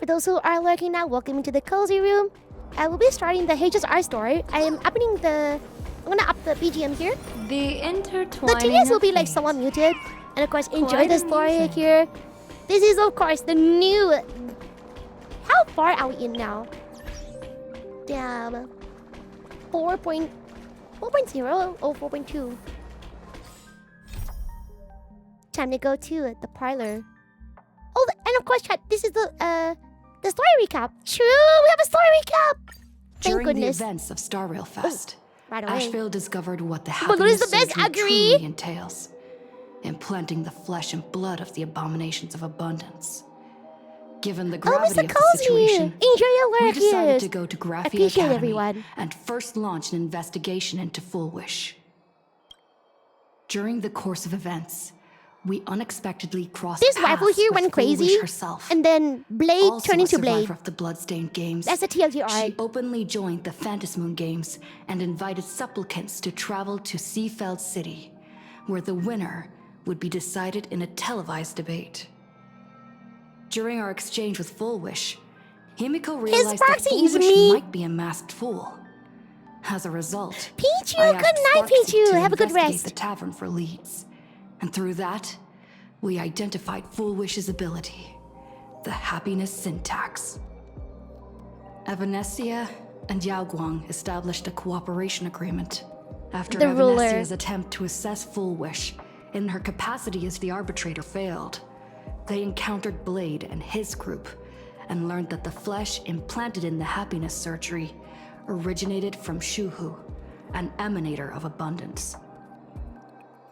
For those who are lurking now, welcome into the cozy room. I will be starting the HSR story. I'm gonna up the BGM here. The intertwining. The TS will be like somewhat muted, and of course enjoy the story here. This is of course the new. How far are we in now? Damn. 4.0 or 4.2. Time to go to the parlor. Oh, and of course, chat. This is the story recap. True, we have a story recap. Thank During goodness. the events of Star Rail Fest, Right away. Asheville discovered what the But what is happiness the best? surgery Agree. truly entails: implanting the flesh and blood of the abominations of abundance. Given the Oh, gravity Mr. of the Cozy, situation, enjoy your we work decided here. to go to Graphia Appreciate Academy everyone. and first launch an investigation into Full Wish. During the course of events, we unexpectedly crossed This paths rifle here with went Full Wish crazy, herself. and then Blade Also turned a into Blade. survivor of the Bloodstained Games, That's a TLDR. she openly joined the Phantasmoon Games and invited supplicants to travel to Seafeld City, where the winner would be decided in a televised debate. During our exchange with Full Wish, HIMEKO realized that proxy Full is Wish me. might be a masked fool. As a result, Pichu, I good asked night, Sparksy Pichu. to Have a good investigate rest. the tavern for leads, and through that, we identified Full Wish's ability, the happiness syntax. Evanesia and Yao Guang established a cooperation agreement. After The ruler. Evanesia's attempt to assess Full Wish in her capacity as the arbitrator failed, they encountered Blade and his group and learned that the flesh implanted in the happiness surgery originated from Shuhu, an emanator of abundance.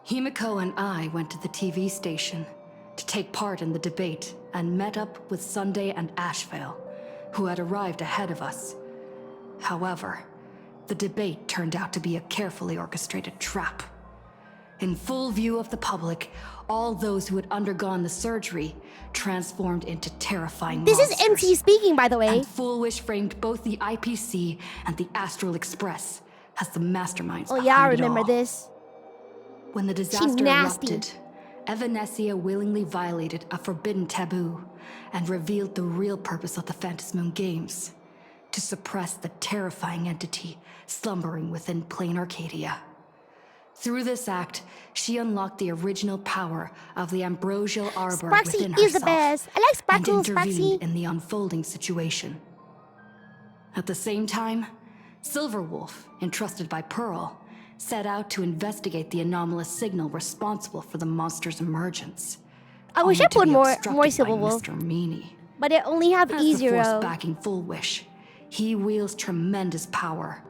HIMEKO and I went to the TV station to take part in the debate and met up with Sunday and Asheville, who had arrived ahead of us. However, the debate turned out to be a carefully orchestrated trap. In full view of the public, all those who had undergone the surgery transformed into terrifying This monsters. is MC speaking, by the way. And Full Wish framed both the IPC and the Astral Express as the masterminds Oh behind yeah, I it remember all. this. When the disaster nasty. erupted, Evanesia willingly violated a forbidden taboo and revealed the real purpose of the Phantasmoon Games: to suppress the terrifying entity slumbering within plain Arcadia. Through this act, she unlocked the original power of the ambrosial arbor within Sparksy is the herself best. I like and Sparkle, intervened Sparksy. in the unfolding situation. At the same time, Silverwolf, entrusted by Pearl, set out to investigate the anomalous signal responsible for the monster's emergence. I wish I only to put be more obstructed by Silverwolf, Mr. Meanie. but I only have As the force E0. backing Full Wish, he wields tremendous power,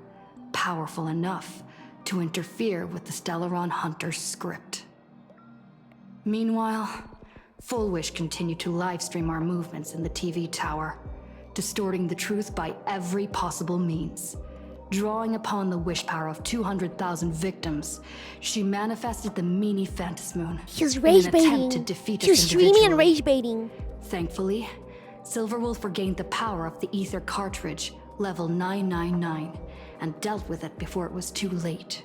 powerful enough to interfere with the Stellaron Hunter's script. Meanwhile, Full Wish continued to livestream our movements in the TV tower, distorting the truth by every possible means. Drawing upon the wish power of 200,000 victims, she manifested the Meanie Phantasmoon She's in rage an attempt to baiting. defeat us She's streaming and individually. rage baiting. Thankfully, Silverwolf regained the power of the Ether cartridge, level 999, and dealt with it before it was too late.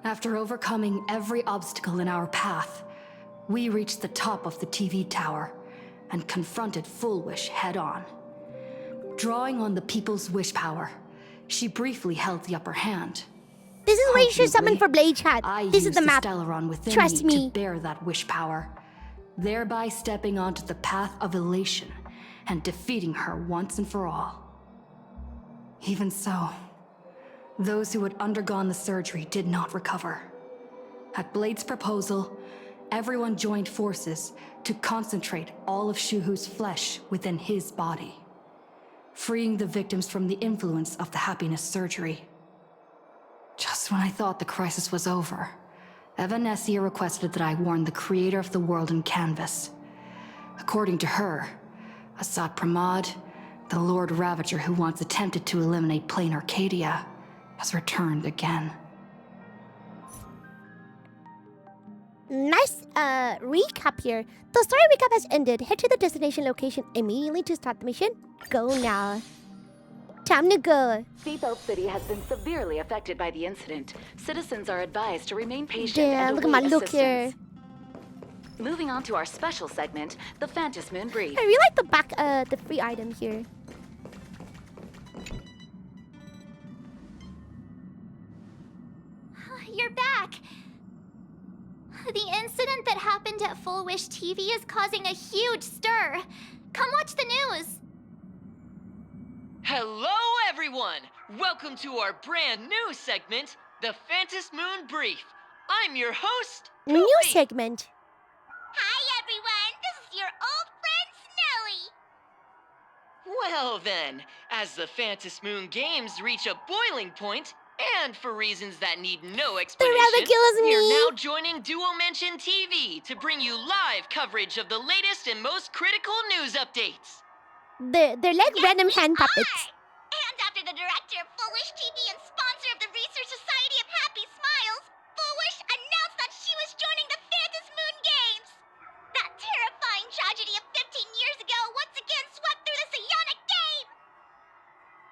After overcoming every obstacle in our path, we reached the top of the TV tower and confronted Full Wish head-on. Drawing on the people's wish power, she briefly held the upper hand. This is where you should summon Ultimately, for Blade Chat. I This is used the map. Stellaron within Trust me me. to bear that wish power, thereby stepping onto the path of elation and defeating her once and for all. Even so, those who had undergone the surgery did not recover. At Blade's proposal, everyone joined forces to concentrate all of Shuhu's flesh within his body, freeing the victims from the influence of the happiness surgery. Just when I thought the crisis was over, Evanesia requested that I warn the creator of the world in canvas. According to her, Asad Pramod, the Lord Ravager who once attempted to eliminate plain Arcadia, has returned again. Nice recap here. The story recap has ended. Head to the destination location immediately to start the mission. Go now. Time to go. Seafeld City has been severely affected by the incident. Citizens are advised to remain patient Damn, and look at my await look here. assistance. Moving on to our special segment, the Phantom Moon Brief. I really like the back, the free item here. You're back. The incident that happened at Full Wish TV is causing a huge stir. Come watch the news. Hello, everyone! Welcome to our brand new segment, the Phantom Moon Brief. I'm your host, New Poopy. segment. Hi, everyone. This is your old friend, Snowy. Well then, as the Phantom Moon games reach a boiling point, and for reasons that need no explanation, ridiculous we are me. now joining Duo Mention TV to bring you live coverage of the latest and most critical news updates. They're like random hand puppets. And after the director of Full Wish TV and sponsor of the Research Society of Happy Smiles, Full Wish announced that she was joining the Phantom Moon Games. That terrifying tragedy of 15 years ago once again swept through the psionic game.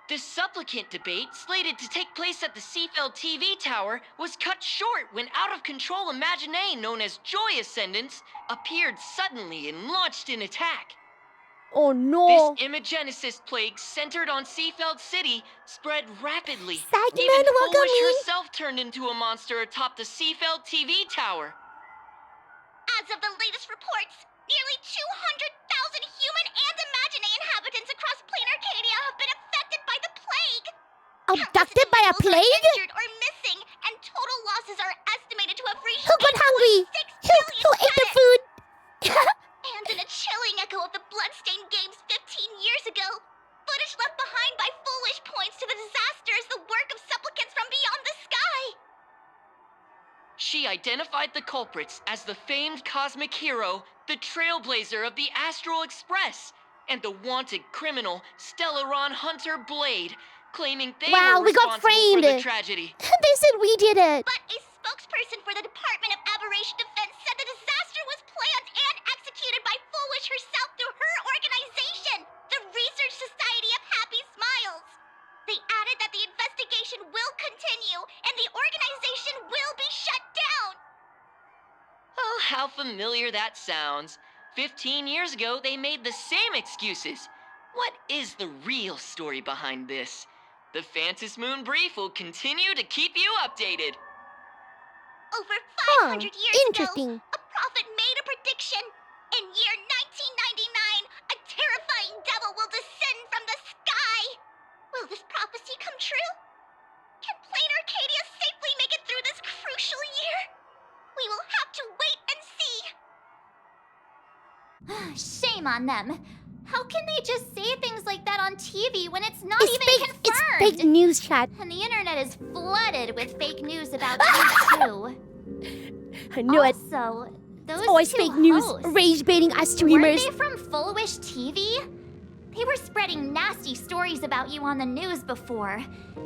The supplicant debate, slated to take place at the Seafeld TV tower, was cut short when out-of-control imaginee known as Joy Ascendants appeared suddenly and launched an attack. Oh no. This Imagenesis plague centered on Seafeld City spread rapidly. Segment, Even welcome Foolish in. herself turned into a monster atop the Seafeld TV tower. As of the latest reports, nearly 200,000 human and imaginary inhabitants across plain Arcadia have been affected by the plague. Abducted by a Countless plague? individuals are injured or missing, and total losses are estimated to have reached Who got hungry? 8.6 Who billion ate the credits. food? And in a chilling echo of the bloodstained games 15 years ago, footage left behind by Foolish points to the disaster as the work of supplicants from beyond the sky. She identified the culprits as the famed cosmic hero, the trailblazer of the Astral Express, and the wanted criminal, Stellaron Hunter Blade, claiming they Wow, were we got responsible for the framed. tragedy. They said we did it. But a spokesperson for the Department of Aberration Defense said the disaster was planned and executed by Foolish herself through her organization, the Research Society of Happy Smiles. They added that the investigation will continue and the organization will be shut down. Oh, how familiar that sounds. 15 years ago, they made the same excuses. What is the real story behind this? The Phantom Moon Brief will continue to keep you updated. Over 500 years interesting. ago, a prophet made a prediction. In year 1999, a terrifying devil will descend from the sky. Will this prophecy come true? Can plain Arcadia safely make it through this crucial year? We will have to wait and see. Shame on them. How can they just say things like that on TV when it's not even confirmed? It's fake news, chat. And the internet is flooded with fake news about you too. I knew it. Also, those Always two fake news. hosts, Rage baiting us weren't streamers. they from Full Wish TV? They were spreading nasty stories about you on the news before.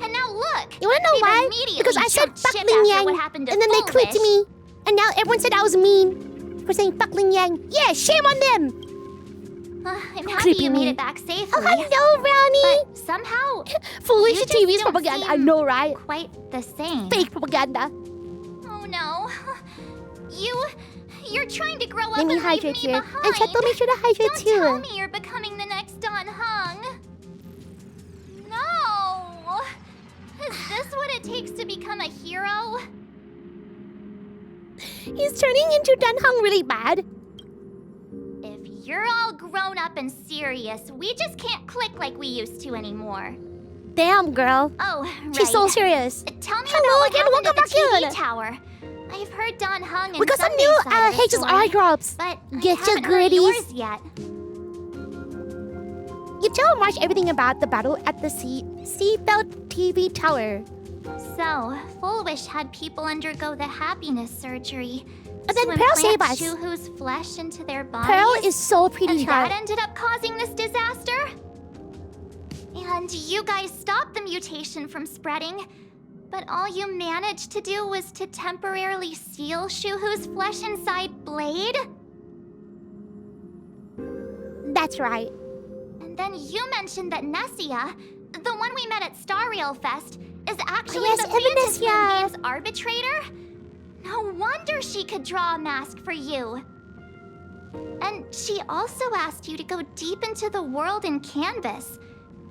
And now look! You wanna know they've why? immediately Because I said jumped fuck ship Ling after Yang, what happened to and then they Full clicked Wish. me, and now everyone said I was mean for saying fuck Ling Yang. Yeah, shame on them. I'm happy Creepy you me. made it back safely. Oh, hello, Brownie. But somehow, Foolish you just TV's don't propaganda. I seem know, right? quite the same. Fake propaganda. Oh no. You're trying to grow up Let me and leave hydrate me here. behind. And chat, make sure to hydrate Don't too. tell me you're becoming the next Don Hung. No. Is this what it takes to become a hero? He's turning into Dun Hung really bad. If you're all grown up and serious, we just can't click like we used to anymore. Damn, girl. Oh, right. She's so serious. Tell me Hello about again, what happened welcome at the back TV tower. I've heard Don Hung and We got some Sunday's new side of the H's story, eye drops. but I Get your haven't heard goodies. yours yet. You tell Marsh everything about the battle at the Seafeld TV tower. So, Full Wish had people undergo the happiness surgery. And then to Pearl saved implant us. Shuhu's flesh into their bodies. Pearl is so pretty, and that chat. ended up causing this disaster. And you guys stopped the mutation from spreading, but all you managed to do was to temporarily seal Shuhu's flesh inside Blade? That's right. And then you mentioned that Nessia, the one we met at Star Rail Fest, is actually Yes, the even Phantom Nessia. Games arbitrator? No wonder she could draw a mask for you. And she also asked you to go deep into the world in Canvas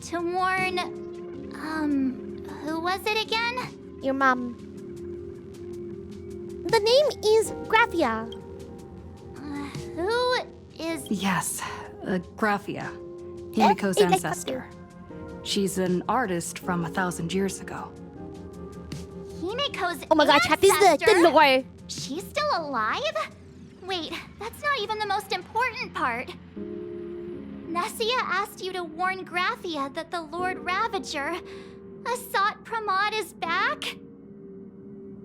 to warn... who was it again? Your mom. The name is Graphia. Who is... Yes, Graphia. HIMEKO's like ancestor. She's an artist from 1,000 years ago. HIMEKO's Oh my god, chat, this is the lore. She's still alive? Wait, that's not even the most important part. Nessia asked you to warn Graphia that the Lord Ravager, Asat Pramod, is back?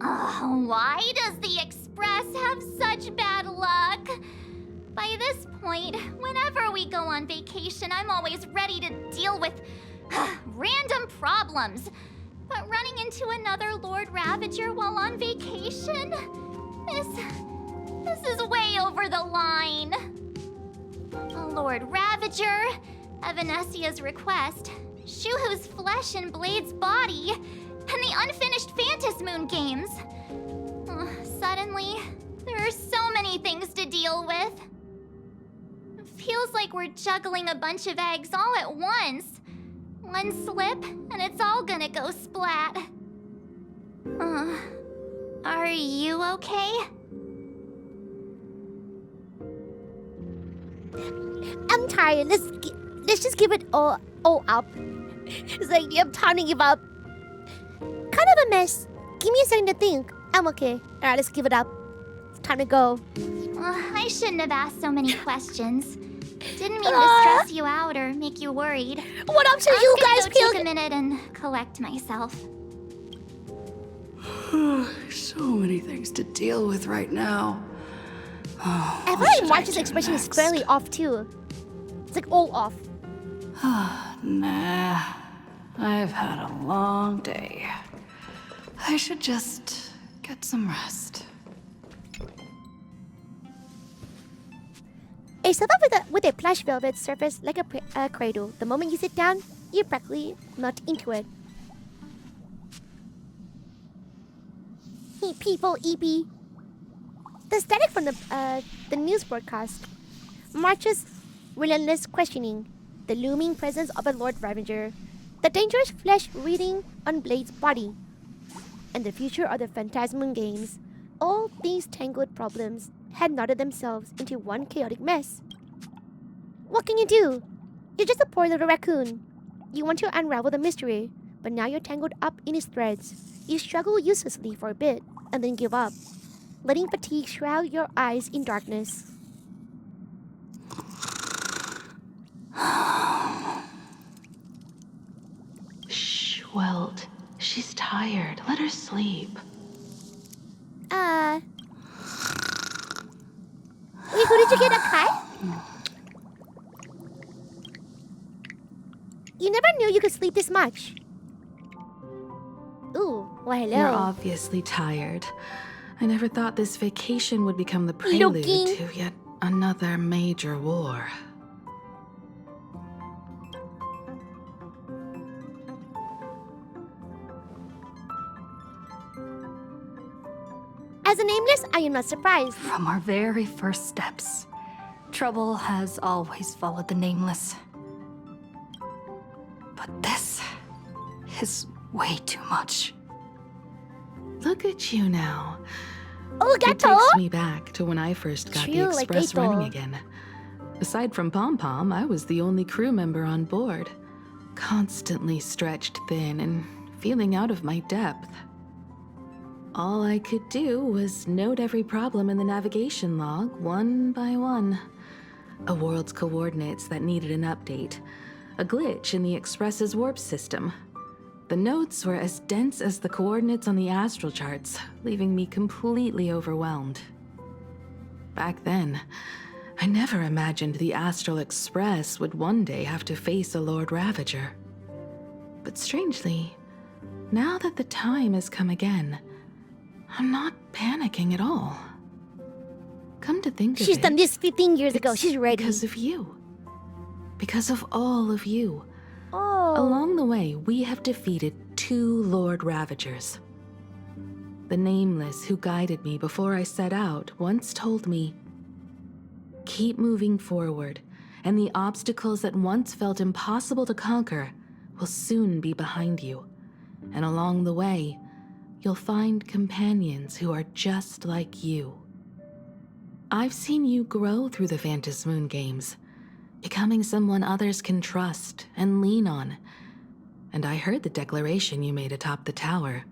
Oh, why does the Express have such bad luck? By this point, whenever we go on vacation, I'm always ready to deal with random problems. But running into another Lord Ravager while on vacation? This is way over the line. Lord Ravager, at Venessia's request, Shuhu's flesh and Blade's body, and the unfinished Phantasmoon games. Suddenly, there are so many things to deal with. It feels like we're juggling a bunch of eggs all at once. One slip, and it's all gonna go splat. Are you okay? I'm tired. Let's just give it all up. It's like I'm time to give up. Kind of a mess. Give me a second to think. I'm okay. Alright, let's give it up. It's time to go. I shouldn't have asked so many questions. Didn't mean to stress you out or make you worried. What up to you guys, I'm gonna go take a minute and collect myself. So many things to deal with right now. Oh, I feel like March's expression is clearly off too. It's like all off. Nah, I've had a long day. I should just get some rest. A sofa with a plush velvet surface like a cradle. The moment you sit down, you practically melt into it. Hey people, EP. The static from the news broadcast. March's relentless questioning. The looming presence of a Lord Ravager. The dangerous flesh reading on Blade's body. And the future of the Phantasmoon games. All these tangled problems had knotted themselves into one chaotic mess. What can you do? You're just a poor little raccoon. You want to unravel the mystery, but now you're tangled up in its threads. You struggle uselessly for a bit, and then give up, letting fatigue shroud your eyes in darkness. Shh, Welt. She's tired. Let her sleep. Wait, who did you get a cut? You never knew you could sleep this much. Ooh, well, hello. You're obviously tired. I never thought this vacation would become the prelude to yet another major war. As a nameless, I am not surprised. From our very first steps, trouble has always followed the nameless. But this is way too much. Look at you now. Oh, It gato! takes me back to when I first got True, the like Express gato. running again. Aside from Pom Pom, I was the only crew member on board. Constantly stretched thin and feeling out of my depth. All I could do was note every problem in the navigation log, one by one. A world's coordinates that needed an update. A glitch in the Express's warp system. The notes were as dense as the coordinates on the astral charts, leaving me completely overwhelmed. Back then, I never imagined the Astral Express would one day have to face a Lord Ravager. But strangely, now that the time has come again, I'm not panicking at all. Come to think of it, She's done this 15 years ago. it's She's ready. because of you. Because of all of you. Oh. Along the way, we have defeated 2 Lord Ravagers. The Nameless who guided me before I set out once told me, Keep moving forward, and the obstacles that once felt impossible to conquer will soon be behind you. And along the way, you'll find companions who are just like you. I've seen you grow through the Phantom Moon games, becoming someone others can trust and lean on. And I heard the declaration you made atop the tower.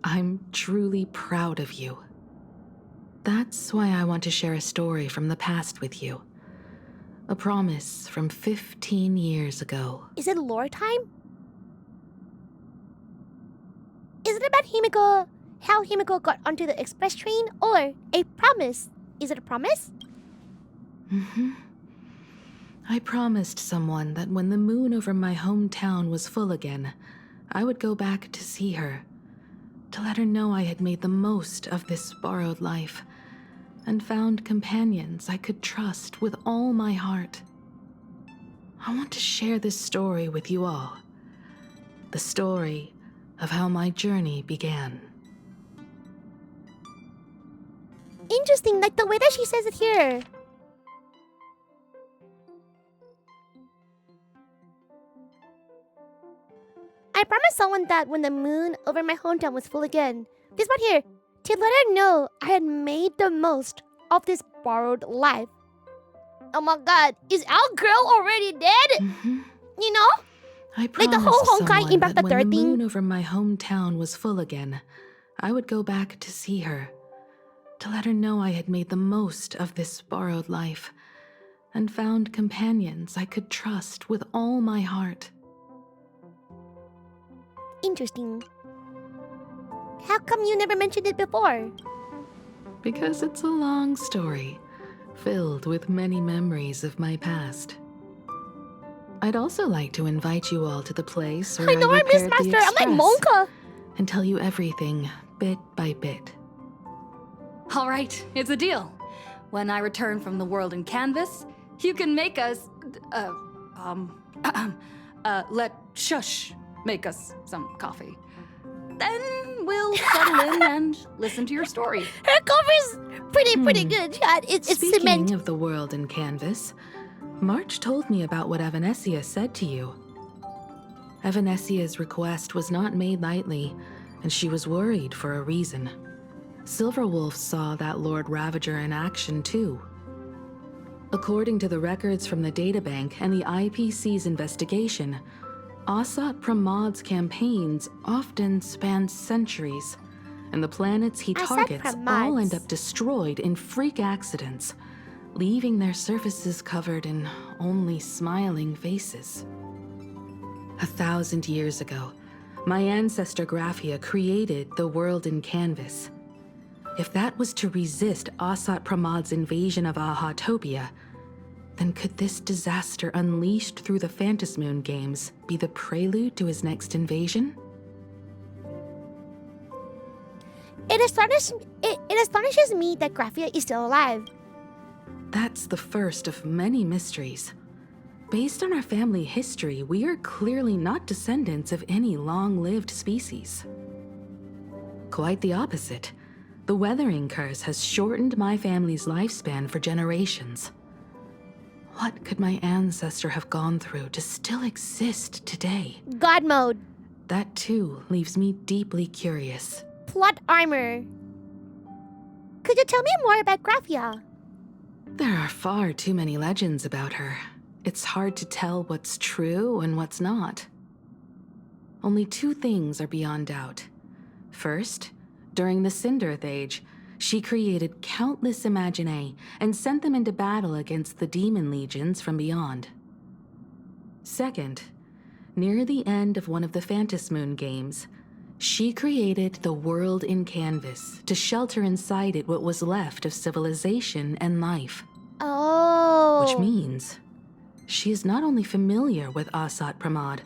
I'm truly proud of you. That's why I want to share a story from the past with you. A promise from 15 years ago. Is it lore time? Is it about Himeko, how Himeko got onto the express train, or a promise? Is it a promise? I promised someone that when the moon over my hometown was full again, I would go back to see her, to let her know I had made the most of this borrowed life, and found companions I could trust with all my heart. I want to share this story with you all. The story of how my journey began. Interesting, like the way that she says it here. I promised someone that when the moon over my hometown was full again, this part here, to let her know I had made the most of this borrowed life. Oh my god, is our girl already dead? You know? I Like promised the whole Honkai someone Impact that the when the Third thing. moon over my hometown was full again, I would go back to see her, to let her know I had made the most of this borrowed life, and found companions I could trust with all my heart. Interesting. How come you never mentioned it before? Because it's a long story, filled with many memories of my past. I'd also like to invite you all to the place where I know I miss repaired the Master. I'm like Express Monka. and tell you everything bit by bit. All right, it's a deal. When I return from the world in canvas, you can make us, let Shush make us some coffee. Then we'll settle in and listen to your story. Her cover's pretty good, Chad. It's Speaking cement. of the world in canvas, March told me about what Evanesia said to you. Evanesia's request was not made lightly, and she was worried for a reason. Silverwolf saw that Lord Ravager in action too. According to the records from the databank and the IPC's investigation, Aussie Pramod's campaigns often span centuries, and the planets he Aussie targets all Pramods. end up destroyed in freak accidents, leaving their surfaces covered in only smiling faces. 1,000 years ago, my ancestor Graphia created the world in canvas. If that was to resist Aussie Pramod's invasion of Ahatopia, then could this disaster unleashed through the Phantom Moon games be the prelude to his next invasion? It astonishes me that Graphia is still alive. That's the first of many mysteries. Based on our family history, we are clearly not descendants of any long-lived species. Quite the opposite. The weathering curse has shortened my family's lifespan for generations. What could my ancestor have gone through to still exist today? God mode. That too leaves me deeply curious. Plot armor. Could you tell me more about Graphia? There are far too many legends about her. It's hard to tell what's true and what's not. Only two things are beyond doubt. First, during the Cinderth Age, she created countless Imaginae and sent them into battle against the demon legions from beyond. Second, near the end of one of the Phantom Moon games, she created the world in canvas to shelter inside it what was left of civilization and life. Oh. Which means she is not only familiar with Aussie Pramod,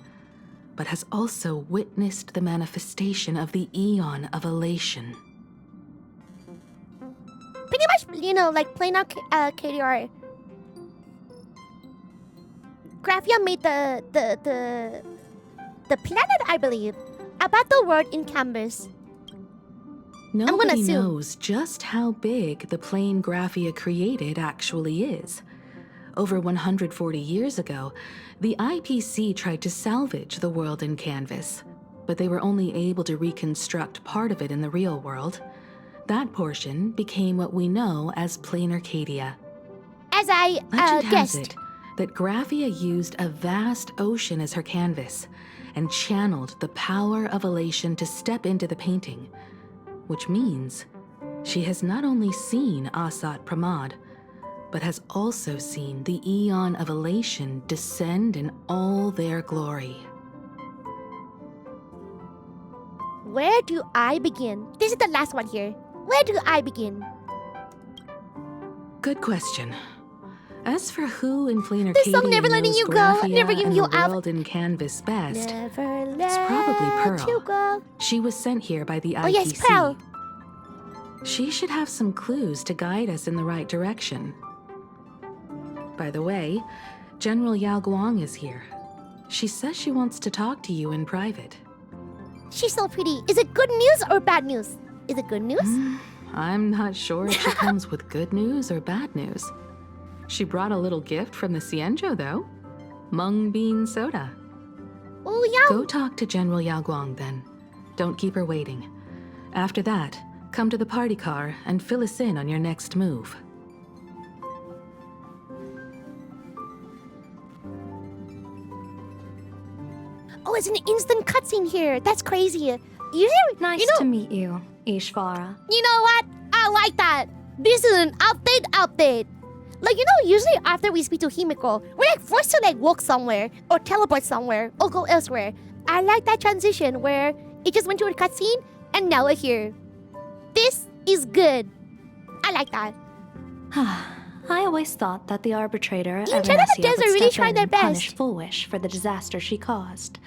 but has also witnessed the manifestation of the Eon of Elation. Pretty much, like playing out KDR. Graphia made the planet, I believe, about the world in canvas. Nobody assume. knows just how big the plane Graphia created actually is. Over 140 years ago, the IPC tried to salvage the world in canvas, but they were only able to reconstruct part of it in the real world. That portion became what we know as Plain Arcadia. As I Legend has guessed. it that Graphia used a vast ocean as her canvas and channeled the power of elation to step into the painting, which means she has not only seen Asat Pramod, but has also seen the Eon of Elation descend in all their glory. Where do I begin? This is the last one here. Where do I begin? Good question. As for who in Plain This Arcadia song never letting knows you go, Graphia never giving and you the up. world in canvas best, Never it's probably let you Pearl. go. She was sent here by the IPC. Oh yes, Pearl. She should have some clues to guide us in the right direction. By the way, General Yao Guang is here. She says she wants to talk to you in private. She's so pretty. Is it good news or bad news? Is it good news? I'm not sure if she comes with good news or bad news. She brought a little gift from the Cienjo, though. Mung bean soda. Oh yeah. Go talk to General Yao Guang, then. Don't keep her waiting. After that, come to the party car and fill us in on your next move. Oh, it's an instant cutscene here. That's crazy. Nice to meet you, Ishvara. You know what? I like that. This is an update. Like, usually after we speak to Himeko, we're like forced to like walk somewhere or teleport somewhere or go elsewhere. I like that transition where it just went to a cutscene and now we're here. This is good. I like that. I always thought that the arbitrator In China, the Evanesia devs would are really step trying in their and punish best. Foolish for the disaster she caused.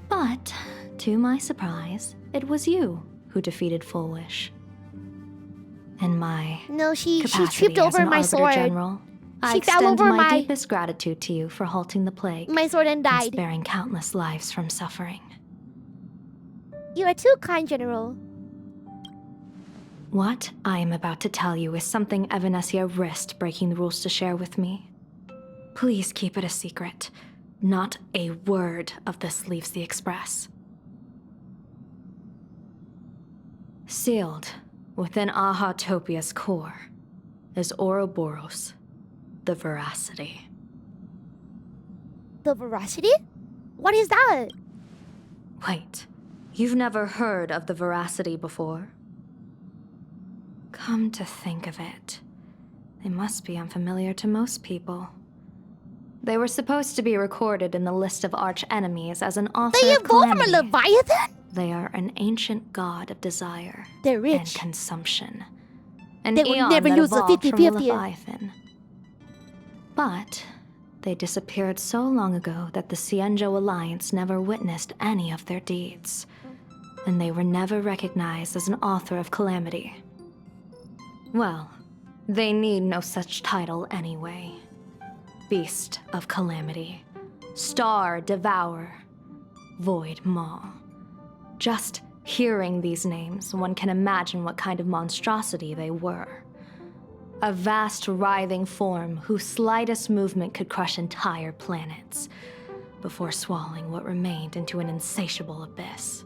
But, to my surprise, it was you who defeated Foolish. In my No, she capacity tripped as over an my Arbiter sword. General, I She fell extend over my my- deepest gratitude to you for halting the plague My sword and and died. sparing countless lives from suffering. You are too kind, General. What I am about to tell you is something Evanesia risked breaking the rules to share with me. Please keep it a secret. Not a word of this leaves the Express. Sealed within Ahatopia's core is Ouroboros, the Veracity. The veracity? What is that? Wait, you've never heard of the Veracity before? Come to think of it, they must be unfamiliar to most people. They were supposed to be recorded in the list of arch-enemies as an author They of evolved from a calamity. Leviathan? They are an ancient god of desire They're and rich. consumption. An They would eon never that lose the evolved from 50-50. a Leviathan. But they disappeared so long ago that the Cienjo Alliance never witnessed any of their deeds. And they were never recognized as an author of calamity. Well, they need no such title anyway. Beast of Calamity, Star Devourer, Void Maw. Just hearing these names, one can imagine what kind of monstrosity they were. A vast, writhing form whose slightest movement could crush entire planets, before swallowing what remained into an insatiable abyss.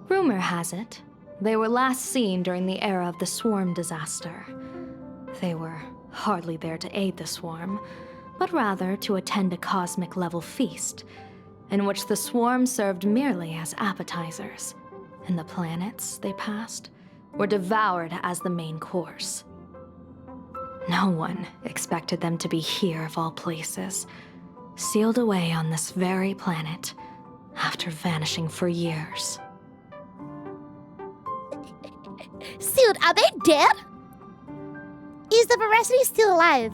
Rumor has it, they were last seen during the era of the Swarm disaster. They were hardly there to aid the Swarm, but rather to attend a cosmic-level feast, in which the Swarm served merely as appetizers, and the planets they passed were devoured as the main course. No one expected them to be here of all places, sealed away on this very planet, after vanishing for years. Sealed, are they dead? Is the veracity still alive?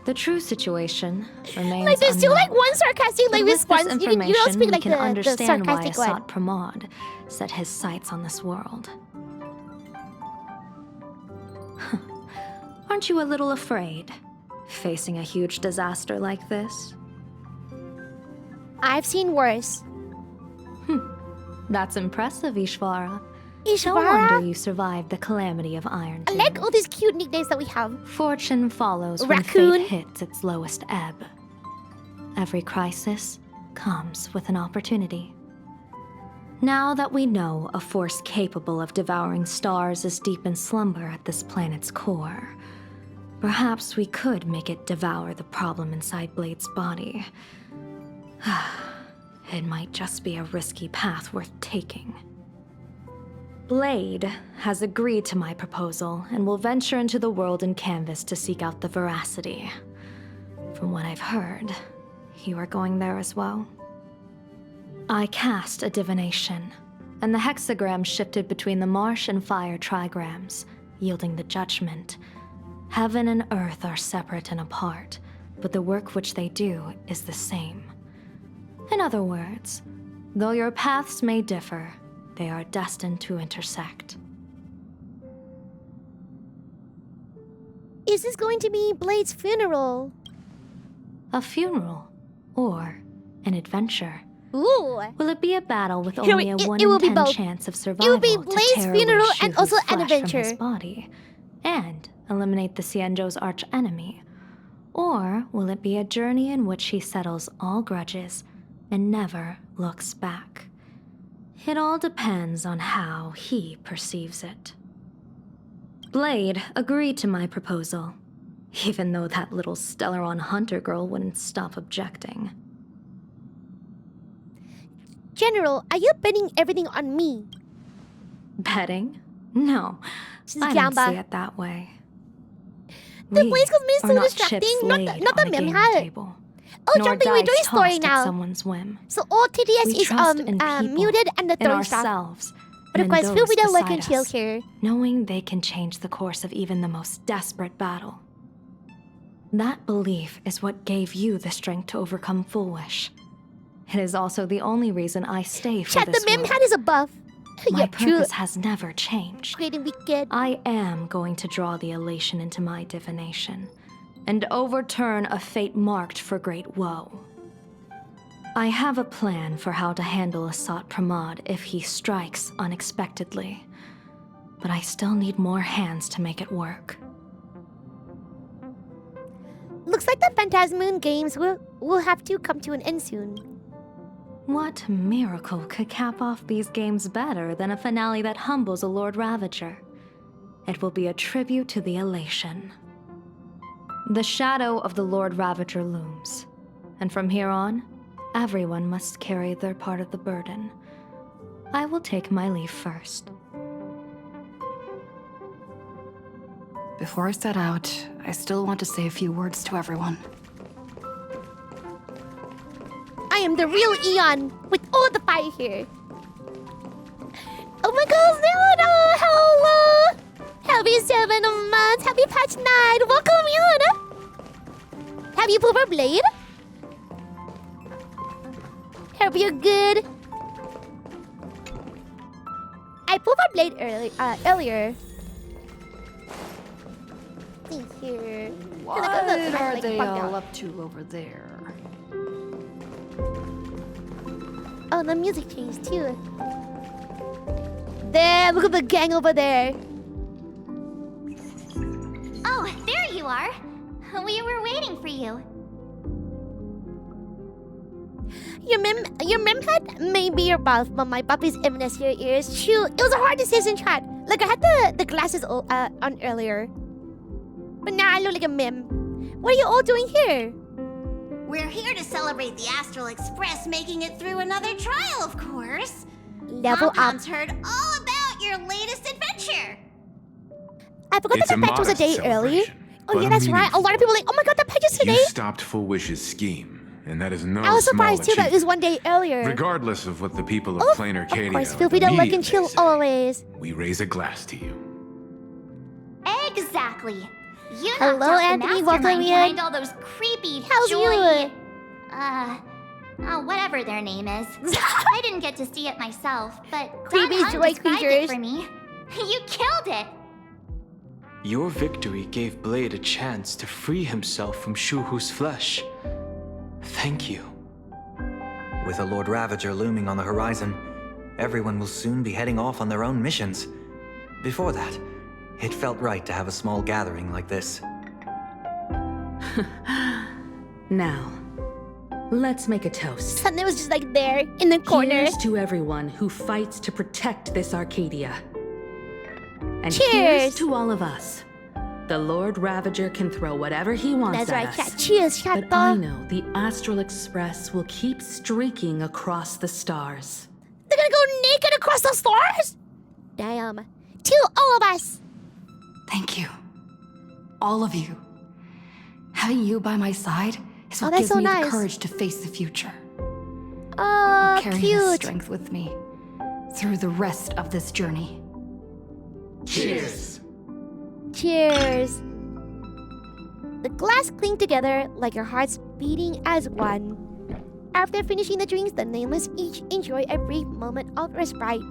The true situation remains Like, there's still like unknown. one sarcastic like But with response. this You don't information, speak we like can the understand why sarcastic one. Asat Pramod set his sights on this world. Aren't you a little afraid, facing a huge disaster like this? I've seen worse. That's impressive, Ishvara. No Ishvara? wonder you survived the calamity of Iron I Tomb. like all these cute nicknames that we have. Fortune follows when Raccoon. fate hits its lowest ebb. Every crisis comes with an opportunity. Now that we know a force capable of devouring stars is deep in slumber at this planet's core, perhaps we could make it devour the problem inside Blade's body. It might just be a risky path worth taking. Blade has agreed to my proposal and will venture into the world in canvas to seek out the veracity. From what I've heard, you are going there as well. I cast a divination, and the hexagram shifted between the marsh and fire trigrams, yielding the judgment. Heaven and earth are separate and apart, but the work which they do is the same. In other words, though your paths may differ, they are destined to intersect. Is this going to be Blade's funeral? A funeral, or an adventure. Ooh. Will it be a battle with Here only a we- 1 it in will be 10 both. chance of It survival will be to Blade's tear away funeral and Shuhu's also an flesh from his adventure. body and eliminate the Xianzhou's arch enemy? Or will it be a journey in which he settles all grudges and never looks back? It all depends on how he perceives it. Blade agreed to my proposal, even though that little Stellaron hunter girl wouldn't stop objecting. General, are you betting everything on me? Betting? No, She's I don't Gamba. see it that way. The We voice was are so not distracting. chips Not laid the on a meme gaming hat. table, Oh, nor jumping, we're dice doing story tossed now. at someone's whim. So all TDS We is trust in people, muted and the in throwing stuff. ourselves, But of and course, in feel free to those look and beside chill us, here. knowing they can change the course of even the most desperate battle. That belief is what gave you the strength to overcome Foolish. It is also the only reason I stay for Chat, this the meme world. hat is a buff. My Yep, true. purpose has never changed. Great and wicked. I am going to draw the elation into my divination and overturn a fate marked for great woe. I have a plan for how to handle Asat Pramod if he strikes unexpectedly, but I still need more hands to make it work. Looks like the Phantasmoon games will have to come to an end soon. What miracle could cap off these games better than a finale that humbles a Lord Ravager? It will be a tribute to the elation. The shadow of the Lord Ravager looms, and from here on, everyone must carry their part of the burden. I will take my leave first. Before I set out, I still want to say a few words to everyone. I am the real Eon with all the fire here. Oh my gosh, no, hello! Happy 7 months, happy patch 9, welcome Eon! Have you pulled our blade? Hope you're good. I pulled our blade earlier. See here. What are they all up to over there? Oh, the music changed too. There, look at the gang over there. Oh, there you are. We were waiting for you. Your mem head may be your buff, but my buff is eminence your ears. True, it was a hard decision, chat. Like I had the glasses on earlier, but now I look like a mem. What are you all doing here? We're here to celebrate the Astral Express making it through another trial, of course. Level up. Pom-Pom's heard all about your latest adventure. I forgot It's that a the patch was a day modest early. celebration, Oh but yeah, that's right. A lot of people are like, oh my god, the patch is today. You stopped Full Wish's scheme, and that is no I was small surprised too that it was achievement. 1 day earlier. Regardless of what the people of Oh, Plain of Arcadia course, feel free to look and chill always. we raise a glass to you. Exactly. You Hello, knocked out Anthony, the welcome mastermind in. behind all those creepy How's joy... you? Whatever their name is. I didn't get to see it myself, but Creepy Don Hunt joy described creatures. it for me. You killed it. Your victory gave Blade a chance to free himself from Shuhu's flesh. Thank you. With a Lord Ravager looming on the horizon, everyone will soon be heading off on their own missions. Before that, it felt right to have a small gathering like this. Now, let's make a toast. Sunday was just like there in the corner. Here's to everyone who fights to protect this Arcadia. And Cheers! here's to all of us. The Lord Ravager can throw whatever he wants That's at right, us. cat. Cheers, cat. But I know the Astral Express will keep streaking across the stars. They're gonna go naked across the stars? Damn. To all of us. Thank you. All of you. Having you by my side is what that's gives so me nice. the courage to face the future. Oh, Carry this cute. strength with me through the rest of this journey. Cheers. Cheers. The glass cling together like your hearts beating as one. After finishing the drinks, the nameless each enjoy a brief moment of respite.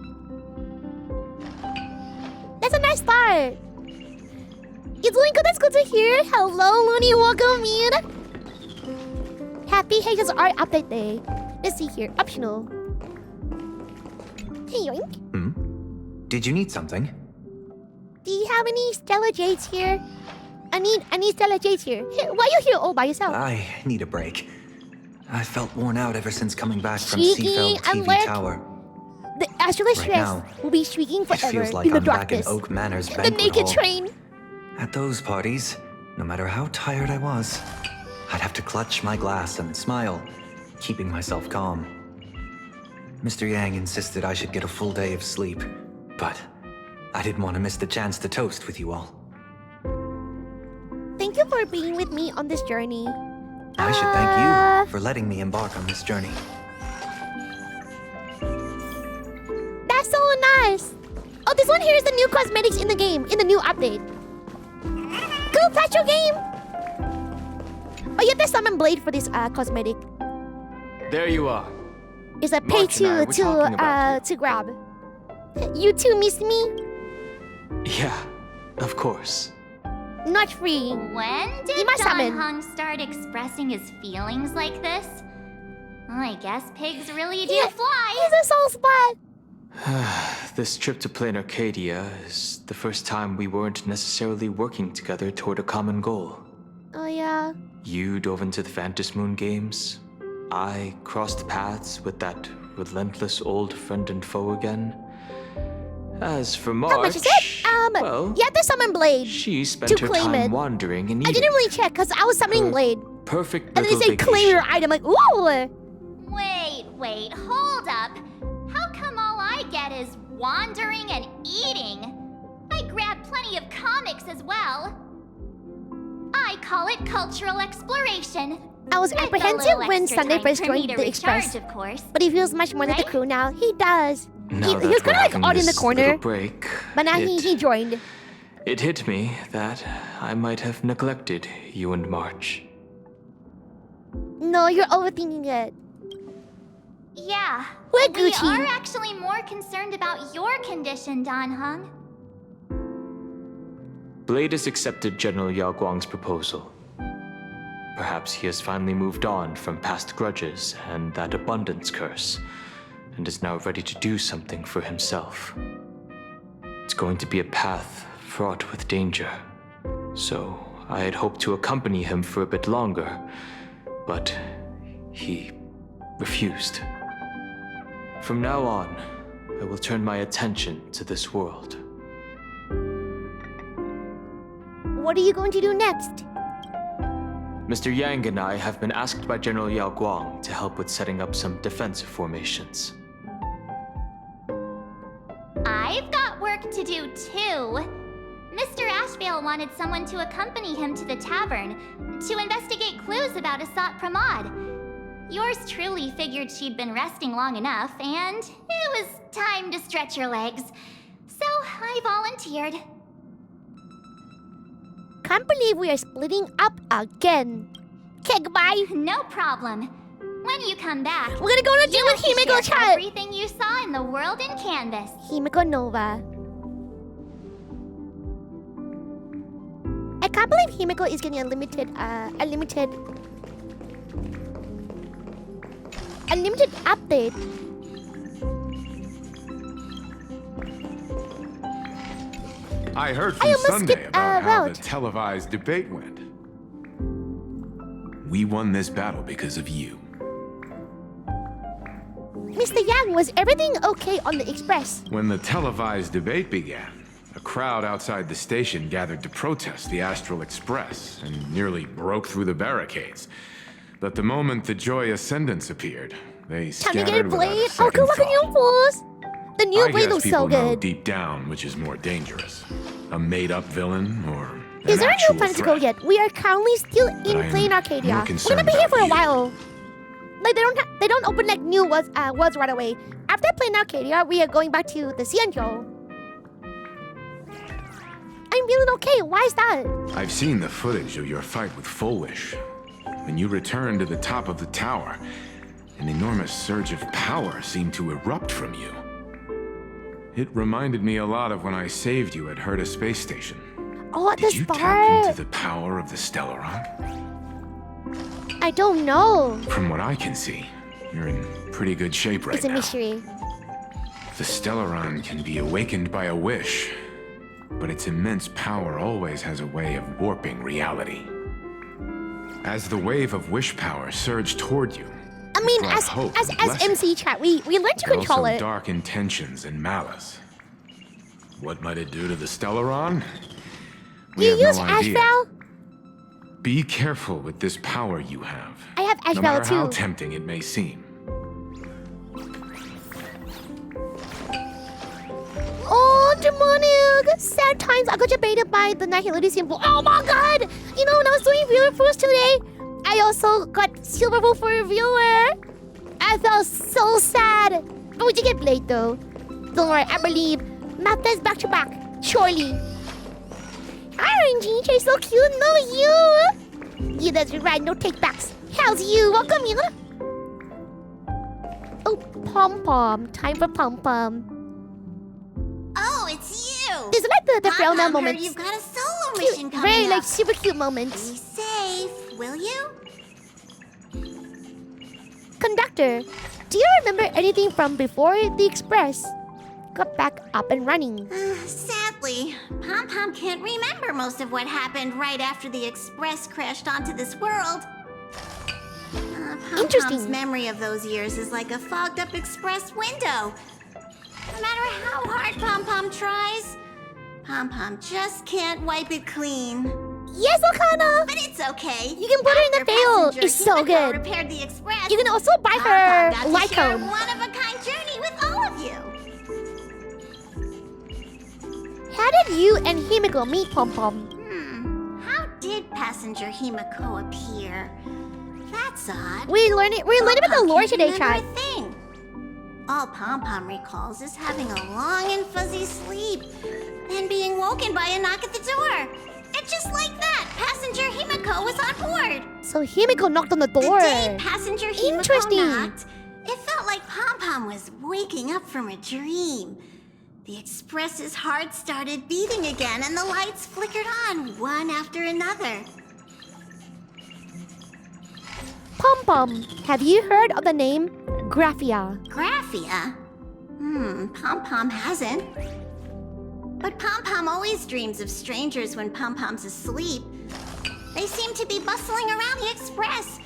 That's a nice start. You're doing good, that's good to hear. Hello, Looney, welcome in. Happy HSR update day. Let's see here, optional. Hey, yoink. Did you need something? Do you have any Stella Jades here? I need Stella Jades here. Why are you here all by yourself? I need a break. I felt worn out ever since coming back from Cheeky, Seafeld TV alert. Tower. The astral stress now, will be shrieking It forever feels like in the I'm back in darkness. Oak Manor's The banquet naked hall. train. At those parties, no matter how tired I was, I'd have to clutch my glass and smile, keeping myself calm. Mr. Yang insisted I should get a full day of sleep, but I didn't want to miss the chance to toast with you all. Thank you for being with me on this journey. I should thank you for letting me embark on this journey. That's so nice. Oh, this one here is the new cosmetics in the game, in the new update. Go patch your game. Oh, you have to summon Blade for this cosmetic. There you are. It's a pay March and I were talking about to grab. You two missed me? Yeah, of course. Not free. When did Ima Don summon. Hung start expressing his feelings like this? Well, I guess pigs really do Yeah, fly. He's a soul spot. This trip to Plain Arcadia is the first time we weren't necessarily working together toward a common goal. Oh yeah. You dove into the Phantom Moon games. I crossed paths with that relentless old friend and foe again. As for March, How much is it? well, you have to summon Blade. she spent to her claim time it. wandering and I eating. didn't really check because I was summoning Her Blade. Perfect And then little they say claim your vacation. item. Like, ooh. Wait, hold up. How come all I get is wandering and eating? I grabbed plenty of comics as well. I call it cultural exploration. I was With a apprehensive little when extra Sunday time first for me joined to the recharge, Express. of course. But he feels much more like the Right? crew now. He does. Now He that was kind we're of like having odd in the this corner. little break, But now he joined. It hit me that I might have neglected you and March. No, you're overthinking it. Yeah, We're we Gucci. are actually more concerned about your condition, Don Hung. Blade has accepted General Yao Guang's proposal. Perhaps he has finally moved on from past grudges and that abundance curse, and is now ready to do something for himself. It's going to be a path fraught with danger, so I had hoped to accompany him for a bit longer, but he refused. From now on, I will turn my attention to this world. What are you going to do next? Mr. Yang and I have been asked by General Yao Guang to help with setting up some defensive formations. I've got work to do too. Mr. Ashvale wanted someone to accompany him to the tavern to investigate clues about Asat Pramod. Yours truly figured she'd been resting long enough, and it was time to stretch her legs. So I volunteered. Can't believe we are splitting up again. Okay, goodbye. No problem. When you come back, We're gonna go on a date with Himeko share chat. everything you saw in the world in Canvas. Himeko Nova. I can't believe Himeko is getting a limited update. I heard I from almost Sunday skipped about how the route. televised debate went. We won this battle because of you. Mr. Yang, was everything okay on the express? When the televised debate began, a crowd outside the station gathered to protest the Astral Express and nearly broke through the barricades. But the moment the Joy Ascendants appeared, they Time to get a scattered without blade. a Oh, second good luck on you thought. fools. The new I blade guess looks people so know good. deep down which is more dangerous, a made-up villain or Is an there a actual new plan to go threat. yet? We are currently still I in am Plain Arcadia. more We're concerned gonna be here for a about you. while. Like they don't open like new worlds right away. After Plain Arcadia, we are going back to the Xianzhou. I'm feeling okay. Why is that? I've seen the footage of your fight with Fullwish. When you returned to the top of the tower, an enormous surge of power seemed to erupt from you. It reminded me a lot of when I saved you at Herta Space Station. Oh, at Did the you tap start. into the power of the Stellaron? I don't know. From what I can see, you're in pretty good shape right It's a now. mystery. The Stellaron can be awakened by a wish, but its immense power always has a way of warping reality. As the wave of wish power surged toward you, I mean, brought as hope as and as blessing. MC chat, we learned to but control also it. dark intentions and malice. What might it do to the Stellaron? We You have use no idea. Ashval? Be careful with this power you have. I have No matter Ashval how too. tempting it may seem. Oh, demonic! Sad times. I got debated by the Nihility symbol. Oh my god! You know, when I was doing viewer proofs today, I also got silver wolf for a viewer. I felt so sad. But we did get Blade though. Don't worry, I believe. Math test back to back. Surely. Hi, RNG. You're so cute. No, you. Yeah, that's right. No takebacks. How's you? Welcome, you. Oh, pom pom. Time for pom pom. Oh, it's you! These are like the Fiona Pom-Pom, moments. heard you've got a solo Cute, mission coming very up. like super cute moments. Be safe, will you? Conductor, do you remember anything from before the express got back up and running? Sadly, Pom-Pom can't remember most of what happened right after the Express crashed onto this world. Pom-Pom's Interesting. memory of those years is like a fogged-up Express window. No matter how hard Pom-Pom tries, Pom-Pom just can't wipe it clean. Yes, Okana! But it's okay. You can put her in the After field. passenger It's so Himeko good. repaired the Express, You can also buy Pom-Pom her got to share a Lycone. one-of-a-kind journey with all of you. How did you and Himeko meet, Pom Pom? How did passenger Himeko appear? That's odd. We learned about the lore Pom-Pom today, can't chat. remember a thing. All Pom-Pom recalls is having a long and fuzzy sleep, then being woken by a knock at the door. And just like that, passenger Himeko was on board. So Himeko knocked on the door. The day passenger Himeko Interesting. knocked, it felt like Pom-Pom was waking up from a dream. The Express's heart started beating again, and the lights flickered on one after another. Pom Pom, have you heard of the name Graphia? Graphia? Pom-Pom hasn't. But Pom-Pom always dreams of strangers when Pom-Pom's asleep. They seem to be bustling around the Express,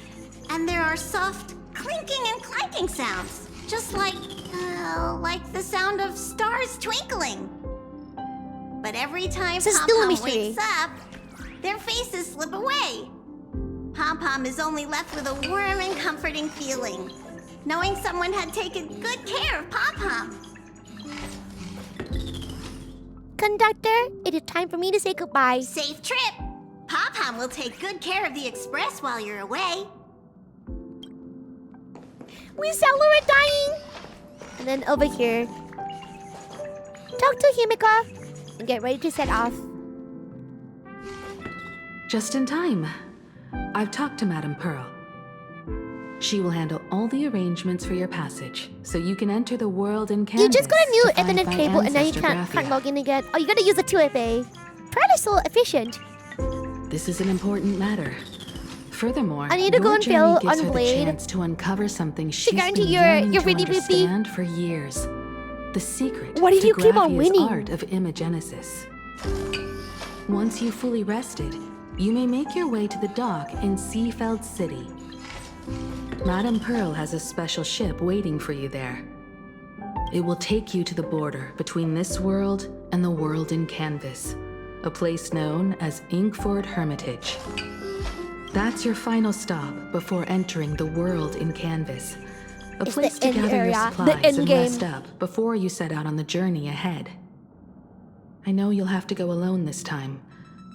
and there are soft clinking and clanking sounds, just like the sound of stars twinkling. But every time It's still a Pom-Pom mystery. wakes up, their faces slip away. Pom-Pom is only left with a warm and comforting feeling, knowing someone had taken good care of Pom-Pom. Conductor, it is time for me to say goodbye. Safe trip! Pom-Pom will take good care of the Express while you're away. We saw Laura dying. And then over here, talk to Himeko and get ready to set off. Just in time. I've talked to Madame Pearl. She will handle all the arrangements for your passage, so you can enter the world in Canvas. You just got a new to find Ethernet my cable and now you ancestor can't Graphia. log in again. Oh, you gotta use a 2FA. Pearl is so efficient. This is an important matter. Furthermore, I need to your go and journey fill gives on her Blade. the chance to uncover something she's guarantee been you're yearning to really busy. understand for years. The secret Why did to you keep on Graphia's winning? art of imagenesis. Once you've fully rested, you may make your way to the dock in Seafeld City. Madame Pearl has a special ship waiting for you there. It will take you to the border between this world and the world in Canvas, a place known as Inkford Hermitage. That's your final stop before entering the world in Canvas, a place to gather your supplies and rest up before you set out on the journey ahead. I know you'll have to go alone this time,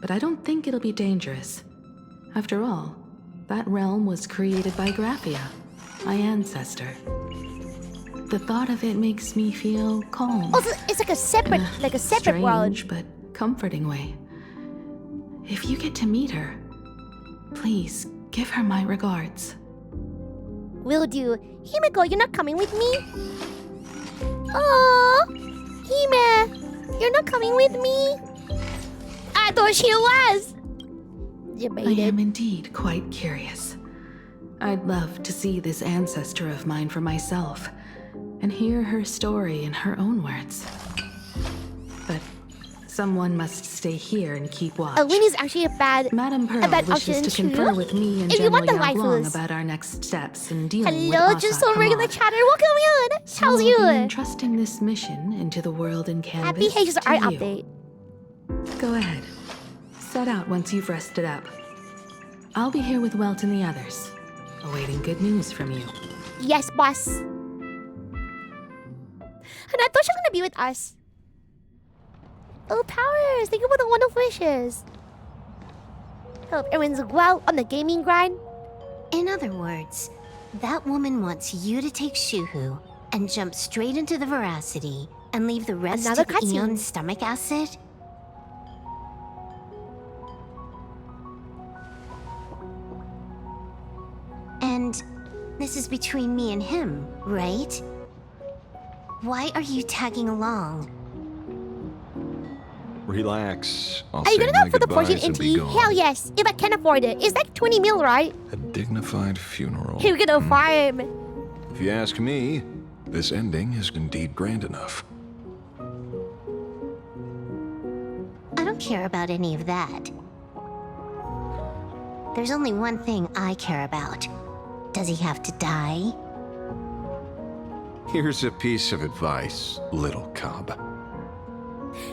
but I don't think it'll be dangerous. After all, that realm was created by Graphia, my ancestor. The thought of it makes me feel calm. Also, it's like a separate, world. Strange but comforting way. If you get to meet her, please give her my regards. Will do. Himeko, you're not coming with me? Oh, Hime, you're not coming with me? I thought she was. I am indeed quite curious. I'd love to see this ancestor of mine for myself and hear her story in her own words. But someone must stay here and keep watch. Alin is actually a bad wishes to confer with me and General Yaguang about our next steps in dealing with Hello, just some regular chatter. Welcome in. How's you? I'll be entrusting this mission into the world in Canvas. Happy Hages Art update. Go ahead. Set out once you've rested up. I'll be here with Welt and the others, awaiting good news from you. Yes, boss. And I thought she was gonna be with us. Oh, Powers, thank you for the wonderful wishes. Hope everyone's well on the gaming grind. In other words, that woman wants you to take Shuhu and jump straight into the veracity and leave the rest to the Eon's stomach acid? And this is between me and him, right? Why are you tagging along? Relax. Are you gonna go for the portion into Hell yes, if I can afford it. It's like 20 mil, right? A dignified funeral. You're gonna farm. If you ask me, this ending is indeed grand enough. I don't care about any of that. There's only one thing I care about. Does he have to die? Here's a piece of advice, little cub.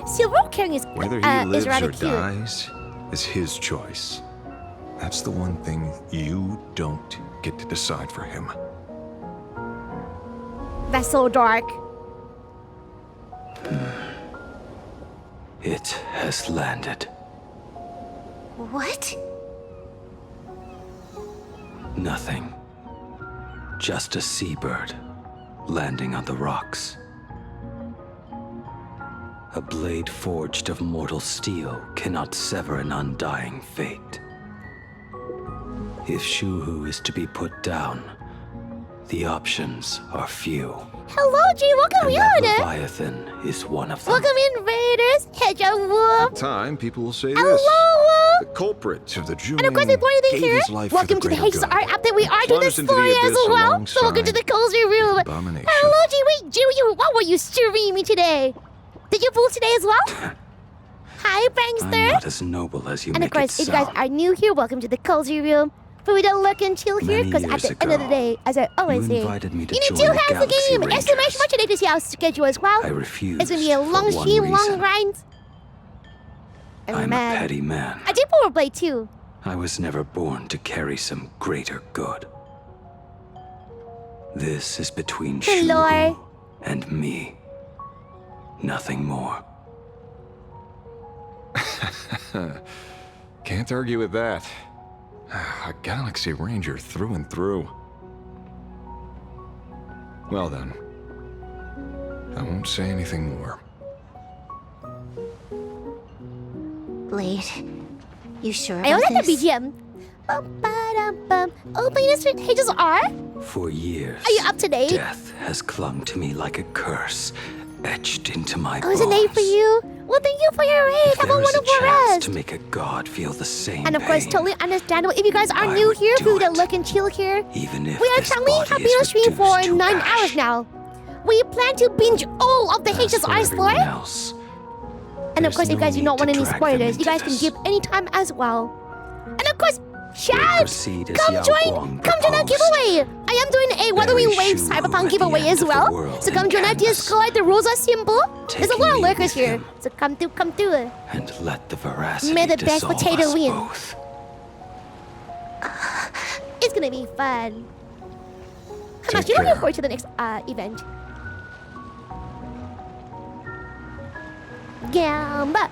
Silver carrying is Whether he lives rather or cute. dies is his choice. That's the one thing you don't get to decide for him. That's so dark. It has landed. What? Nothing. Just a seabird landing on the rocks. A blade forged of mortal steel cannot sever an undying fate. If Shuhu is to be put down, the options are few. Hello, G. Welcome And that in. Leviathan is one of them. Welcome in, Raiders. Hello. Time people will say Hello. this. The culprit of the Juning And of course, before anything gave here, his life welcome for to the the greater Hages good. Art update. We are doing the Plunged into the story as abyss well. So welcome to the cozy room. Abomination. Hello, G. Wait, G, what were you streaming today? Did you fool today as well? Hi, I'm prankster. not as noble as you And of make it course, if you guys sound. are new here, welcome to the cozy room. For we don't look and chill here, Many because at years the end of the ago, day, as I always say, invited me to you need join two the hands the Galaxy game. Rangers. Exclamation mark today to see our schedule as well. I refused. It's gonna be a long for one stream, long reason. grind. I'm a petty man. I did power play too. I was never born to carry some greater good. This is between Hello. Shuhu and me. Nothing more. Can't argue with that. A Galaxy Ranger through and through. Well then. I won't say anything more. Blade, you sure I about always like the this? BGM. Oh, playing this Hages R? For years, Are you up to date? death has clung to me like a curse, etched into my Oh, is bones. it late for you? Well, thank you for your raid. Have a There is a wonderful chance rest. to make a god feel the same And of course, pain, totally understandable. If you guys are I new would here, do feel to it. look and chill here. even if We are this currently body have is been on stream for reduced to 9 ash. 9 hours. Now. We plan to binge all of the As Hages for R everyone lore. else, And of There's course, if you no guys do need not want to any drag them spoilers, you into guys can this. give anytime as well. And of course, chat! Proceed as Come Yao join Guang our proposed. giveaway! I am doing a Wuthering Bury Waves Shu Cyberpunk at the giveaway end as of the well. world So come in join our canvas. Discord, the rules are simple. There's a Taking lot of me lurkers with here. him. So come through. And let the veracity May the best dissolve potato us win. both. It's gonna be fun. I'm Take actually looking care. forward to the next event. Gamba!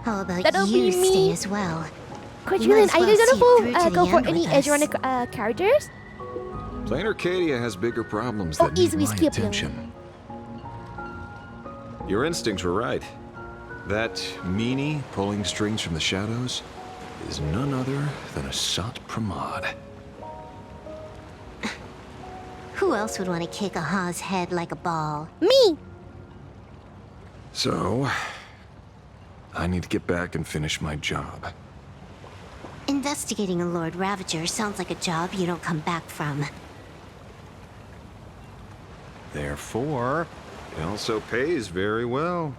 How about That'll you be me. stay as well? Julian, are you guys see gonna through to go the for end any with edge us. runner characters? Plain Arcadia has bigger problems Oh, that need easily my skip attention. Your instincts were right. That meanie pulling strings from the shadows is none other than a Sat Pramod. Who else would want to kick a Ha's head like a ball? Me! So, I need to get back and finish my job. Investigating a Lord Ravager sounds like a job you don't come back from. Therefore, it also pays very well.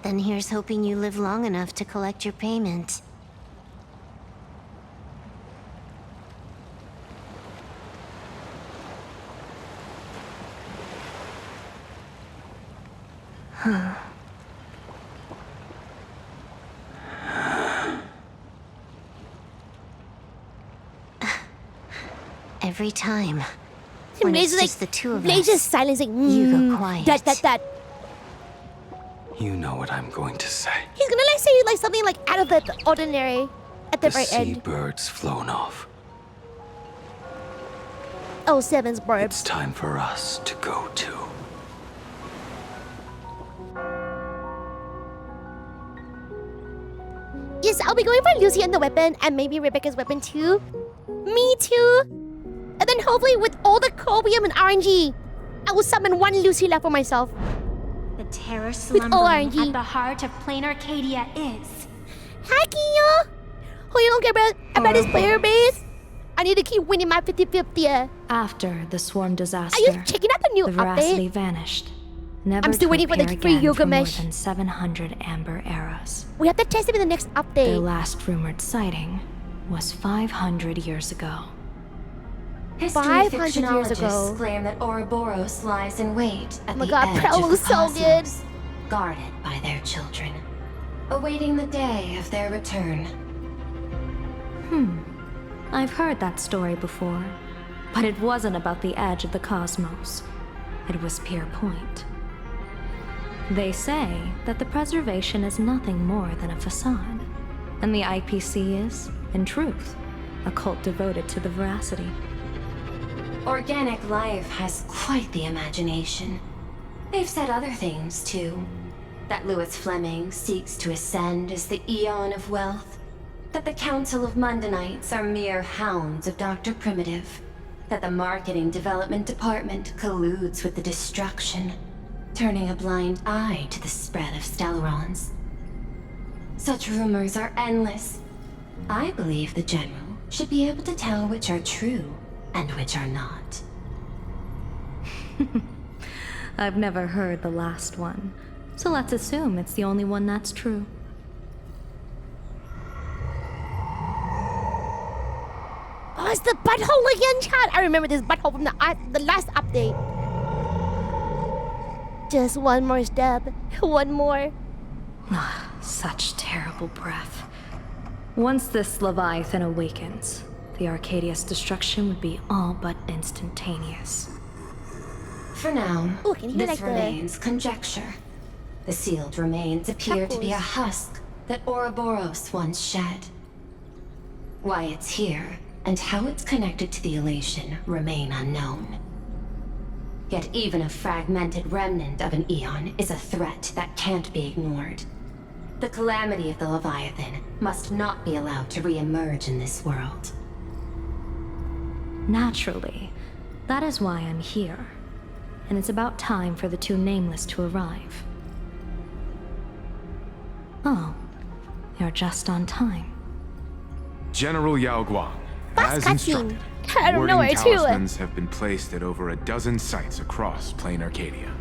Then here's hoping you live long enough to collect your payment. Every time. When it's just the two of Blaze us, is silencing. you go quiet. That. You know what I'm going to say. He's gonna say something out of the ordinary at the very end. Seabird's flown off. Oh, Seven's bird. It's time for us to go too. Yes, I'll be going for Lucy and the weapon, and maybe Rebecca's weapon too. Me too. And then hopefully with all the copium and RNG, I will summon one Lucy left for myself. The terror all slumbering RNG. at the heart of plain Arcadia is... Hacking, who you don't care about his player base? I need to keep winning my 50-50. After the swarm disaster, Are you checking out the new the veracity update? vanished, never I'm still to waiting for the appear free again yoga for more mesh. than 700 amber eras. We have to test it in the next Their update. last rumored sighting was 500 years ago. History 500 years fictionologists ago. claim that Ouroboros lies in wait at Oh my the god, edge Pearl of the looks so good. cosmos, guarded by their children, awaiting the day of their return. I've heard that story before, but it wasn't about the edge of the cosmos. It was Pier Point. They say that the preservation is nothing more than a facade, and the IPC is, in truth, a cult devoted to the veracity. Organic life has quite the imagination. They've said other things, too. That Louis Fleming seeks to ascend as the Eon of Wealth. That the Council of Mundanites are mere hounds of Dr. Primitive. That the Marketing Development Department colludes with the destruction, turning a blind eye to the spread of Stellarons. Such rumors are endless. I believe the General should be able to tell which are true and which are not. I've never heard the last one, so let's assume it's the only one that's true. Oh, it's the butthole again, chat. I remember this butthole from the last update. Just one more step. One more. Such terrible breath. Once this Leviathan awakens, the Arcadia's destruction would be all but instantaneous. For now, Ooh, can you hear this the remains conjecture. The sealed remains appear to be a husk that Ouroboros once shed. Why it's here, and how it's connected to the elation, remain unknown. Yet even a fragmented remnant of an Eon is a threat that can't be ignored. The calamity of the Leviathan must not be allowed to re-emerge in this world. Naturally, that is why I'm here. And it's about time for the two Nameless to arrive. Oh, you're just on time. General Yao Guang, Fast as cutscene. instructed, I don't know warding where to. talismans have been placed at over a dozen sites across plain Arcadia.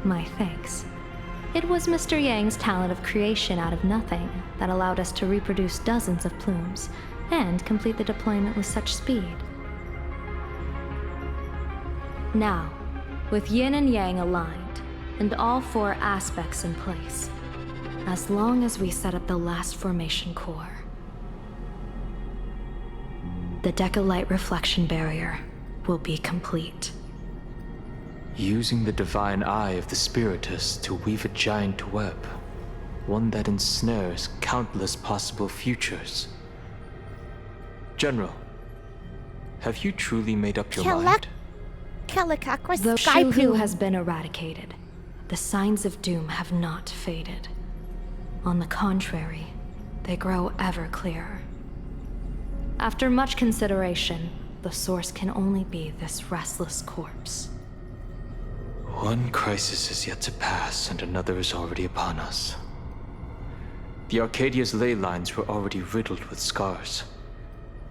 My thanks. It was Mr. Yang's talent of creation out of nothing that allowed us to reproduce dozens of plumes and complete the deployment with such speed. Now, with yin and yang aligned, and all 4 aspects in place, as long as we set up the last formation core, the Decalight reflection barrier will be complete. Using the divine eye of the Spiritus to weave a giant web, one that ensnares countless possible futures. General, have you truly made up your mind? Though Shuhu has been eradicated, the signs of doom have not faded. On the contrary, they grow ever clearer. After much consideration, the source can only be this restless corpse. One crisis is yet to pass, and another is already upon us. The Arcadia's ley lines were already riddled with scars,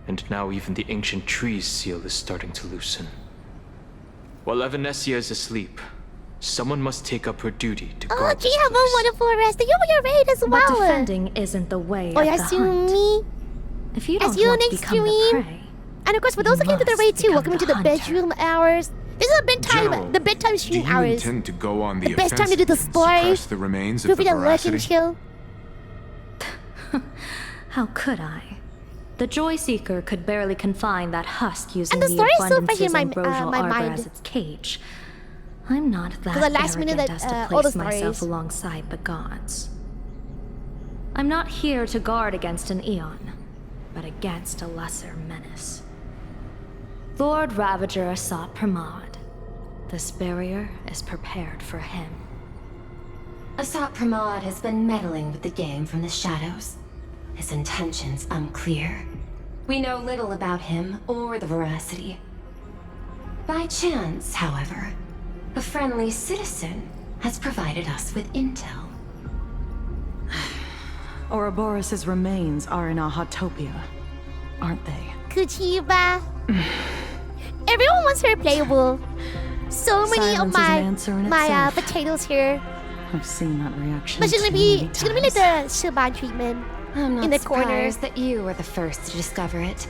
and now even the ancient tree's seal is starting to loosen. While Evanesia is asleep, someone must take up her duty to guard Oh, gee, have a wonderful rest. You're right as well. But defending isn't the way of the hunt. Yasumi. If you don't want to become the prey, and of course, for those looking to the raid too, welcome to the bedroom hours. This is General, the bedtime stream do you hours. intend to go on The the best time to do the offensive story. and suppress the remains Feel of the free to lurk and veracity? chill. how could I? The Joy Seeker could barely confine that husk using And the the story is so fresh in abundances my- ambrosial my arbor mind. as its cage. I'm not that the last arrogant minute as that, to all the place myself stories. alongside the gods. I'm not here to guard against an Eon, but against a lesser menace. Lord Ravager Asat Pramod. This barrier is prepared for him. Asat Pramod has been meddling with the game from the shadows. His intentions unclear. We know little about him or the veracity. By chance, however, a friendly citizen has provided us with intel. Ouroboros' remains are in Ahotopia, aren't they? Kuchiba. Everyone wants her playable. So many Silence of is an answer in my itself. potatoes here. I've seen that reaction. But she's gonna too be many like times. the Shiban treatment. I'm not in the corner. surprised that you were the first to discover it.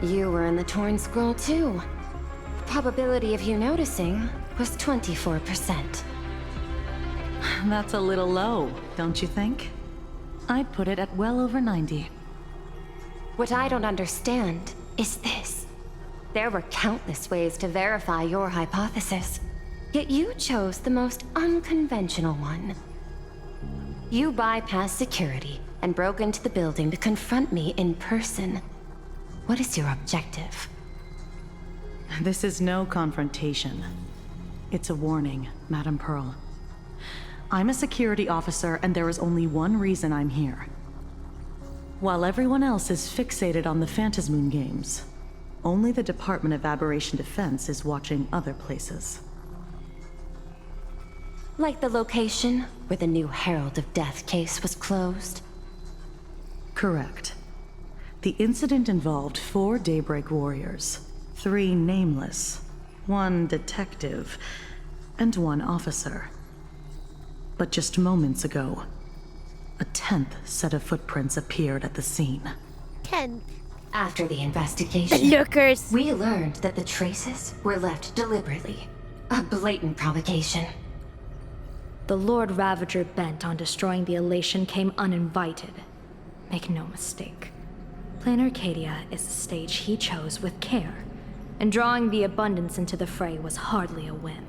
You were in the Torn Scroll too. The probability of you noticing was 24%. That's a little low, don't you think? I'd put it at well over 90. What I don't understand is this. There were countless ways to verify your hypothesis, yet you chose the most unconventional one. You bypassed security and broke into the building to confront me in person. What is your objective? This is no confrontation. It's a warning, Madam Pearl. I'm a security officer, and there is only one reason I'm here. While everyone else is fixated on the Phantasmoon games, only the Department of Aberration Defense is watching other places. Like the location where the new Herald of Death case was closed? Correct. The incident involved 4 Daybreak warriors, 3 nameless, 1 detective, and 1 officer. But just moments ago, a 10th set of footprints appeared at the scene. 10. After the investigation, The lurkers. we learned that the traces were left deliberately. A blatant provocation. The Lord Ravager bent on destroying the Elation came uninvited. Make no mistake. Plain Arcadia is a stage he chose with care, and drawing the abundance into the fray was hardly a whim.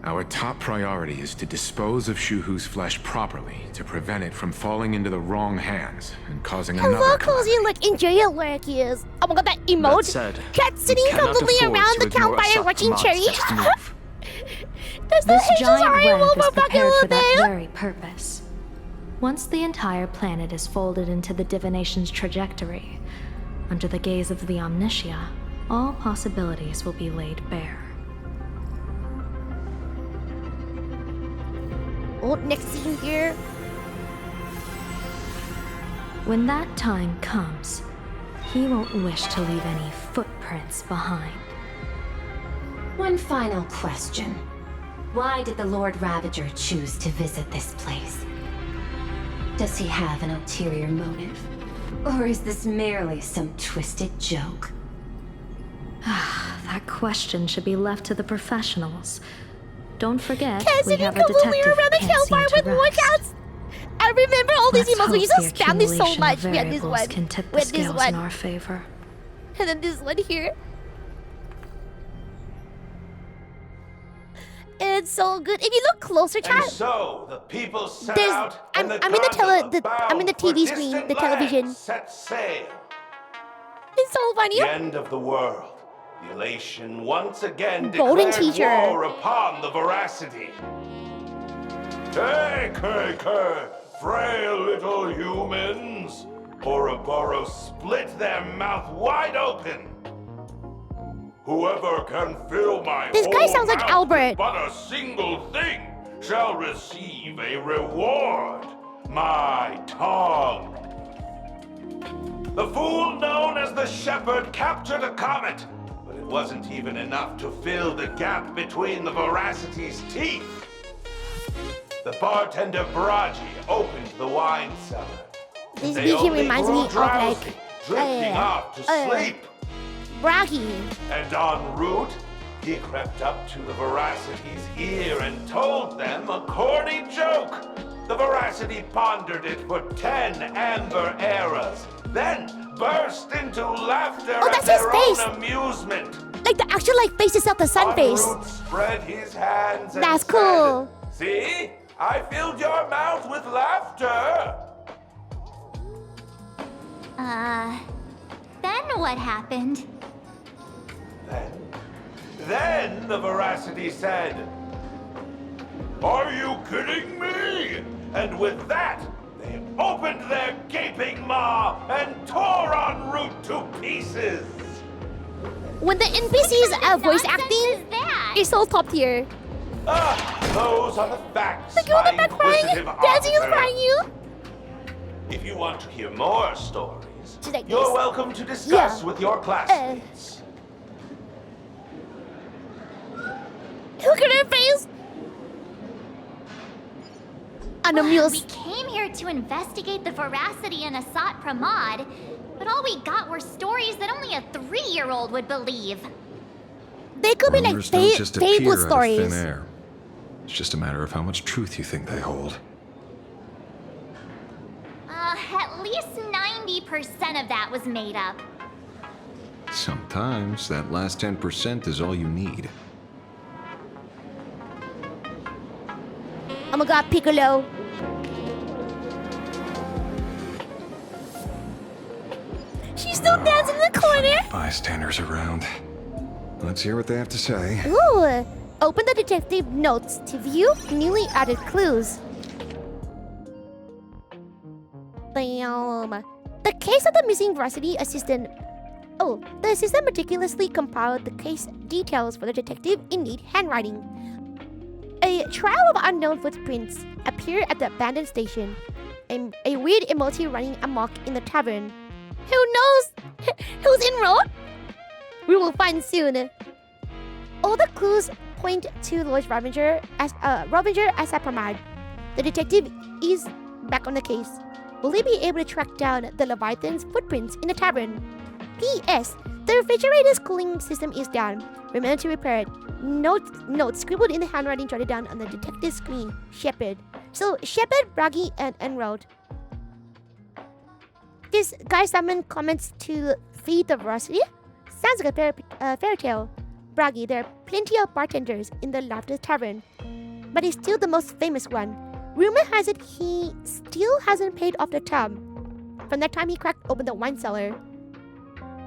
Our top priority is to dispose of Shuhu's flesh properly to prevent it from falling into the wrong hands and causing Hello, another cozy look. Enjoy your lurk is. Oh my god, that emote. That said, Cat sitting we cannot comfortably afford around to the ignore campfire Asat watching Pamad's Cherry. next move. Does the This Asian giant sorry web wolf is a fucking prepared little for that bit? very purpose. Once the entire planet is folded into the divination's trajectory, under the gaze of the Omnitia, all possibilities will be laid bare. Oh, next scene here. When that time comes, he won't wish to leave any footprints behind. One final question. Why did the Lord Ravager choose to visit this place? Does he have an ulterior motive? Or is this merely some twisted joke? That question should be left to the professionals. Don't forget, Cassidy we have a completely detective around the who can't seem campfire to with rest. workouts. I remember all these Let's emotes. We hope used to the spam this so accumulation much. of We had this variables one. can tip We the had this scales in one. our favor. And then this one here. It's so good. If you look closer, chat. And so the people set There's out, I'm and the in the gondola I'm in the bound TV for screen, distant the television. lands set sail. It's so funny. The end of the world. The elation once again Golden declared teacher. war upon the veracity. Take, frail little humans. Ouroboros split their mouth wide open. Whoever can fill my This guy whole sounds like mouth Albert. with but a single thing shall receive a reward. My tongue. The fool known as the Shepherd captured a comet, but it wasn't even enough to fill the gap between the Veracity's teeth. The bartender Braji opened the wine cellar. This They BG only reminds me grew of drowsy, like drifting off to sleep. Braggy. And en route, he crept up to the Veracity's ear and told them a corny joke. The Veracity pondered it for 10 amber eras, then burst into laughter Oh, at that's their his face. own amusement. Like the actual like face itself, the sun En face. route spread his hands and That's said, cool. See? I filled your mouth with laughter. Then what happened? Then the Veracity said, Are you kidding me? And with that, they opened their gaping maw and tore en route to pieces. When the NPCs voice acting is so top tier. Those are the facts. The girl in the my back crying, inquisitive dancing is officer. crying you. If you want to hear more stories, like you're this. welcome to discuss with your classmates. Look at her face. On the mules. We came here to investigate the veracity in Asat Pramod, but all we got were stories that only a 3-year-old would believe. They could be like Rumors don't just appear fable out of stories. thin air. It's just a matter of how much truth you think they hold. At least 90% of that was made up. Sometimes that last 10% is all you need. Oh my god, Piccolo. She's still dancing in the corner. Bystanders around. Let's hear what they have to say. Ooh. Open the detective notes to view newly added clues. Damn. The case of the missing varsity assistant. Oh, the assistant meticulously compiled the case details for the detective in neat handwriting. A trail of unknown footprints appear at the abandoned station. A weird emoji running amok in the tavern. Who knows who's enrolled? We will find soon. All the clues point to Lord Ravager as a Pramod. The detective is back on the case. Will they be able to track down the Leviathan's footprints in the tavern? P.S. The refrigerator's cooling system is down. Remember to repair it. Note scribbled in the handwriting jotted down on the detective's screen. Shepherd. So Shepherd, Braggy, and Enrolled. This guy summoned comments to feed the veracity. Sounds like a fairy tale. Braggy, there are plenty of bartenders in the Laughter Tavern, but he's still the most famous one. Rumor has it he still hasn't paid off the tab from that time he cracked open the wine cellar.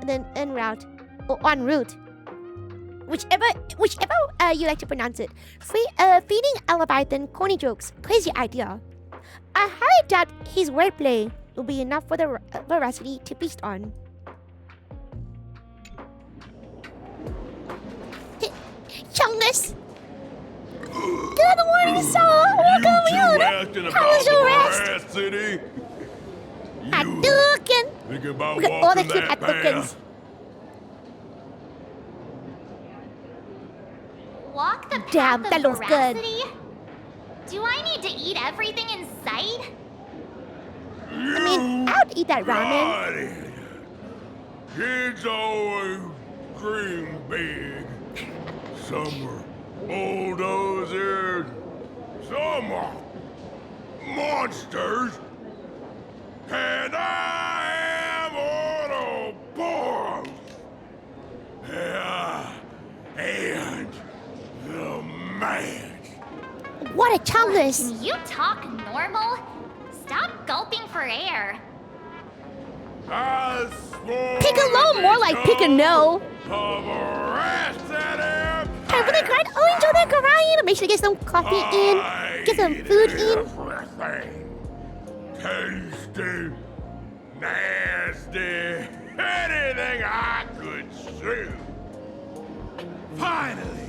And then en route, whichever you like to pronounce it. Feeding a Leviathan corny jokes, crazy idea. I highly doubt his wordplay will be enough for the veracity to feast on. Chungus! Good morning, sir! Welcome, How was your rest? City? Hadouken! Think about Look at all the walking cute that Hadoukens. Walk the Damn, path that of looks good. veracity? Do I need to eat everything in sight? I mean, I would eat that ramen. Got it. Kids always dream big. Some are bulldozers, some are monsters, and I am Ouroboros. And the man. What a challenge! Can you talk normal? Stop gulping for air. I swore Piccolo, more like Piccano. of arrested Time for the grind. Oh, enjoy that grind. Make sure to get some coffee in, get some food in. Everything. Tasty, nasty, anything I could chew. Finally,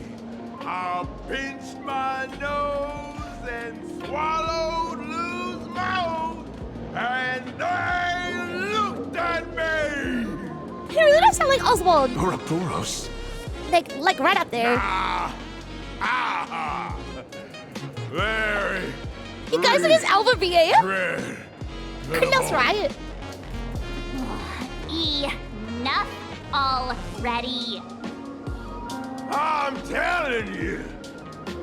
I pinched my nose and swallowed loose mouth, and they looked at me. He really does sound like Oswald. Ouroboros? Like right up there. Very. You guys in his Alpha VA? Dread. That's right. Enough already. I'm telling you,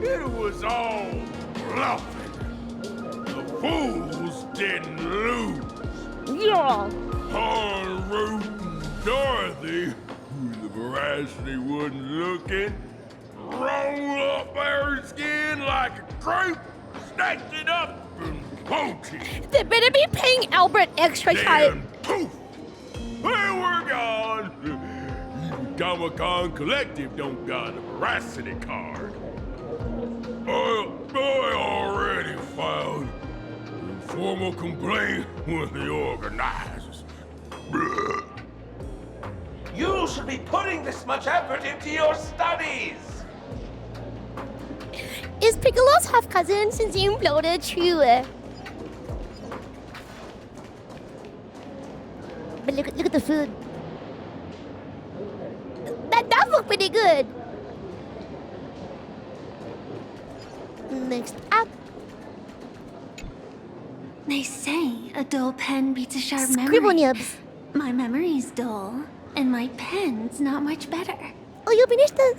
it was all bluffing. The fools didn't lose. Yeah. Poor Root and Dorothy, who the veracity wasn't looking, rolled up their skin like a grape, snatched it up and poached it. They better be paying Albert extra time. Then poof, they were gone. Even Comic-Con Collective don't got a veracity card. I already filed a formal complaint with the organizers. You should be putting this much effort into your studies. Is Piccolo's half cousin since he imploded true? But look at the food. That does look pretty good. Next up, They say a dull pen beats a sharp Scribble memory. Nibs. My memory's dull, and my pen's not much better. Oh, you finished the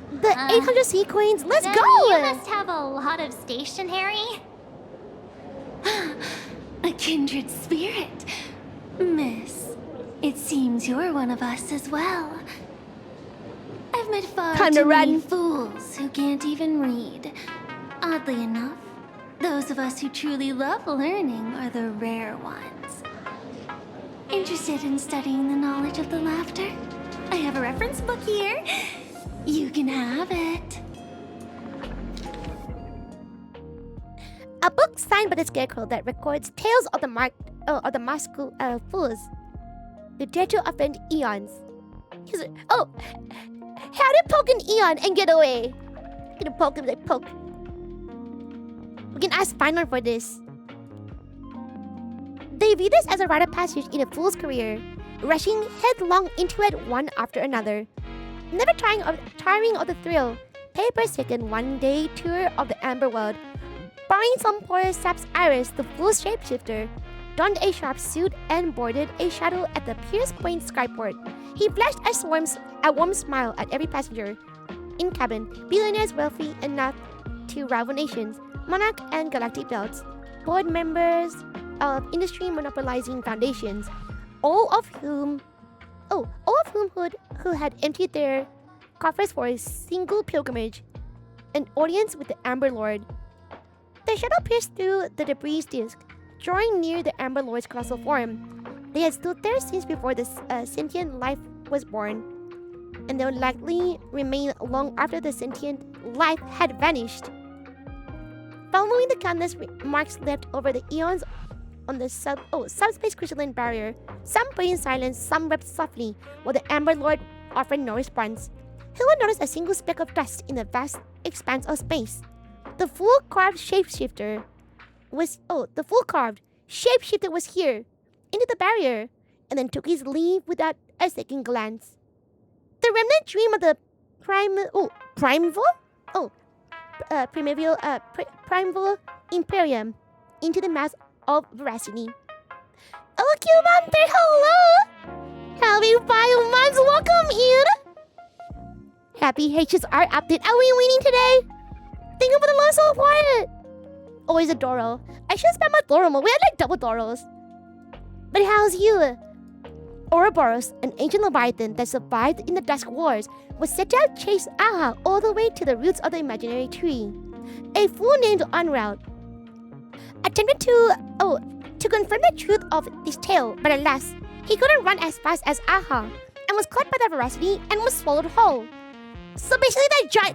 800 sea coins. Let's Then go. You must have a lot of stationery. A kindred spirit. Miss, it seems you're one of us as well. I've met far Time to too many run. fools who can't even read. Oddly enough, those of us who truly love learning are the rare ones. Interested in studying the knowledge of the laughter? I have a reference book here. You can have it. A book signed by the Scarecrow that records tales of the masked fools who dare to offend eons. How did poke an eon and get away? Gonna poke him like poke. We can ask Final for this. They view this as a rite of passage in a fool's career, rushing headlong into it one after another. Never tiring of the thrill, Paper's taken one-day tour of the Amber World, barring some poor sap's iris, the fool's shapeshifter donned a sharp suit and boarded a shuttle at the Pierce Point skyport. He flashed a warm smile at every passenger in cabin, billionaires wealthy enough to rival nations, monarch and galactic belts, board members of industry monopolizing foundations, all of whom who had emptied their coffers for a single pilgrimage, an audience with the Amber Lord. The shuttle pierced through the debris disk, drawing near the Amber Lord's colossal form. They had stood there since before the sentient life was born, and they would likely remain long after the sentient life had vanished. Following the countless marks left over the eons on the subspace crystalline barrier, some prayed in silence, some wept softly, while the Amber Lord offered no response. Who would notice a single speck of dust in the vast expanse of space? The full-carved shapeshifter was here, into the barrier, and then took his leave without a second glance. The remnant dream of the primeval imperium into the mass of veracity. Oh, Q-Monster, hello! Happy 5 months, welcome in! Happy HSR update. Are we winning today? Thank you for the love support! Always a Doro. I should spam my Doro mode. We had like double Doros. But how's you? Ouroboros, an ancient leviathan that survived in the Dusk Wars, was set to have chased Aha all the way to the roots of the imaginary tree. A fool named Unroute attempted to confirm the truth of this tale, but alas, he couldn't run as fast as Aha and was caught by the veracity and was swallowed whole. So basically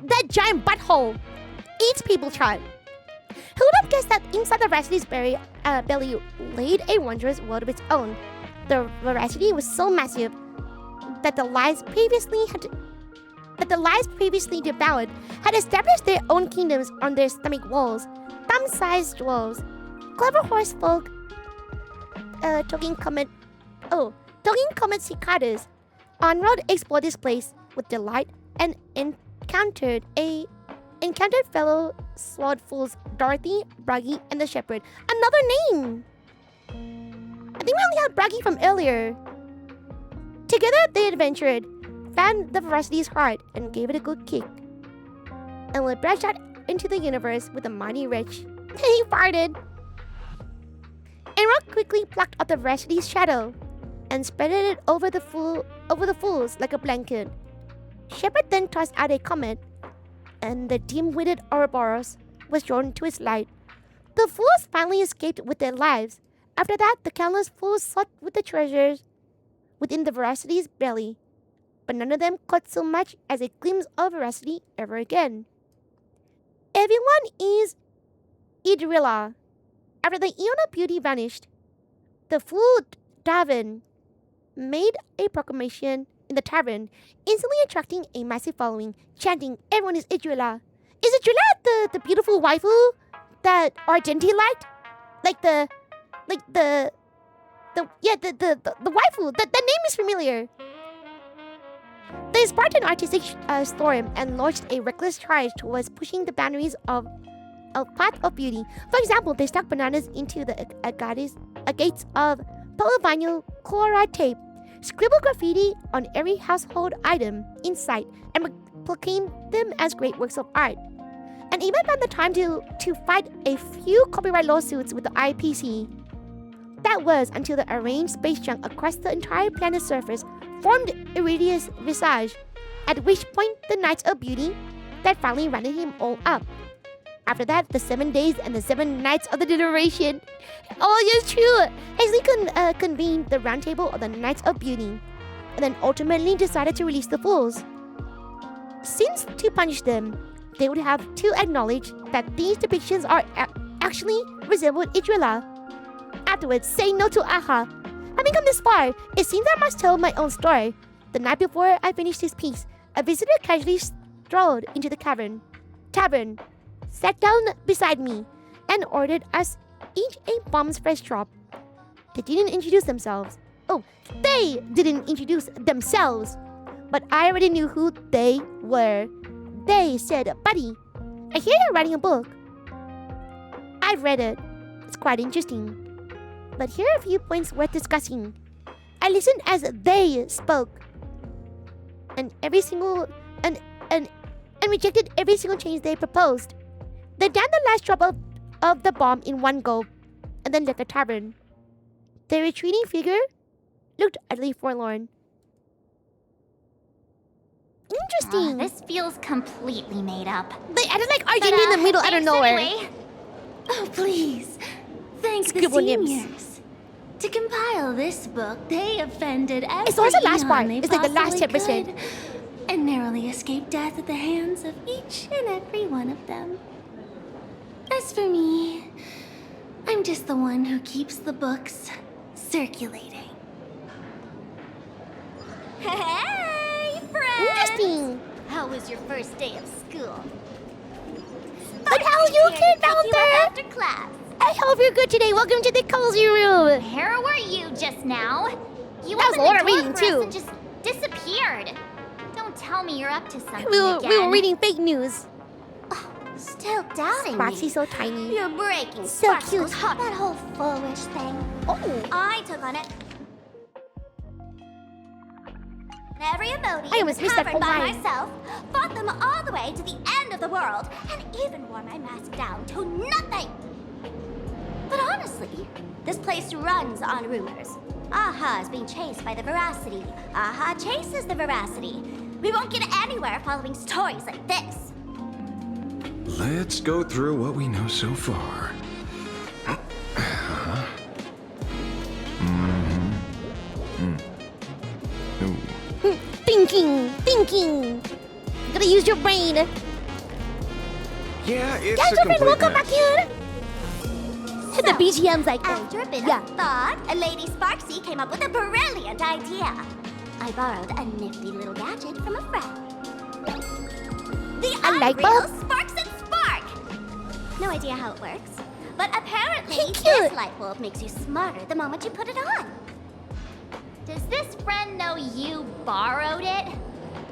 that giant butthole eats people tribe. Who would have guessed that inside the veracity's belly laid a wondrous world of its own? The veracity was so massive that the lies previously devoured had established their own kingdoms on their stomach walls. Thumb-sized dwarves, clever horse folk, talking comet cicadas. On-road explored this place with delight and encountered fellow sword fools Dorothy, Braggy, and the Shepherd. Another name! I think we only had Braggy from earlier. Together they adventured, found the veracity's heart, and gave it a good kick. And we branched out into the universe with a mighty wretch. He farted! Enrock quickly plucked up the veracity's shadow and spread it over the fools like a blanket. Shepherd then tossed out a comet, and the dim-witted Ouroboros was drawn to its light. The fools finally escaped with their lives. After that, the countless fools sought with the treasures within the veracity's belly, but none of them caught so much as a glimpse of veracity ever again. Everyone is Idrilla. After the Eon of Beauty vanished, the fool Davin made a proclamation in the tavern, instantly attracting a massive following, chanting, "Everyone is Idrilla." Is Idrilla the beautiful waifu that Argenti liked? The waifu. That name is familiar. They sparked an artistic storm and launched a reckless charge towards pushing the boundaries of path of beauty. For example, they stuck bananas into the gates of polyvinyl chloride tape, scribbled graffiti on every household item in sight, and proclaimed them as great works of art. And even found the time to fight a few copyright lawsuits with the IPC. That was until the arranged space junk across the entire planet's surface formed Iridia's visage, at which point the Knights of Beauty that finally rounded him all up. After that, the 7 days and the 7 nights of the generation. Oh, yes, true. Hazley convened the round table of the Knights of Beauty, and then ultimately decided to release the fools. Since to punish them, they would have to acknowledge that these depictions are actually resembled Idrilla. Afterwards, saying no to Aha. Having come this far, it seems I must tell my own story. The night before I finished this piece, a visitor casually strolled into the tavern, sat down beside me, and ordered us each a bomb's fresh drop. They didn't introduce themselves. Oh, they didn't introduce themselves. But I already knew who they were. They said, "Buddy, I hear you're writing a book." I've read it. It's quite interesting. But here are a few points worth discussing. I listened as they spoke, and rejected every single change they proposed. They downed the last drop of the bomb in one gulp, and then left the tavern. The retreating figure looked utterly forlorn. Interesting. This feels completely made up. They added like Argentina in the middle out of nowhere. Anyway. Oh, please. Thank Scribble the nips. seniors. To compile this book, they offended every It's always the last part. they It's like the last possibly 10%. could, and narrowly escaped death at the hands of each and every one of them. As for me, I'm just the one who keeps the books circulating. Hey, friends! Interesting. How was your first day of school? But how are you, kid, Pick you up Valter? after class. I hope you're good today. Welcome to the cozy room. Where were you just now? You That was opened a lot the of door reading, for us too. and just disappeared. Don't tell me you're up to something We again. were reading fake news. This still doubting me? Sparksy's so tiny. You're breaking So Sparkle's cute. heart. That whole foolish thing. Oh. I took on it. Every emoji I almost missed that covered by line. myself, fought them all the way to the end of the world, and even wore my mask down to nothing. But honestly, this place runs on rumors. Aha is being chased by the veracity. Aha chases the veracity. We won't get anywhere following stories like this. Let's go through what we know so far. Thinking. You gotta use your brain. Yeah, it's Guys, a your friend, complete welcome mess. back here. The BGM's like, After a bit of thought, Lady Sparksy came up with a brilliant idea. I borrowed a nifty little gadget from a friend. The A light unreal bulb? Sparks and Spark! No idea how it works, but apparently Cute. this light bulb makes you smarter the moment you put it on. Does this friend know you borrowed it?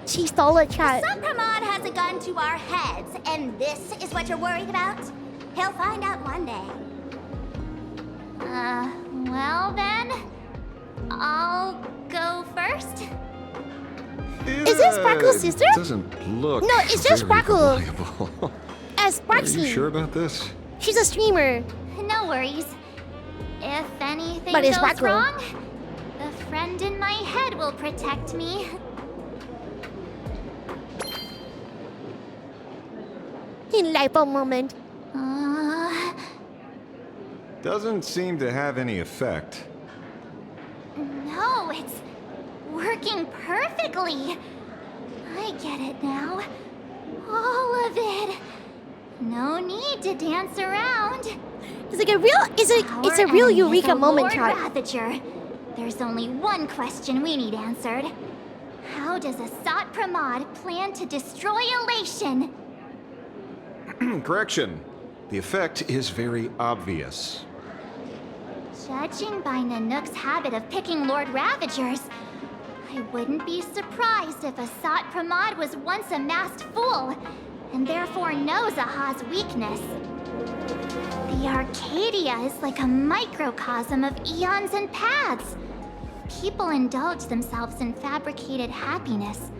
She stole a chat. The Subcomod has a gun to our heads, and this is what you're worried about? He'll find out one day. Well then, I'll go first. Is this Sparkle's sister? Doesn't look. No, it's just very Sparkle. reliable. As Are you Sparksy. sure about this? She's a streamer. No worries. If anything But it's goes Sparkle. wrong, the friend in my head will protect me. In light bulb moment. Doesn't seem to have any effect. No, it's working perfectly. I get it now. All of it. No need to dance around. It's like a real. It's a real Eureka moment, Lord chat. Ravager. There's only one question we need answered. How does Asat Pramod plan to destroy Elation? Correction. The effect is very obvious. Judging by Nanook's habit of picking Lord Ravagers, I wouldn't be surprised if Asat Pramod was once a masked fool, and therefore knows Aha's weakness. The Arcadia is like a microcosm of eons and paths. People indulge themselves in fabricated happiness,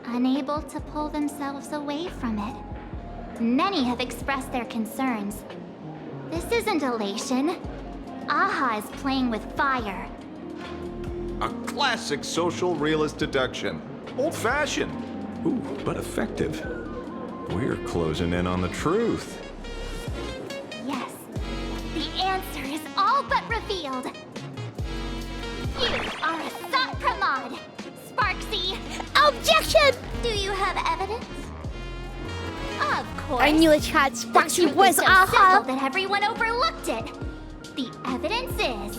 unable to pull themselves away from it. Many have expressed their concerns. This isn't elation. Aha is playing with fire. A classic social realist deduction. Old-fashioned. Ooh, but effective. We're closing in on the truth. Yes, the answer is all but revealed. You are Asat Pramod, Sparksy. Objection! Do you have evidence? Of course. I knew a chat. The Sparksy truth was is so Aha. simple that everyone overlooked it. The evidence is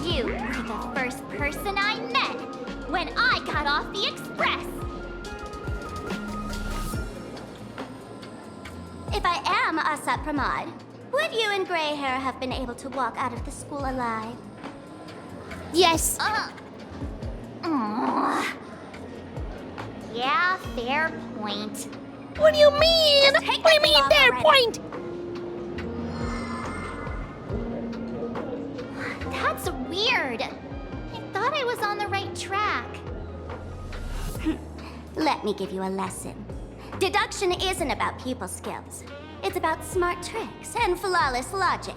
you were the first person I met when I got off the express. If I am Asat Pramod, would you and Grey Hair have been able to walk out of the school alive? Yes. Yeah, fair point. What do you mean? Just take What do you my mean thing there? off Point. That's weird. I thought I was on the right track. Let me give you a lesson. Deduction isn't about pupil skills. It's about smart tricks and flawless logic.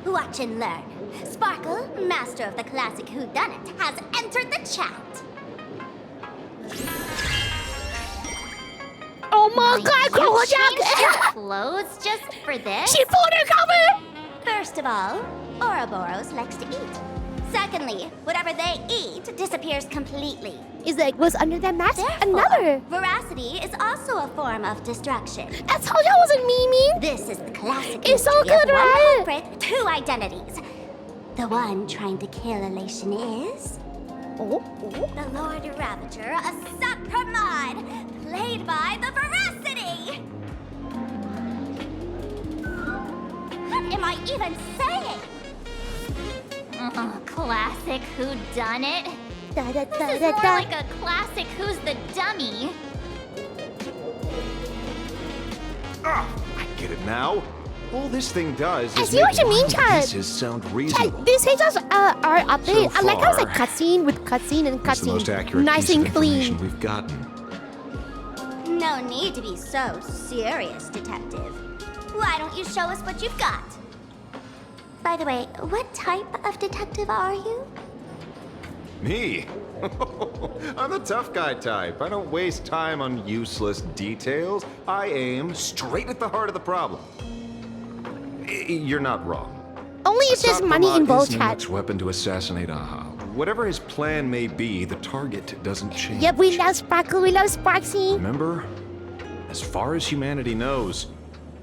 Watch and learn. Sparkle, master of the classic whodunit, has entered the chat. Oh my God, You Kojack! changed your clothes just for this? She pulled her cover. First of all, Ouroboros likes to eat. Secondly, whatever they eat disappears completely. Is like what's under that mask? Therefore, Another. veracity is also a form of destruction. That's how that wasn't Mimi. This is the classic It's so mystery of good, right? one culprit, two identities. The one trying to kill Elation is... the Lord Ravager, Asat Pramod, played by the Veracity! What am I even saying? classic whodunit. Da, da, This da, is da, more da. like a classic Who's the Dummy. Ah, I get it now. All this thing does I is see what make you mean, wild Chad. guesses sound reasonable. These pages are updated. So I like how it's like far, cutscene with cutscene and It's the most cutscene. accurate Nice piece and of clean. information we've gotten. No need to be so serious, detective. Why don't you show us what you've got? By the way, what type of detective are you? Me? I'm the tough guy type. I don't waste time on useless details. I aim straight at the heart of the problem. You're not wrong. Only if there's Assad money Ramat involved, is chat. Nimuk's weapon to assassinate Aha. Whatever his plan may be, the target doesn't change. Yep, we love Sparkle, we love Sparksy. Remember? As far as humanity knows,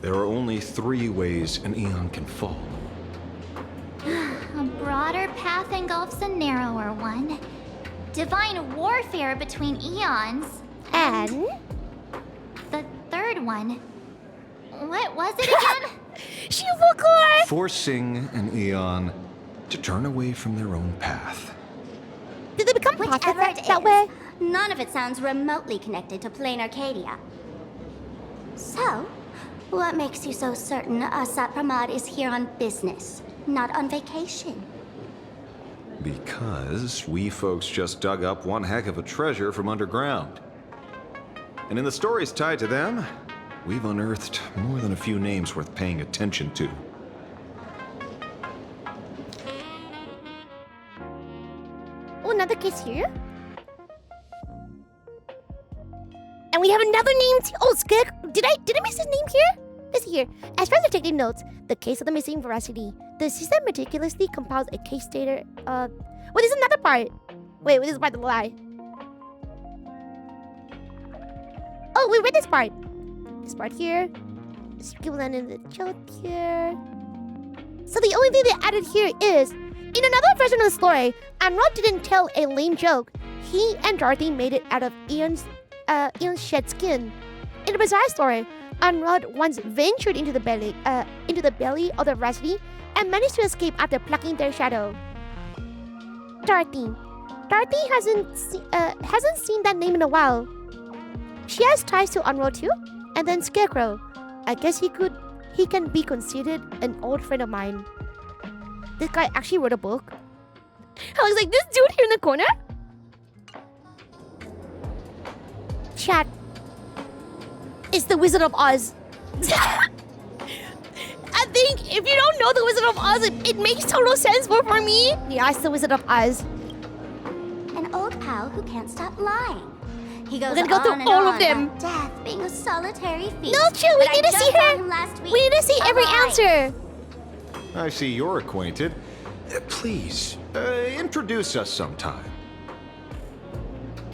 there are only 3 ways an Eon can fall. A broader path engulfs a narrower one. Divine warfare between eons. And? The third one. What was it again? Shivokor! Forcing an Eon to turn away from their own path. Did they become Whichever prophets it that is, way? none of it sounds remotely connected to plain Arcadia. So, what makes you so certain Asat Pramad is here on business, not on vacation? Because we folks just dug up one heck of a treasure from underground. And in the stories tied to them, we've unearthed more than a few names worth paying attention to. Oh, another case here? And we have another name too. Oh, Skik. Did I miss his name here? This here. As far as detective notes, the case of the missing veracity. The system meticulously compiles a case data. Wait, there's another part. Wait, this is part of the lie. Oh, we read this part. This part here. Skiblan in the joke here. So the only thing they added here is, in another version of the story, Anrod didn't tell a lame joke. He and Dorothy made it out of Ian's shed skin. In the bizarre story, Anrod once ventured into the belly of the veracity and managed to escape after plucking their shadow. Dorothy hasn't seen that name in a while. She has ties to Anrod too, and then Scarecrow. I guess he can be considered an old friend of mine. This guy actually wrote a book. I was like, this dude here in the corner? Chat. It's the Wizard of Oz. I think if you don't know the Wizard of Oz, it makes total sense for me. Yeah, it's the Wizard of Oz. An old pal who can't stop lying. He goes We're gonna go on through and all on of them. about death being a solitary feat. No, chill. We But need I to see just saw her. him last week. We need to see every alive. answer. I see you're acquainted. Please, introduce us sometime.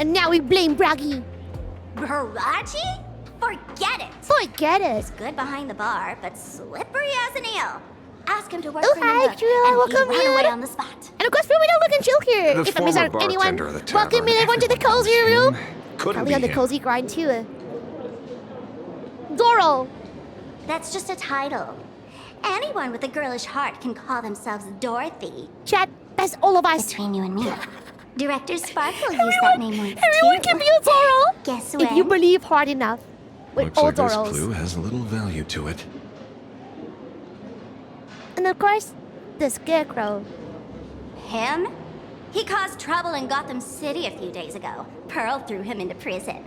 And now we blame Braggy. Baraji? Forget it. Forget it. He's good behind the bar, but slippery as an eel. Ask him to work Oh, for hi, Nimuk, Julia. and Welcome he'd run away here. on the spot. And of course, we don't look and chill here. The If I miss former out anyone, bartender of the welcome tavern. everyone to the Everyone cozy knows room. him. Couldn't Probably be on the him. cozy grind too. Doral. That's just a title. Anyone with a girlish heart can call themselves Dorothy. Chat, that's all of us. Between you and me. Director Sparkle used that name once Everyone too. can be a Doral. Guess If you when? believe hard enough. With Looks all like this Dorals. clue has little value to it. And of course, the Scarecrow. Him? He caused trouble in Gotham City a few days ago. Pearl threw him into prison.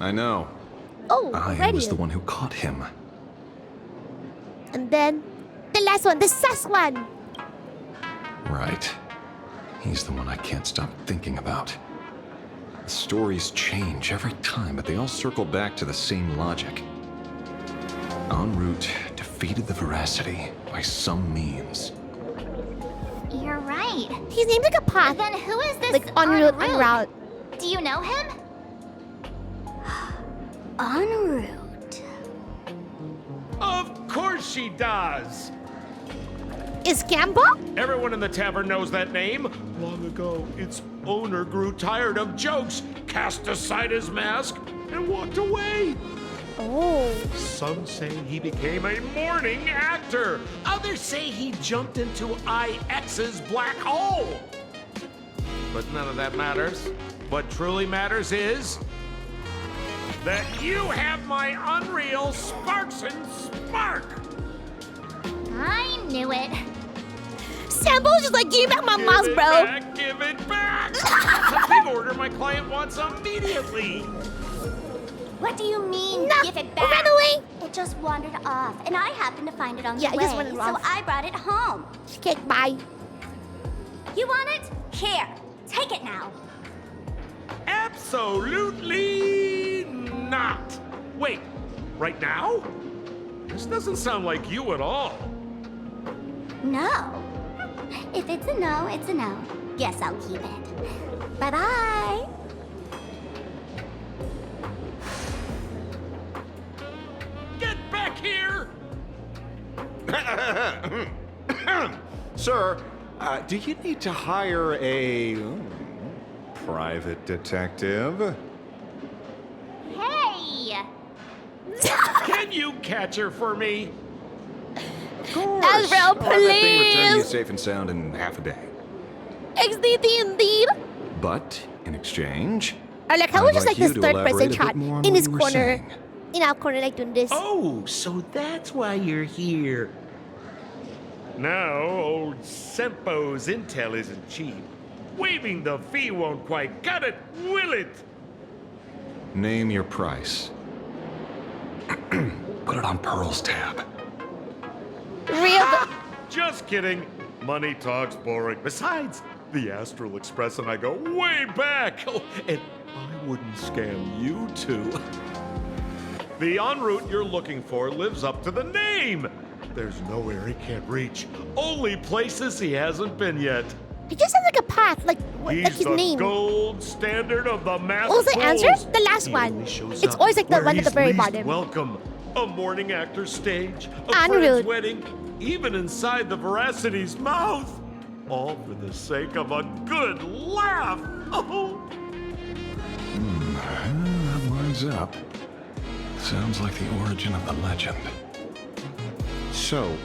I know. Oh, I already. was the one who caught him. And then, the last one, the sus one. Right. He's the one I can't stop thinking about. The stories change every time, but they all circle back to the same logic. En route, defeated the veracity by some means. You're right. His name's like a path. Then who is this Like en route, en route. Do you know him? En route. Of course she does. Is Gambo? Everyone in the tavern knows that name. Long ago, its owner grew tired of jokes, cast aside his mask, and walked away. Oh. Some say he became a morning actor. Others say he jumped into IX's black hole. But none of that matters. What truly matters is that you have my unreal Sparks and Spark. I knew it. Sample's just like, give me back my mouse, bro. Give it back! That's a big order my client wants immediately. What do you mean, No, give it back? ran away. It just wandered off, and I happened to find it on Yeah, the it way, just wandered so off. I brought it home. Okay, bye. You want it? Here, take it now. Absolutely not. Wait, right now? This doesn't sound like you at all. No. If it's a no, it's a no. Guess I'll keep it. Bye-bye. Get back here! Sir, do you need to hire a private detective? Hey! Can you catch her for me? Of course. That's real, I'll have that thing return to you please. safe and sound in half a day. XDD indeed. But in exchange, I like how I'd we just like you this to third elaborate person a bit chat more on in what his you were corner. saying. In our corner, like doing this. Oh, so that's why you're here. Now, old Sempo's intel isn't cheap. Waiving the fee won't quite cut it, will it? Name your price. Put it on Pearl's tab. Real. Just kidding. Money talk's boring. Besides, the Astral Express and I go way back. Oh, and I wouldn't scam you two. The en route you're looking for lives up to the name. There's nowhere he can't reach. Only places he hasn't been yet. It just sounds like a path, like He's like his the name. gold standard of the mass What was the answer? pools. The last He one. only shows It's up always like the where one at the he's very least bottom. Welcome. A morning actor's stage, a En friend's route. wedding, even inside the Veracity's mouth. All for the sake of a good laugh. Oh. That lines up. Sounds like the origin of the legend. So,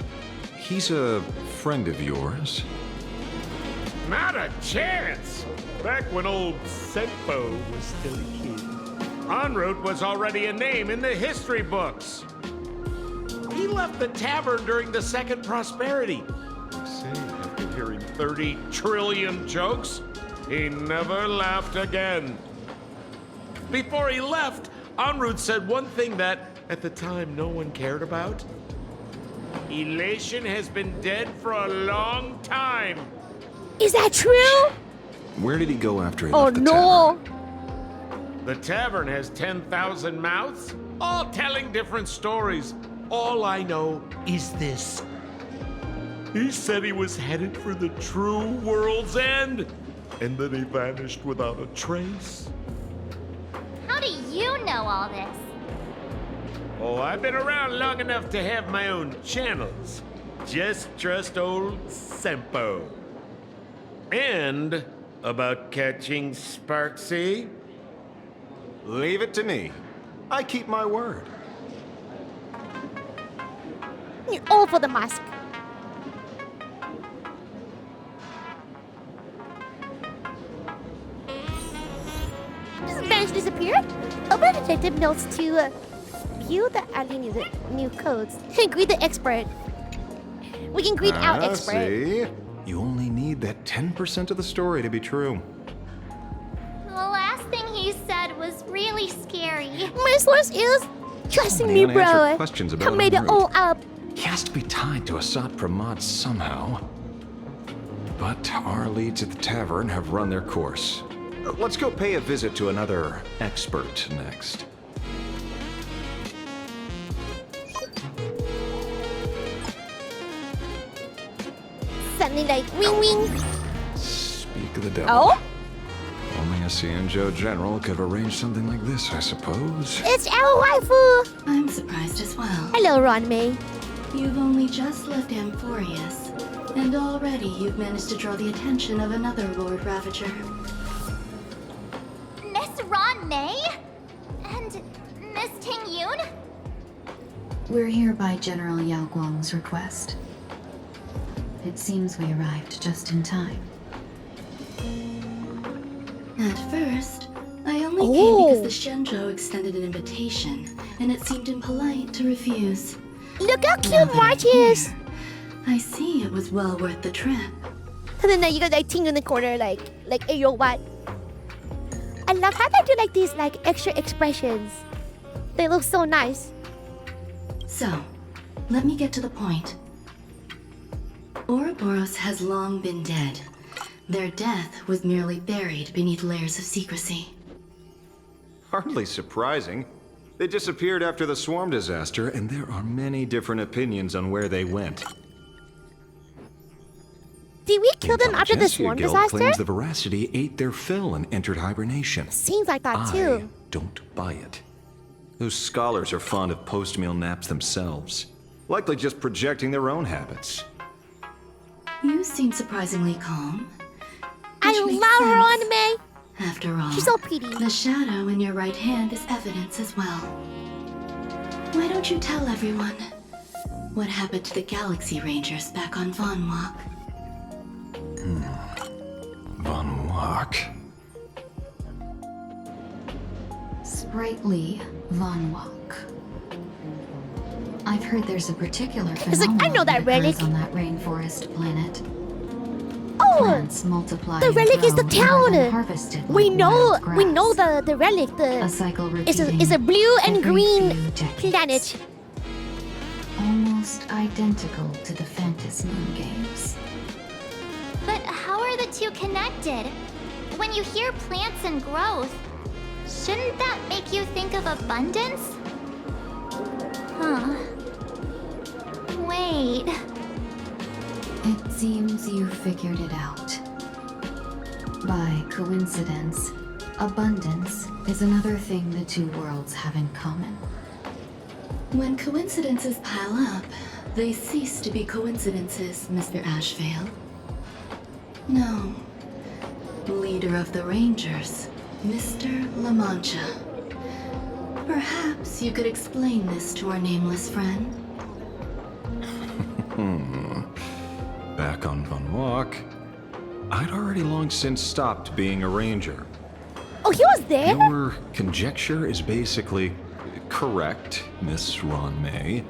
he's a friend of yours? Not a chance! Back when old Sempo was still a kid, En route was already a name in the history books. He left the tavern during the Second Prosperity. They say after hearing 30 trillion jokes, he never laughed again. Before he left, En route said one thing that, at the time, no one cared about. Elation has been dead for a long time. Is that true? Where did he go after he Oh left the no. The tavern has 10,000 mouths, all telling different stories. All I know is this. He said he was headed for the true world's end, and then he vanished without a trace. How do you know all this? Oh, I've been around long enough to have my own channels. Just trust old Sempo. And about catching Sparksy? Leave it to me. I keep my word. All for the mask. Just managed to disappear. Open detective notes to view the alien new codes and greet the expert. We can greet our expert. See? You only need that 10% of the story to be true. The last thing he said was really scary. My source is trusting many me, bro. unanswered questions about I made it En route. all up. He has to be tied to Assad Pramod somehow. But our leads at the tavern have run their course. Let's go pay a visit to another expert next. Suddenly, like, wing wing. Speak of the devil. Oh? Only a Cienjo general could have arranged something like this, I suppose. It's our waifu. I'm surprised as well. Hello, Ron May. You've only just left Amphorius, and already you've managed to draw the attention of another Lord Ravager. Miss Ron May? And Miss Ting Yoon? We're here by General Yao Guang's request. It seems we arrived just in time. At first, I only came because the Shenzhou extended an invitation, and it seemed impolite to refuse. Look how cute March is! I see it was well worth the trip. And then you got like Ting in the corner, like, hey yo, what? I love how they do like these like extra expressions. They look so nice. So, let me get to the point. Ouroboros has long been dead. Their death was merely buried beneath layers of secrecy. Hardly surprising. They disappeared after the swarm disaster, and there are many different opinions on where they went. Did we kill them after the Intelligentsia swarm Guild disaster? claims the Veracity ate their fill and entered hibernation. Seems like that I too. don't buy it. Those scholars are fond of post-meal naps themselves, likely just projecting their own habits. You seem surprisingly calm. I love her anime. After all, she's so pretty. The shadow in your right hand is evidence as well. Why don't you tell everyone what happened to the Galaxy Rangers back on Von Walk? Von Walk. Sprightly Von Walk. I've heard there's a particular It's like, I know that relic. on that rainforest planet. Oh, Plants multiply the and relic is the grow rather than town. harvested We like know wild grass. the relic. A cycle It's repeating a blue and every green few decades. planet. Almost identical to the Phantom Moon games. But how are the two connected? When you hear plants and growth, shouldn't that make you think of abundance? Huh. Wait. It seems you figured it out. By coincidence, abundance is another thing the two worlds have in common. When coincidences pile up, they cease to be coincidences, Mr. Ashvale. No. Leader of the Rangers, Mr. La Mancha. Perhaps you could explain this to our nameless friend. Back on Von Walk, I'd already long since stopped being a ranger. Oh, he was there? Your conjecture is basically correct, Miss Ron May.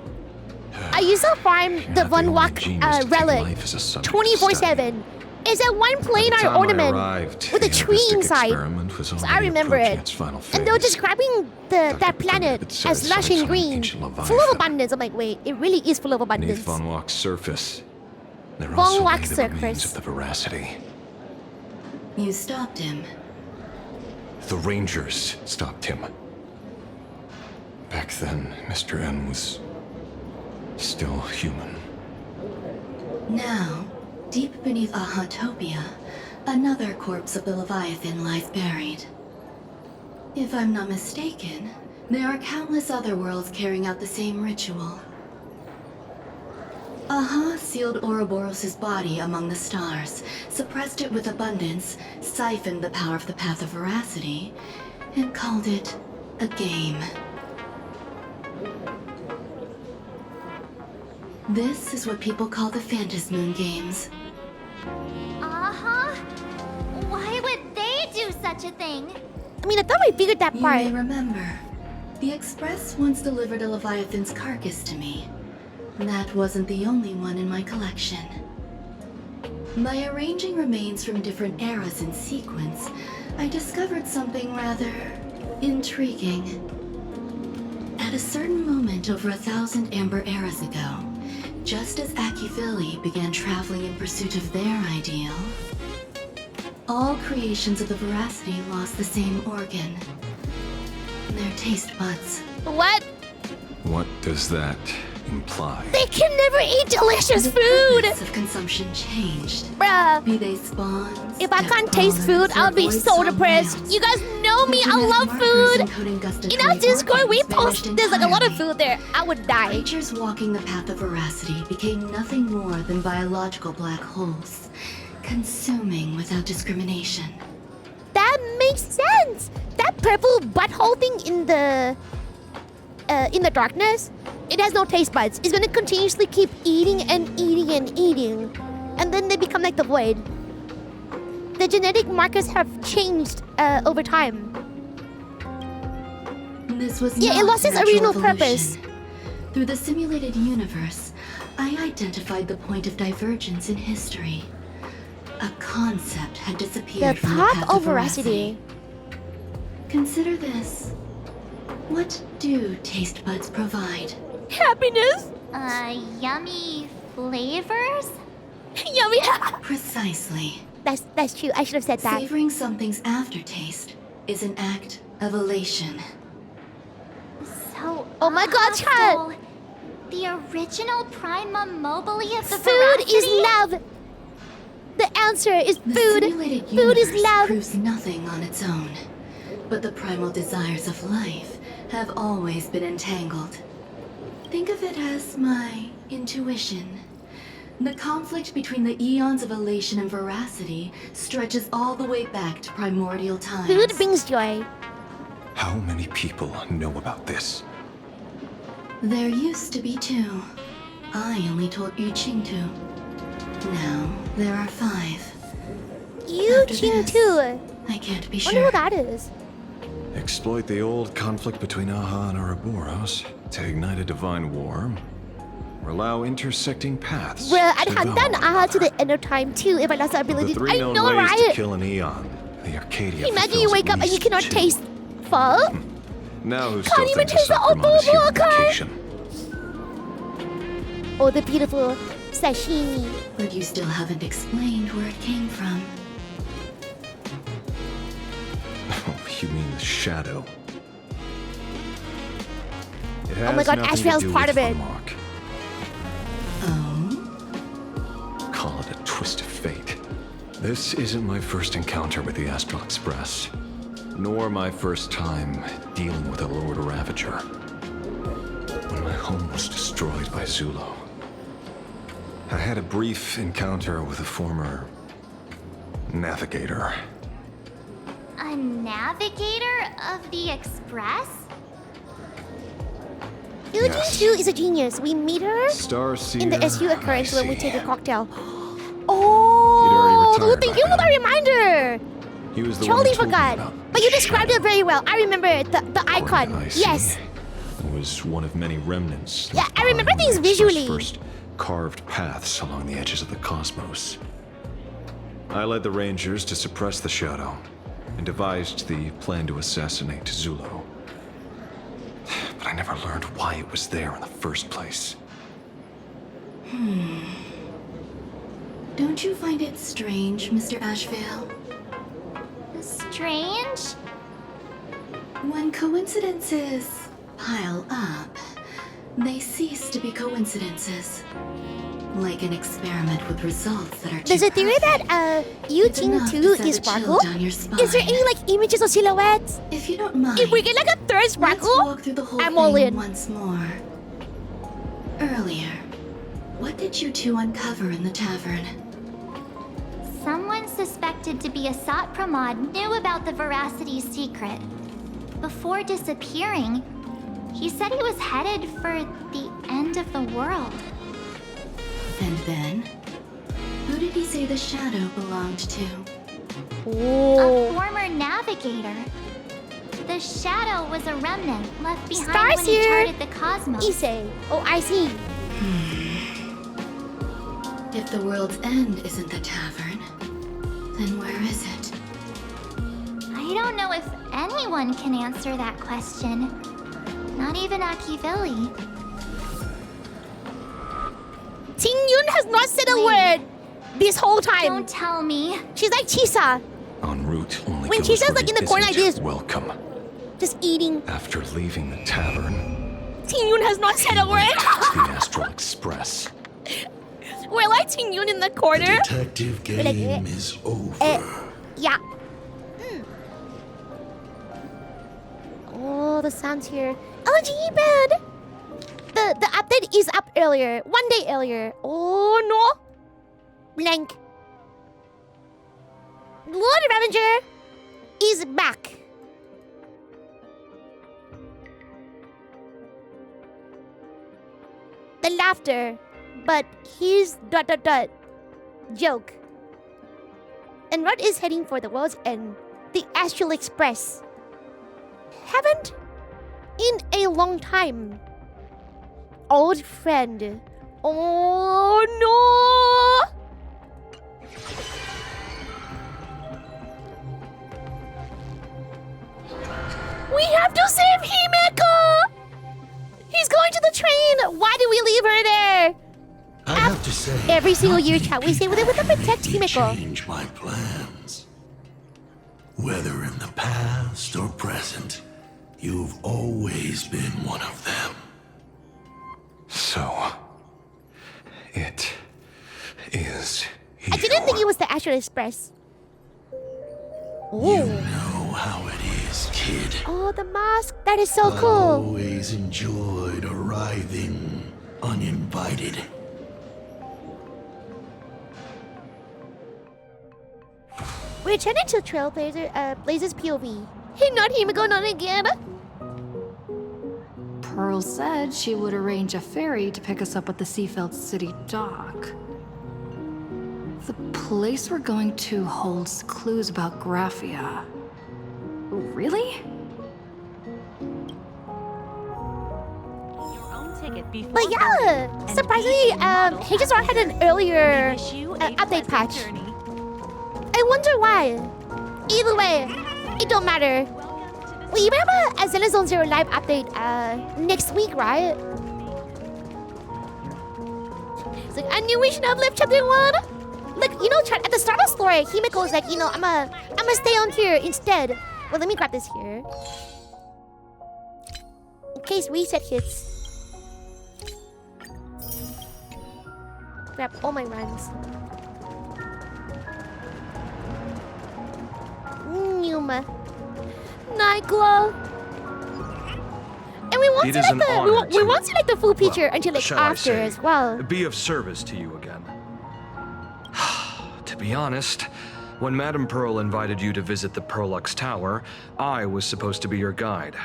I used to farm the Von Walk relic life as a subject 24/7. It's a one planar ornament with a tree inside. So I remember it. And they were describing that planet as lush and green, full of abundance. I'm like, wait, it really is full of Beneath abundance. Von Walk's surface, there Von also lay Walk's the remains surface. of the Veracity. You stopped him. The Rangers stopped him. Back then, Mr. N was still human. Now, deep beneath Ahatopia, another corpse of the Leviathan lies buried. If I'm not mistaken, there are countless other worlds carrying out the same ritual. Aha sealed Ouroboros' body among the stars, suppressed it with abundance, siphoned the power of the Path of Veracity, and called it a game. This is what people call the Phantom Moon games. Uh-huh. Why would they do such a thing? I mean, I thought we figured that part. You may remember, the Express once delivered a Leviathan's carcass to me. That wasn't the only one in my collection. By arranging remains from different eras in sequence, I discovered something rather intriguing. At a certain moment over 1,000 Amber eras ago, just as Akifili began traveling in pursuit of their ideal, all creations of the Veracity lost the same organ. Their taste buds. What? What does that imply? They can never eat delicious The food! purpose of consumption changed. Bruh. Be they spawns, If I can't taste food, I'll be so depressed. You guys know me, I love food! In our Discord, we post, there's like a lot of food there. I would die. Creatures walking the path of Veracity became nothing more than biological black holes, consuming without discrimination. That makes sense! That purple butthole thing in the darkness It has no taste buds. It's gonna continuously keep eating and eating and eating. And then they become like the void. The genetic markers have changed over time. This was Yeah, it not lost its natural original evolution. purpose. Through the simulated universe, I identified the point of divergence in history. A concept had disappeared The from the path path of veracity. Consider this. What do taste buds provide? Happiness. Yummy flavors? Yummy. Precisely. That's true. I should have said that. Savoring something's aftertaste is an act of elation. So, oh my God, Chad! The original prima mobile of the Food is veracity? love. The answer is The food. simulated Food is universe love. proves nothing on its own, but the primal desires of life have always been entangled. Think of it as my intuition. The conflict between the eons of elation and veracity stretches all the way back to primordial times. Food brings joy. How many people know about this? There used to be 2. I only told Yu Qing 2. Now there are 5. You Qing too. I can't be Wonder sure. who that is. Exploit the old conflict between Aha and Ouroboros to ignite a divine war, or allow intersecting paths. Well, I'd to have done devour Aha to the end of time too if I lost the the ability. 3 I known know, ways right? to kill an eon. The Arcadia Imagine you fulfills wake at up and you least cannot 2. taste pho. Now who Can't still even thinks taste the of Sacramento's human Obobo card. vacation? Or the beautiful sashimi. But you still haven't explained where it came from. Oh, you mean the shadow? It Oh my has God, nothing to Ashrael's do part with of it. Mark. Call it a twist of fate. This isn't my first encounter with the Astral Express, nor my first time dealing with a Lord Ravager. When my home was destroyed by Zulo, I had a brief encounter with a former navigator. A navigator of the Express? Yu Qing 2 is a genius. We meet her Starseer. in the SU I occurrence when we see. take a cocktail. He'd Oh, already retired thank by you for the then. reminder. He was the one Totally who told me forgot. about But you described it very well. I remember it, the icon. I see. Yes. It was one of many remnants. Yeah, left I remember behind when things the Express visually. First carved paths along the edges of the cosmos. I led the Rangers to suppress the Shadow and devised the plan to assassinate Zulo. But I never learned why it was there in the first place. Don't you find it strange, Mr. Ashvale? Strange? When coincidences pile up, they cease to be coincidences. Like an experiment with results that are too There's a theory perfect. that Yu It's Qing enough 2 to send is a chill sparkle. down your Is there spine. any like images or silhouettes? If you don't mind, If we get like a third let's sparkle, walk through the whole I'm all thing in. once more. Earlier, what did you two uncover in the tavern? Someone suspected to be a Sat Pramod knew about the Veracity secret. Before disappearing, he said he was headed for the end of the world. And then, who did he say the shadow belonged to? A former navigator. The shadow was a remnant left behind Stars when he here. charted the cosmos. Issei. Oh, I see. If the world's end isn't the tavern, then where is it? I don't know if anyone can answer that question. Not even Akivilli. Ting Yun has not said a word this whole time. Don't tell me. She's like Chisa, En route, only When goes she says, where like, in it the corner like isn't this. welcome. just eating. After leaving the tavern, Ting Yun has not said a word. to the Astral Express. We're like Ting Yun in the corner. Detective We're like, game is over. Yeah. Oh, the sounds here. OMG band. The update is up earlier, 1 day earlier. Oh no. Blank. Lord Ravager is back. the laughter, but he's ... joke. And Rod is heading for the world's end, the Astral Express. Haven't in a long time. Old friend. Oh no! We have to save Himeko! He's going to the train! Why did we leave her there? I have to say, every single year, chat, we say we're going to protect Himeko. Change my plans. Whether in the past or present, you've always been one of them. So, it is I didn't think it was the Astral Express. You know how it is, kid. Oh, the mask. That is so I cool. always enjoyed arriving uninvited. We're turning to Blaze's POV. Hey, not Himeko, not again. Pearl said she would arrange a ferry to pick us up at the Seafeld City dock. The place we're going to holds clues about Graphia. Really? But yeah, surprisingly, HSR had an earlier update patch. I wonder why. Either way, it don't matter. We even have a Zenizone Zero live update next week, right? It's like, I knew we should have left chapter 1. Like, you know, at the start of the story, Himeko was like, you know, I'ma stay on here instead. Well, let me grab this here. In case reset hits. Grab all my runs. Numa. Nightglow. And we won't see like we won't see like the full picture until like after as well. Be of service to you again. To be honest, when Madame Pearl invited you to visit the Perlux Tower, I was supposed to be your guide.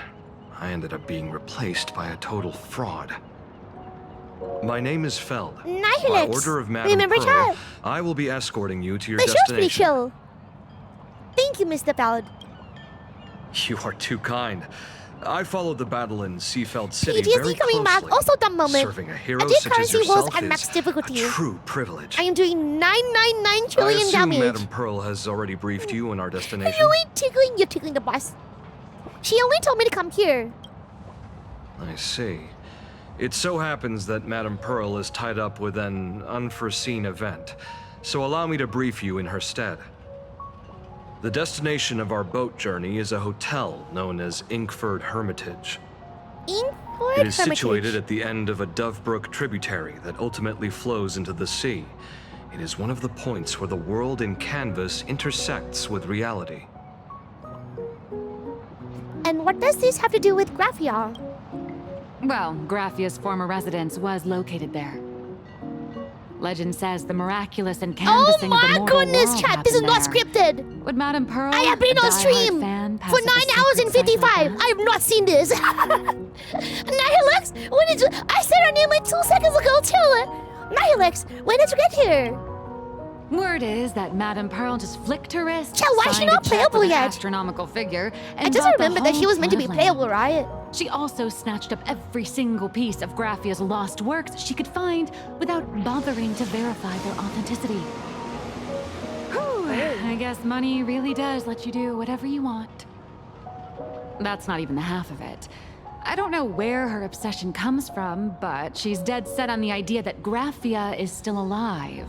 I ended up being replaced by a total fraud. My name is Feld. By order of Madame Remember, Pearl, chat? I will be escorting you to your The show's pretty destination. chill. Thank you, Mr. Feld. You are too kind. I followed the battle in Seafeld City very PTSD coming back. closely. Also, dumb moment. Serving a hero I did such as currency rolls yourself at is max difficulty. a true privilege. I am doing 999 trillion I assume damage. Madame Pearl has already briefed you on our destination. You're tickling the boss. She only told me to come here. I see. It so happens that Madame Pearl is tied up with an unforeseen event, so allow me to brief you in her stead. The destination of our boat journey is a hotel known as Inkford Hermitage. Inkford It is situated at the end of a Dovebrook tributary that ultimately flows into the sea. It is one of the points where the world in canvas intersects with reality. And what does this have to do with Graphia? Well, Graphia's former residence was located there. Legend says the miraculous and canvassing of the mortal world chat, this is not happened scripted. Would Madame Pearl, I have been a on diehard stream fan, pass for up 9 a hours and secret site 55. like I have not seen this. Nihilux, when did you... I said her name like 2 seconds ago too. Nihilux, when did you get here? Word is that Madame Pearl just flicked her wrist, Chat, why is she signed a not check playable with an yet? astronomical figure, and I just bought the remember that she whole was meant to be plot of land. playable, right? She also snatched up every single piece of Graphia's lost works she could find without bothering to verify their authenticity. Whew, I guess money really does let you do whatever you want. That's not even the half of it. I don't know where her obsession comes from, but she's dead set on the idea that Graphia is still alive.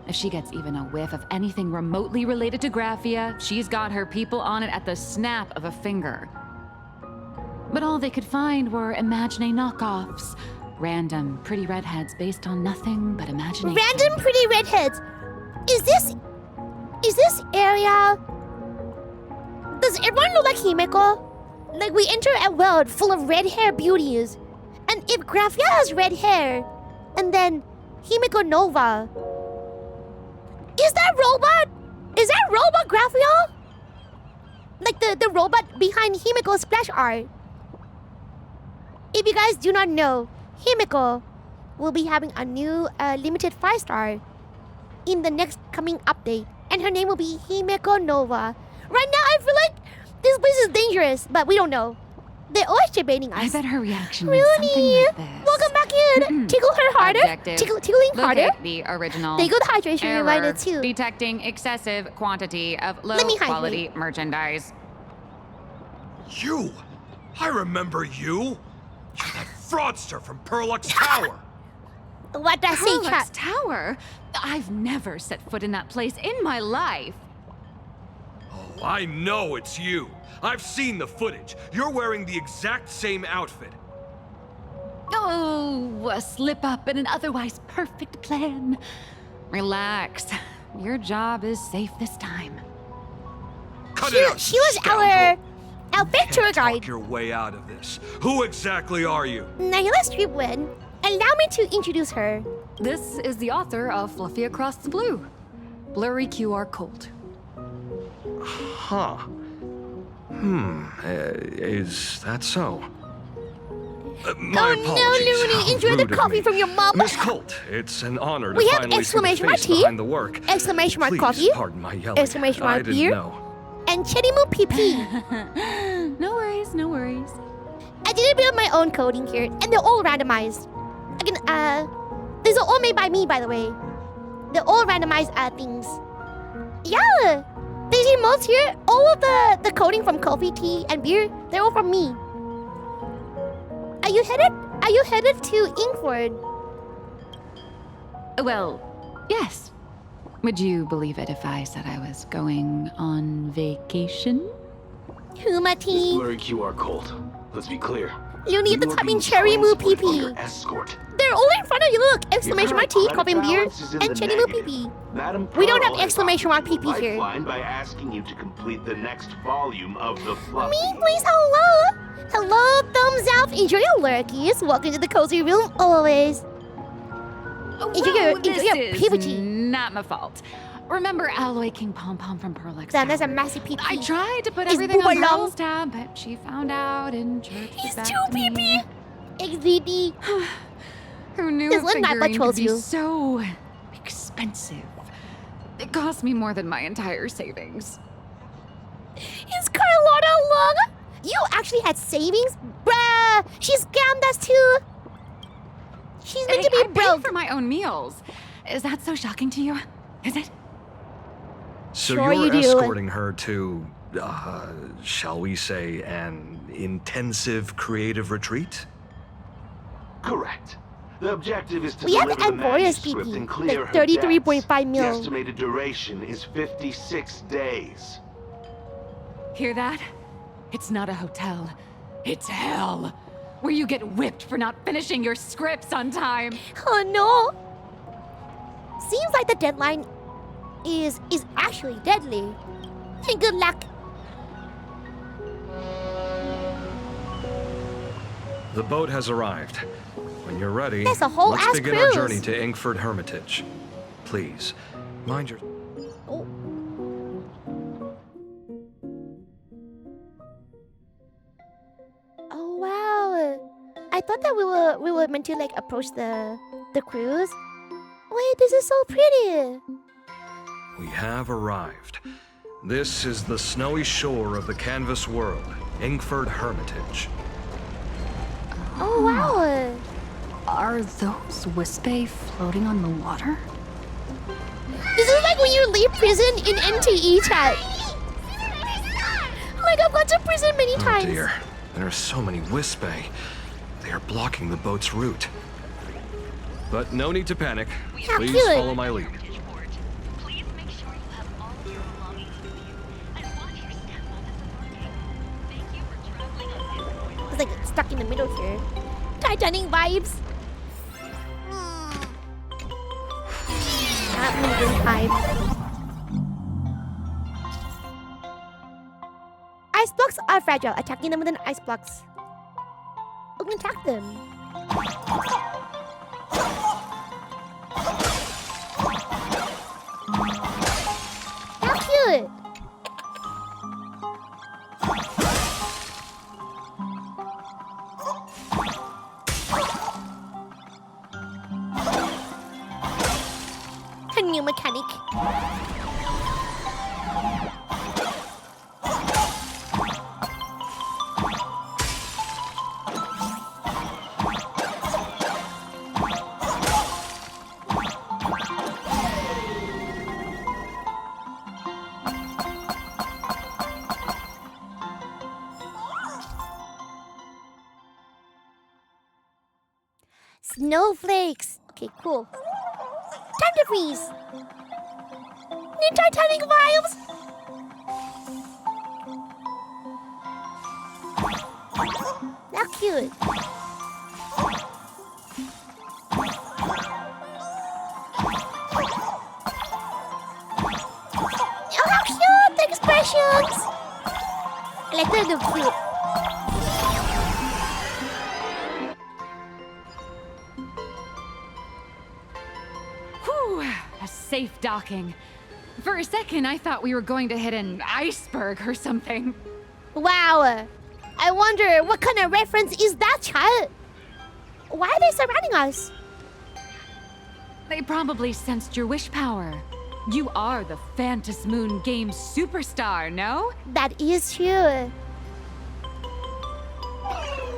If she gets even a whiff of anything remotely related to Graphia, she's got her people on it at the snap of a finger. But all they could find were Imagine knockoffs. Random, pretty redheads based on nothing but imagination. Random pretty redheads. Is this area... Does everyone look like Himeko? Like we enter a world full of red hair beauties. And if Graphia has red hair, and then Himeko Nova... Is that robot Graphia? Like the robot behind Himeko's splash art. If you guys do not know, Himeko will be having a new limited 5-star in the next coming update. And her name will be HIMEKO Nova. Right now, I feel like this place is dangerous, but we don't know. They're always debating us. I bet her reaction was Rooney, something like this. welcome back in. Tickle her harder. Objective. Tickling harder. Locate the original. They go to hydration Error. reminder too. Detecting excessive quantity of Let me low-quality merchandise. You! I remember you! You're that fraudster from Perlux Tower! What does say, Perlux chat? Tower? I've never set foot in that place in my life. Oh, I know it's you. I've seen the footage. You're wearing the exact same outfit. Oh, a slip up in an otherwise perfect plan. Relax. Your job is safe this time. Cut it out, She was our fit tour guide. Talk your way out of this. Who exactly are you? Nahila Streepwin. Allow me to introduce her. This is the author of Fluffy Across the Blue. Blurry QR code. Huh. Is that so? My apologies. No, Looney, enjoy the Rude of coffee me. from your mom. Miss Colt, it's an honor to We have finally see the exclamation mark face tea, behind the work. exclamation mark Please coffee, pardon my yelling. exclamation mark I didn't beer, know. and Cherimu PP. No worries, no worries. I did a bit of my own coding here, and they're all randomized. Again, these are all made by me, by the way. They're all randomized things. Yeah, these emotes here, all of the coding from coffee, tea, and beer, they're all from me. Are you headed to Inkford? Well, yes. Would you believe it if I said I was going on vacation? Huma tea. Blurry QR code. Let's be clear. Looney at the top in Cherimu PP. They're all in front of you, look! Exclamation mark tea, coffee and beer, and Cherimu PP. We don't have exclamation mark PP here. By asking you to complete the next volume of the Fluffy. Me, please, hello! Hello, thumbs up, enjoy your lurkies. Welcome to the cozy room, always. Enjoy your PPG. Not my fault. Remember Alloy King Pom Pom from Perlux? That's a massive PP. I tried to put It's everything on Boobalong. Pearl's tab, but she found out and church. He's too PP. XDD. Who knew This a little nightbot figurine trolls could be you. so expensive? It cost me more than my entire savings. Is Carlotta along? You actually had savings? Bruh, she scammed us too. She's meant to be I pay broke. for my own meals. Is that so shocking to you? Is it? So Sure you're you do. escorting her to, shall we say, an intensive creative retreat? Correct. The objective is to We have deliver the Amboria's manuscript PP, and clear like her 33.5 debts. mil. The estimated duration is 56 days. Hear that? It's not a hotel. It's hell. Where you get whipped for not finishing your scripts on time. Oh no. Seems like the deadline is actually deadly. Hey, good luck. The boat has arrived. When you're ready, That's a whole let's ass begin our cruise. journey to Inkford Hermitage. Please, mind your... Oh wow. I thought that we were meant to like approach the cruise. Wait, this is so pretty. We have arrived. This is the snowy shore of the canvas world, Inkford Hermitage. Oh wow. Are those Wispe floating on the water? This is like when you leave prison in NTE chat. Like I've gone to prison many Oh times. dear, there are so many Wispe. They are blocking the boat's route. But no need to panic. How Please cute. follow my lead. It's like stuck in the middle here. Titanic vibes. Not moving vibes. Ice blocks are fragile. Attacking them with an ice blocks. We can attack them. How cute. mechanic. Snowflakes. Okay, cool. Time to freeze. New Titanic vibes. That's cute. Oh, how cute! The expressions. I like that they're cute. A safe docking. For a second, I thought we were going to hit an iceberg or something. Wow. I wonder what kind of reference is that, child? Why are they surrounding us? They probably sensed your wish power. You are the Phantom Moon game superstar, no? That is true.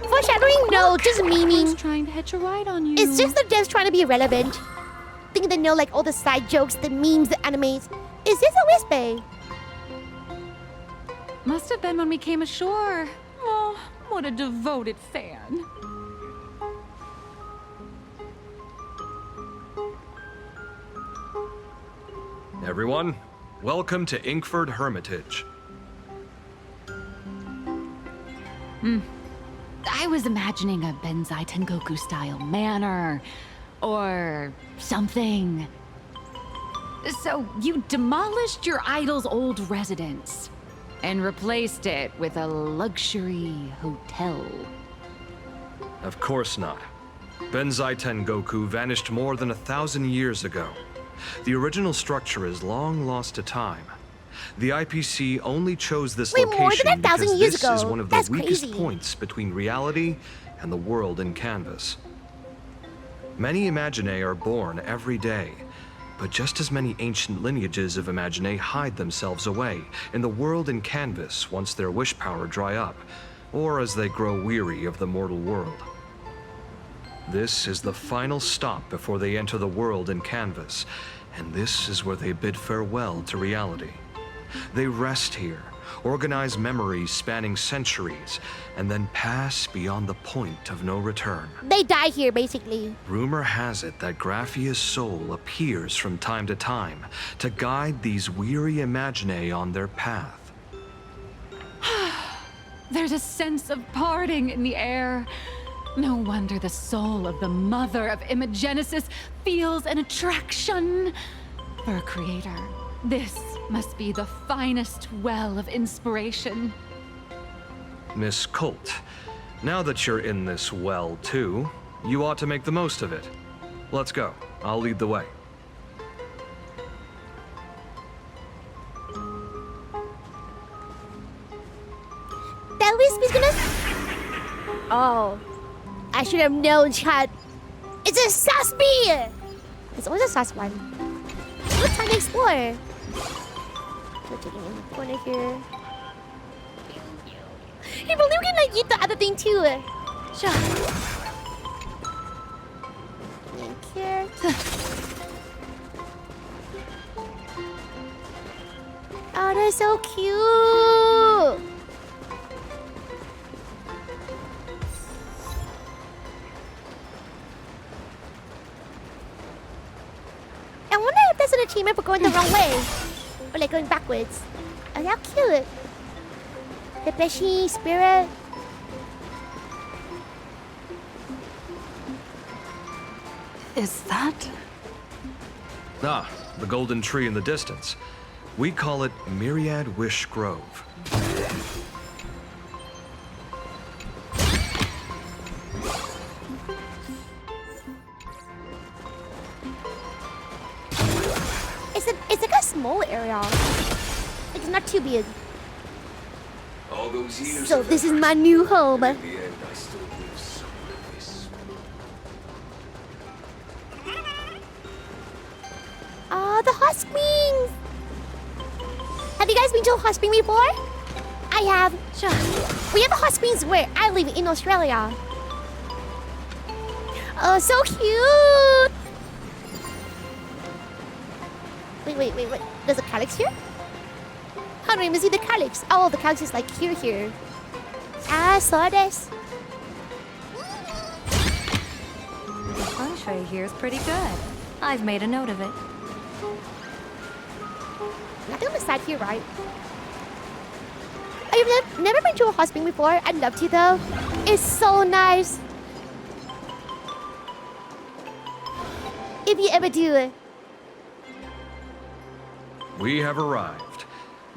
Foreshadowing? No, just memeing. Trying to hitch a ride on you. It's just the devs trying to be relevant. Think they know like all the side jokes, the memes, the animes. Is this a Whisper? Must have been when we came ashore. Oh, what a devoted fan. Everyone, welcome to Inkford Hermitage. I was imagining a Benzai Tengoku style manor or something. So you demolished your idol's old residence and replaced it with a luxury hotel. Of course not. Benzai Tengoku vanished more than 1,000 years ago. The original structure is long lost to time. The IPC only chose this location because this is one of the weakest points between reality and the world in canvas. Many Imaginae are born every day, but just as many ancient lineages of Imaginae hide themselves away in the world in canvas once their wish power dry up, or as they grow weary of the mortal world. This is the final stop before they enter the world in canvas, and this is where they bid farewell to reality. They rest here, organize memories spanning centuries, and then pass beyond the point of no return. They die here, basically. Rumor has it that Graphia's soul appears from time to time to guide these weary Imaginae on their path. There's a sense of parting in the air. No wonder the soul of the mother of Imagenesis feels an attraction for a creator. This must be the finest well of inspiration. Miss Colt, now that you're in this well too, you ought to make the most of it. Let's go. I'll lead the way. That Wispy's gonna... Oh. I should have known, chat. It's a sus bee! It's always a sus one. Let's try to explore. We're taking in the corner here. Hey, but we can like eat the other thing too. Sure. Thank you. Oh, they're so cute. I wonder if that's an achievement for going the wrong way. Or like going backwards. Oh, how cute. The fleshy spirit. Is that? Ah, the golden tree in the distance. We call it Myriad Wish Grove. It's like a small area. Like it's not too big. All those years So this is my new home. in the end, I still live some of this. The been to a hot spring before? I have. Sure. We have a hot springs where I live in Australia. Oh, so cute! Wait. There's a calyx here? How do I even see the calyx? Oh, the calyx is like here. I saw this. The feng shui here is pretty good. I've made a note of it. Nothing on the side here, right? I've never been to a hot spring before. I'd love to though. It's so nice. If you ever do it. We have arrived.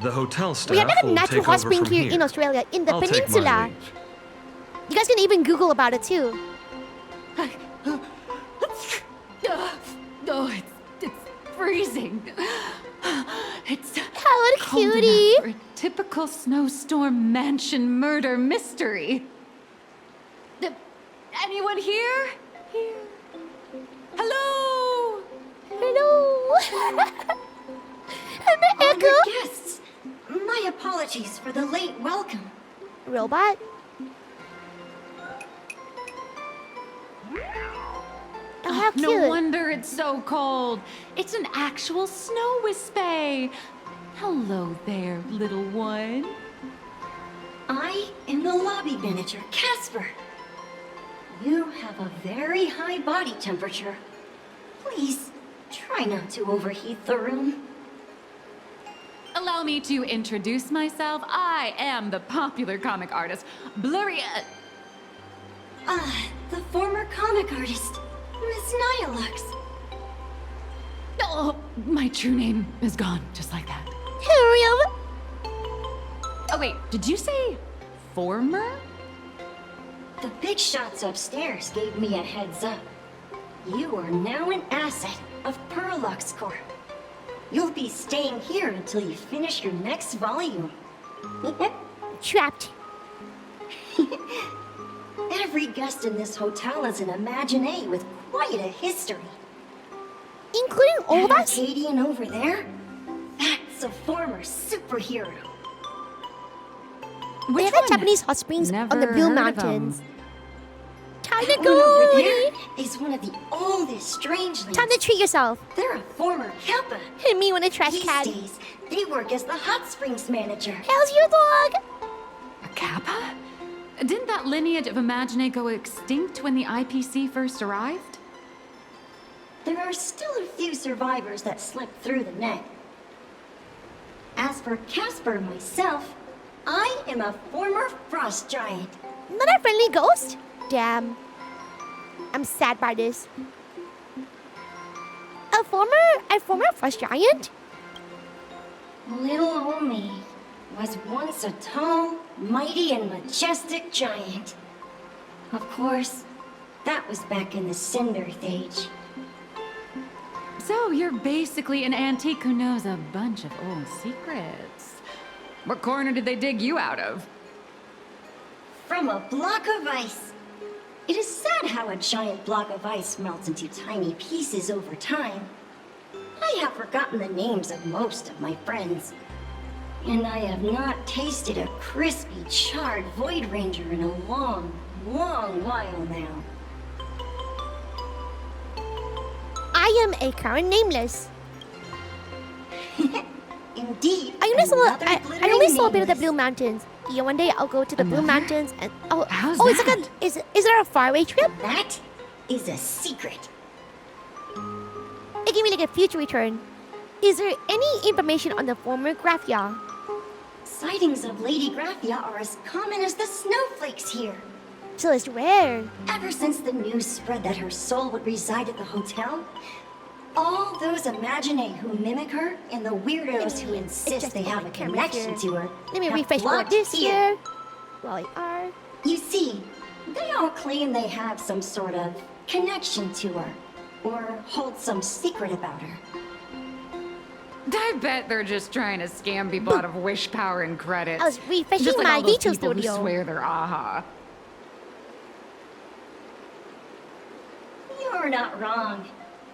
The hotel staff We have a will natural take hot over spring from here in Australia, in the I'll take my peninsula. leave. You guys can even Google about it too. Oh, it's freezing. It's Hello, cold cutie. enough for a typical snowstorm mansion murder mystery. Anyone here? Hello? Hello? Honored guests, my apologies for the late welcome. Robot? Oh, how cute. No wonder it's so cold. It's an actual snow wispy. Hello there, little one. I am the lobby manager, Casper. You have a very high body temperature. Please, try not to overheat the room. Allow me to introduce myself. I am the popular comic artist, Blurry. The former comic artist, Miss Nihilux. Oh, my true name is gone, just like that. Hurry Oh wait, did you say former? The big shots upstairs gave me a heads up. You are now an asset of Perlux Corp. You'll be staying here until you finish your next volume. Trapped. Every guest in this hotel is an Imaginé with quite a history. Including all of us? Acadian over there? That's a former superhero. They have a Japanese hot springs on the Blue Mountains. Time to That one go! over there is one of the oldest strangelings. Time to treat yourself. They're a former Kappa. And me when a trash These can. days, they work as the hot springs manager. How's your dog? A Kappa? Didn't that lineage of Imaginé go extinct when the IPC first arrived? There are still a few survivors that slipped through the net. As for Casper myself, I am a former frost giant. Not a friendly ghost? Damn. I'm sad by this. A former frost giant? Little old me was once a tall, mighty, and majestic giant. Of course, that was back in the Cinderth Age. So you're basically an antique who knows a bunch of old secrets. What corner did they dig you out of? From a block of ice. It is sad how a giant block of ice melts into tiny pieces over time. I have forgotten the names of most of my friends. And I have not tasted a crispy, charred Void Ranger in a long, long while now. I am a current nameless. Indeed. I only saw a bit of the Blue Mountains. Yeah, one day I'll go to the Blue Mountains and it's like a is there a faraway trip? That is a secret. It gave me like a future return. Is there any information on the former Graphia? Sightings of Lady Graphia are as common as the snowflakes here. So it's rare. Ever since the news spread that her soul would reside at the hotel, all those Imaginé who mimic her and the weirdos who insist they have a connection to her Let me have refresh for flocked this here. here. Well, I are. You see, they all claim they have some sort of connection to her, or hold some secret about her. I bet they're just trying to scam people out of wish power and credits. I was refreshing just like my all those veto people studio. Who swear they're aha. You're not wrong.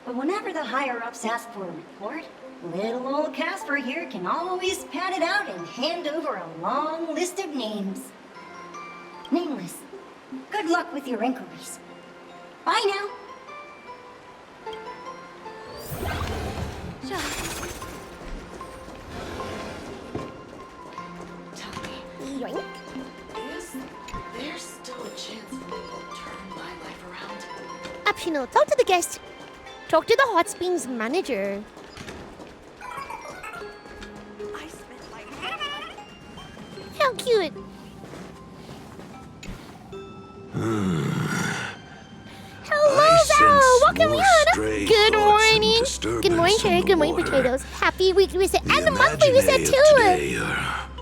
But whenever the higher-ups ask for a report, Little old Casper here can always pad it out and hand over a long list of names. Nameless, good luck with your inquiries. Bye now. Yoink. Is there still a chance we will turn my life around? Optional. Talk to the guest. Talk to the hot springs manager. How cute. Hello, Val. Welcome in. Good morning. Good morning, Cherry. Good morning, potatoes. Happy weekly reset and a monthly reset too.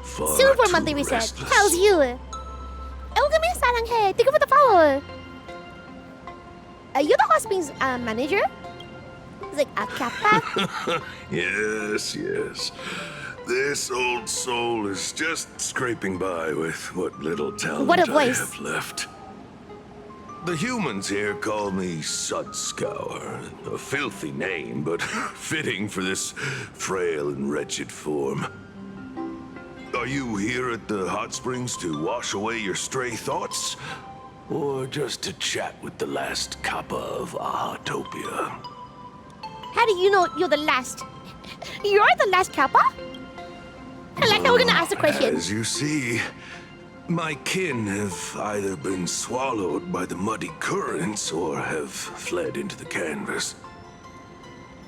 Super monthly reset. How's you? Welcome in, Saranghe. Thank you for the follow. You're the hot springs manager? It's like a kappa. Yes, yes. This old soul is just scraping by with what little talent What a I voice. have left. The humans here call me Sudscour, a filthy name, but fitting for this frail and wretched form. Are you here at the hot springs to wash away your stray thoughts? Or just to chat with the last kappa of Ahatopia? How do you know you're the last? You're the last kappa? I like how we're gonna ask the question. As you see, my kin have either been swallowed by the muddy currents or have fled into the canvas.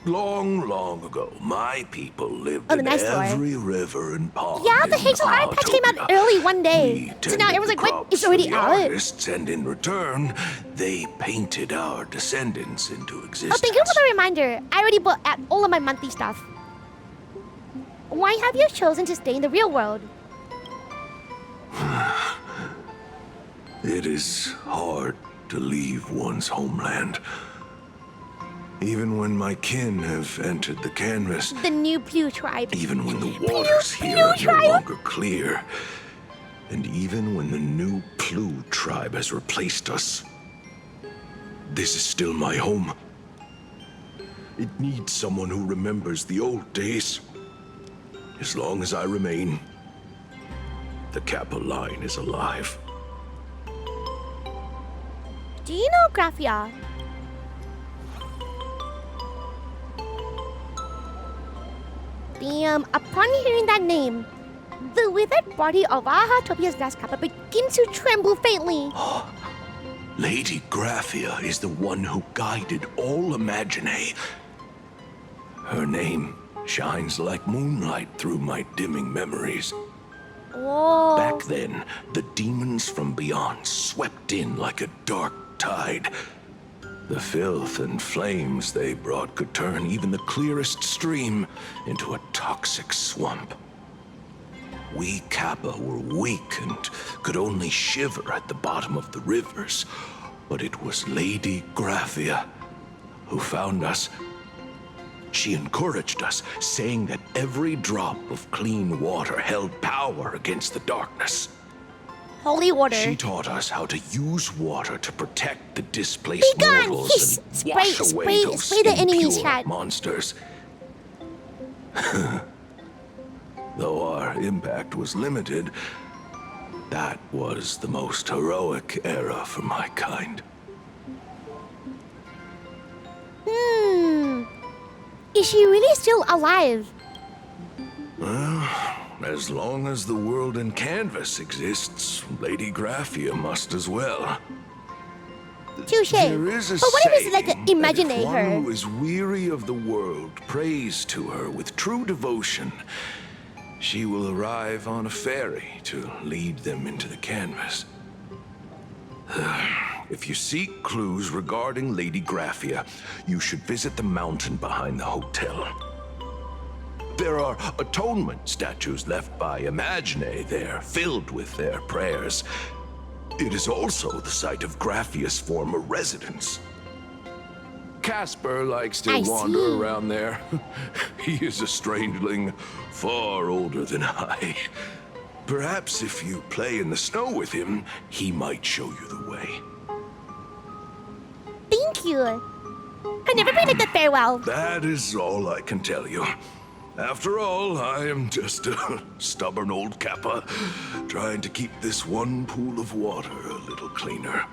Long, long ago, my people lived in every river and pond. Yeah, the Hazel Art Patch came out early one day. So now everyone's like, what? It's already out. Artists, and in return, they painted our descendants into existence. Oh, thank you for the reminder. I already bought all of my monthly stuff. Why have you chosen to stay in the real world? It is hard to leave one's homeland. Even when my kin have entered the canvas. The new Pew tribe. Even when the waters here are no longer clear. And even when the new Plu tribe has replaced us. This is still my home. It needs someone who remembers the old days. As long as I remain, the Kappa line is alive. Do you know Graphia? Damn, upon hearing that name, the withered body of Ahatopia's last kappa begins to tremble faintly. Lady Graphia is the one who guided all Imagine. Her name shines like moonlight through my dimming memories. Whoa. Back then, the demons from beyond swept in like a dark tide. The filth and flames they brought could turn even the clearest stream into a toxic swamp. We Kappa were weak and could only shiver at the bottom of the rivers, but it was Lady Graphia who found us. She encouraged us, saying that every drop of clean water held power against the darkness. Holy water. She taught us how to use water to protect the displaced mortals and wash away those the enemy's impure chat. monsters. Though our impact was limited, that was the most heroic era for my kind. Is she really still alive? Well, as long as the world in canvas exists, Lady Graphia must as well. Touche. There is a But what if it's like saying imagine that if her? one who is weary of the world prays to her with true devotion, she will arrive on a ferry to lead them into the canvas. If you seek clues regarding Lady Graphia, you should visit the mountain behind the hotel. There are atonement statues left by Imagine there, filled with their prayers. It is also the site of Graphia's former residence. Casper likes to wander around there. He is a strangeling far older than I. Perhaps if you play in the snow with him, he might show you the way. Thank you. I never played like the farewell. That is all I can tell you. After all, I am just a stubborn old Kappa, trying to keep this one pool of water a little cleaner.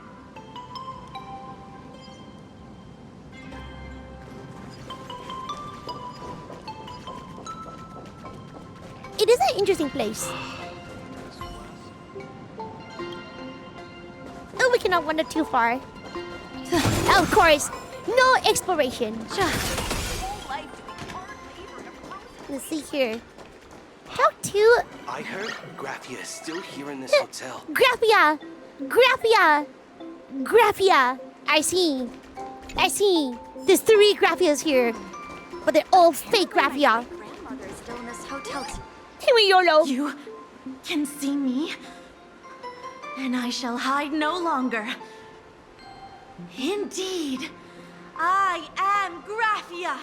It is an interesting place. Oh, we cannot wander too far. Of course, no exploration. Let's see here. Talk to... I heard Graphia is still here in this hotel. Graphia! Graphia! Graphia! I see. I see. There's 3 Graphias here. But they're all fake Graphia. Grandmother's still in this hotel. YOLO. You can see me, and I shall hide no longer. Indeed, I am Graphia,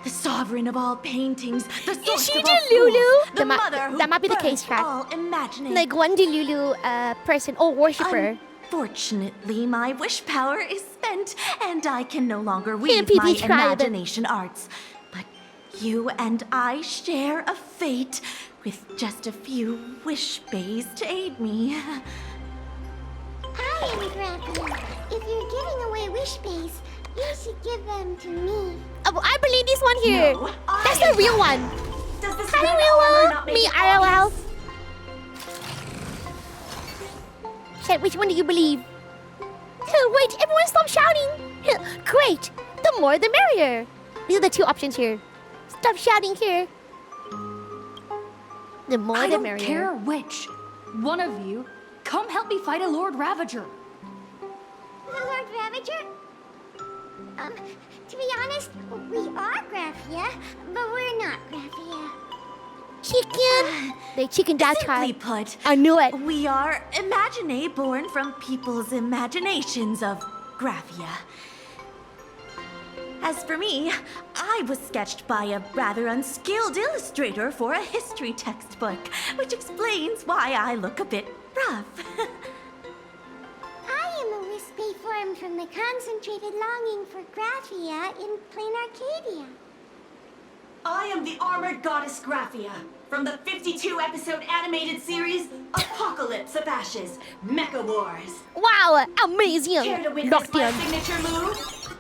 the sovereign of all paintings, the source of all Lulu? fools, the mother who that might be the case, birthed Kat. all imagining. Like one Delulu person or worshipper. Unfortunately, my wish power is spent, and I can no longer weave PP my tribe. imagination arts. But you and I share a fate, with just a few wish bays to aid me. I am Graphia. If you're giving away wish bays, you should give them to me. Oh, I believe this one here. No, that's the real one. Does this Hi, red real armor one. not make Me, it IRL. obvious? Chat, which one do you believe? Wait, everyone stop shouting. Great. The more the merrier. These are the 2 options here. Stop shouting here. The more I the don't merrier. care which. One of you, come help me fight a Lord Ravager. The Lord Ravager? To be honest, we are Graphia, but we're not Graphia. Chicken. They chicken that Simply time. put, I knew it. we are Imagine born from people's imaginations of Graphia. As for me, I was sketched by a rather unskilled illustrator for a history textbook, which explains why I look a bit rough. I am a wispy form from the concentrated longing for Graphia in plain Arcadia. I am the armored goddess Graphia from the 52-episode animated series Apocalypse of Ashes, Mecha Wars. Wow, amazing. Care to witness Locked my in. signature move?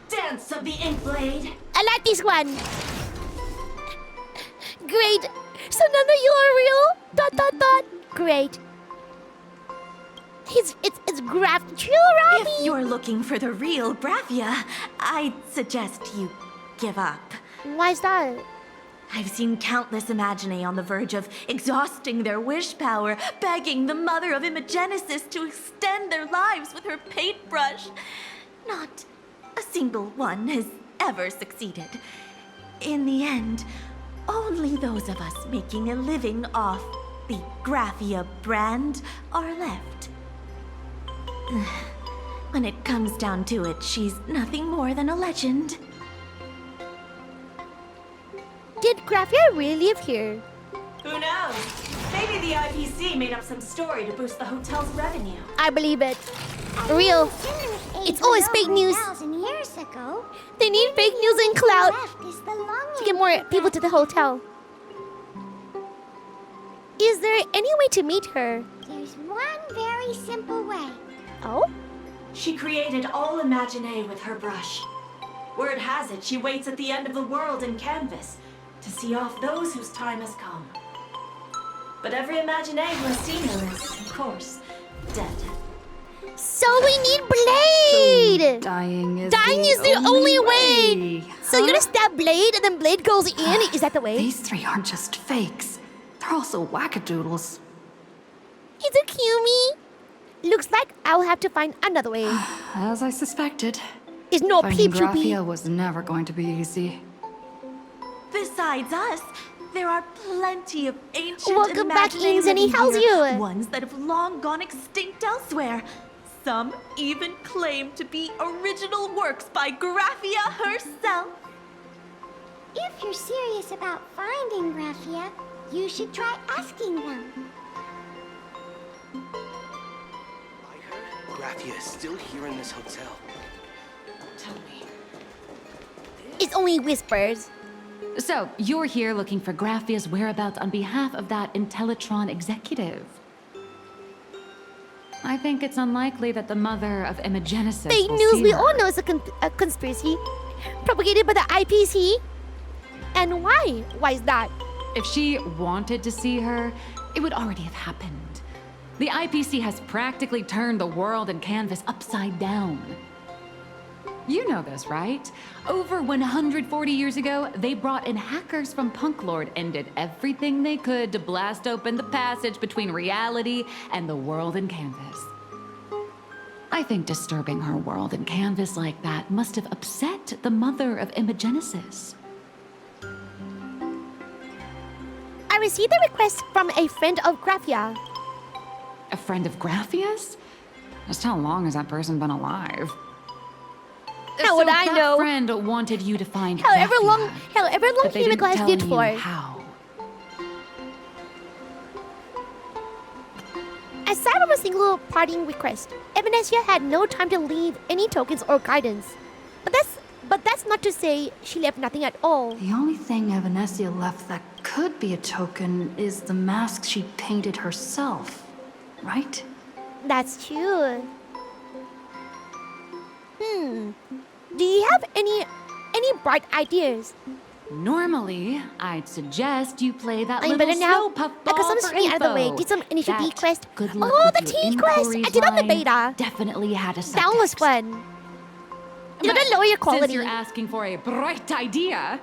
Dance of the Inkblade. I like this one. Great. So none of you are real? ... Great. It's Graph. Chill, Robbie. If you're looking for the real Graphia, I'd suggest you give up. Why is that? I've seen countless Imaginae on the verge of exhausting their wish power, begging the mother of Imagenesis to extend their lives with her paintbrush. Not a single one has ever succeeded. In the end, only those of us making a living off the Graphia brand are left. When it comes down to it, she's nothing more than a legend. Did Graphia really live here? Who knows? Maybe the IPC made up some story to boost the hotel's revenue. I believe it. Real. It's always fake news. 1,000 years ago, They need fake news and clout left is the longing to get more people to the hotel. Is there any way to meet her? There's one very simple way. Oh? She created all Imaginae with her brush. Word has it, she waits at the end of the world in canvas to see off those whose time has come. But every Imaginae who has seen her is, of course, dead. So we need Blade! Dying is the only way! So you're gonna stab Blade and then Blade goes in? Is that the way? These 3 aren't just fakes. They're also wackadoodles. Is it cute? Looks like I'll have to find another way. As I suspected. Is no Finding peep shoopy. Graphia was never going to be easy. Besides us, there are plenty of ancient Welcome back, Imaginae Inzany. living How's here, you? ones that have long gone extinct elsewhere. Some even claim to be original works by Graphia herself. If you're serious about finding Graphia, you should try asking them. I heard Graphia is still here in this hotel. Tell me. It's only whispers. So, you're here looking for Graphia's whereabouts on behalf of that Intellitron executive. I think it's unlikely that the mother of Imogenesis Fake will news see we her. all know is a conspiracy propagated by the IPC. And why? Why is that? If she wanted to see her, it would already have happened. The IPC has practically turned the world and canvas upside down. You know this, right? Over 140 years ago, they brought in hackers from Punklord and did everything they could to blast open the passage between reality and the world in canvas. I think disturbing her world in canvas like that must have upset the mother of Imogenesis. I received a request from a friend of Graphia. A friend of Graphia's? Just how long has that person been alive? How would I that know? Friend wanted you to find However long but they didn't HIMEKO has tell lived you for. how. Aside from a single parting request, Evanesia had no time to leave any tokens or guidance. But that's not to say she left nothing at all. The only thing Evanesia left that could be a token is the mask she painted herself, right? That's true. Do you have any bright ideas? Normally, I'd suggest you play that I'm little better now. Snowpuff I got Ball some for screen out of the way. info. Did some initial That D quest. good luck Oh, with the your T quest! inquiries I did on the line beta. Definitely had a subtext. That was fun. You gotta lower your quality. Since you're asking for a bright idea,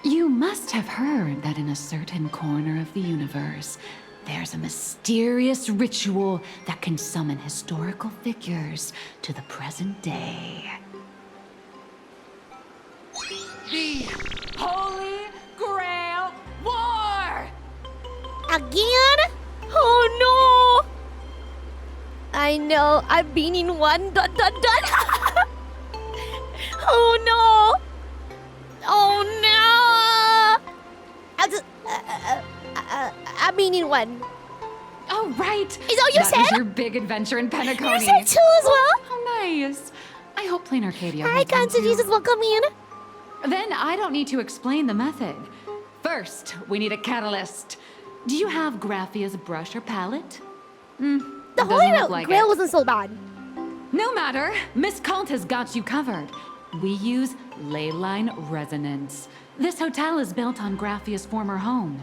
you must have heard that in a certain corner of the universe, there's a mysterious ritual that can summon historical figures to the present day. The Holy Grail War! Again? Oh no! I know, I've been in one ... Oh no! Oh no! I've been in one. Oh, right. Is that what you That was said? your big adventure in Penacony. You said two as well? How nice. I hope Plain Arcadia. Hi, has one Cancer too. Jesus, welcome in. Then I don't need to explain the method. First, we need a catalyst. Do you have Graphia's brush or palette? The Holy Grail wasn't so bad. No matter. Miss Kalt has got you covered. We use leyline resonance. This hotel is built on Graphia's former home.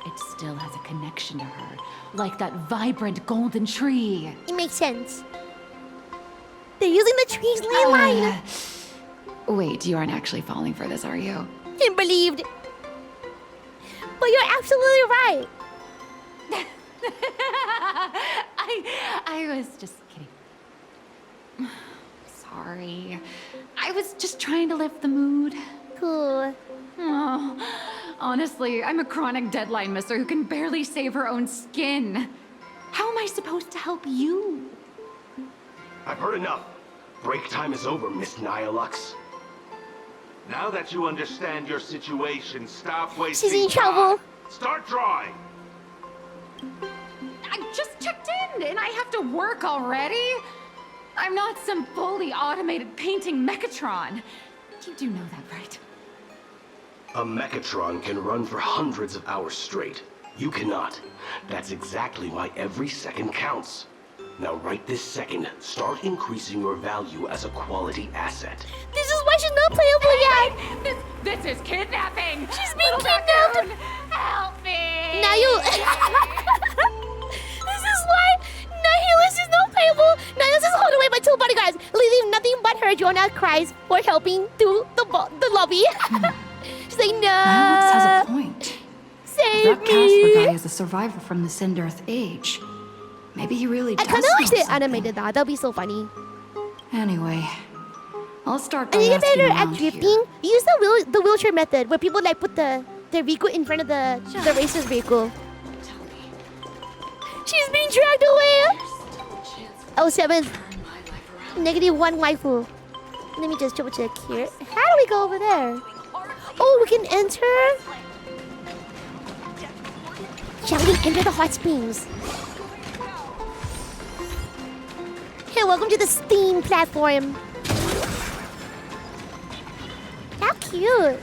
It still has a connection to her, like that vibrant golden tree. It makes sense. They're using the tree's ley line. Wait, you aren't actually falling for this, are you? I believed. But you're absolutely right. I was just kidding. Sorry. I was just trying to lift the mood. Cool. Oh, honestly, I'm a chronic deadline misser who can barely save her own skin. How am I supposed to help you? I've heard enough. Break time is over, Miss Nihilux. Now that you understand your situation, stop wasting She's in time. trouble. Start drawing. I just checked in and I have to work already? I'm not some fully automated painting Mechatron. You do know that, right? A Mechatron can run for hundreds of hours straight. You cannot. That's exactly why every second counts. Now right this second, start increasing your value as a quality asset. This is why she's not playable yet. This is kidnapping. She's being Little kidnapped. raccoon, help me. Now you... This is why Nihilus is not playable. Nihilus is holding away by two bodyguards, leaving nothing but her. Jonah cries for helping through the lobby. She's like, no. Nihilus has a point. Save That me. Casper guy is a survivor from the Sindarth age. Maybe he really I does kind of know wish they something. animated that. That'd be so funny. Anyway, I'll start by And you get asking better at around drifting. here. Use the wheelchair method, where people like put the vehicle in front of the racer's vehicle. She's being dragged away. Oh, 7. -1 waifu. Let me just double check here. How do we go over there? Oh, we can enter. Shall we enter the hot springs? Hey, welcome to the Steam platform. How cute.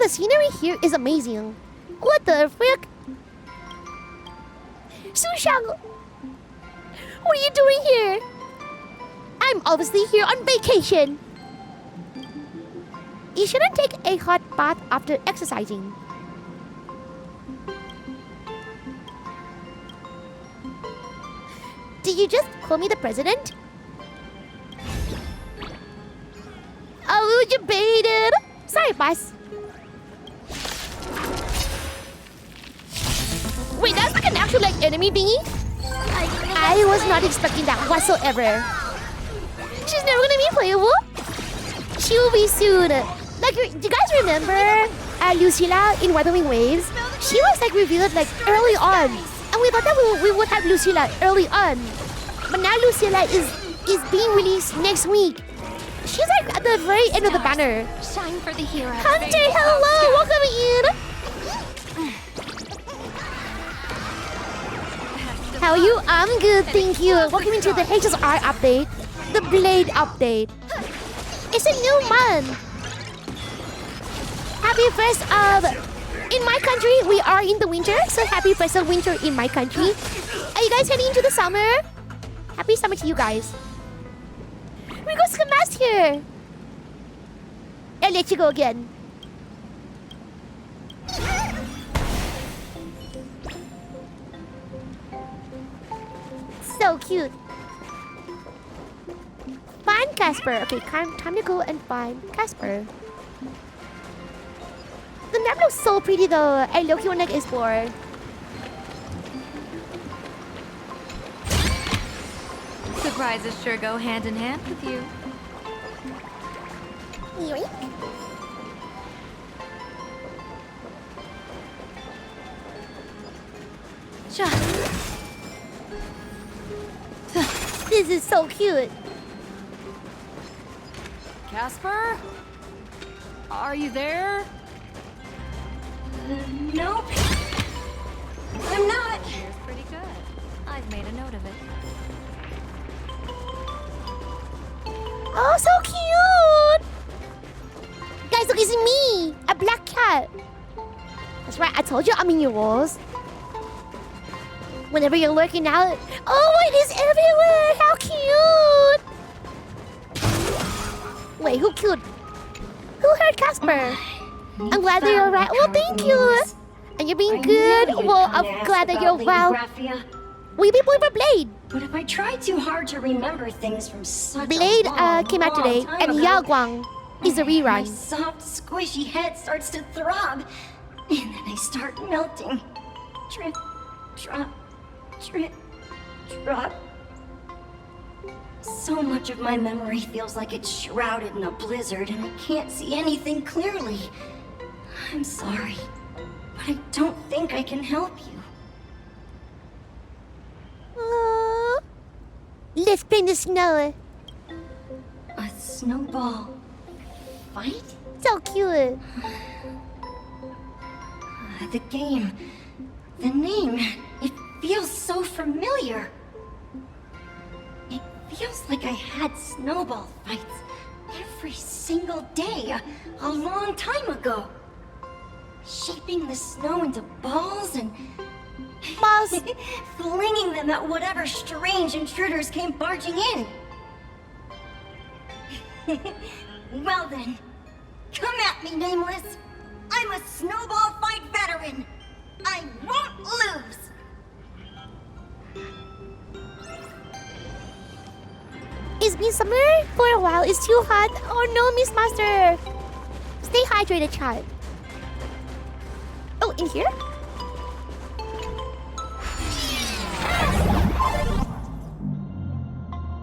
the scenery here is amazing. What the frick? Sushang, what are you doing here? I'm obviously here on vacation. You shouldn't take a hot bath after exercising. Did you just call me the president? Oh, you baited. Sorry, boss. Wait, that's like an actual like enemy thingy? I was not expecting that whatsoever. She's never gonna be playable. She will be soon. Like, do you guys remember Lucilla in Wuthering Waves? She was like revealed like early on, and we thought that we would have Lucilla early on, but now Lucilla is being released next week. She's like at the very end of the banner. Shine for the hero. Hunter, hello, welcome in. How are you? I'm good, thank you. Welcome into the HSR update, the Blade update. It's a new month. Happy first of... In my country, we are in the winter, so happy first of winter in my country. Are you guys heading into the summer? Happy summer to you guys. We got Skamast here. I'll let you go again. So cute. Find Casper. Okay, time to go and find Casper. The map looks so pretty though. I look you want to explore. Surprises sure go hand in hand with you. Yoink. This is so cute. Casper? Are you there? Nope. I'm not. Here's pretty good. I've made a note of it. Oh, so cute! Guys, look, it's me! A black cat. That's right, I told you I'm in your walls. Whenever you're lurking out... Oh, it is everywhere! How cute! Wait, who killed... Who hurt Casper? I'm glad that you're alright. Well, thank you! And you're being good? Well, I'm glad that you're well. Will you be playing for Blade? But if I try too hard to remember things from such Blade a came out today, long time and ago, Yaguang is a my rerun. soft, squishy head starts to throb, and then I start melting. Drip, drop, drip, drop. So much of my memory feels like it's shrouded in a blizzard, and I can't see anything clearly. I'm sorry, but I don't think I can help you. Let's play in the snow. A snowball fight? So cute. The game, the name, it feels so familiar. It feels like I had snowball fights every single day a long time ago. Shaping the snow into balls and flinging them at whatever strange intruders came barging in. Well then, come at me, Nameless. I'm a snowball fight veteran. I won't lose. It's been summer for a while. It's too hot. Oh no, Miss Master. Stay hydrated, child. Oh, in here?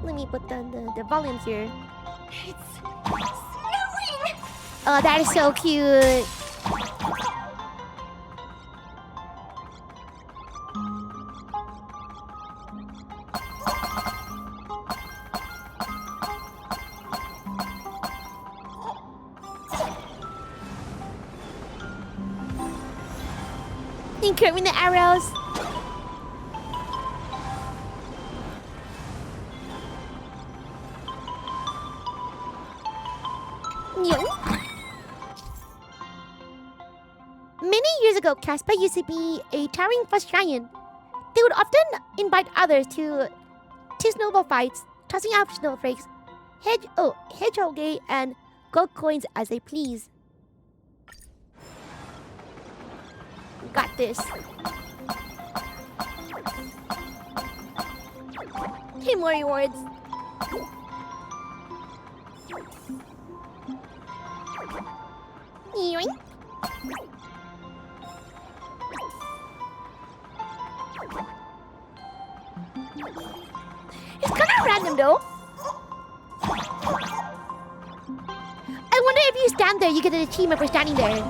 Let me put the volume here. It's snowing! Oh, that is so cute. Incurring the arrows. Many years ago, Casper used to be a towering frost giant. They would often invite others to snowball fights, tossing out snowflakes, hedgehog and gold coins as they please. Got this. Hey, more rewards. Yoink. It's kind of random though. I wonder if you stand there, you get an achievement for standing there.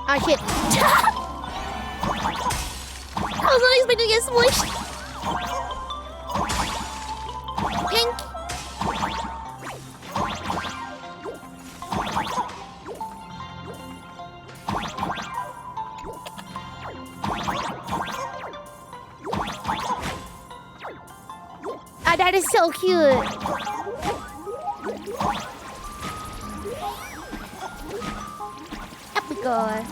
Oh shit. I was not expecting to get smushed. Yank. Ah, that is so cute. Up we go.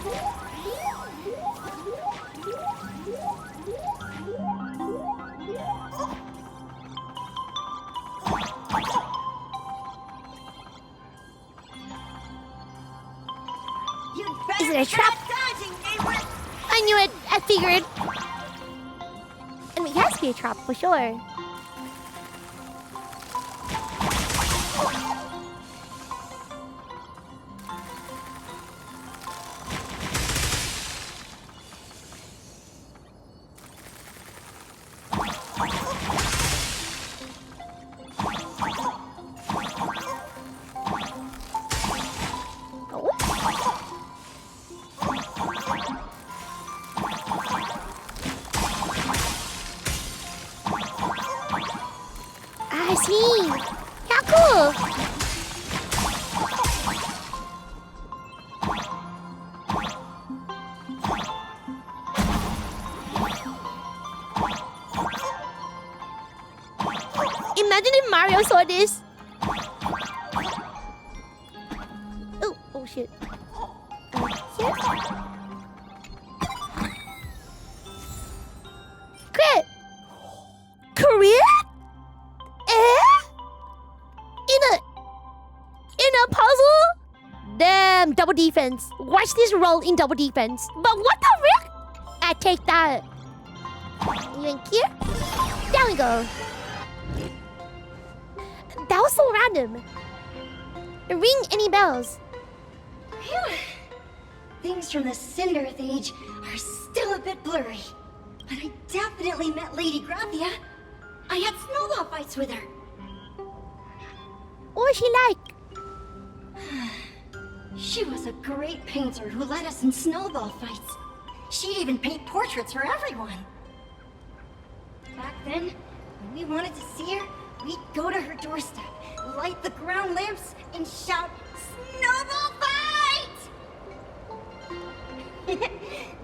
Is it a trap? I knew it. I figured. I mean, it has to be a trap for sure. I see. How cool. Imagine if Mario saw this. Oh shit. Here. Crit. Korea? In a puzzle? Damn, double defense. Watch this roll in double defense. But what the frick? I take that. You in here? There we go. That was so random. Ring any bells? Phew. Things from the Cinder Age are still a bit blurry. But I definitely met Lady Graphia. I had snowball fights with her. What was she like? She was a great painter who led us in snowball fights. She'd even paint portraits for everyone. Back then, when we wanted to see her, we'd go to her doorstep, light the ground lamps, and shout, "Snowball fight!"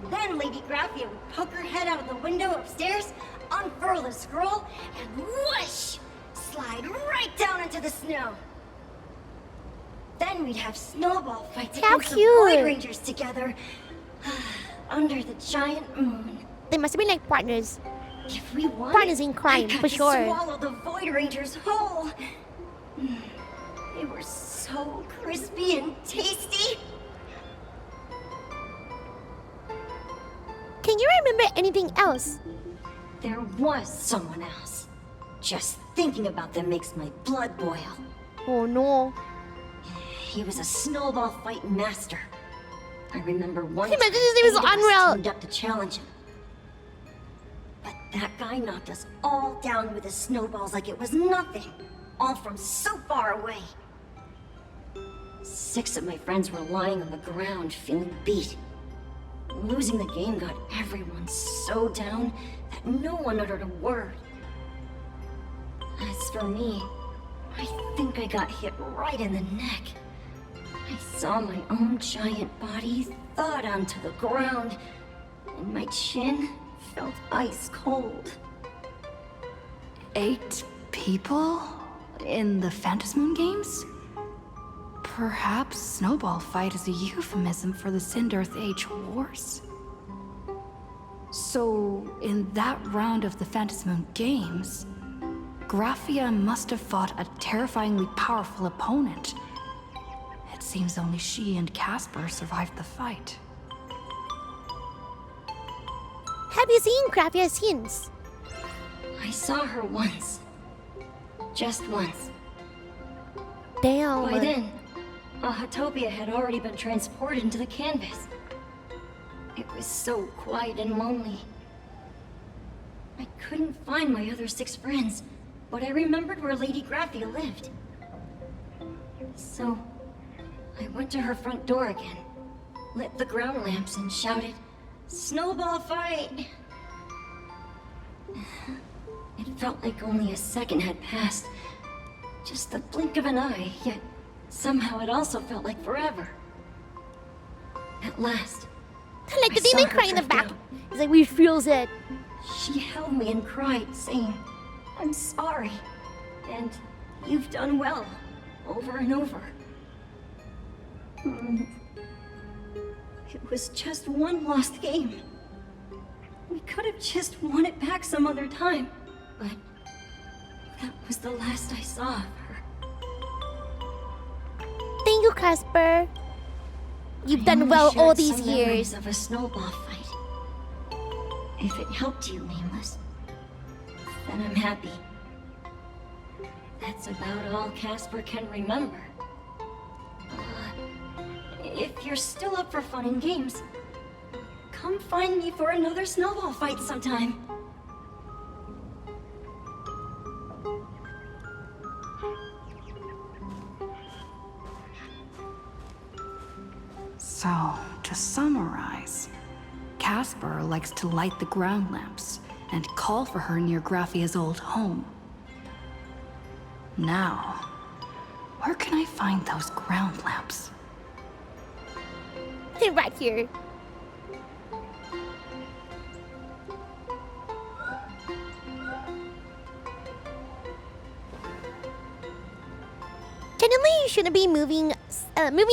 Then Lady Graphia would poke her head out of the window upstairs, unfurl the scroll, and whoosh! Slide right down into the snow. Then we'd have snowball fights against the Void Rangers together under the giant moon. They must have been like partners. If we won, partners in crime, for sure. Swallow the Void Rangers whole. They were so crispy and tasty. Can you remember anything else? There was someone else. Just thinking about them makes my blood boil. Oh no. He was a snowball fight master. I remember one time his name was Unreal. Teamed up to challenge him. But that guy knocked us all down with his snowballs like it was nothing. All from so far away. 6 of my friends were lying on the ground feeling beat. Losing the game got everyone so down that no one uttered a word. As for me, I think I got hit right in the neck. saw my own giant body thud onto the ground, and my chin felt ice cold. 8 people? In the Phantasmoon games? Perhaps Snowball Fight is a euphemism for the Cinderearth Age Wars? So, in that round of the Phantasmoon games, Graphia must have fought a terrifyingly powerful opponent. It seems only she and Casper survived the fight. Have you seen Graphia since? I saw her once. Just once. Damn. By then, Ahatopia had already been transported into the canvas. It was so quiet and lonely. I couldn't find my other 6 friends, but I remembered where Lady Graphia lived. So, I went to her front door again, lit the ground lamps and shouted, "Snowball Fight!" It felt like only a second had passed. Just the blink of an eye, yet somehow it also felt like forever. At last, like the demon crying in the back. It's like we feels it. She held me and cried, saying, "I'm sorry, and you've done well," over and over. It was just one lost game. We could have just won it back some other time, but that was the last I saw of her. Thank you, Casper. You've done well all these some years. memories of a snowball fight. If it helped you, Nameless, then I'm happy. That's about all Casper can remember. If you're still up for fun and games, come find me for another snowball fight sometime. So, to summarize, Casper likes to light the ground lamps and call for her near Graphia's old home. Now, where can I find those ground lamps? They're right here. Generally, you shouldn't be moving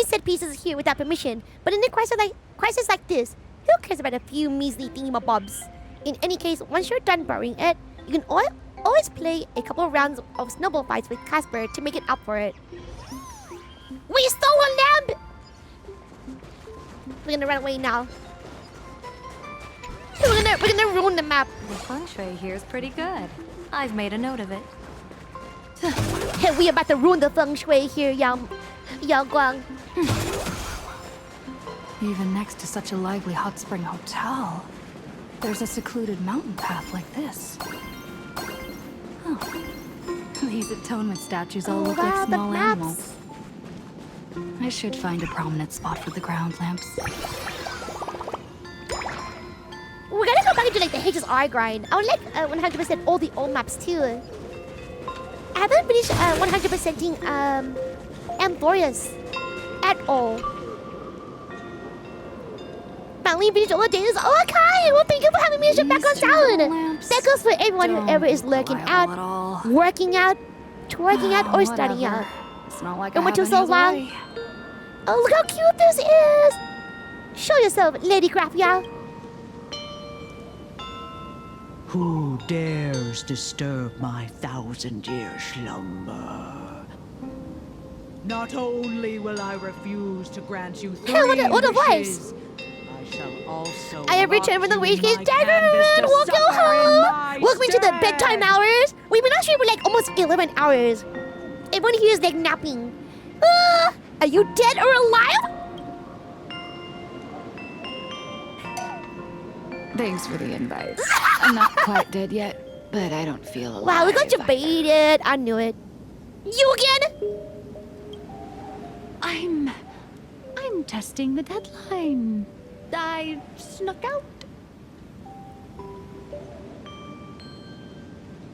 set pieces here without permission, but in a crisis like this, who cares about a few measly thingamabobs? In any case, once you're done borrowing it, you can always play a couple of rounds of snowball fights with Casper to make it up for it. We stole a lamp! We're gonna run away now. We're gonna ruin the map. The feng shui here is pretty good. I've made a note of it. Hey, we about to ruin the feng shui here, Yao Guang. Even next to such a lively hot spring hotel, there's a secluded mountain path like this. Oh. These atonement statues all look like small animals. I should find a prominent spot for the ground lamps. We're gonna go back into like the HSR grind. I would like 100% all the old maps too. I haven't finished 100%ing Amphorius at all. Finally finished all the days. Oh, okay! Well, thank you for having me back on sound. That goes for everyone who ever is lurking out, working out, twerking out, or studying out. It's not like it went too so long. Oh, look how cute this is! Show yourself, Lady Graphia. Who dares disturb my 1,000-year slumber? Not only will I refuse to grant you 3 what a wishes, voice! I shall also I have returned from the wage case. Welcome home! Welcome to the bedtime hours. We've been actually for like almost 11 hours. Everyone here is like napping. Are you dead or alive? Thanks for the invite. I'm not quite dead yet, but I don't feel alive. Wow, we got you baited. I knew it. You again? I'm testing the deadline. I snuck out.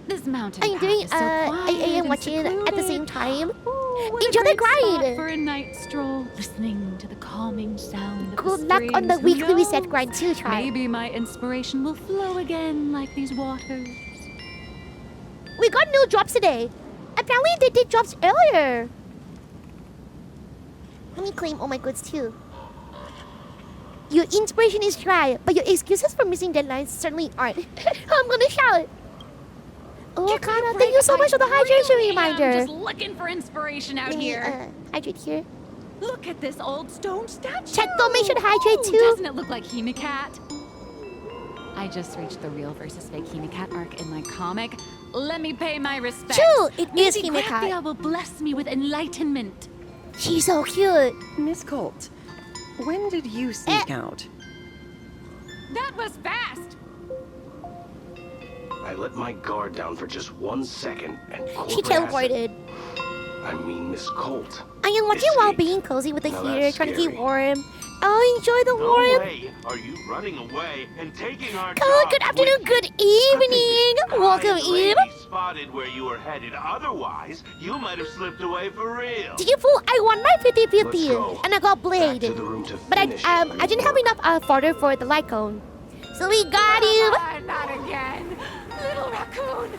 This mountain Are you doing path is so quiet AM and watching at the same time? What Enjoy a the great spot grind. for a night stroll, listening to the calming sound of Good the luck on the streams. Who weekly reset knows? grind too, child. Maybe my inspiration will flow again like these waters. We got new drops today. Apparently they did drops earlier. Let me claim all my goods too. Your inspiration is dry, but your excuses for missing deadlines certainly aren't. I'm gonna shout. Oh, Kana, thank you so much for the hydration reminder. I'm just looking for inspiration out Let me, here. Hydrate here. Look at this old stone statue. Cheto, make sure to hydrate too. Doesn't it look like HIMEKAT? I just reached the real versus fake HIMEKAT arc in my comic. Let me pay my respects. True, it is Maybe HIMEKAT. Graphia will bless me with enlightenment. She's so cute. Miss Colt, when did you sneak out? That was fast. I let my guard down for just 1 second and She teleported. I mean, Miss Colt. I am watching while being cozy with the Now heater, that's trying to keep scary. warm. Oh, enjoy the No warmth. way are you running away and taking our Oh, job good afternoon, with good evening. Welcome you. in. Lady spotted where you were headed. Otherwise, you might have slipped away for real. Did you fool? I won my 50-50 Let's go. and I got blade. Back to the room to But finish I didn't have enough fodder for the light cone. So we got you. Not again. Little raccoon.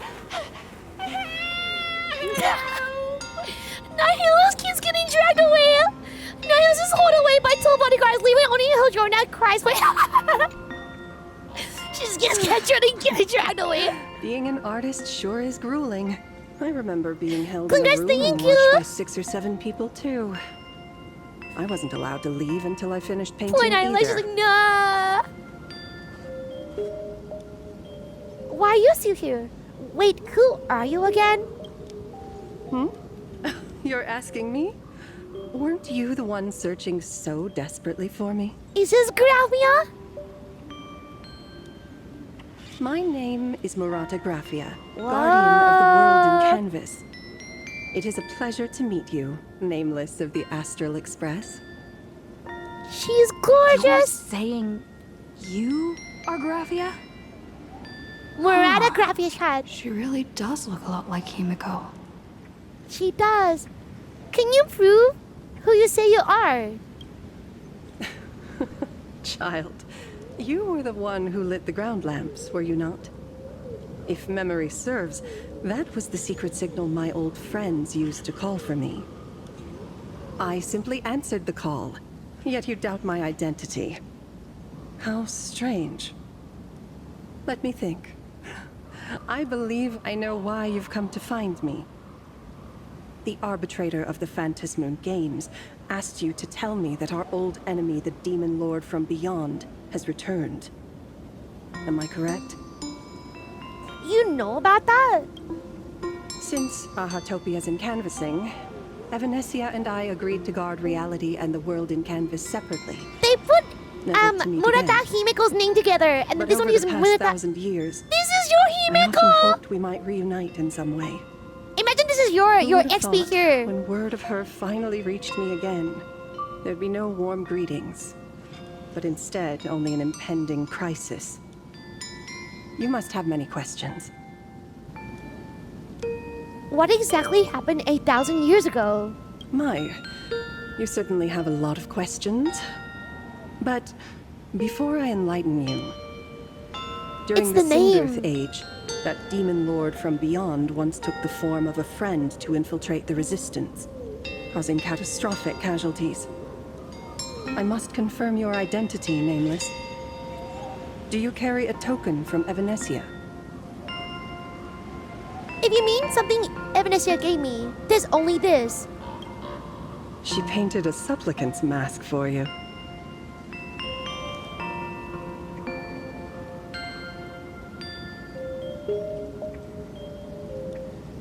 Nihilus keeps getting dragged away. Nihilus is hauled away by 2 bodyguards, leaving only Hildro now cries. She's just getting dragged away. Being an artist sure is grueling. I remember being held Congrats, in a room and thank you. watched by 6 or 7 people too. I wasn't allowed to leave until I finished painting Poor Nihilus, she's either. like, nah. Why are you still here? Wait, who are you again? Hmm? You're asking me? Weren't you the one searching so desperately for me? Is this Graphia? My name is Murata Graphia, guardian of the world in canvas. It is a pleasure to meet you, nameless of the Astral Express. She's gorgeous. You're saying you are Graphia? Murata Graphia's child. She really does look a lot like HIMEKO. She does. Can you prove who you say you are? Child, you were the one who lit the ground lamps, were you not? If memory serves, that was the secret signal my old friends used to call for me. I simply answered the call, yet you doubt my identity. How strange. Let me think. I believe I know why you've come to find me. The arbitrator of the Phantasmoon Games asked you to tell me that our old enemy, the Demon Lord from Beyond, has returned. Am I correct? You know about that? Since Ahatopia's in canvassing, Evanesia and I agreed to guard reality and the world in canvas separately. They put Never to meet Murata again. HIMEKO's name together, and But this one over is the past Murata. 1,000 years, This is your I often HIMEKO. hoped we might reunite in some way. Imagine this is your Who would've XP thought here. When word of her finally reached me again, there'd be no warm greetings, but instead only an impending crisis. You must have many questions. What exactly happened 8,000 years ago? My, you certainly have a lot of questions. But before I enlighten you, during It's the the name. Sindearth Age, that demon lord from beyond once took the form of a friend to infiltrate the Resistance, causing catastrophic casualties. I must confirm your identity, Nameless. Do you carry a token from Evanesia? If you mean something Evanesia gave me, there's only this. She painted a supplicant's mask for you.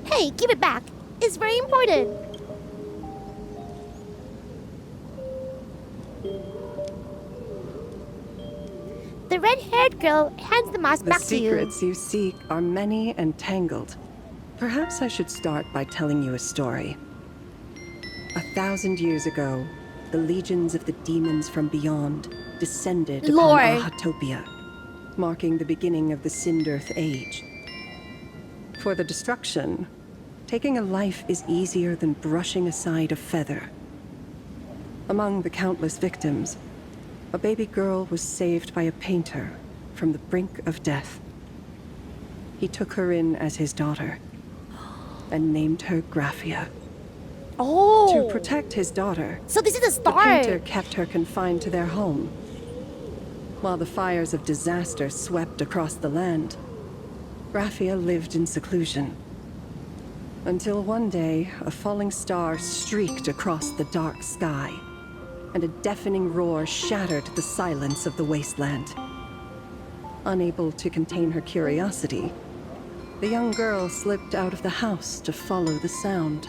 Hey, give it back. It's very important. The red-haired girl hands the mask The back to you. secrets you seek are many and tangled. Perhaps I should start by telling you a story. 1,000 years ago, the legions of the demons from beyond descended Lord. upon Ahatopia, marking the beginning of the Sindearth Age. For the destruction, Taking a life is easier than brushing aside a feather. Among the countless victims, a baby girl was saved by a painter from the brink of death. He took her in as his daughter and named her Graphia. Oh! To protect his daughter, so this is the start. The painter kept her confined to their home. While the fires of disaster swept across the land, Graphia lived in seclusion. Until one day, a falling star streaked across the dark sky, and a deafening roar shattered the silence of the wasteland. Unable to contain her curiosity, the young girl slipped out of the house to follow the sound.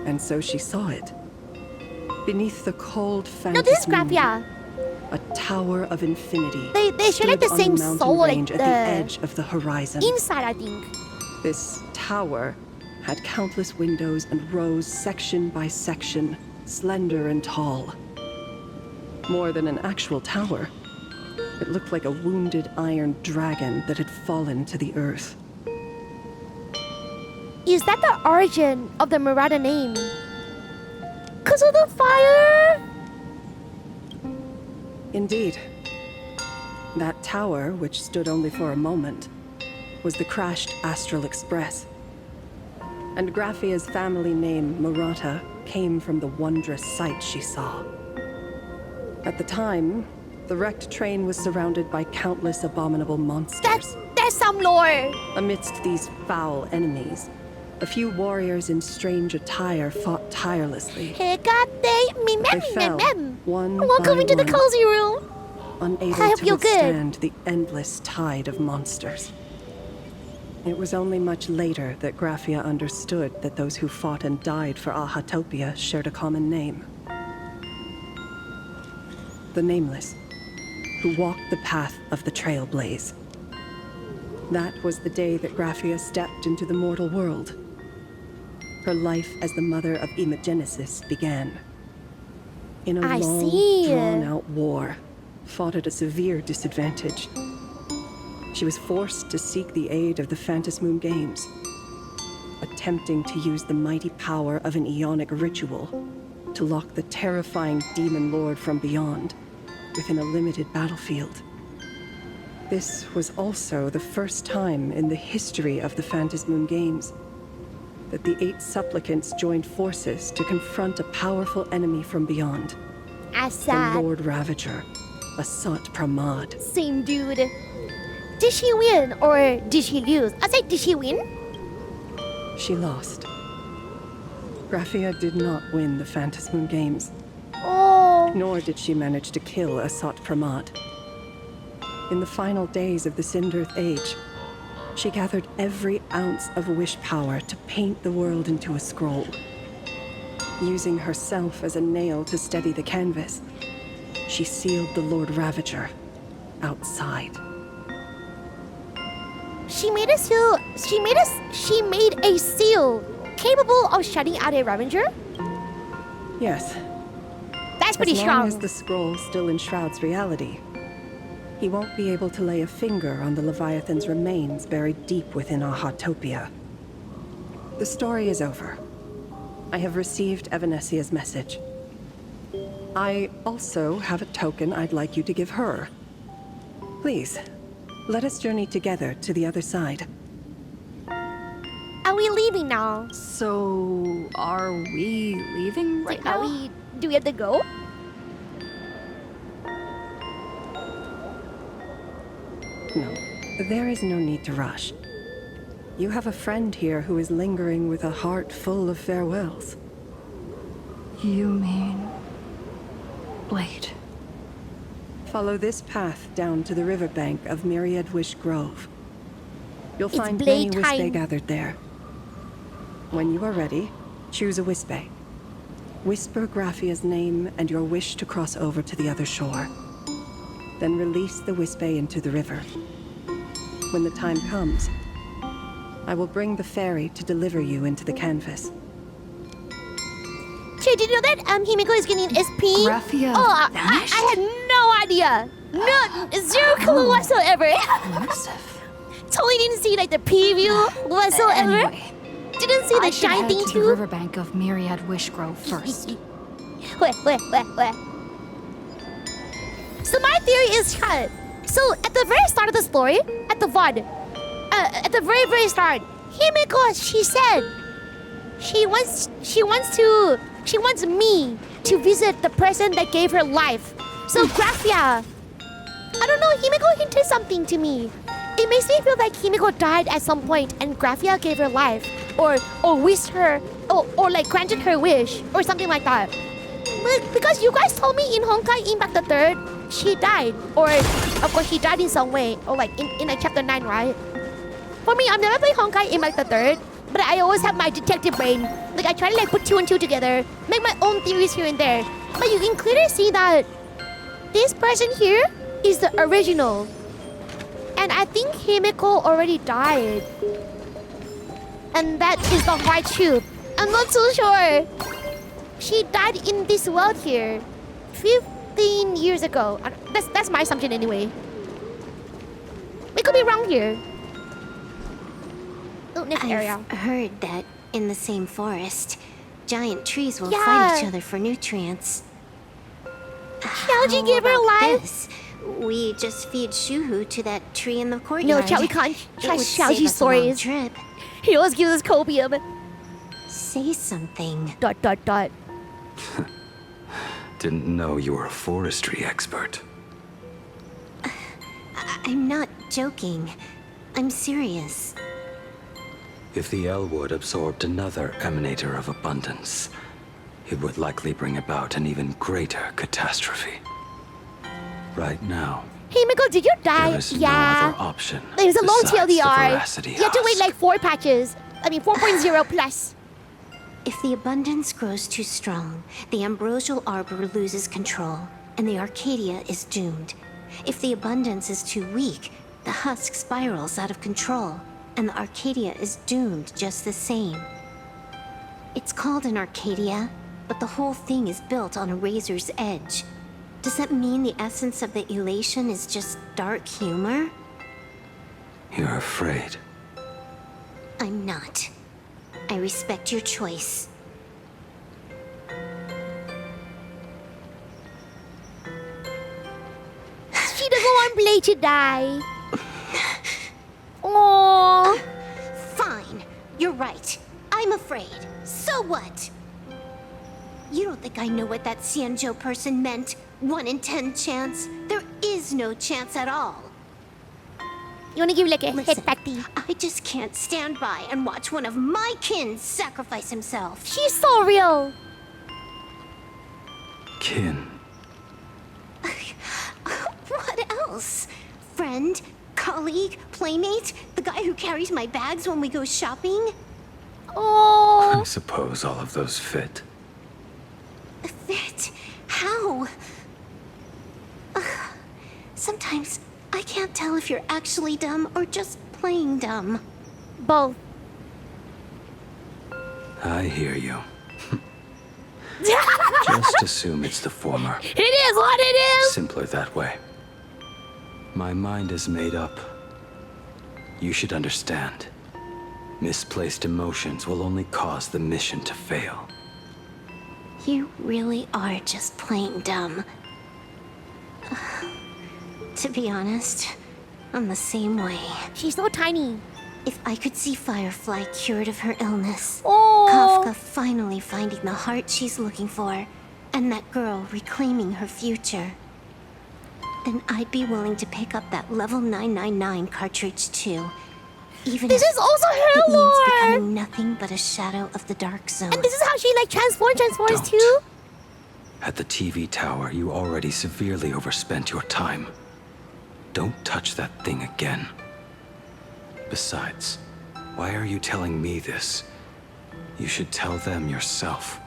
And so she saw it. Beneath the cold fantasy. No, this is Graphia. A tower of infinity. They share like the same soul, like at the edge of the horizon. Inside, I think. This tower had countless windows and rose section by section, slender and tall. More than an actual tower, it looked like a wounded iron dragon that had fallen to the earth. Is that the origin of the Murata name? 'Cause of the fire? Indeed. That tower, which stood only for a moment, was the crashed Astral Express. And Graphia's family name, Murata, came from the wondrous sight she saw. At the time, the wrecked train was surrounded by countless abominable monsters. There's some lore! Amidst these foul enemies, a few warriors in strange attire fought tirelessly. They fell, one Welcome by into the one, cozy room. unable I hope to you're good. withstand the endless tide of monsters. It was only much later that Graphia understood that those who fought and died for Ahatopia shared a common name. The Nameless, who walked the path of the Trailblaze. That was the day that Graphia stepped into the mortal world. Her life as the mother of Imogenesis began. In a long, drawn-out war, fought at a severe disadvantage. She was forced to seek the aid of the Phantasmoon Games, attempting to use the mighty power of an Ionic ritual to lock the terrifying demon lord from beyond within a limited battlefield. This was also the first time in the history of the Phantasmoon Games that the 8 supplicants joined forces to confront a powerful enemy from beyond. The Lord Ravager, Asat Pramad. Same dude. Did she win or did she lose? I say, did she win? She lost. Graphia did not win the Phantasmoon Games. Oh. Nor did she manage to kill Asat Pramad. In the final days of the Sindirth Age, she gathered every ounce of wish power to paint the world into a scroll. Using herself as a nail to steady the canvas, she sealed the Lord Ravager outside. She made a seal. She made a seal capable of shutting out a Ravager? Yes. That's pretty strong. As strong. long as the scroll still enshrouds reality, he won't be able to lay a finger on the Leviathan's remains buried deep within Ahatopia. The story is over. I have received Evanesia's message. I also have a token I'd like you to give her. Please, let us journey together to the other side. Are we leaving now? So, are we leaving right now? Do we have to go? No, there is no need to rush. You have a friend here who is lingering with a heart full of farewells. You mean... Blade? Follow this path down to the riverbank of Myriad Wish Grove. You'll It's find Blade many time. Wispe gathered there. When you are ready, choose a Wispe. Whisper Graphia's name and your wish to cross over to the other shore. Then release the Wispe into the river. When the time comes, I will bring the ferry to deliver you into the canvas. Che, did you know that Himeko is getting SP? Graphia I had no idea. No, zero clue whatsoever. Immersive. Totally didn't see like the preview whatsoever. Anyway, Didn't see the I should giant head thing to the too. riverbank of Myriad Wish Grove first. Where? So my theory is cut. So at the very start of the story, at the VOD, at the very start, HIMEKO, she said she wants me to visit the person that gave her life. So Graphia, I don't know, HIMEKO hinted something to me. It makes me feel like HIMEKO died at some point and Graphia gave her life, or wished her, or like granted her wish, or something like that. Because you guys told me in Honkai Impact the Third, she died, or of course she died in some way, or like in like chapter 9, right? For me, I've never played Honkai Impact the Third, but I always have my detective brain. Like I try to like put 2 and 2 together, make my own theories here and there. But you can clearly see that this person here is the original. And I think HIMEKO already died. And that is the hard truth. I'm not so sure. She died in this world here 15 years ago. That's my assumption anyway. We could be wrong here. Oh, next area. I've heard that in the same forest, giant trees will fight each other for nutrients. Xiaoji gave her life. This? We just feed Shuhu to that tree in the courtyard. No, we can't trust Xiaoji's stories. Trip. He always gives us copium. Say something. ... Didn't know you were a forestry expert. I'm not joking. I'm serious. If the Elwood absorbed another emanator of abundance, it would likely bring about an even greater catastrophe. Right now, HIMEKO, did you die? there is no other option. There's a long besides the TLDR. veracity You have to wait husk. like 4 patches. I mean 4.0 plus. If the abundance grows too strong, the ambrosial arbor loses control, and the Arcadia is doomed. If the abundance is too weak, the husk spirals out of control, and the Arcadia is doomed just the same. It's called an Arcadia, but the whole thing is built on a razor's edge. Does that mean the essence of the elation is just dark humor? You're afraid. I'm not. I respect your choice. She doesn't want Blade to die. Aww. Fine. You're right. I'm afraid. So what? You don't think I know what that Xianzhou person meant? 1 in 10 chance? There is no chance at all. You wanna give like a head patty? I just can't stand by and watch one of my kin sacrifice himself. She's so real. Kin. What else? Friend? Colleague? Playmate? The guy who carries my bags when we go shopping? Oh. I suppose all of those fit. Fit? How? Sometimes I can't tell if you're actually dumb or just playing dumb. Both. I hear you. Just assume it's the former. It is what it is! Simpler that way. My mind is made up. You should understand. Misplaced emotions will only cause the mission to fail. You really are just playing dumb. To be honest, I'm the same way. She's so tiny. If I could see Firefly cured of her illness, Oh. Kafka finally finding the heart she's looking for, and that girl reclaiming her future, then I'd be willing to pick up that level 999 cartridge too. Even This if is also her it means lore! becoming nothing but a shadow of the dark zone. And this is how she like transforms too? At the TV tower, you already severely overspent your time. Don't touch that thing again. Besides, why are you telling me this? You should tell them yourself.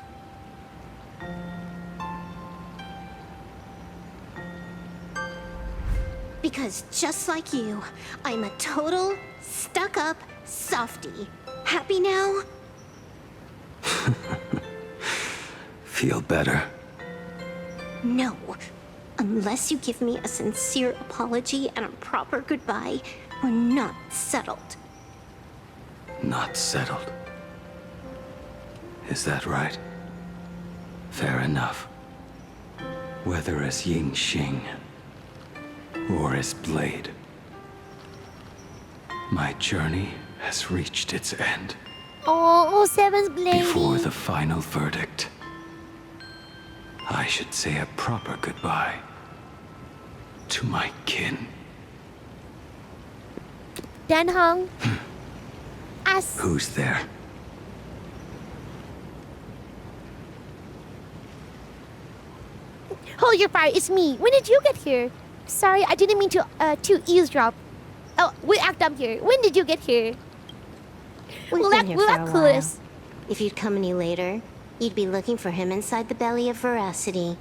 Because just like you, I'm a total, stuck-up softie. Happy now? Feel better. No. Unless you give me a sincere apology and a proper goodbye, We're not settled. Not settled. Is that right? Fair enough. Whether as Ying Xing or as Blade, my journey has reached its end. Oh, Seven's Blade. Before the final verdict, I should say a proper goodbye to my kin. Dan Hong. As Who's there? hold your fire, it's me. When did you get here? Sorry, I didn't mean to eavesdrop. Oh, we act up here. When did you get here? We've been here for a while. clueless. If you'd come any later, you'd be looking for him inside the belly of Veracity.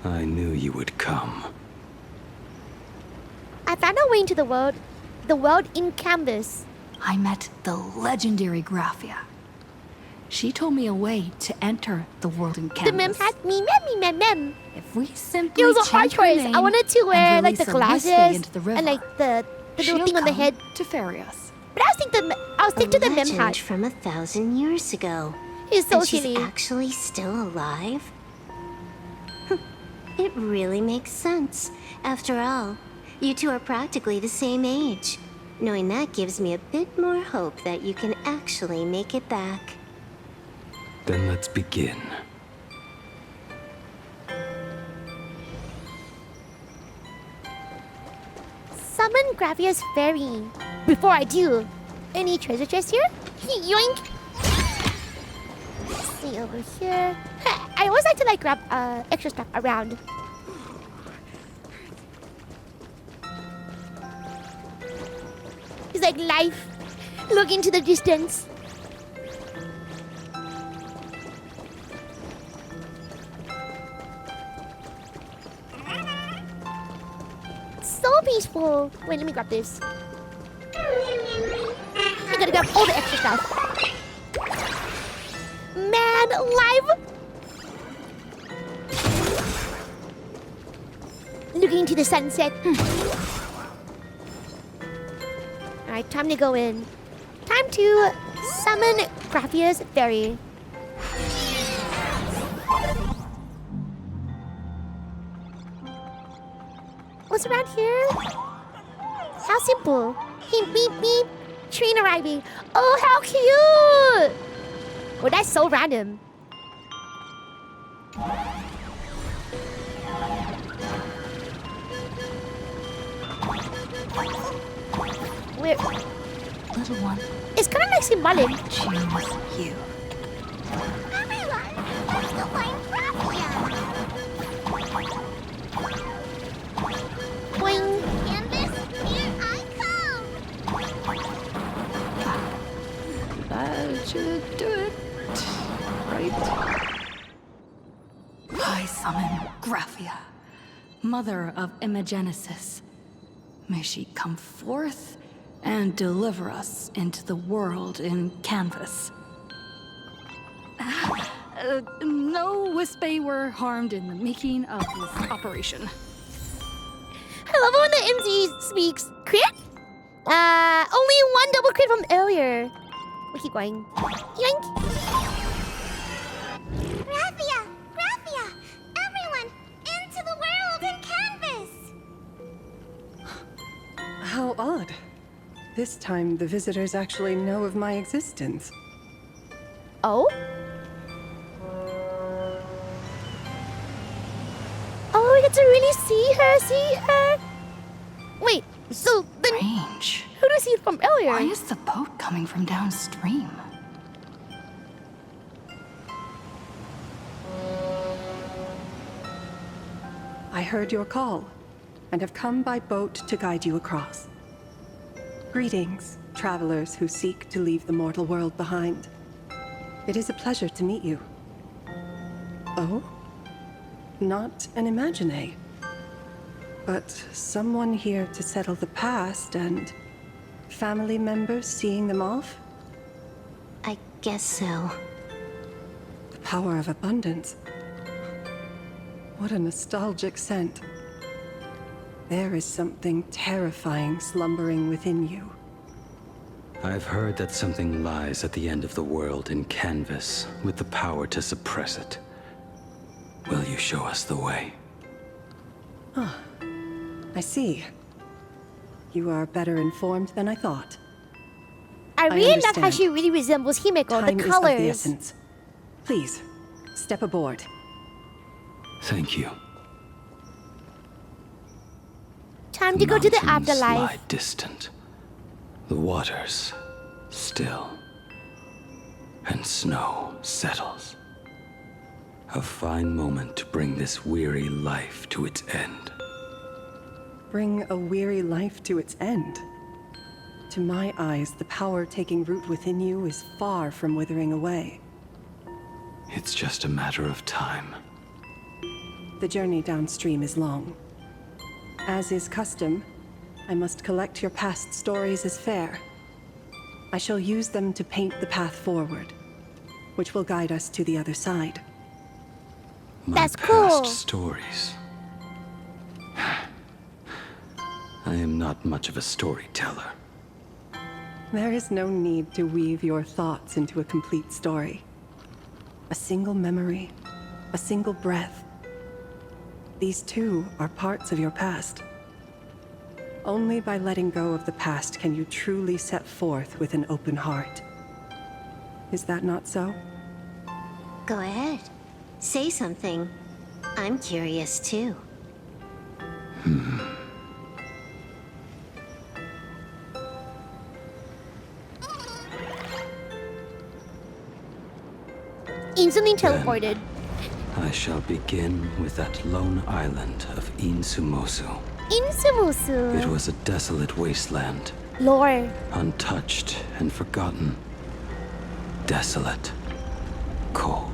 I knew you would come. I found a way into the world in canvas. I met the legendary Graphia. She told me a way to enter the world in canvas. The mem had mem. If we simply It was a hard change her choice. name I wanted to wear like the and release glasses Olysse into the river, and like the little she'll thing on the come head to ferry us. But I'll stick to the mem Legend hat. from 1,000 years ago. He's so and she's silly. actually still alive? It really makes sense. After all, you two are practically the same age. Knowing that gives me a bit more hope that you can actually make it back. Then let's begin. Summon Gravia's fairy. Before I do, any treasure chest here? Yoink! Let's see over here. I always like to like grab extra stuff around. It's like life. Look into the distance. So peaceful. Wait, let me grab this. I gotta grab all the extra stuff. Man, live. Looking into the sunset. Alright, time to go in. Time to summon Graphia's fairy. What's around here? How simple. Beep, beep, beep. Train arriving. Oh, how cute! Well, that's so random. Where? Little one. It's kind of like symbolic. Choose you. Everyone, let's go find Graphia! Boing. Canvas, here I come! That should do it. Right? I summon Graphia, mother of Imagenesis. May she come forth and deliver us into the world in canvas. No Wispe were harmed in the making of this operation. I love it when the MZ speaks. Crit? Only one double crit from earlier. We keep going. Yoink. Graphia! Graphia! Everyone, into the world in canvas! How odd. This time, the visitors actually know of my existence. Oh? Oh, we get to really see her, Wait, so then... Strange. Who do we see it from earlier? Why is the boat coming from downstream? I heard your call, and have come by boat to guide you across. Greetings, travelers who seek to leave the mortal world behind. It is a pleasure to meet you. Oh? Not an imagine, but someone here to settle the past and family members seeing them off? I guess so. The power of abundance. What a nostalgic scent. There is something terrifying slumbering within you. I've heard that something lies at the end of the world in canvas with the power to suppress it. Will you show us the way? Ah, I see. You are better informed than I thought. I really love how understand. she really resembles Himeko. Time The is of the colors. essence. Please, step aboard. Thank you. Time to go to the Mountains afterlife. lie distant. The waters still. And snow settles. A fine moment to bring this weary life to its end. Bring a weary life to its end. To my eyes, the power taking root within you is far from withering away. It's just a matter of time. The journey downstream is long. As is custom, I must collect your past stories as fare. I shall use them to paint the path forward, which will guide us to the other side. That's Past cool. stories. I am not much of a storyteller. There is no need to weave your thoughts into a complete story. A single memory, a single breath. These too are parts of your past. Only by letting go of the past can you truly set forth with an open heart. Is that not so? Go ahead. Say something. I'm curious too. Instantly teleported. I shall begin with that lone island of Insumosu. Insumusu. It was a desolate wasteland, Lore. untouched and forgotten. Desolate. Cold.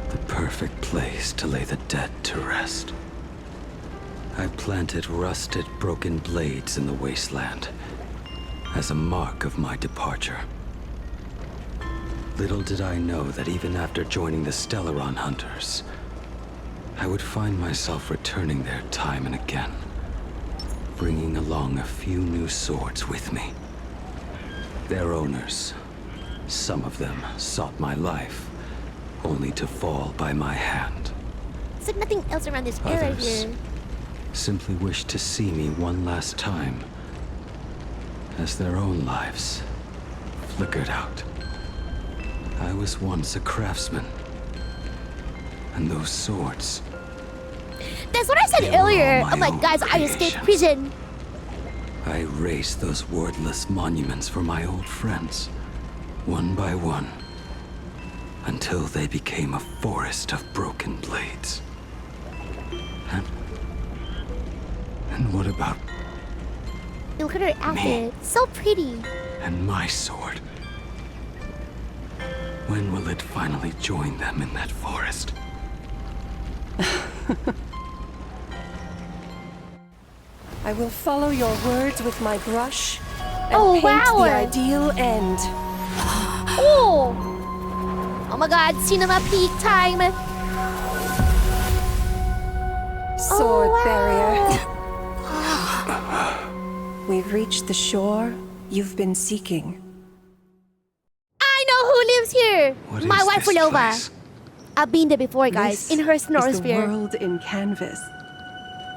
The perfect place to lay the dead to rest. I planted rusted, broken blades in the wasteland as a mark of my departure. Little did I know that even after joining the Stellaron Hunters, I would find myself returning there time and again, bringing along a few new swords with me. Their owners, some of them sought my life, only to fall by my hand. There's like nothing else around this area Others here. simply wished to see me one last time, as their own lives flickered out. I was once a craftsman, and those swords. That's what I said They were earlier. all my I'm like, own guys, I escaped creation. prison. I raised those wordless monuments for my old friends, one by one, until they became a forest of broken blades. And what about Look at her outfit. So pretty. and my sword? When will it finally join them in that forest? I will follow your words with my brush and Oh, paint wow. the ideal end. Oh! Oh my god, cinema peak time! Sword wow. barrier. We've reached the shore you've been seeking. I know who lives here! What My is wife this Ulova. place? I've been there before, guys, This in her is the snoresphere. world in canvas.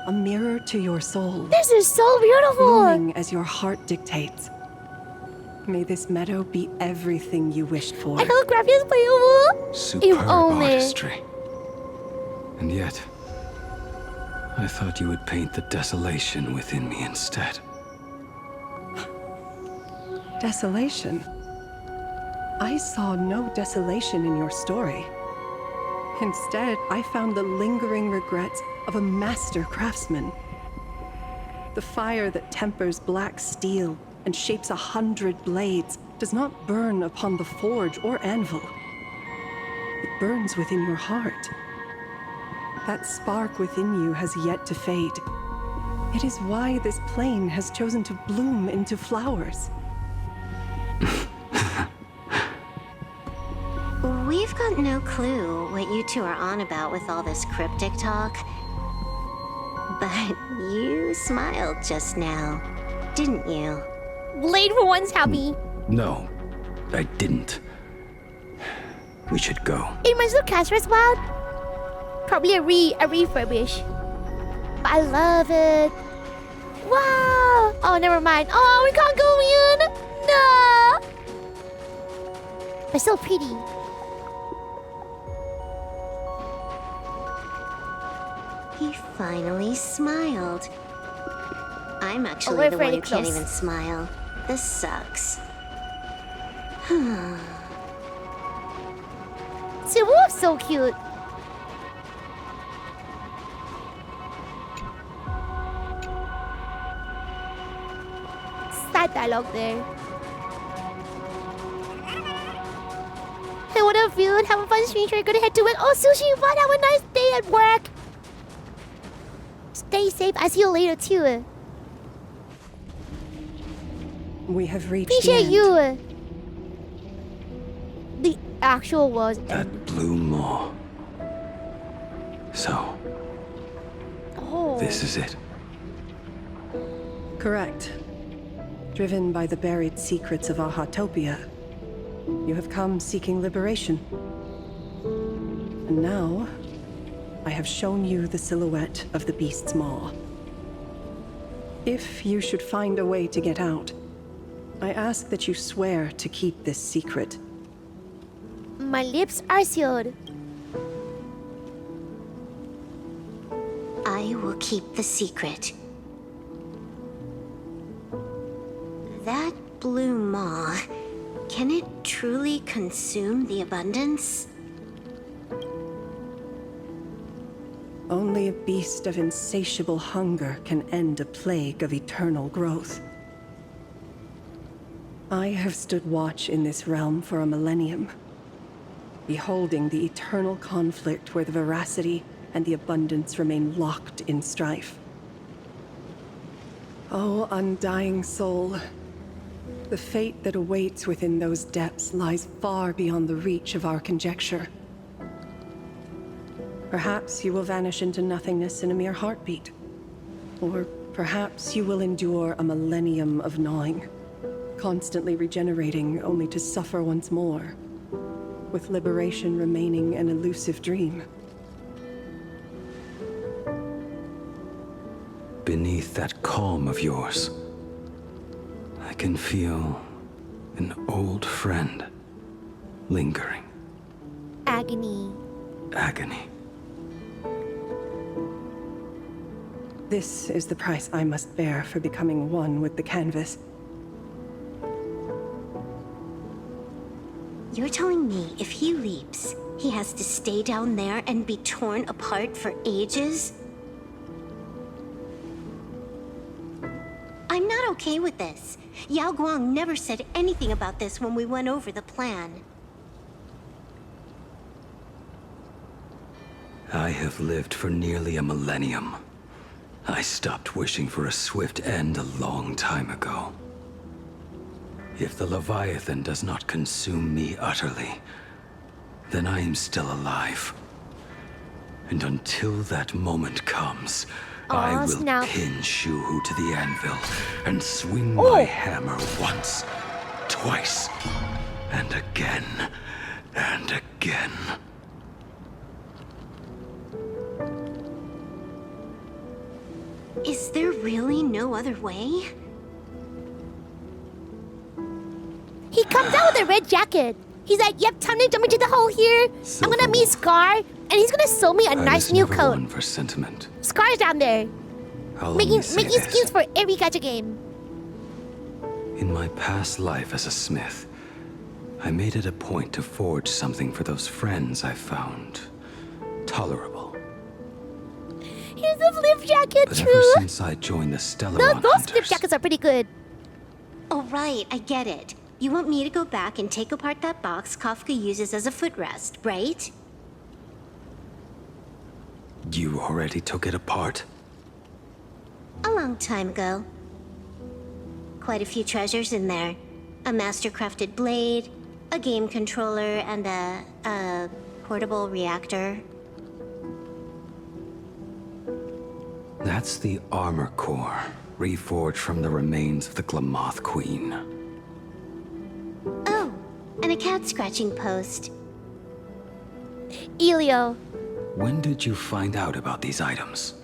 A mirror to your soul. This is so beautiful! Blooming as your heart dictates. May this meadow be everything you wished for. I know Graphia's playable! Superb If only. artistry. And yet, I thought you would paint the desolation within me instead. Desolation? I saw no desolation in your story. Instead, I found the lingering regrets of a master craftsman. The fire that tempers black steel and shapes 100 blades does not burn upon the forge or anvil. It burns within your heart. That spark within you has yet to fade. It is why this plane has chosen to bloom into flowers. We've got no clue what you two are on about with all this cryptic talk. But you smiled just now, didn't you? Blade for once happy. No, I didn't. We should go. It reminds me of Casper's Wild. Probably a refurbish. But I love it. Wow! Oh, never mind. Oh, we can't go in. No. But still pretty. He finally smiled. I'm actually we're the one very who can't close. even smile. This sucks. See, we look so cute. Sad dialogue there. Hey, what up, dude? Have a fun stream. Sure, gonna head to it. Oh, Sushi, fun. Have a nice day at work. Stay safe. I see you later, too. We have reached the Appreciate end. you. The actual was. That blue maw. So, Oh. this is it. Correct. Driven by the buried secrets of Ahatopia, you have come seeking liberation. And now, I have shown you the silhouette of the beast's maw. If you should find a way to get out, I ask that you swear to keep this secret. My lips are sealed. I will keep the secret. That blue maw, can it truly consume the abundance? Only a beast of insatiable hunger can end a plague of eternal growth. I have stood watch in this realm for a millennium, beholding the eternal conflict where the veracity and the abundance remain locked in strife. Oh, undying soul, the fate that awaits within those depths lies far beyond the reach of our conjecture. Perhaps you will vanish into nothingness in a mere heartbeat. Or perhaps you will endure a millennium of gnawing, constantly regenerating only to suffer once more, with liberation remaining an elusive dream. Beneath that calm of yours, I can feel an old friend lingering. Agony. Agony. This is the price I must bear for becoming one with the canvas. You're telling me if he leaps, he has to stay down there and be torn apart for ages? I'm not okay with this. Yao Guang never said anything about this when we went over the plan. I have lived for nearly a millennium. I stopped wishing for a swift end a long time ago. If the Leviathan does not consume me utterly, then I am still alive. And until that moment comes, I will snap. pin Shuhu to the anvil and swing my hammer once, twice, and again, and again. Is there really no other way? He comes out with a red jacket. He's like, yep, time to jump into the hole here. I'm gonna meet Scar, and he's gonna sew me a I nice was new never coat. one for sentiment. Scar's down there. I'll Making only say this. skins for every gacha game. In my past life as a smith, I made it a point to forge something for those friends I found tolerable. Here's the flip jacket But too. ever since I joined the Stellar Those flip jackets are pretty good. Oh, right, I get it. You want me to go back and take apart that box Kafka uses as a footrest, right? You already took it apart. A long time ago. Quite a few treasures in there. A master-crafted blade, a game controller, and a portable reactor. That That's the armor core, reforged from the remains of the Glamoth Queen. Oh, and a cat scratching post. Elio. When did you find out about these items?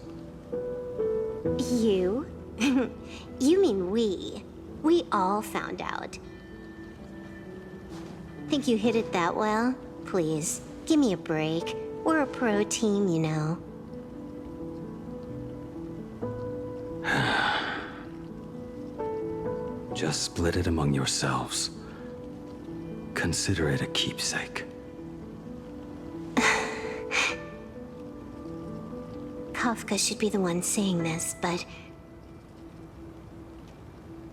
You? You mean we. We all found out. Think you hit it that well? Please, give me a break. We're a pro team, you know. Just split it among yourselves. Consider it a keepsake. Kafka should be the one saying this, but...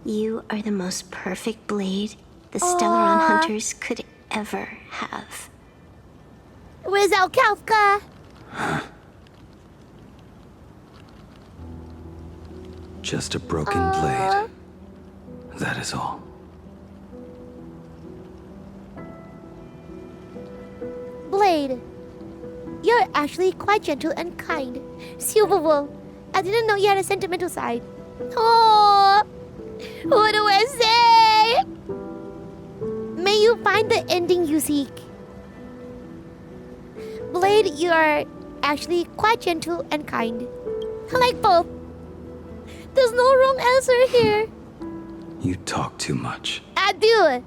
You are the most perfect blade the Stellaron Hunters could ever have. Where's our Kafka? Just a broken blade. That is all. Blade, you're actually quite gentle and kind. Silverwool, I didn't know you had a sentimental side. Oh, what do I say? May you find the ending you seek. Blade, you are actually quite gentle and kind. I like both. There's no wrong answer here. You talk too much. I do.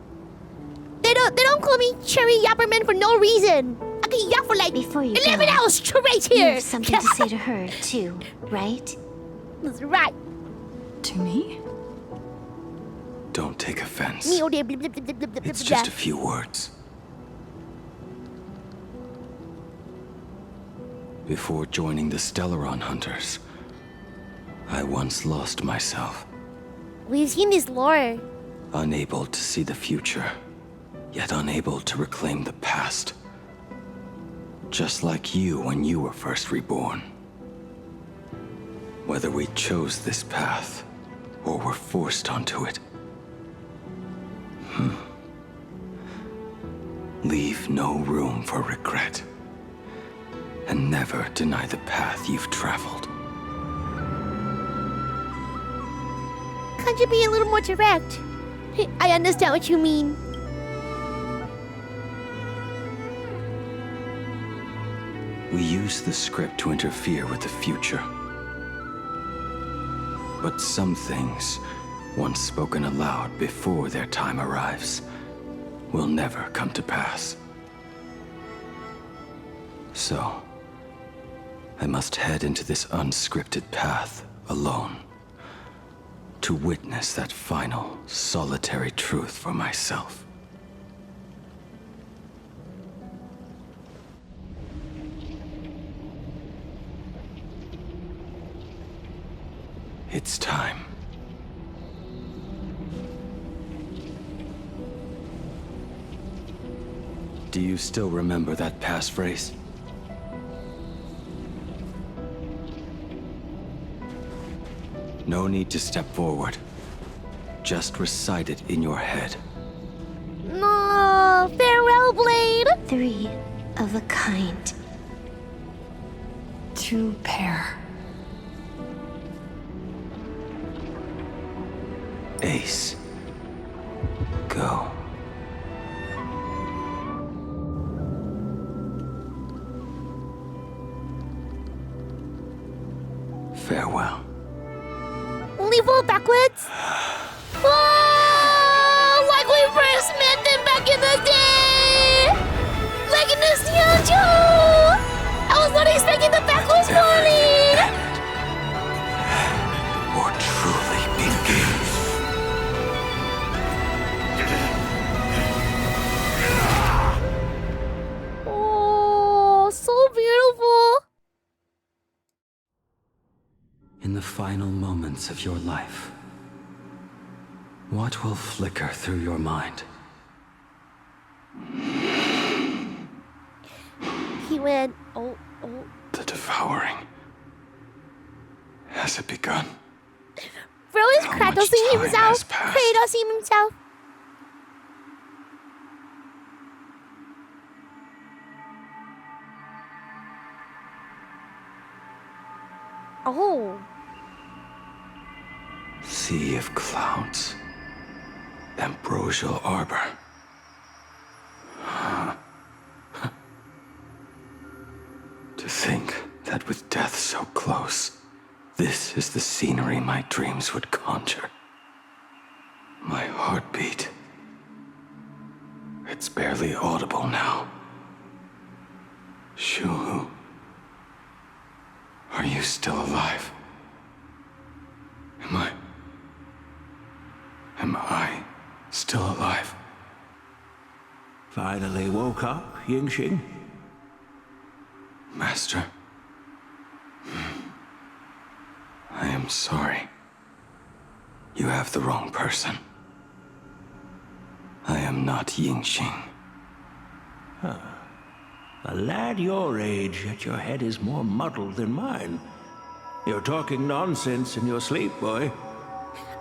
They don't call me Cherry Yapperman for no reason. I can yap for like Before you 11 go, hours straight You here. have something to say to her, too, right? That's right. To me? Don't take offense. Me, oh dear, blah, blah, blah, blah, blah, blah, It's blah. just a few words. Before joining the Stellaron Hunters, I once lost myself. We've seen this lore. Unable to see the future, yet unable to reclaim the past. Just like you when you were first reborn. Whether we chose this path, or were forced onto it. Leave no room for regret. And never deny the path you've traveled. Can't you be a little more direct? I understand what you mean. We use the script to interfere with the future. But some things, once spoken aloud before their time arrives, will never come to pass. So, I must head into this unscripted path alone, to witness that final, solitary truth for myself. It's time. Do you still remember that passphrase? No need to step forward. Just recite it in your head. No, farewell, Blade. 3 of a kind. 2 pair. Ace. Go. Farewell. Leave all backwards. Oh, like we first met them back in the day. Like in the Xianzhou. I was not expecting the backwards morning. Or truly begins. Oh, so beautiful. In the final moments of your life, what will flicker through your mind? He went, oh. The devouring. Has it begun? Bro is Kratosing himself. Kratosing himself. Oh. sea of clouds. Ambrosial arbor. To think that with death so close, this is the scenery my dreams would conjure. My heartbeat. It's barely audible now. Shuhu, are you still alive? Am I still alive? Finally woke up, Yingxing? Master, I am sorry. You have the wrong person. I am not Yingxing. A lad your age, yet your head is more muddled than mine. You're talking nonsense in your sleep, boy.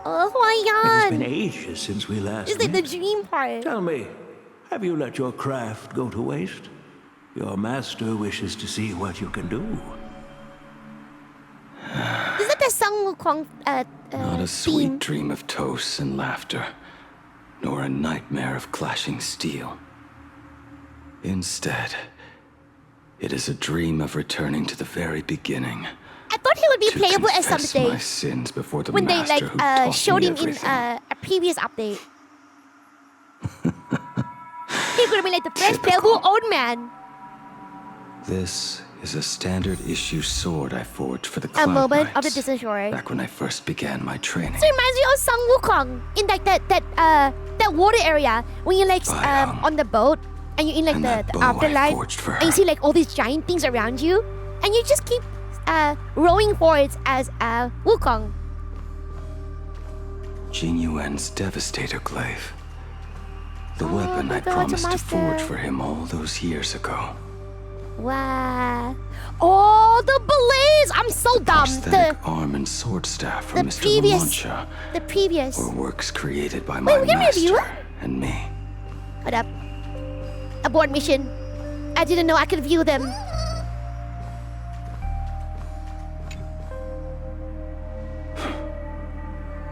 Oh, It has been Hwayan! ages since we last It's like the met. dream part. Tell me, have you let your craft go to waste? Your master wishes to see what you can do. Is that the Sang Wukong Not a sweet theme? dream of toasts and laughter, nor a nightmare of clashing steel. Instead, it is a dream of returning to the very beginning. I thought he would be to playable at confess some my stage sins before the when they master like who taught showed me him in everything. a previous update. He could have been like the fresh playable old man. This is a standard issue sword I forged for the A Cloud moment of the Knights, distant shore. back when I first began my training. So it reminds me of Sang Wukong in like that water area when you're like on the boat and you're in like the afterlife forged for and you her. see like all these giant things around you and you just keep rowing forwards as Wukong. Jing Yuan's Devastator Glaive. The weapon I the promised to master. forge for him all those years ago. Wow. Oh, the blaze! I'm so dumb. Prosthetic arm and sword staff from the Mr. previous- Lamancha The previous. were works created by Wait, my we can review master it? and me. Hold up. Abort mission. I didn't know I could view them.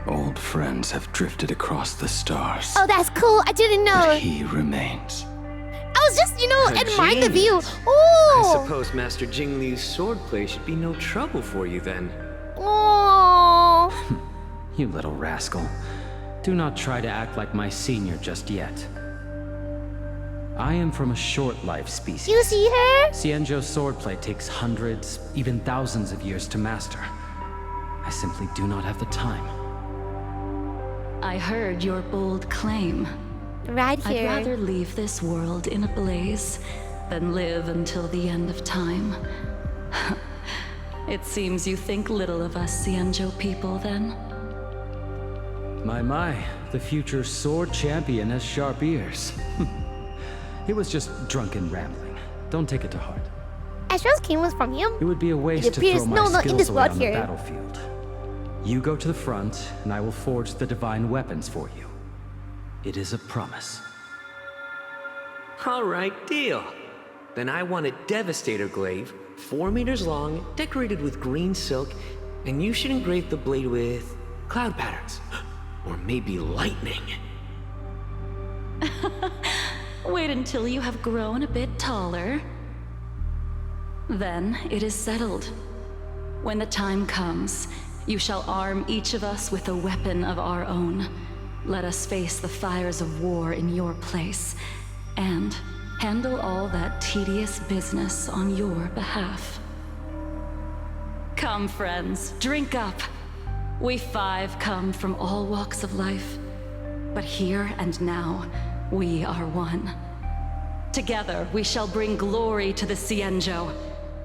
Old friends have drifted across the stars. Oh, that's cool. I didn't know. But he remains. I was just, admiring the view. I Oh. suppose Master Jing Li's swordplay should be no trouble for you then. Oh. You little rascal. Do not try to act like my senior just yet. I am from a short-life species. You see her? Xianzhou's swordplay takes hundreds, even thousands of years to master. I simply do not have the time. I heard your bold claim. Right I'd here. rather leave this world in a blaze than live until the end of time. It seems you think little of us Xianzhou people, then? My, the future sword champion has sharp ears. It was just drunken rambling. Don't take it to heart. Astra's king was from him? It would be a waste It to appears- throw my no, in skills this away world on the here. battlefield. You go to the front, and I will forge the divine weapons for you. It is a promise. All right, deal. Then I want a Devastator Glaive, 4 meters long, decorated with green silk, and you should engrave the blade with cloud patterns. Or maybe lightning. Wait until you have grown a bit taller. Then it is settled. When the time comes, you shall arm each of us with a weapon of our own. Let us face the fires of war in your place, and handle all that tedious business on your behalf. Come, friends, drink up. We 5 come from all walks of life, but here and now, we are one. Together, we shall bring glory to the Xianzhou,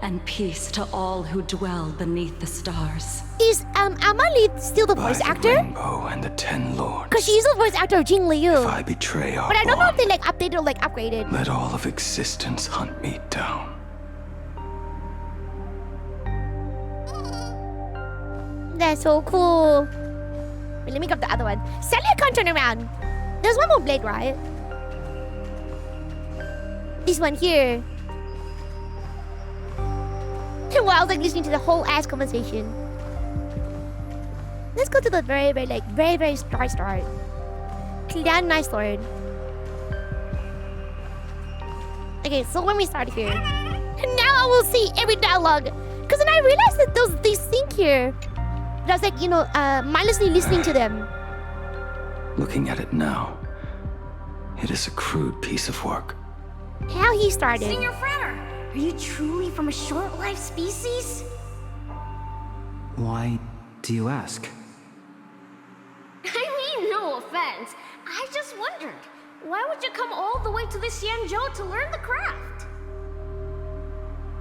and peace to all who dwell beneath the stars. Is Amalie still the voice actor? Rainbow and the 10 Lords. Because she's the voice actor of Jing Liu. If I betray our But I don't know bond, if they like updated or like upgraded. let all of existence hunt me down. That's so cool. Wait, let me grab the other one. Sally, I can't turn around. There's one more blade, right? This one here. While I was like listening to the whole ass conversation. Let's go to the very start. Clan nice sword. Okay, so when we start here, and now I will see every dialogue, because then I realized that they sync here. I was like, you know, mindlessly listening to them. Looking at it now, it is a crude piece of work. How he started. Senior Frater, are you truly from a short-lived species? Why do you ask? I mean, no offense. I just wondered, why would you come all the way to the Xianzhou to learn the craft?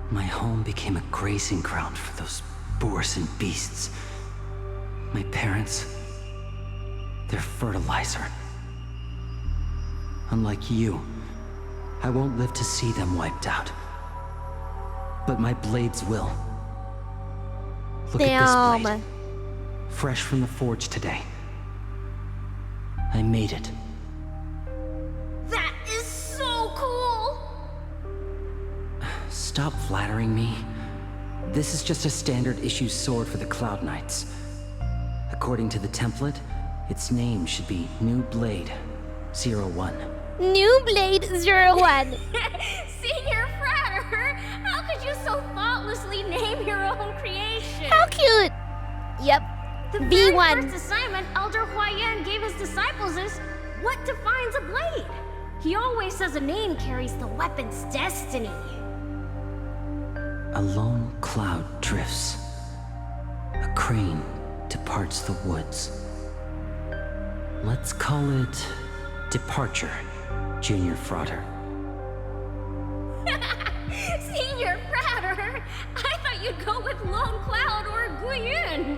My home became a grazing ground for those boars and beasts. My parents, they're fertilizer. Unlike you, I won't live to see them wiped out. But my blades will. Look at this blade. Fresh from the forge today. I made it. That is so cool! Stop flattering me. This is just a standard issue sword for the Cloud Knights. According to the template, its name should be New Blade 01. New Blade 01. Senior Frater, how could you so thoughtlessly name your own creation? How cute! Yep. The very first assignment Elder Huayan gave his disciples is what defines a blade. He always says a name carries the weapon's destiny. A lone cloud drifts. A crane departs the woods. Let's call it Departure, Junior Frater. Senior Frater, I thought you'd go with Lone Cloud or Guiyun.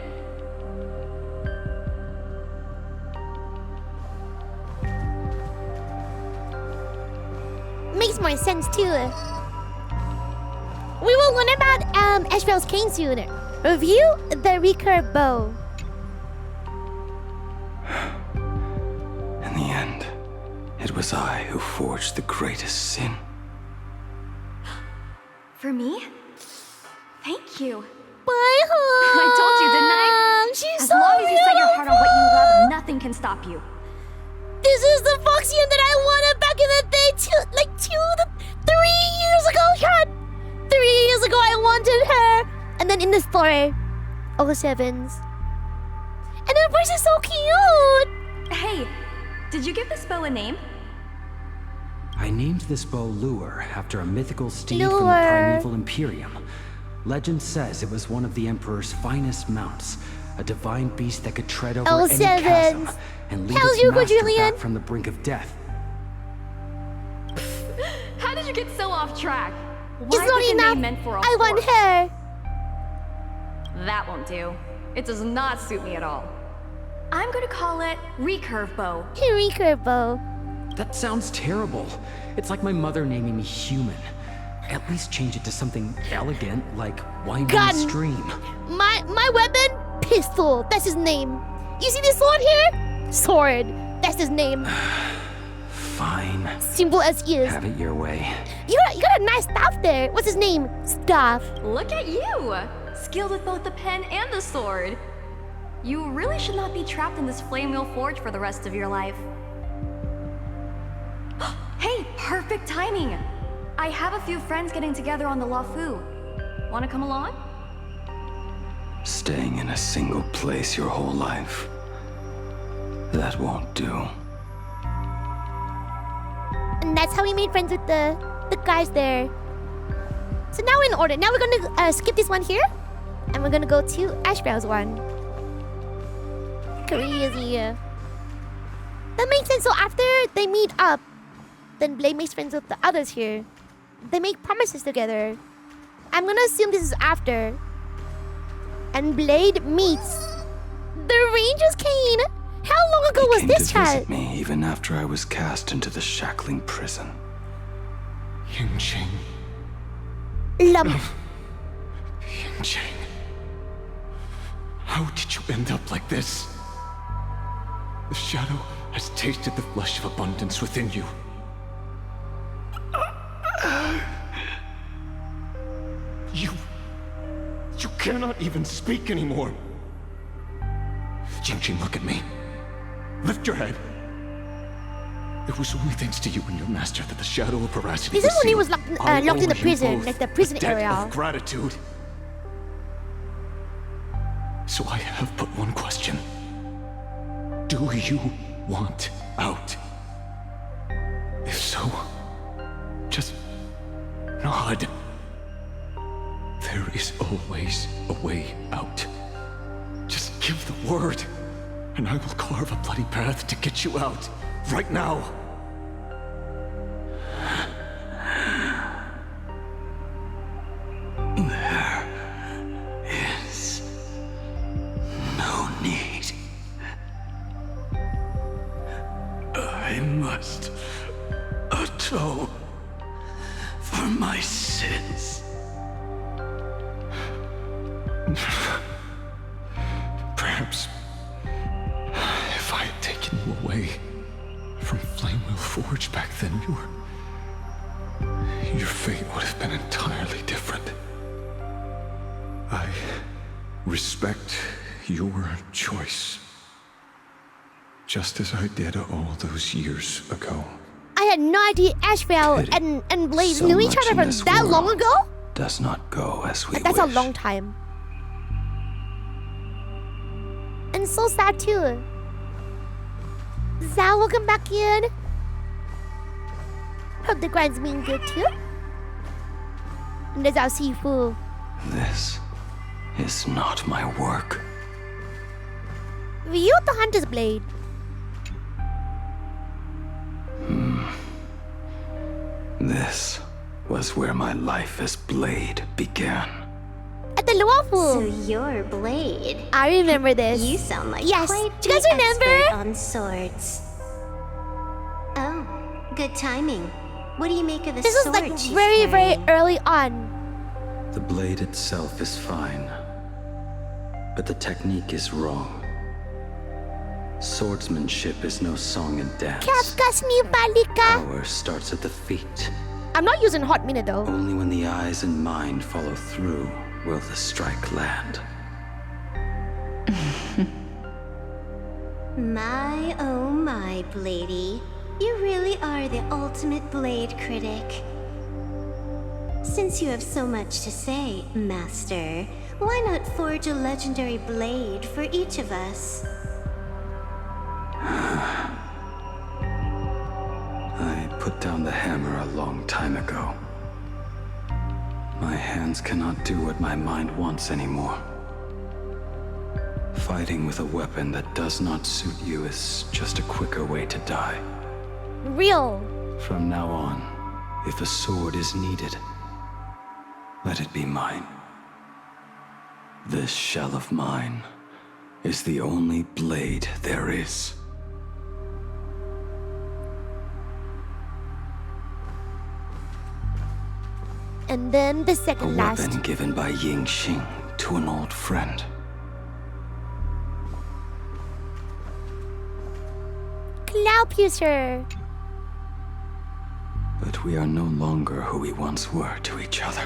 Makes more sense too. We will learn about Ashbel's cane soon. Review the recurve bow. In the end, it was I who forged the greatest sin. For me? Thank you. Bye, hon. I told you, didn't I? She's as so long as you set your heart on what you beautiful. love, nothing can stop you. This is the Foxian that I wanted back in the day, 3 years ago. God, 3 years ago I wanted her. And then in the story, all the 7s. And her voice is so cute. Hey, did you give this bow a name? I named this bow Lure after a mythical steed from the Lure. primeval Imperium. Legend says it was one of the Emperor's finest mounts, a divine beast that could tread over All any 7s. chasm and lead How's its you, master Julian? back from the brink of death. How did you get so off track? Why It's not pick a enough. name meant for a I want horse? her. That won't do. It does not suit me at all. I'm going to call it Recurve Bow. Recurve bow. That sounds terrible. It's like my mother naming me Human. At least change it to something elegant, like Winding Gun. Stream. My weapon, pistol. That's his name. You see this sword here? Sword. That's his name. Fine. Simple as is. Have it your way. You got a nice staff there. What's his name? Staff. Look at you! Skilled with both the pen and the sword. You really should not be trapped in this flame wheel forge for the rest of your life. Hey, perfect timing! I have a few friends getting together on the Lafu. Wanna come along? Staying in a single place your whole life. That won't do. And that's how we made friends with the guys there. So now we're in order. Now we're gonna skip this one here, and we're gonna go to Ashbrow's one. Crazy. That makes sense. So after they meet up, then Blade makes friends with the others here. They make promises together. I'm gonna assume this is after. And Blade meets the Ranger's cane. How long ago was Came this, to chat? visit me even after I was cast into the shackling prison. Yingqing. Lump. Yingqing. How did you end up like this? The shadow has tasted the flesh of abundance within you. You cannot even speak anymore. Jingjing, look at me. Lift your head. It was only thanks to you and your master that the shadow of veracity This is when he was sealed. locked in the I owe you prison, both like the prison a debt area. of gratitude. So I have but one question. Do you want out? If so, just nod. There is always a way out. Just give the word, and I will carve a bloody path to get you out. Right now. There is no need. I must atone for my sins. Perhaps if I had taken you away from Flamewheel Forge back then, your fate would have been entirely different. I respect your choice, just as I did all those years ago. I had no idea Ashvale and Blaze knew each other from that long ago? Does not go as we That's wish. a long time. And so sad too. Zal, welcome back in. Hope the grind's been good too. And there's our Sifu. This is not my work. Ryu the Hunter's Blade. This was where my life as Blade began. At the Luofu. So you're Blade. I remember this. You sound like yes. quite Do you guys the remember? expert on swords. Oh, good timing. What do you make of the This was sword like she's very carrying? early on. The blade itself is fine, but the technique is wrong. Swordsmanship is no song and dance. Kafka's new balika. Power starts at the feet. I'm not using hot minute though. Only when the eyes and mind follow through will the strike land. My, oh my, Bladey. You really are the ultimate blade critic. Since you have so much to say, Master, why not forge a legendary blade for each of us? I put down the hammer a long time ago. My hands cannot do what my mind wants anymore. Fighting with a weapon that does not suit you is just a quicker way to die. Real. From now on, if a sword is needed, let it be mine. This shell of mine is the only blade there is. And then the A second last. weapon given by Ying Xing to an old friend. Cloud Piercer. But we are no longer who we once were to each other.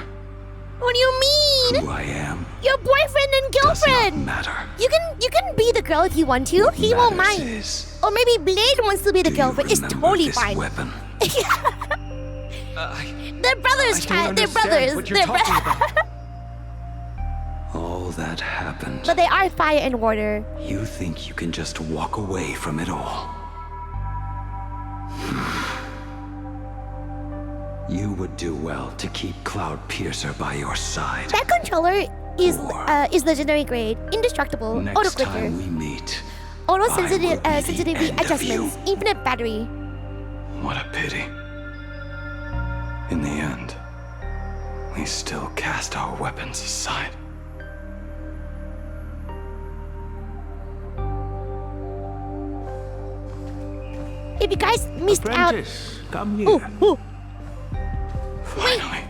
What do you mean? Who I am Your boyfriend and girlfriend. matter. You can be the girl if you want to. He won't mind. Or maybe Blade wants to be the girlfriend. It's totally this fine. weapon? They're brothers, Chad. They're brothers. They're All that happened. But they are fire and water. You think you can just walk away from it all? You would do well to keep Cloud Piercer by your side. That controller is legendary grade, indestructible, auto Next clicker, time we meet, auto I will be the sensitivity end of adjustments, infinite battery. What a pity. In the end, we still cast our weapons aside. If you guys missed Apprentice, come here. Ooh. Finally.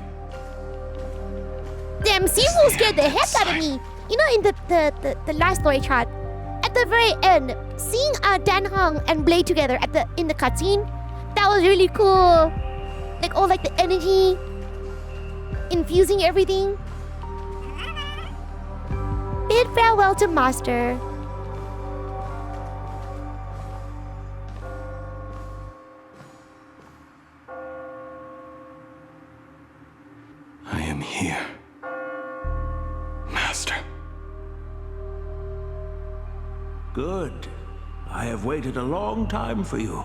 Damn, Sifu scared the heck out of me. You know, in the last story chat, at the very end, seeing Dan Hong and Blade together in the cutscene, that was really cool. Like all like the energy, infusing everything. Bid farewell to Master. here, Master. Good. I have waited a long time for you.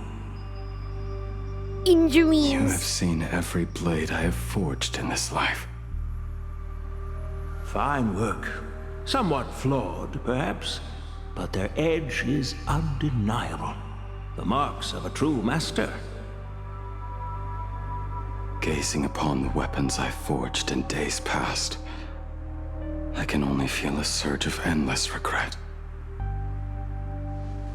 Injuries. You have seen every blade I have forged in this life. Fine work. Somewhat flawed, perhaps, but their edge is undeniable. The marks of a true master. Gazing upon the weapons I forged in days past, I can only feel a surge of endless regret.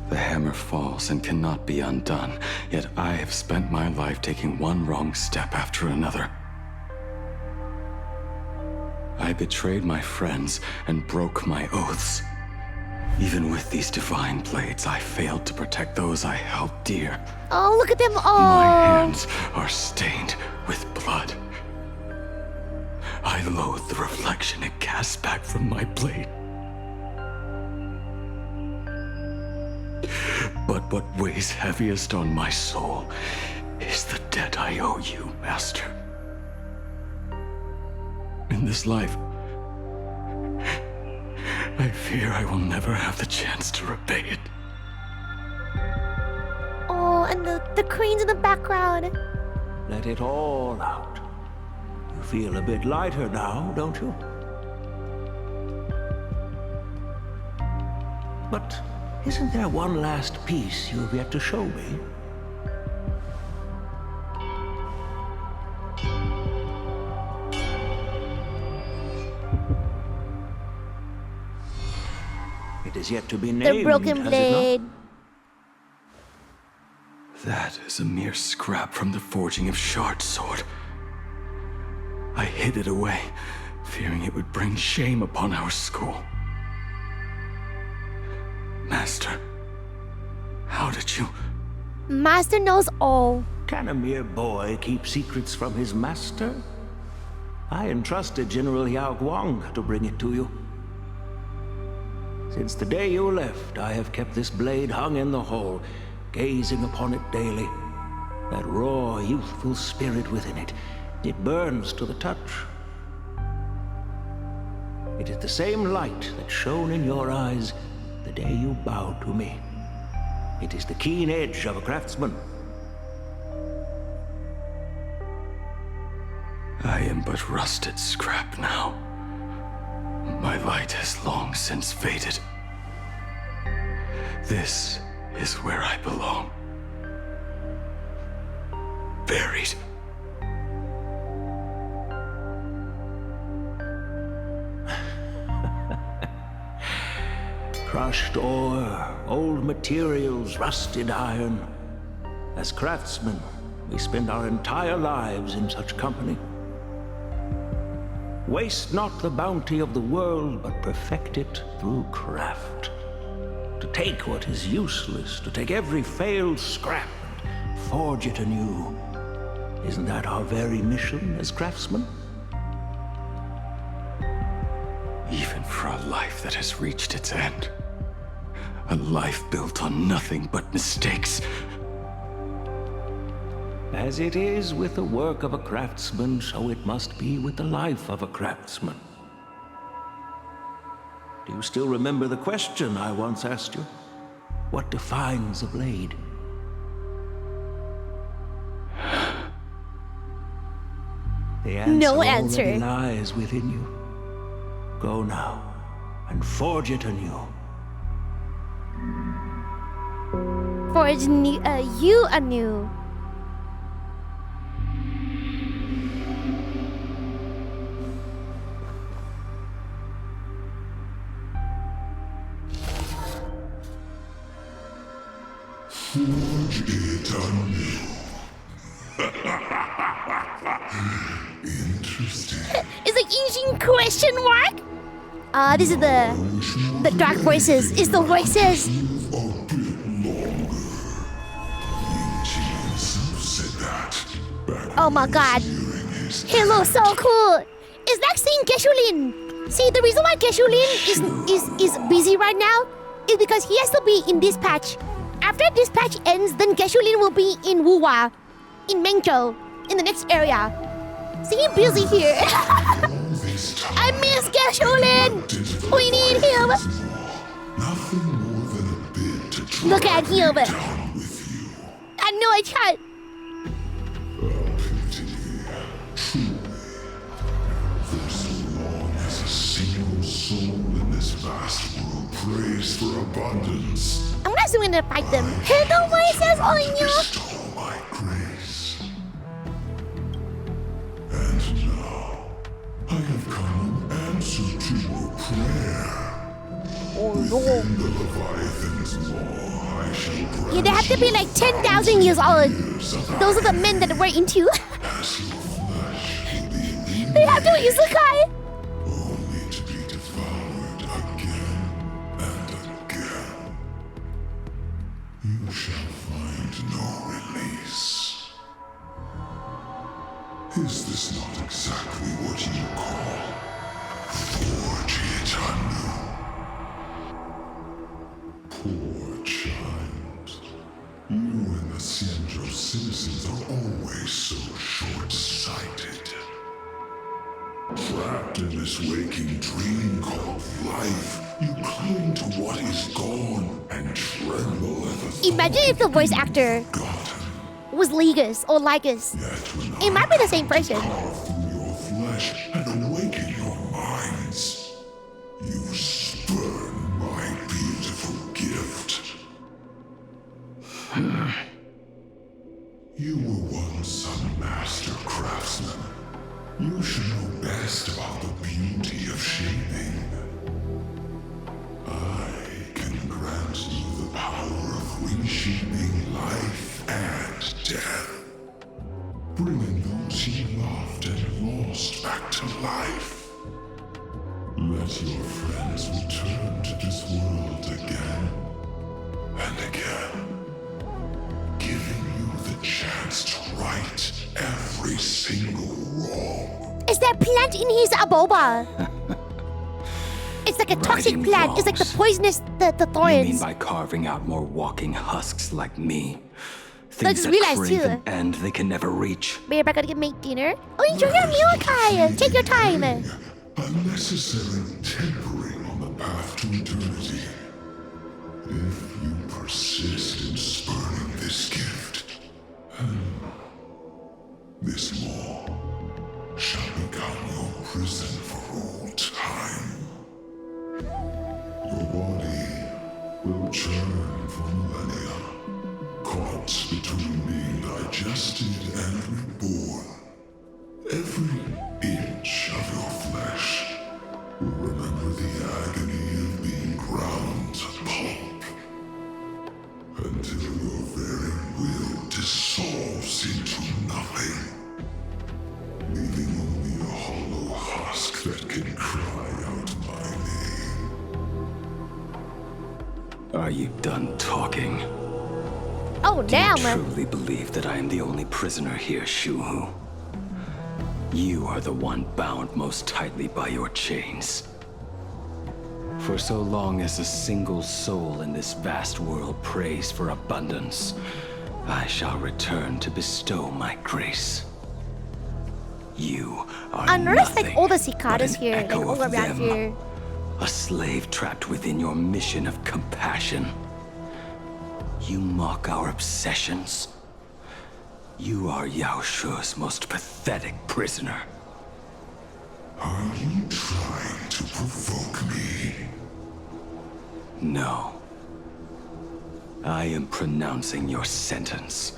The hammer falls and cannot be undone, yet I have spent my life taking one wrong step after another. I betrayed my friends and broke my oaths. Even with these divine blades, I failed to protect those I held dear. Oh, look at them all. My hands are stained with blood. I loathe the reflection it casts back from my blade. But what weighs heaviest on my soul is the debt I owe you, Master. In this life, I fear I will never have the chance to repay it. Oh, and the queen's in the background. Let it all out. You feel a bit lighter now, don't you? But isn't there one last piece you've yet to show me? It is yet to be named, The broken blade. That is a mere scrap from the forging of Shard's sword. I hid it away, fearing it would bring shame upon our school. Master, how did you... Master knows all. Can a mere boy keep secrets from his master? I entrusted General Yao Guang to bring it to you. Since the day you left, I have kept this blade hung in the hall, gazing upon it daily. That raw, youthful spirit within it, it burns to the touch. It is the same light that shone in your eyes the day you bowed to me. It is the keen edge of a craftsman. I am but rusted scrap now. My light has long since faded. This is where I belong. Buried. Crushed ore, old materials, rusted iron. As craftsmen, we spend our entire lives in such company. Waste not the bounty of the world, but perfect it through craft. To take what is useless, to take every failed scrap and forge it anew. Isn't that our very mission as craftsmen? Even for a life that has reached its end. A life built on nothing but mistakes. As it is with the work of a craftsman, so it must be with the life of a craftsman. Do you still remember the question I once asked you? What defines a blade? The answer already lies within you. Go now and forge it anew. Forge you anew. Forge it anew. Interesting. It's like Injin question mark? This is the dark voices. It's the voices. Oh my god. Hello, so cool. It's like seeing Geshulin. See, the reason why Geshulin is busy right now is because he has to be in this patch. After this patch ends, then Geshulin will be in Wuwa, in Menko, in the next area. See him busy here. I miss Gasolin. We need him. Look at him. I know I can't. Praise for abundance. I'm not going to fight them. The voices on you. My grace. And now I have come in answer to your prayer. Oh no. Within the Leviathan's law, I shall grant Yeah, they have to be like 10,000 years old. Those are the men that we're into. They have to be isekai. You shall find no release. Is this not exactly what you call forge it anew? Poor child. You and the Xianzhou citizens are always so short-sighted. Trapped in this waking dream called life, you cling to what is gone and tremble at the thought. Imagine if the voice actor was Ligus or Ligus. It might be the same person. Through your flesh and awaken your minds. You spurn my beautiful gift. You were once a master craftsman. You should know best about the beauty of shaping. I can grant you the power of reshaping life and death. Bringing those you loved and lost back to life. Let your friends return to this world again and again. Giving you the chance to right every single wrong. Is that plant in his aboba? It's like a toxic Righting plant. wrongs. It's like the poisonous, the You thorns. mean by carving out more walking husks like me? I Things just that realized crave too. an end they can never reach. Babe, I gotta make dinner. Oh, enjoy your meal, Kai. Take your time. Unnecessary tempering on the path to eternity. If you persist in spurning this gift, this law shall become your prison for all time. Your body will churn for millennia, caught between being digested and reborn. Every inch of your flesh will remember the agony of being ground to pulp, until your very will dissolves into nothing, leaving only a hollow husk that can cry out my name. Are you done talking? Oh, damn. Do you truly believe that I am the only prisoner here, Shuhu? You are the one bound most tightly by your chains. For so long as a single soul in this vast world prays for abundance, I shall return to bestow my grace. You are I noticed nothing like all the but cicadas an here, like echo all of around them. here. A slave trapped within your mission of compassion. You mock our obsessions. You are Yao Shu's most pathetic prisoner. Are you trying to provoke me? No. I am pronouncing your sentence.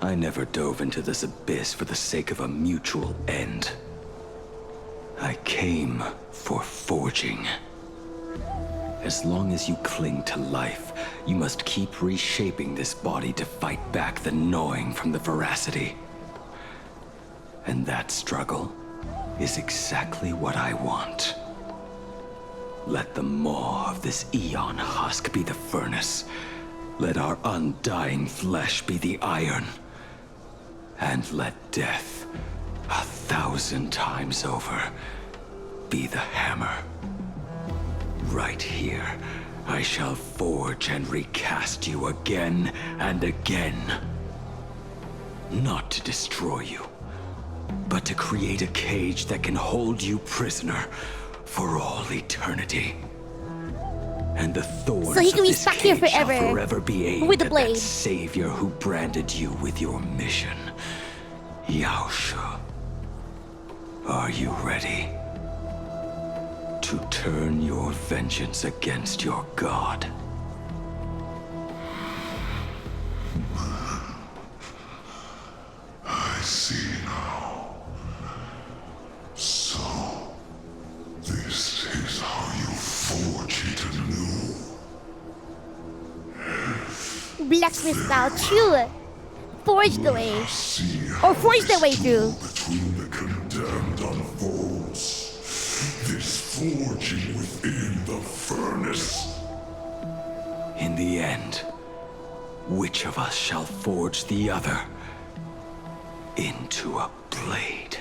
I never dove into this abyss for the sake of a mutual end. I came for forging. As long as you cling to life, you must keep reshaping this body to fight back the gnawing from the veracity. And that struggle is exactly what I want. Let the maw of this Eon husk be the furnace. Let our undying flesh be the iron. And let death, 1,000 times over, be the hammer. Right here, I shall forge and recast you again and again. Not to destroy you, but to create a cage that can hold you prisoner for all eternity. And the thorns So he can of be this stuck here cage shall forever forever be aimed with the at blade. that savior who branded you with your mission. Yaosha. Are you ready to turn your vengeance against your god? I see now. So, this is how you forge it anew. Blacksmith style, true. Forge the way. Or forge the way through. Between the condemned unfolds. This forging within the furnace. In the end, which of us shall forge the other into a blade?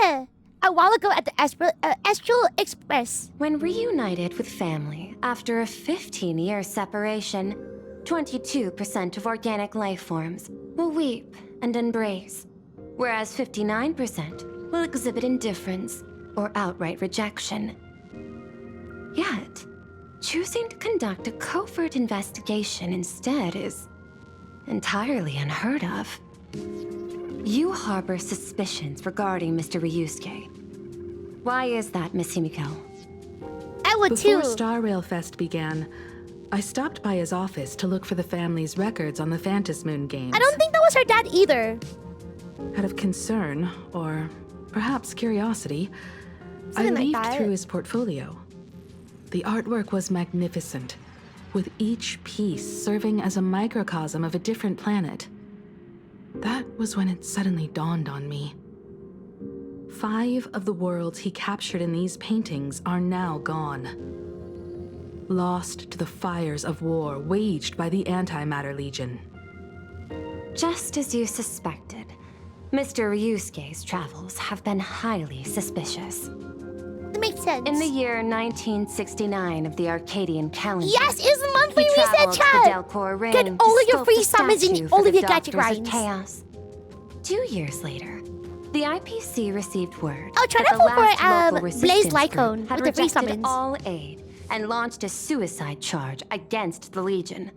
Hime! A while ago at the Astral Express. When reunited with family after a 15-year separation, 22% of organic life forms will weep and embrace, whereas 59% will exhibit indifference or outright rejection. Yet, choosing to conduct a covert investigation instead is entirely unheard of. You harbor suspicions regarding Mr. Ryusuke. Why is that, Miss Himeko? I would Before too. Star Rail Fest began, I stopped by his office to look for the family's records on the Phantasmoon Moon games. I don't think that was her dad either. Out of concern, or perhaps curiosity, I Something like leafed that. through his portfolio. The artwork was magnificent, with each piece serving as a microcosm of a different planet. That was when it suddenly dawned on me. 5 of the worlds he captured in these paintings are now gone. Lost to the fires of war waged by the Antimatter Legion. Just as you suspected, Mr. Ryusuke's travels have been highly suspicious. That makes sense. In the year 1969 of the Arcadian calendar, Yes, it's the monthly he reset traveled to the chat. Delcor Ring Get to all of your sculpt free a summons statue and for all the of your gacha Doctors of grinds. Chaos. 2 years later, the IPC received word Oh, try that to the pull for last local Blaze resistance Lycone group had with the free rejected summons. all aid and launched a suicide charge against the Legion.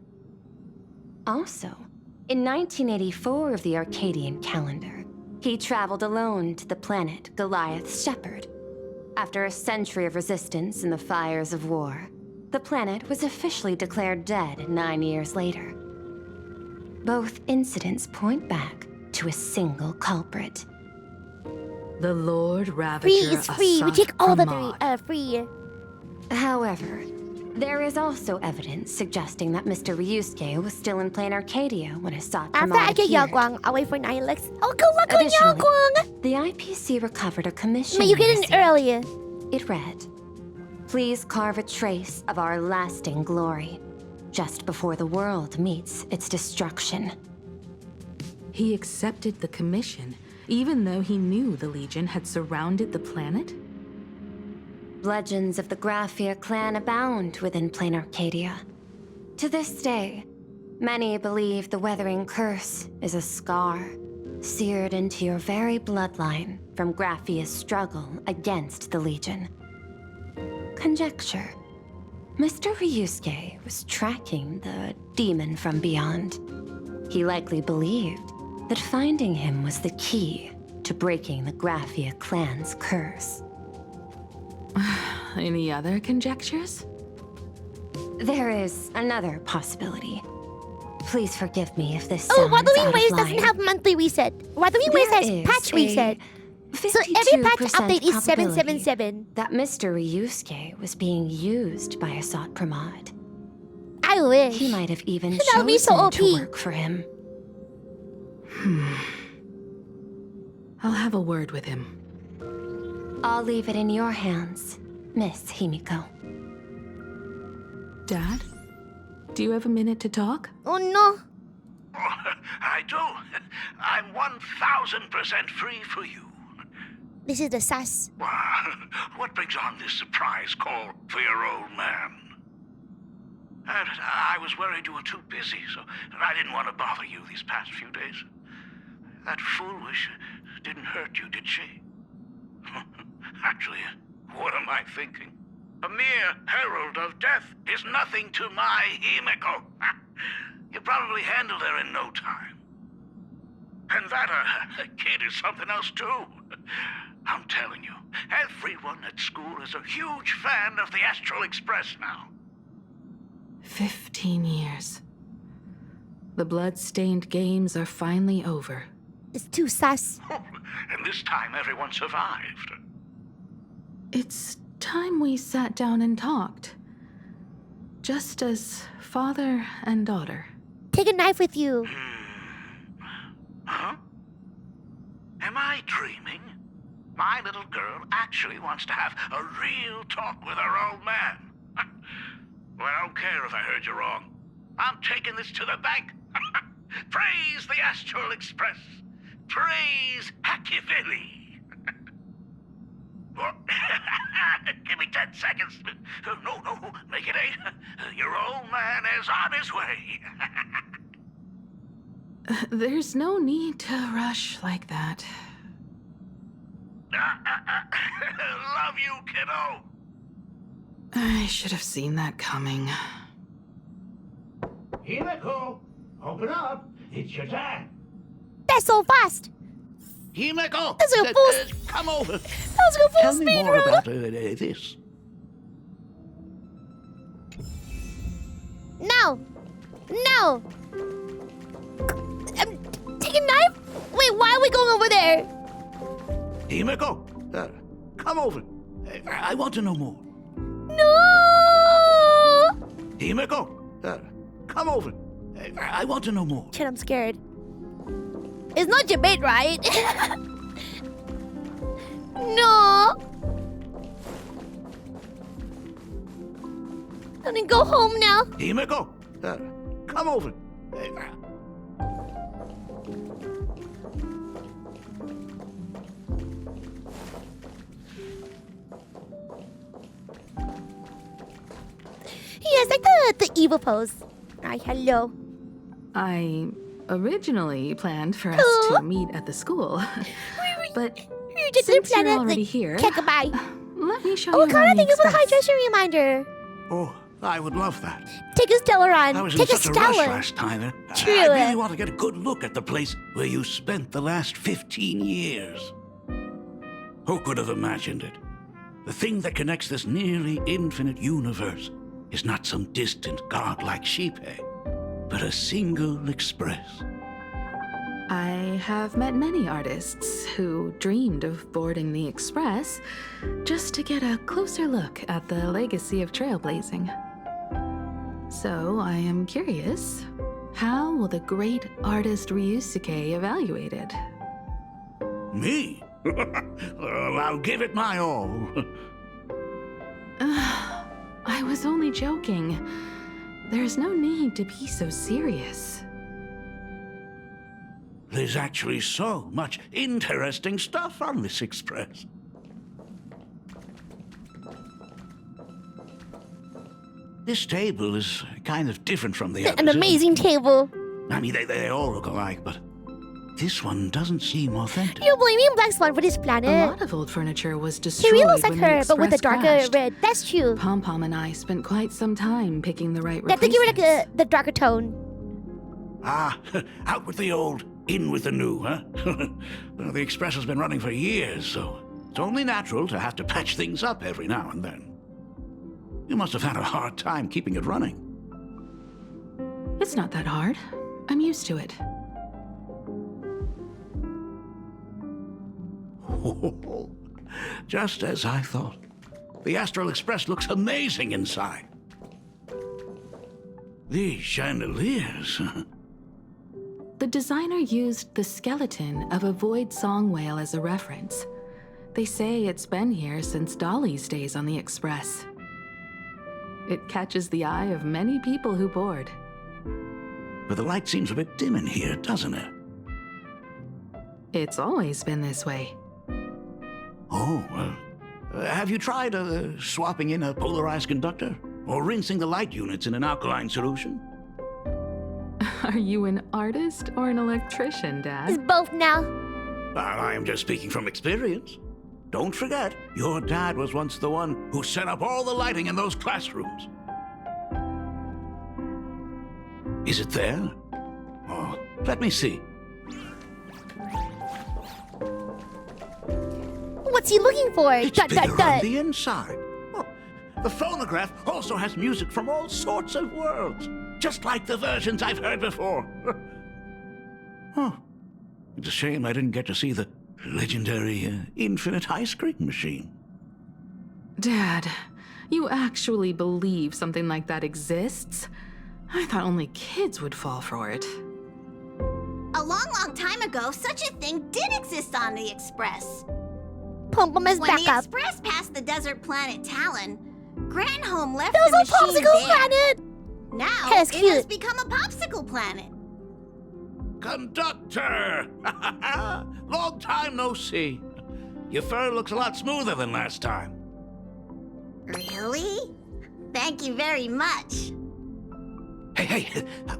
Also, in 1984 of the Arcadian calendar, he traveled alone to the planet Goliath's Shepherd. After a century of resistance in the fires of war, the planet was officially declared dead 9 years later. Both incidents point back to a single culprit. The Lord Ravager Free is free. We Asat take all the Pramod. free. However, there is also evidence suggesting that Mr. Ryusuke was still in plain Arcadia when Asat After Pramod I get appeared. Yaguang, I'll wait for Nihilix. Oh, good luck on Additionally, Yaguang! the IPC recovered a commission. But you we get in received. earlier. It read, "Please carve a trace of our lasting glory, just before the world meets its destruction." He accepted the commission, even though he knew the Legion had surrounded the planet? Legends of the Graphia clan abound within plain Arcadia. To this day, many believe the Weathering Curse is a scar seared into your very bloodline from Graphia's struggle against the Legion. Conjecture. Mr. Ryusuke was tracking the demon from beyond. He likely believed that finding him was the key to breaking the Graphia clan's curse. Any other conjectures? There is another possibility. Please forgive me if this Oh, sounds Waddling out of Waves line. doesn't have monthly reset. Waddling Waves There has is patch a reset. So every patch 52% update is probability 777. that Mr. Ryusuke was being used by Asat Pramod. I wish. He might have even That would be so chosen OP. to work for him. I'll have a word with him. I'll leave it in your hands, Miss Himeko. Dad? Do you have a minute to talk? Oh no. I do. I'm 1000% free for you. This is the sus. What brings on this surprise call for your old man? I was worried you were too busy, so I didn't want to bother you these past few days. That foolish didn't hurt you, did she? Actually, what am I thinking? A mere herald of death is nothing to my HIMEKO. You probably handled her in no time. And that kid is something else too. I'm telling you, everyone at school is a huge fan of the Astral Express now. 15 years. The blood-stained games are finally over. It's too sus. And this time everyone survived. It's time we sat down and talked. Just as father and daughter. Take a knife with you. Huh? Am I dreaming? My little girl actually wants to have a real talk with her old man. Well, I don't care if I heard you wrong. I'm taking this to the bank. Praise the Astral Express. Praise Hackiveli. Give me 10 seconds. No, make it 8. Your old man is on his way. There's no need to rush like that. Love you, kiddo. I should have seen that coming. HIMEKO, open up. It's your time. That's so fast. HIMEKO, That's a full. come over. That was a full Tell speed me more run. about this. No. Take a knife. Wait, why are we going over there? HIMEKO, come over. I want to know more. No. HIMEKO, come over. I want to know more. Shit, I'm scared. It's not your bait, right? No. I'm gonna go home now. HIMEKO, come over. Yes, like the evil pose. Alright, hello. I originally planned for us to meet at the school, but since you're already here, goodbye. Let me show Oh, you Connor, around the thank you for the Express. hydration reminder. Oh, I would love that. Take a Stellar on. I was Take in a such a rush Stellar. last time. True. I really want to get a good look at the place where you spent the last 15 years. Who could have imagined it? The thing that connects this nearly infinite universe is not some distant godlike sheephead, but a single express. I have met many artists who dreamed of boarding the Express just to get a closer look at the legacy of trailblazing. So I am curious, how will the great artist Ryusuke evaluate it? Me? Well, I'll give it my all. I was only joking. There's no need to be so serious. There's actually so much interesting stuff on this express. This table is kind of different from the others. An amazing table. I mean, they all look alike, but this one doesn't seem authentic. You're blaming Black Swan for this A planet. lot of old furniture was He destroyed really looks like when the her, but with a Express darker crashed. red. That's true. Pom Pom and I spent quite some time picking the right I think you were replacements. like the darker tone. Ah, out with the old, in with the new, huh? Well, the Express has been running for years, so it's only natural to have to patch things up every now and then. You must have had a hard time keeping it running. It's not that hard. I'm used to it. Just as I thought. The Astral Express looks amazing inside. These chandeliers. The designer used the skeleton of a void song whale as a reference. They say it's been here since Dolly's days on the Express. It catches the eye of many people who board. But the light seems a bit dim in here, doesn't it? It's always been this way. Oh, well, have you tried swapping in a polarized conductor? Or rinsing the light units in an alkaline solution? Are you an artist or an electrician, Dad? It's both now. Well, I am just speaking from experience. Don't forget, your dad was once the one who set up all the lighting in those classrooms. Is it there? Oh, let me see. What's he looking for? It's bigger on the inside. Oh, the phonograph also has music from all sorts of worlds, just like the versions I've heard before. Oh, it's a shame I didn't get to see the legendary infinite ice cream machine. Dad, you actually believe something like that exists? I thought only kids would fall for it. A long time ago, such a thing did exist on the Express. Pump him as when back the up. Express passed the desert planet Talon, Granholm left That the was a machine popsicle there. planet. Now That's it cute. has become a popsicle planet. Conductor! Long time no see. Your fur looks a lot smoother than last time. Really? Thank you very much. Hey,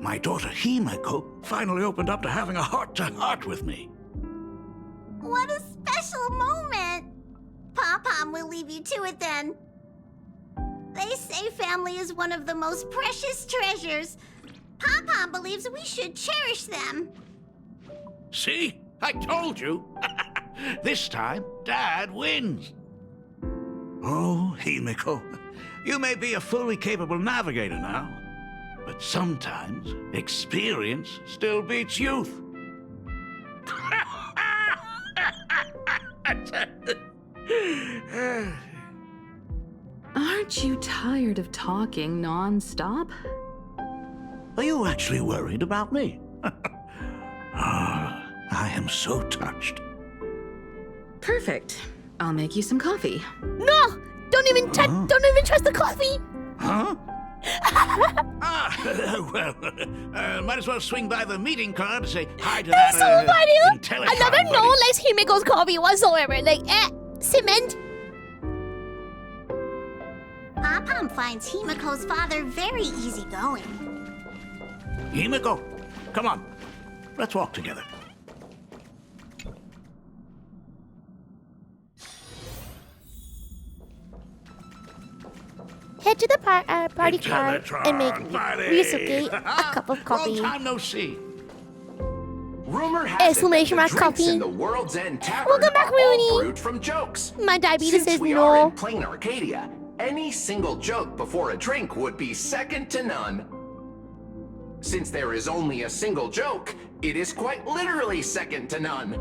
my daughter HIMEKO finally opened up to having a heart-to-heart with me. What a special moment. Pom-Pom will leave you to it then. They say family is one of the most precious treasures. Pom-Pom believes we should cherish them. See? I told you. This time, Dad wins. Oh, HIMEKO, you may be a fully capable navigator now, but sometimes experience still beats youth. Aren't you tired of talking non-stop? Are you actually worried about me? I am so touched. Perfect. I'll make you some coffee. No! Don't even trust the coffee! Huh? Well, might as well swing by the meeting card to say hi to that, That's so funny! I intelligent never buddy. know likes HIMEKO's coffee whatsoever. Like, cement. Pom-Pom finds HIMEKO's father very easygoing. HIMEKO, come on. Let's walk together. Head to the party car and make Ryusuke a cup of coffee. Long time no see. Rumor has Exclamation it mark that the drinks coffee. in the World's End Tavern Welcome back, are all Rooney. brewed from jokes. My diabetes Since says we are no. in plain Arcadia, any single joke before a drink would be second to none. Since there is only a single joke, it is quite literally second to none.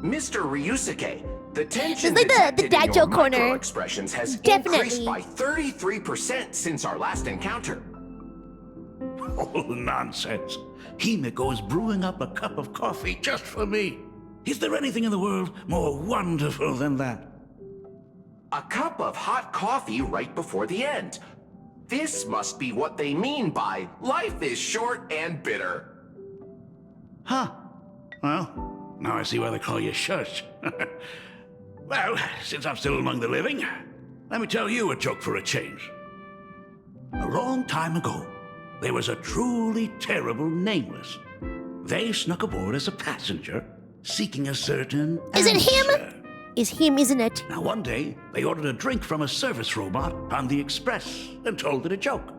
Mr. Ryusuke, the tension It's like the detected dad in your joke corner. expressions has Definitely. increased by 33% since our last encounter. Oh, nonsense. HIMEKO is brewing up a cup of coffee just for me. Is there anything in the world more wonderful than that? A cup of hot coffee right before the end. This must be what they mean by life is short and bitter. Huh. Well, now I see why they call you Shush. Well, since I'm still among the living, let me tell you a joke for a change. A long time ago, there was a truly terrible nameless. They snuck aboard as a passenger, seeking a certain Is it him? answer. It's him, isn't it? Now, one day, they ordered a drink from a service robot on the Express and told it a joke.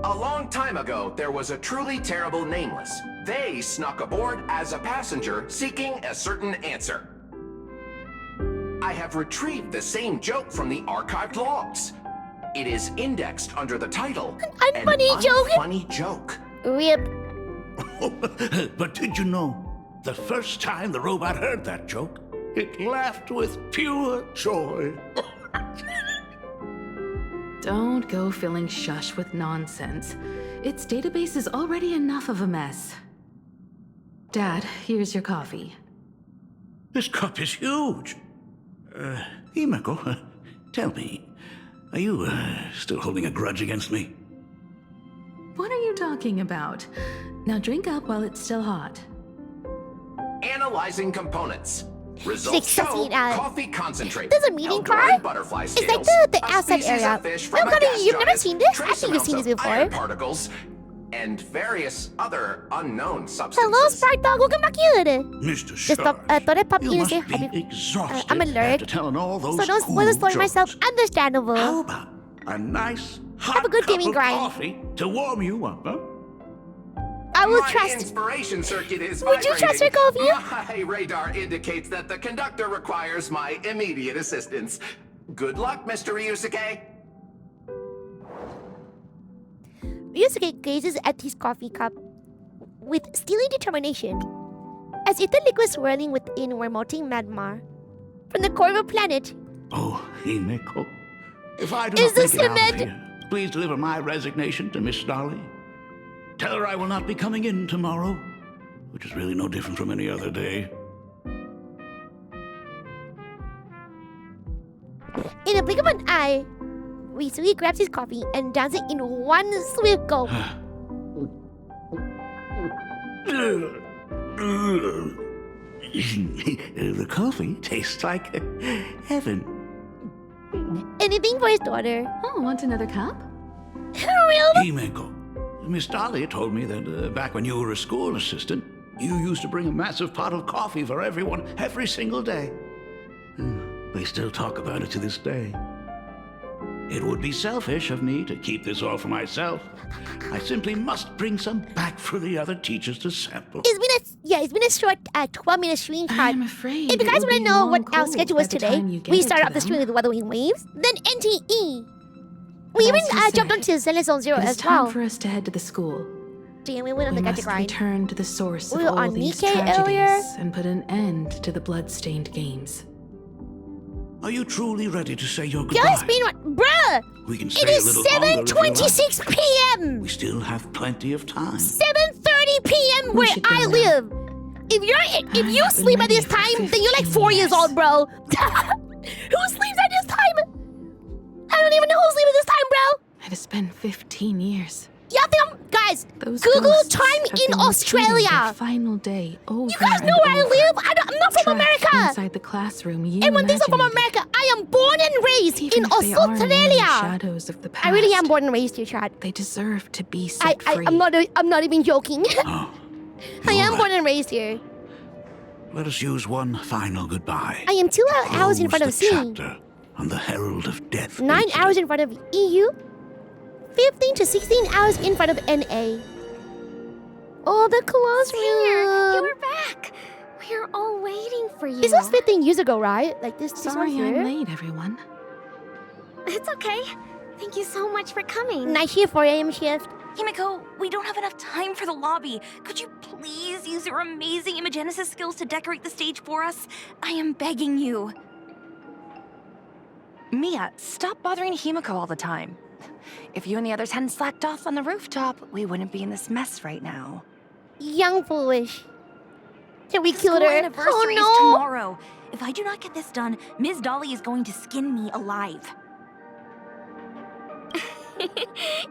A long time ago, there was a truly terrible nameless. They snuck aboard as a passenger, seeking a certain answer. I have retrieved the same joke from the archived logs. It is indexed under the title, Unfunny joke. Funny joke. Rip. But did you know, the first time the robot heard that joke, it laughed with pure joy. Don't go filling Shush with nonsense. Its database is already enough of a mess. Dad, here's your coffee. This cup is huge. HIMEKO, tell me, are you still holding a grudge against me? What are you talking about? Now drink up while it's still hot. Analyzing components. Results show coffee concentrate. There's a meeting card. Butterfly It's scales, like the a outside species area. of fish No, from a Cody, gas you've never giant, seen this? I trace think you've seen this amounts of before. iron particles, and various other unknown substances. Hello, Spark Dog. Welcome back here. Mr. Just thought I'd pop in and say hi. Exhausted I'm alert, after telling all those so don't spoil the story cool myself. jokes. Understandable. How about a nice hot Have a good cup gaming of grind. coffee to warm you up, huh? I will My trust. inspiration circuit is Would you trust her, vibrating. Kofi? My radar indicates that the conductor requires my immediate assistance. Good luck, Mr. Ryusuke. Ryusuke gazes at his coffee cup with steely determination, as if the liquid swirling within were melting magma from the core of a planet. Oh, HIMEKO. If I do Is not this make it out of cement? here, please deliver my resignation to Miss Dolly. Tell her I will not be coming in tomorrow, which is really no different from any other day. In a blink of an eye, Ryusuke grabs his coffee and downs it in one swift gulp. The coffee tastes like heaven. Anything for his daughter. Oh, want another cup? Really? HIMEKO, Miss Dolly told me that back when you were a school assistant, you used to bring a massive pot of coffee for everyone every single day. They still talk about it to this day. It would be selfish of me to keep this all for myself. I simply must bring some back for the other teachers to sample. It's been a short 12-minute stream card. I'm afraid If you it guys will want to be know long what our cold schedule by was the today, time you get we it started to off the them. stream with Wuthering Waves, then NTE. We even As you jumped said, onto Zenith Zone Zero It is as time well. for us to head to the school. Damn, we went on We the gacha must grind. return to the source We of were all on these Nikkei tragedies earlier. and put an end to the blood-stained games. Are you truly ready to say your Yo, goodbye? it's been what? Bruh! We can It stay a is little longer if you like. 7:26 p.m. We still have plenty of time. 7:30 p.m. We where should go I now. live. If you been sleep at ready this for time, then you're like 15 4 years years. old, bro. Who sleeps at this time? I don't even know who sleeps at this time, bro. It has been 15 years. Y'all think I'm... Guys, Those Google ghosts time have in been repeating Australia. their final day over You guys and know where I over. live? I'm not from Trapped America. Inside the classroom, you Everyone thinks I'm from imaginated. America. I am born and raised Even in if they are merely Australia. shadows of the past, I really am born and raised here, Chad. they deserve to be set free. I'm not even joking. Oh, I am right. born and raised here. Let us use one final goodbye. I am 2 hours in Close front of the C. chapter on the Herald of Death. 9 hours in front of EU. 15 to 16 hours in front of NA. Oh, the classroom. You were back. We are all waiting for you. This was 15 years ago, right? Like this one Sorry here. I'm late, everyone. It's okay. Thank you so much for coming. Night shift, 4 a.m. shift. HIMEKO, we don't have enough time for the lobby. Could you please use your amazing Imagenesis skills to decorate the stage for us? I am begging you. Mia, stop bothering HIMEKO all the time. If you and the others hadn't slacked off on the rooftop, we wouldn't be in this mess right now. Young foolish. Can we The kill school her? anniversary is Oh tomorrow. If I do not get this done, Ms. Dolly is going to skin me alive.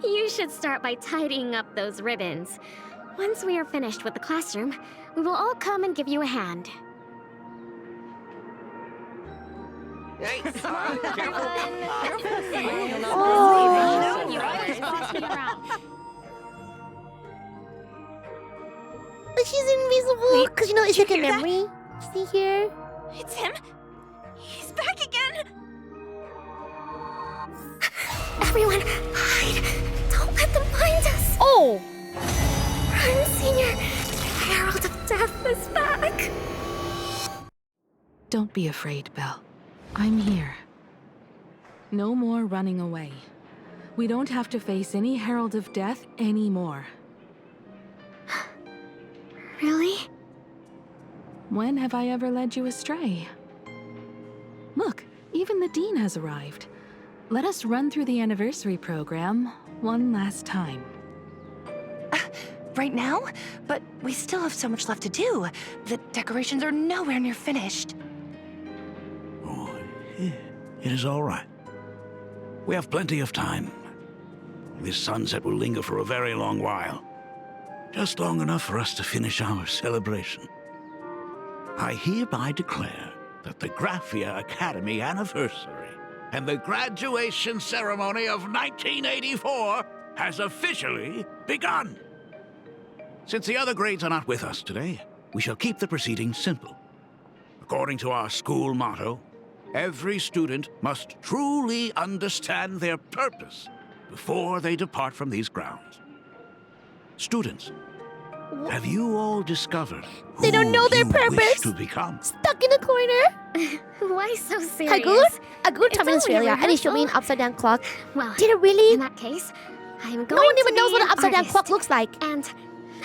You should start by tidying up those ribbons. Once we are finished with the classroom, we will all come and give you a hand. Hey, Oh. You always boss me around. But she's invisible. Because you know, it's like a hear that? memory. See here? It's him. He's back again. Everyone, hide! Don't let them find us! Oh! Run, Senior! The Herald of Death is back! Don't be afraid, Belle. I'm here. No more running away. We don't have to face any Herald of Death anymore. Really? When have I ever led you astray? Look, even the Dean has arrived. Let us run through the anniversary program one last time. Right now? But we still have so much left to do. The decorations are nowhere near finished. Oh, it is all right. We have plenty of time. This sunset will linger for a very long while. Just long enough for us to finish our celebration. I hereby declare that the Graphia Academy anniversary and the graduation ceremony of 1984 has officially begun. Since the other grades are not with us today, we shall keep the proceedings simple. According to our school motto, every student must truly understand their purpose before they depart from these grounds. Students, have you all discovered who They don't know their you purpose. wish to become? Stuck in a corner. Why so serious? A good time in It's only Australia, a and he showed me an rehearsal. upside down clock. Well, Did it really? in that case, I'm going No one to even knows be what an an upside down artist. clock looks like. And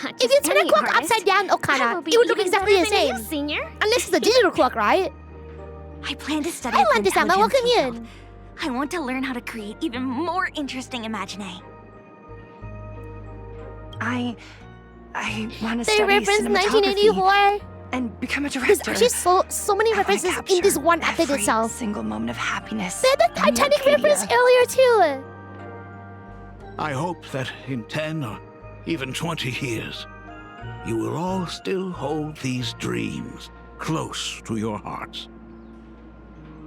not If just you turn a any clock artist. upside down, I Okana, will be it would look even exactly the better than same. you, Senior. Unless it's a digital clock, right? I plan to study I at the like this, Emma. intelligence Welcome field. in. I want to learn how to create even more interesting imagining. I want to They study referenced cinematography 1984. and become a There's director. actually so many I wanna references in capture this one epic every itself. single moment of happiness. They had the in the Titanic Arcadia. reference earlier too. I hope that in 10 or even 20 years, you will all still hold these dreams close to your hearts.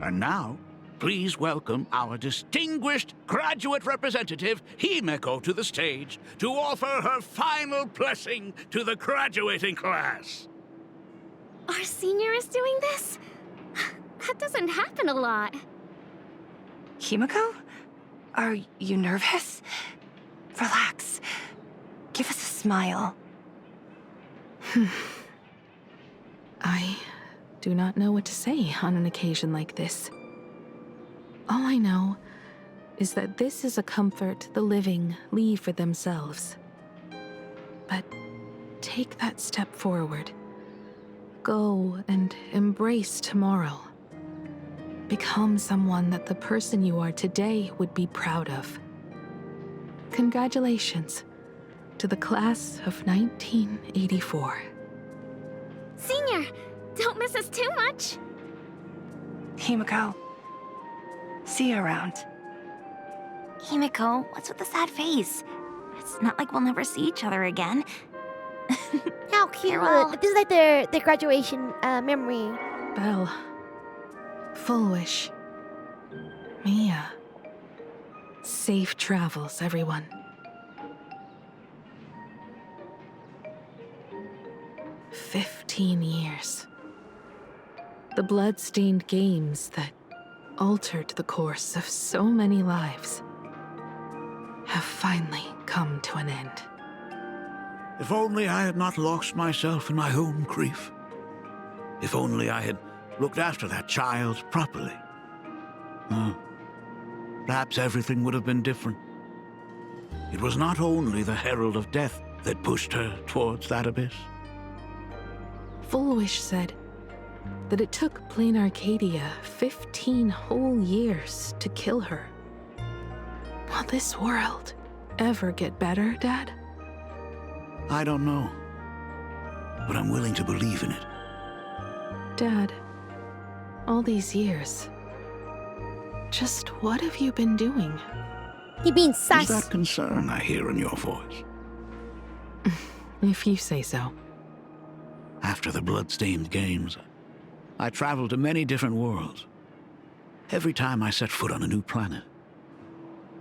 And now, please welcome our distinguished graduate representative, HIMEKO, to the stage to offer her final blessing to the graduating class. Our senior is doing this? That doesn't happen a lot. Himeko? Are you nervous? Relax. Give us a smile. I do not know what to say on an occasion like this. All I know is that this is a comfort the living leave for themselves. But take that step forward. Go and embrace tomorrow. Become someone that the person you are today would be proud of. Congratulations to the class of 1984. Senior, don't miss us too much. Himeko. See you around. Himeko, what's with the sad face? It's not like we'll never see each other again. How cute. Farewell. This is like their graduation memory. Belle. Full wish. Mia. Safe travels, everyone. 15 years. The blood-stained games that altered the course of so many lives have finally come to an end. If only I had not lost myself in my own grief. If only I had looked after that child properly. Perhaps everything would have been different. It was not only the herald of death that pushed her towards that abyss. Full Wish said that it took Plain Arcadia 15 whole years to kill her. Will this world ever get better, Dad? I don't know, but I'm willing to believe in it. Dad, all these years, just what have you been doing? He being Is sus. that concern I hear in your voice? If you say so. After the blood-stained games, I traveled to many different worlds. Every time I set foot on a new planet,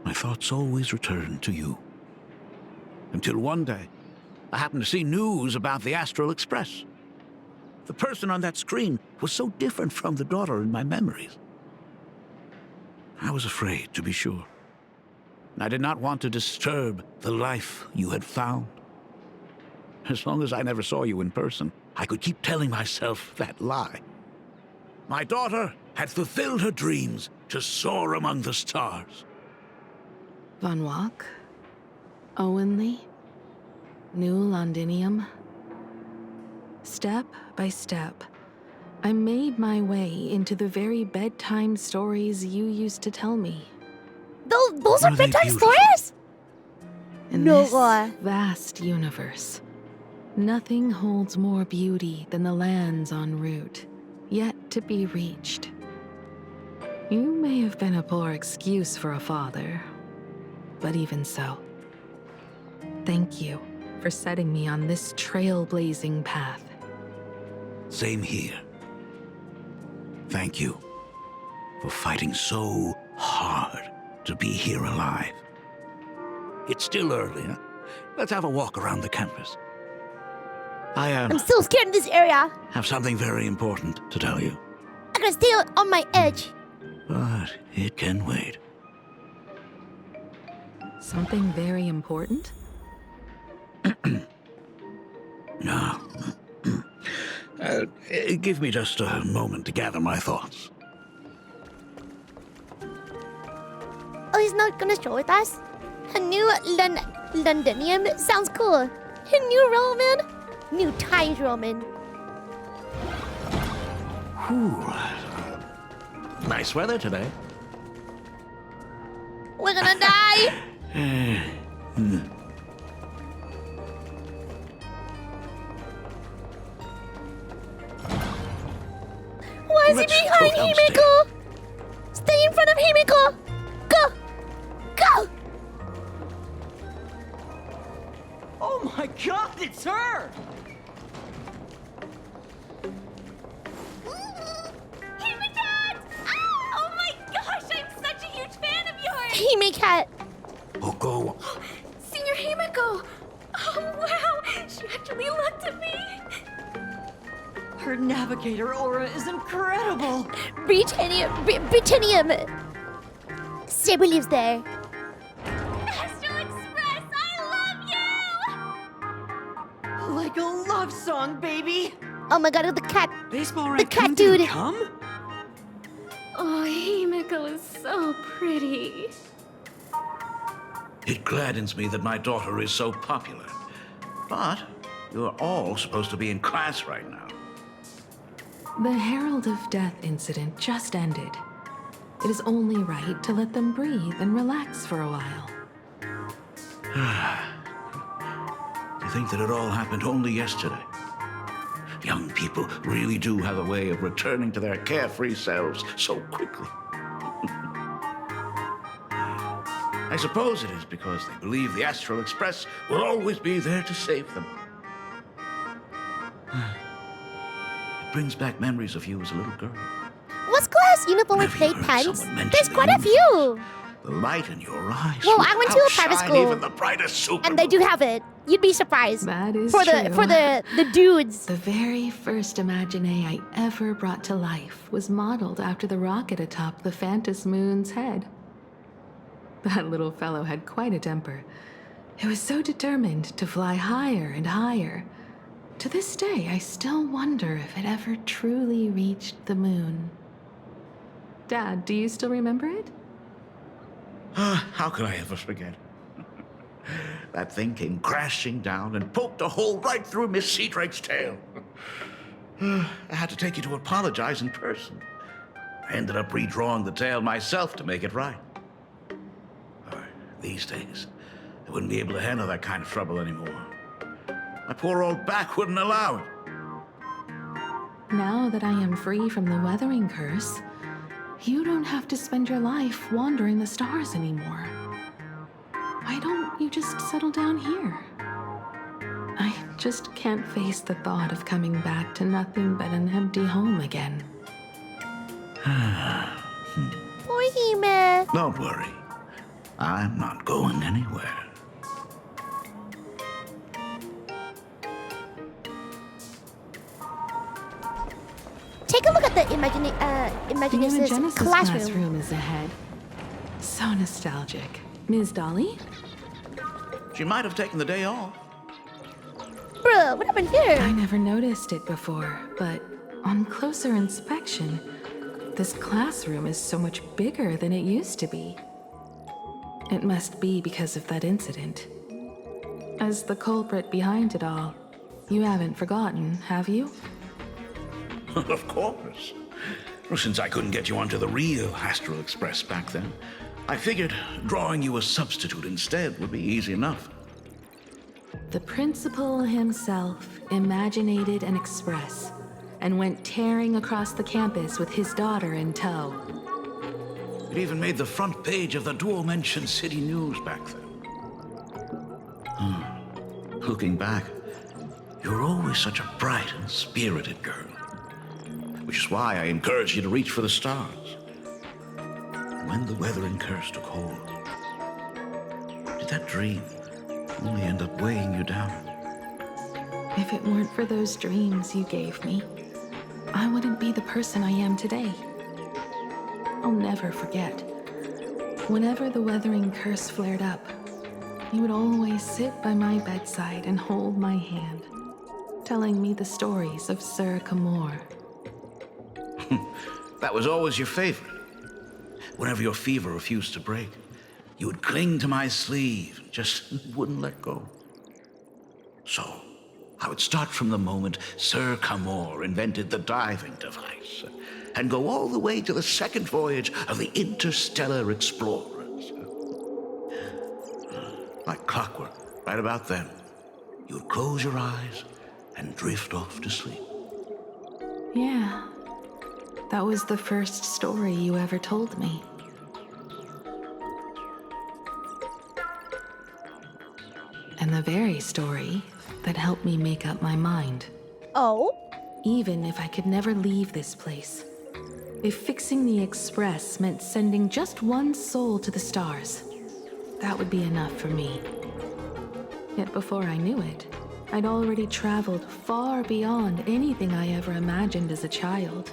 my thoughts always returned to you. Until one day, I happened to see news about the Astral Express. The person on that screen was so different from the daughter in my memories. I was afraid, to be sure. And I did not want to disturb the life you had found. As long as I never saw you in person, I could keep telling myself that lie. My daughter had fulfilled her dreams to soar among the stars. Von Walk? Owenly? New Londinium? Step by step, I made my way into the very bedtime stories you used to tell me. Those are bedtime stories? In No. this vast universe, nothing holds more beauty than the lands en route, yet to be reached. You may have been a poor excuse for a father, but even so, thank you for setting me on this trailblazing path. Same here. thank you for fighting so hard to be here alive. It's still early, huh? Let's have a walk around the campus. I'm still scared in this area. Have something very important to tell you. I gotta stay on my edge. But it can wait. Something very important? No. Give me just a moment to gather my thoughts. Oh, he's not gonna show with us? A new Londonium sounds cool. A new Roman? New Times Roman. Nice weather today. We're gonna die! Why is he behind Himeko? Stay in front of Himeko! Go! Go! Oh my god, it's her! Oh my gosh, I'm such a huge fan of yours! Himekat! Oko. Senior Himeko! Oh wow, she actually looked at me! Her navigator aura is incredible! Britannium! Saber lives there. Astro Express, I love you! Like a love song, baby! Oh my god, the cat. Baseball the cat dude. didn't come? Oh, Himeko is so pretty. It gladdens me that my daughter is so popular. But you're all supposed to be in class right now. The Herald of Death incident just ended. It is only right to let them breathe and relax for a while. To think that it all happened only yesterday. Young people really do have a way of returning to their carefree selves so quickly. I suppose it is because they believe the Astral Express will always be there to save them. It brings back memories of you as a little girl. What's class uniform with plate pants? There's quite a few. The light in your eyes. Well, I went to a private outshine school, even the brightest super. and they do have it. You'd be surprised. That is for true. the dudes. The very first Imagine I ever brought to life was modeled after the rocket atop the Phantom Moon's head. That little fellow had quite a temper. It was so determined to fly higher and higher. To this day, I still wonder if it ever truly reached the moon. Dad, do you still remember it? How could I ever forget? That thing came crashing down and poked a hole right through Miss Seadrake's tail. I had to take you to apologize in person. I ended up redrawing the tail myself to make it right. These days, I wouldn't be able to handle that kind of trouble anymore. My poor old back wouldn't allow it. Now that I am free from the weathering curse, you don't have to spend your life wandering the stars anymore. Why don't you just settle down here? I just can't face the thought of coming back to nothing but an empty home again. Poor Hime. Don't worry. I'm not going anywhere. Take a look at the The Imaginesis classroom. is ahead. So nostalgic. Ms. Dolly? She might have taken the day off. Bruh, what happened here? I never noticed it before, but on closer inspection, this classroom is so much bigger than it used to be. It must be because of that incident. As the culprit behind it all, you haven't forgotten, have you? Of course. Well, since I couldn't get you onto the real Astral Express back then, I figured drawing you a substitute instead would be easy enough. The principal himself imaginated an express and went tearing across the campus with his daughter in tow. It even made the front page of the dual-mentioned city news back then. Looking back, you were always such a bright and spirited girl. which is why I encourage you to reach for the stars. When the weathering curse took hold, did that dream only end up weighing you down? If it weren't for those dreams you gave me, I wouldn't be the person I am today. I'll never forget. Whenever the weathering curse flared up, you would always sit by my bedside and hold my hand, telling me the stories of Sir Kamor. That was always your favorite. Whenever your fever refused to break, you would cling to my sleeve and just wouldn't let go. So, I would start from the moment Sir Kamor invented the diving device and go all the way to the second voyage of the interstellar explorers. Like clockwork, right about then, you would close your eyes and drift off to sleep. Yeah, that was the first story you ever told me. And the very story that helped me make up my mind. Oh? Even if I could never leave this place, if fixing the express meant sending just one soul to the stars, that would be enough for me. Yet before I knew it, I'd already traveled far beyond anything I ever imagined as a child.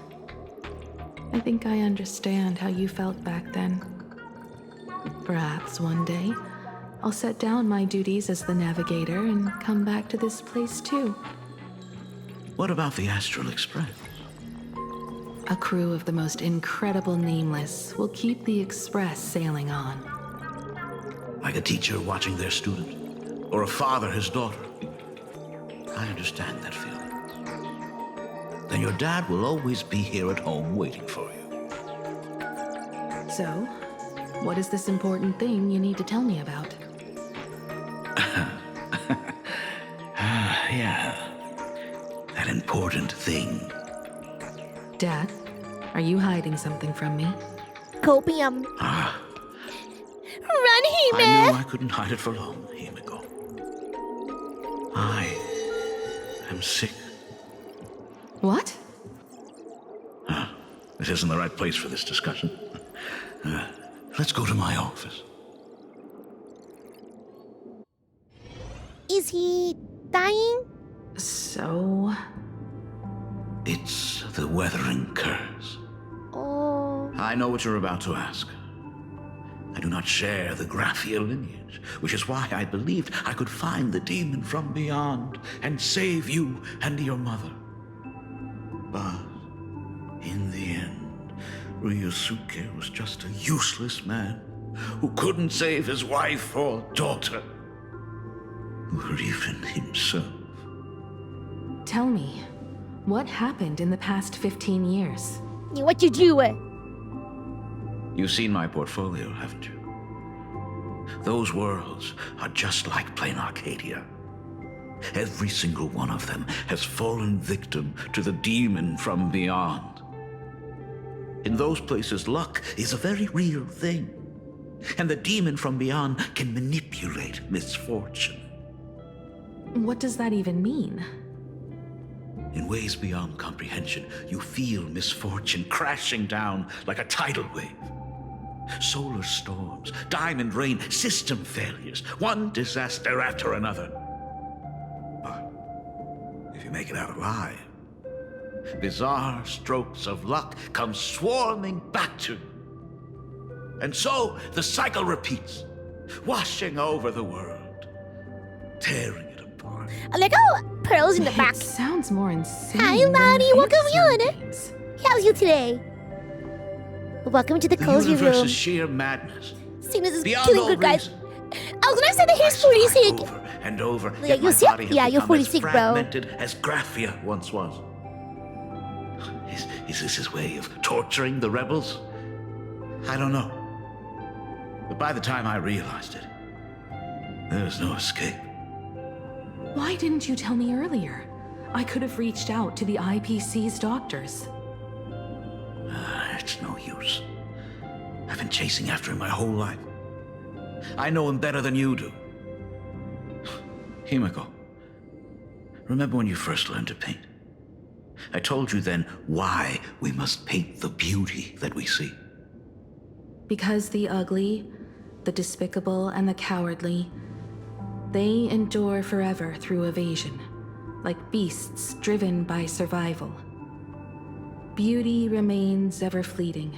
I think I understand how you felt back then. Perhaps one day, I'll set down my duties as the navigator and come back to this place too. What about the Astral Express? A crew of the most incredible nameless will keep the express sailing on. Like a teacher watching their student, or a father his daughter. I understand that feeling. Then your dad will always be here at home waiting for you. So, what is this important thing you need to tell me about? Yeah. That important thing. Dad, are you hiding something from me? Copium. Ah. Run, Hime! I knew I couldn't hide it for long, Himeko. I am sick. What? This isn't the right place for this discussion. Let's go to my office. Is he dying? So... It's the weathering curse. Oh... I know what you're about to ask. I do not share the Graphia lineage, which is why I believed I could find the demon from beyond and save you and your mother. But in the end, Ryusuke was just a useless man who couldn't save his wife or daughter, or even himself. Tell me, what happened in the past 15 years? What you do? You've seen my portfolio, haven't you? Those worlds are just like plain Arcadia. Every single one of them has fallen victim to the demon from beyond. In those places, luck is a very real thing. And the demon from beyond can manipulate misfortune. What does that even mean? In ways beyond comprehension, you feel misfortune crashing down like a tidal wave. Solar storms, diamond rain, system failures, one disaster after another. But if you make it out alive, bizarre strokes of luck come swarming back to you. And so the cycle repeats, washing over the world, tearing it apart. I like how Pearl's in the back. It sounds more insane. Hi, Lottie. Welcome in. How's you today? Welcome to the cozy universe room. is sheer madness. Seeing as Beyond killing all good guys. reason. I was gonna say that he's 46. Over and over. Yeah, yet you're my sick? body has Yeah, you're become 46, as bro. fragmented as Graphia once was. Is this his way of torturing the rebels? I don't know. But by the time I realized it, there was no escape. Why didn't you tell me earlier? I could have reached out to the IPC's doctors. It's no use. I've been chasing after him my whole life. I know him better than you do. Himeko, remember when you first learned to paint? I told you then why we must paint the beauty that we see. Because the ugly, the despicable, and the cowardly, they endure forever through evasion, like beasts driven by survival. Beauty remains ever fleeting,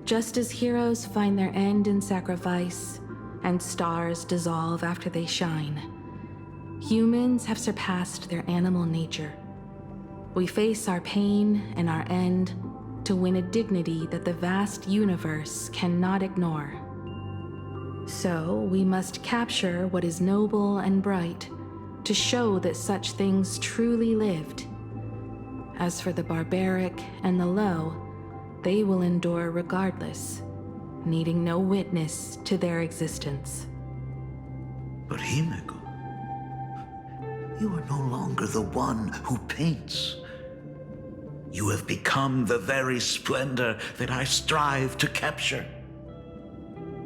just as heroes find their end in sacrifice, and stars dissolve after they shine. Humans have surpassed their animal nature. We face our pain and our end to win a dignity that the vast universe cannot ignore. So we must capture what is noble and bright to show that such things truly lived. As for the barbaric and the low, they will endure regardless, needing no witness to their existence. But Himeko, you are no longer the one who paints. You have become the very splendor that I strive to capture.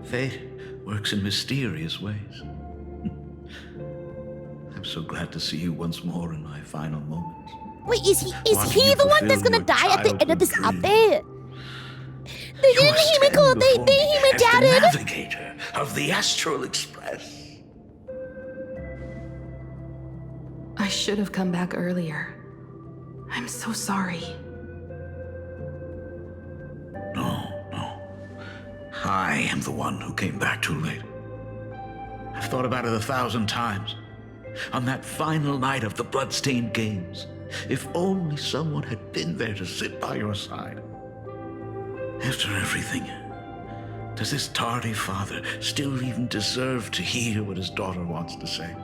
Fate works in mysterious ways. I'm so glad to see you once more in my final moments. Wait, is he the one that's gonna die at the end of this update? They didn't Himeko, they Hime-dadded. As the navigator of the Astral Express. I should have come back earlier. I'm so sorry. No. I am the one who came back too late. I've thought about it 1,000 times. On that final night of the Bloodstained Games, if only someone had been there to sit by your side. After everything, does this tardy father still even deserve to hear what his daughter wants to say?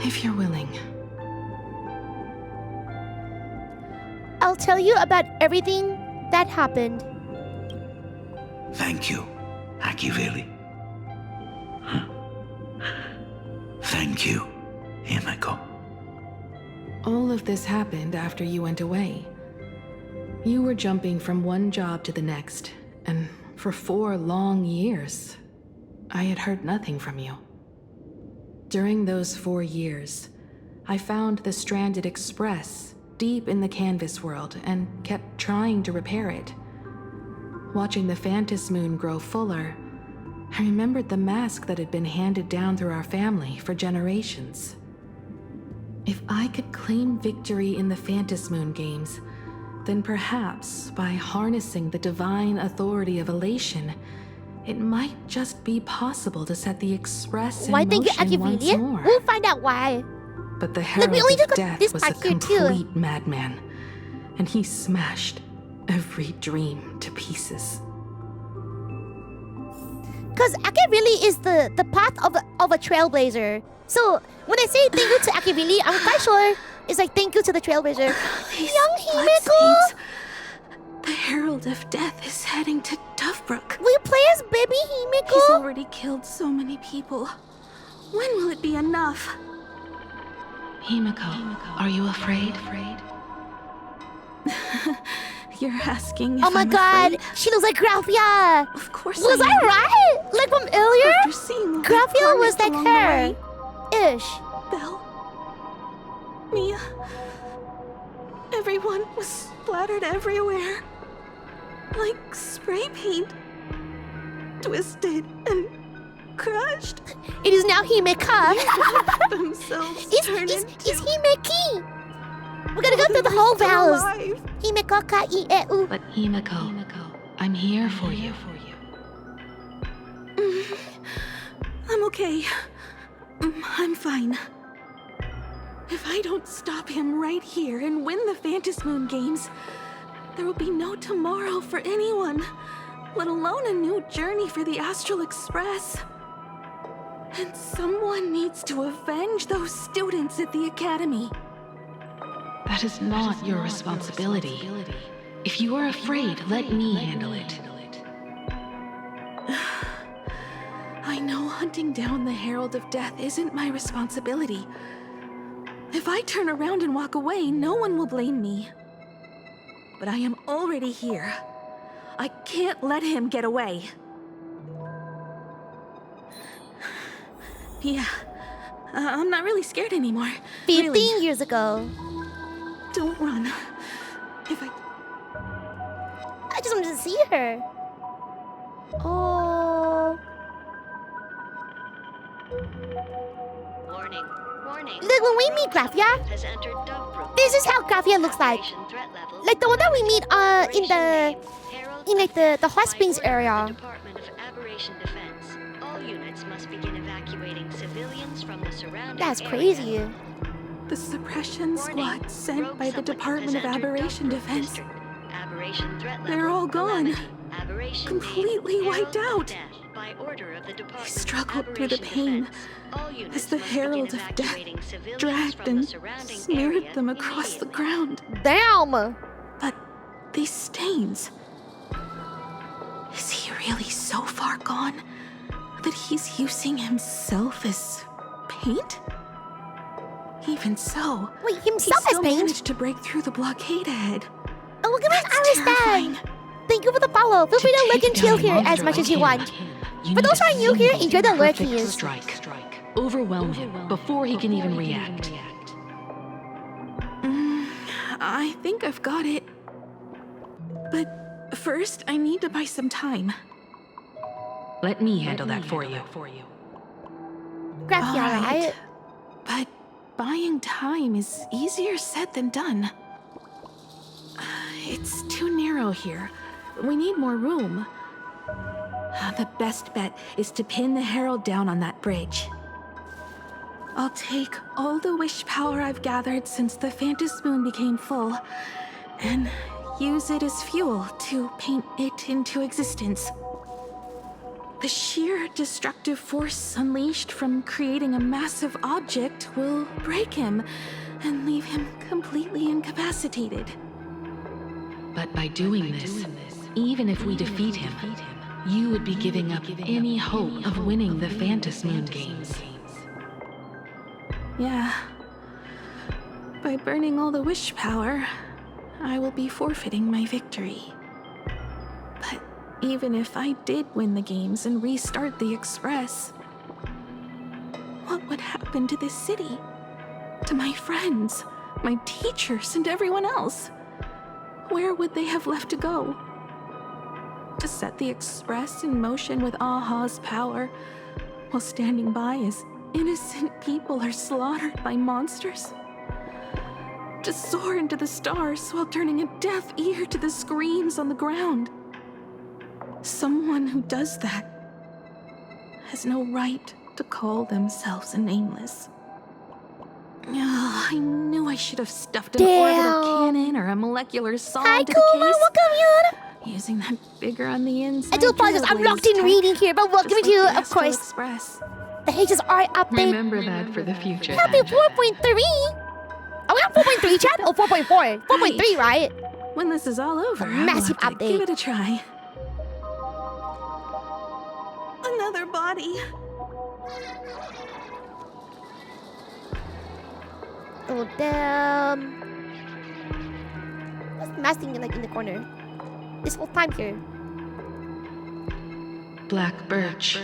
If you're willing. I'll tell you about everything that happened. Thank you, Akiveli. Thank you, Himeko. All of this happened after you went away. You were jumping from one job to the next, and for 4 long years, I had heard nothing from you. During those 4 years, I found the stranded Express deep in the canvas world and kept trying to repair it. Watching the Phantom Moon grow fuller, I remembered the mask that had been handed down through our family for generations. If I could claim victory in the Phantom Moon games, then perhaps by harnessing the divine authority of elation, it might just be possible to set the Express in motion once more. We'll find out why. But the Herald of Death was a complete madman, and he smashed every dream to pieces. Because Akiveli is the path of a trailblazer. So when I say thank you to Akiveli, I'm quite sure it's like thank you to the trailblazer. Young Himeko! The Herald of Death is heading to Dovebrook. Will you play as baby Himeko? He's already killed so many people. When will it be enough? Himeko, are you afraid? You're asking if Oh my I'm god, afraid? she looks like Graphia. Of course Was I I am. right? Like from earlier? After seeing the Graphia was like along the her. way. Ish. Belle, Mia, everyone was splattered everywhere. Like spray paint. Twisted and crushed. It is now Himeka. Themselves It's Himeki. We're gonna go through the whole vows. Himeko ka I-e-u. But Himeko, I'm here for you. I'm okay. I'm fine. If I don't stop him right here and win the Phantom Moon games, there will be no tomorrow for anyone, let alone a new journey for the Astral Express. And someone needs to avenge those students at the Academy. That is not your responsibility. If you are afraid, let me handle it. I know hunting down the Herald of Death isn't my responsibility. If I turn around and walk away, no one will blame me. But I am already here. I can't let him get away. Yeah, I'm not really scared anymore. 15 years ago. Don't run. I just wanted to see her. Oh. Warning. Look, when we meet Grafia, this is how Grafia looks like. Like the one that we meet in the hot springs area. Department of Aberration Defense. All units must begin evacuating civilians from the surrounding That's area. crazy. The suppression squad sent by the Department of Aberration Defense. They're all gone. Completely wiped out. By order of the I Department struggled through the pain as the Herald of Death dragged and smeared them across the ground. Damn! But these stains... Is he really so far gone that he's using himself as paint? Even so, wait, himself he still as paint? managed to break through the blockade ahead. Oh, look at my Iris bag! Thank you for the follow. Feel free to look and chill here as much as you want. For those who are new here, enjoy the lurkies. Strike. Overwhelm him before he can even react. I think I've got it. But first, I need to buy some time. Let me handle that for you. Grafia, right? But buying time is easier said than done. It's too narrow here. We need more room. The best bet is to pin the Herald down on that bridge. I'll take all the wish power I've gathered since the Phantom Moon became full and use it as fuel to paint it into existence. The sheer destructive force unleashed from creating a massive object will break him and leave him completely incapacitated. But by doing this, even if we defeat him, you would be giving up any hope of winning the Phantom Moon games. Yeah. By burning all the wish power, I will be forfeiting my victory. But even if I did win the games and restart the Express, what would happen to this city? To my friends, my teachers, and everyone else? Where would they have left to go? To set the Express in motion with Aha's power, while standing by as innocent people are slaughtered by monsters? To soar into the stars while turning a deaf ear to the screams on the ground? Someone who does that has no right to call themselves a nameless. I knew I should have stuffed an orbital cannon or a molecular saw into the case. Welcome here! Using that bigger on the inside. I do apologize, I'm locked in reading here, but welcome to, of course, Express. the HSR update. Remember that for the future. Happy 4.3! Are we on 4.3, chat? Oh, 4.4. 4.3, right? When this is all over, massive I'll have to update. give it a try. Another body. Oh, damn. What's the mask thing like in the corner? This whole time here. Black Birch.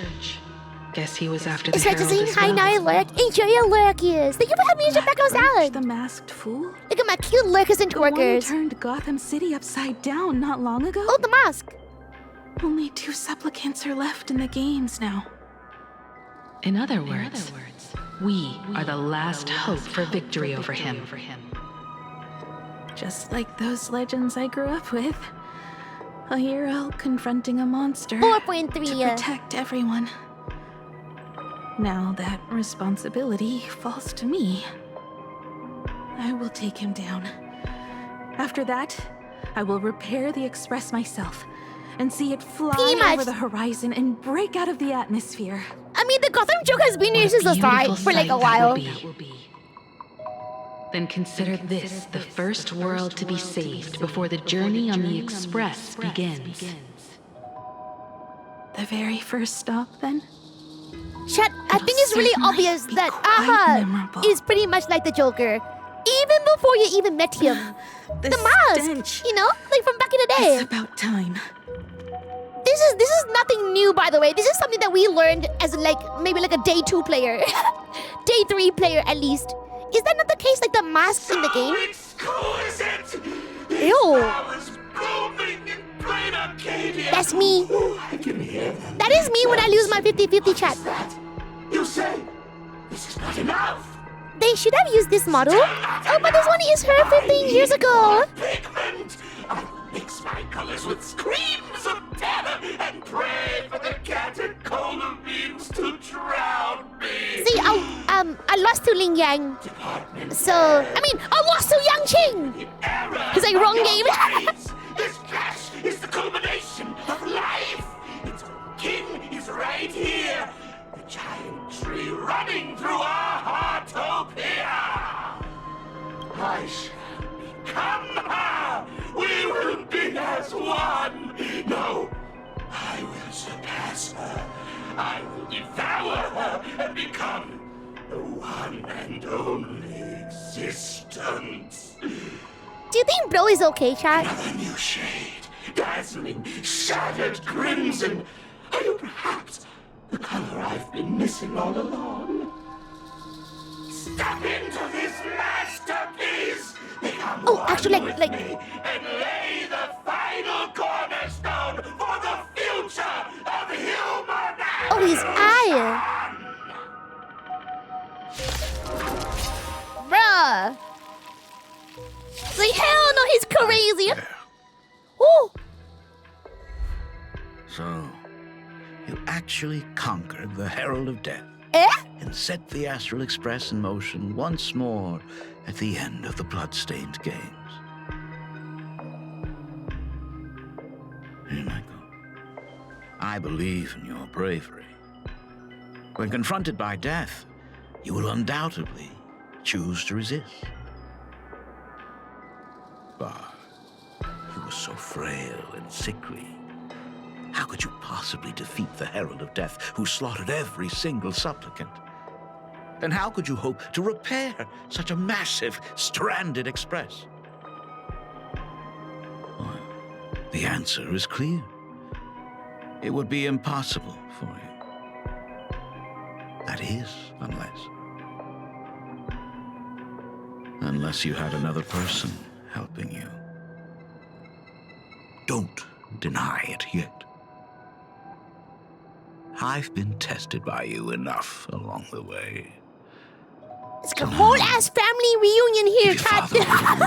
Guess he was after the It's hard to Herald say as hi, well. now, Lurk. Enjoy your lurkies. Thank you for having me in your background salad. The masked fool? Look at my cute lurkers and The one who twerkers. turned Gotham City upside down not long ago? Oh, the mask. Only 2 supplicants are left in the games now. In other words, we are the last hope for victory over him. Just like those legends I grew up with. A hero confronting a monster 4.3 to protect everyone. Now that responsibility falls to me. I will take him down. After that, I will repair the Express myself and see it fly over the horizon and break out of the atmosphere. I mean, the Gotham joke has been here since the start for like a while. Then consider this the first world to be saved before the journey on the Express begins. The very first stop, then? Chat, I think it's really obvious that Aha is pretty much like the Joker. Even before you even met him. The mask, you know? Like from back in the day. It's about time. This is this is nothing new, by the way. This is something that we learned as maybe a day 2 player, day 3 player at least. Is that not the case? Like the masks in the game? Exquisite! Ew. That's me. I can hear them. That is me when I lose my 50-50 chat. You say this is not enough. They should have used this model. Oh, but this one is her 15 years ago. Pigment. I mix my colors with screams of terror and pray for the catecholamines beams to drown me. See, I lost to Ling Yang. So, I lost to Yang Qing. It's like wrong game. This clash is the culmination of life. Its king is right here. The giant tree running through our heartopia. I shall become her. We will be as one. No, I will surpass her. I will devour her and become the one and only existence. Do you think Bro is okay, chat? Another new shade, dazzling, shattered crimson. Are you perhaps the color I've been missing all along? Step into this masterpiece. Become actually, one with me and lay the final cornerstone for the future of humanity. Oh, his eye. Bruh. Like, hell no, he's crazy. Ooh. So, you actually conquered the Herald of Death. And set the Astral Express in motion once more at the end of the Bloodstained Games. HIMEKO, I believe in your bravery. When confronted by death, you will undoubtedly choose to resist. But you were so frail and sickly. How could you possibly defeat the Herald of Death, who slaughtered every single supplicant? And how could you hope to repair such a massive, stranded express? Well, the answer is clear. It would be impossible for you. That is, unless you had another person helping you. Don't deny it yet. I've been tested by you enough along the way. It's a whole ass family reunion here, chat. I'm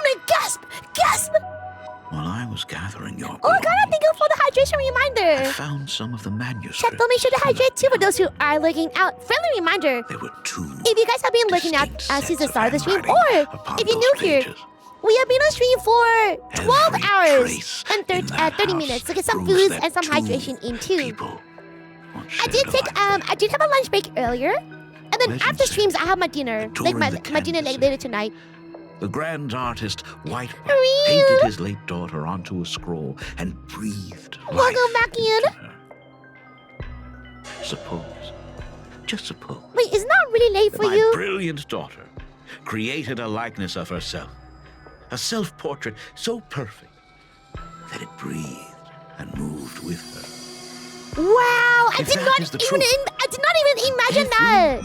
like, gasp. While I was gathering your Oh my god, I think for the hydration reminder. I found some of the manuscripts. Chat, make sure to hydrate too for those who are looking out. Friendly reminder. There were two. If you guys have been looking out since the start of the stream, or if you're new here, we have been on stream for 12 hours and 30 minutes to get some foods and some hydration in too. I did have a lunch break earlier, and then after streams I have my dinner, my dinner later tonight. The grand artist Whitebird painted his late daughter onto a scroll and breathed life. Welcome back in. Just suppose. Wait, it's not really late for you? My brilliant daughter created a likeness of herself, a self-portrait so perfect that it breathed and moved with her. Wow, I did not even imagine that.